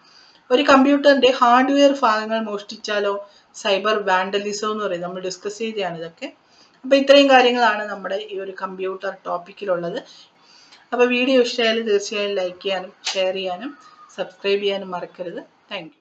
Speaker 1: ഒരു കമ്പ്യൂട്ടറിന്റെ ഹാർഡ്വെയർ ഭാഗങ്ങൾ മോഷ്ടിച്ചാലോ? സൈബർ വാൻഡലിസം എന്ന് പറയും. നമ്മൾ ഡിസ്കസ് ചെയ്തതാണ് ഇതൊക്കെ. അപ്പൊ ഇത്രയും കാര്യങ്ങളാണ് നമ്മുടെ ഈ ഒരു കമ്പ്യൂട്ടർ ടോപ്പിക്കിലുള്ളത്. അപ്പോൾ വീഡിയോ ഇഷ്ടമായാലും തീർച്ചയായും ലൈക്ക് ചെയ്യാനും ഷെയർ ചെയ്യാനും സബ്സ്ക്രൈബ് ചെയ്യാനും മറക്കരുത്. Thank you.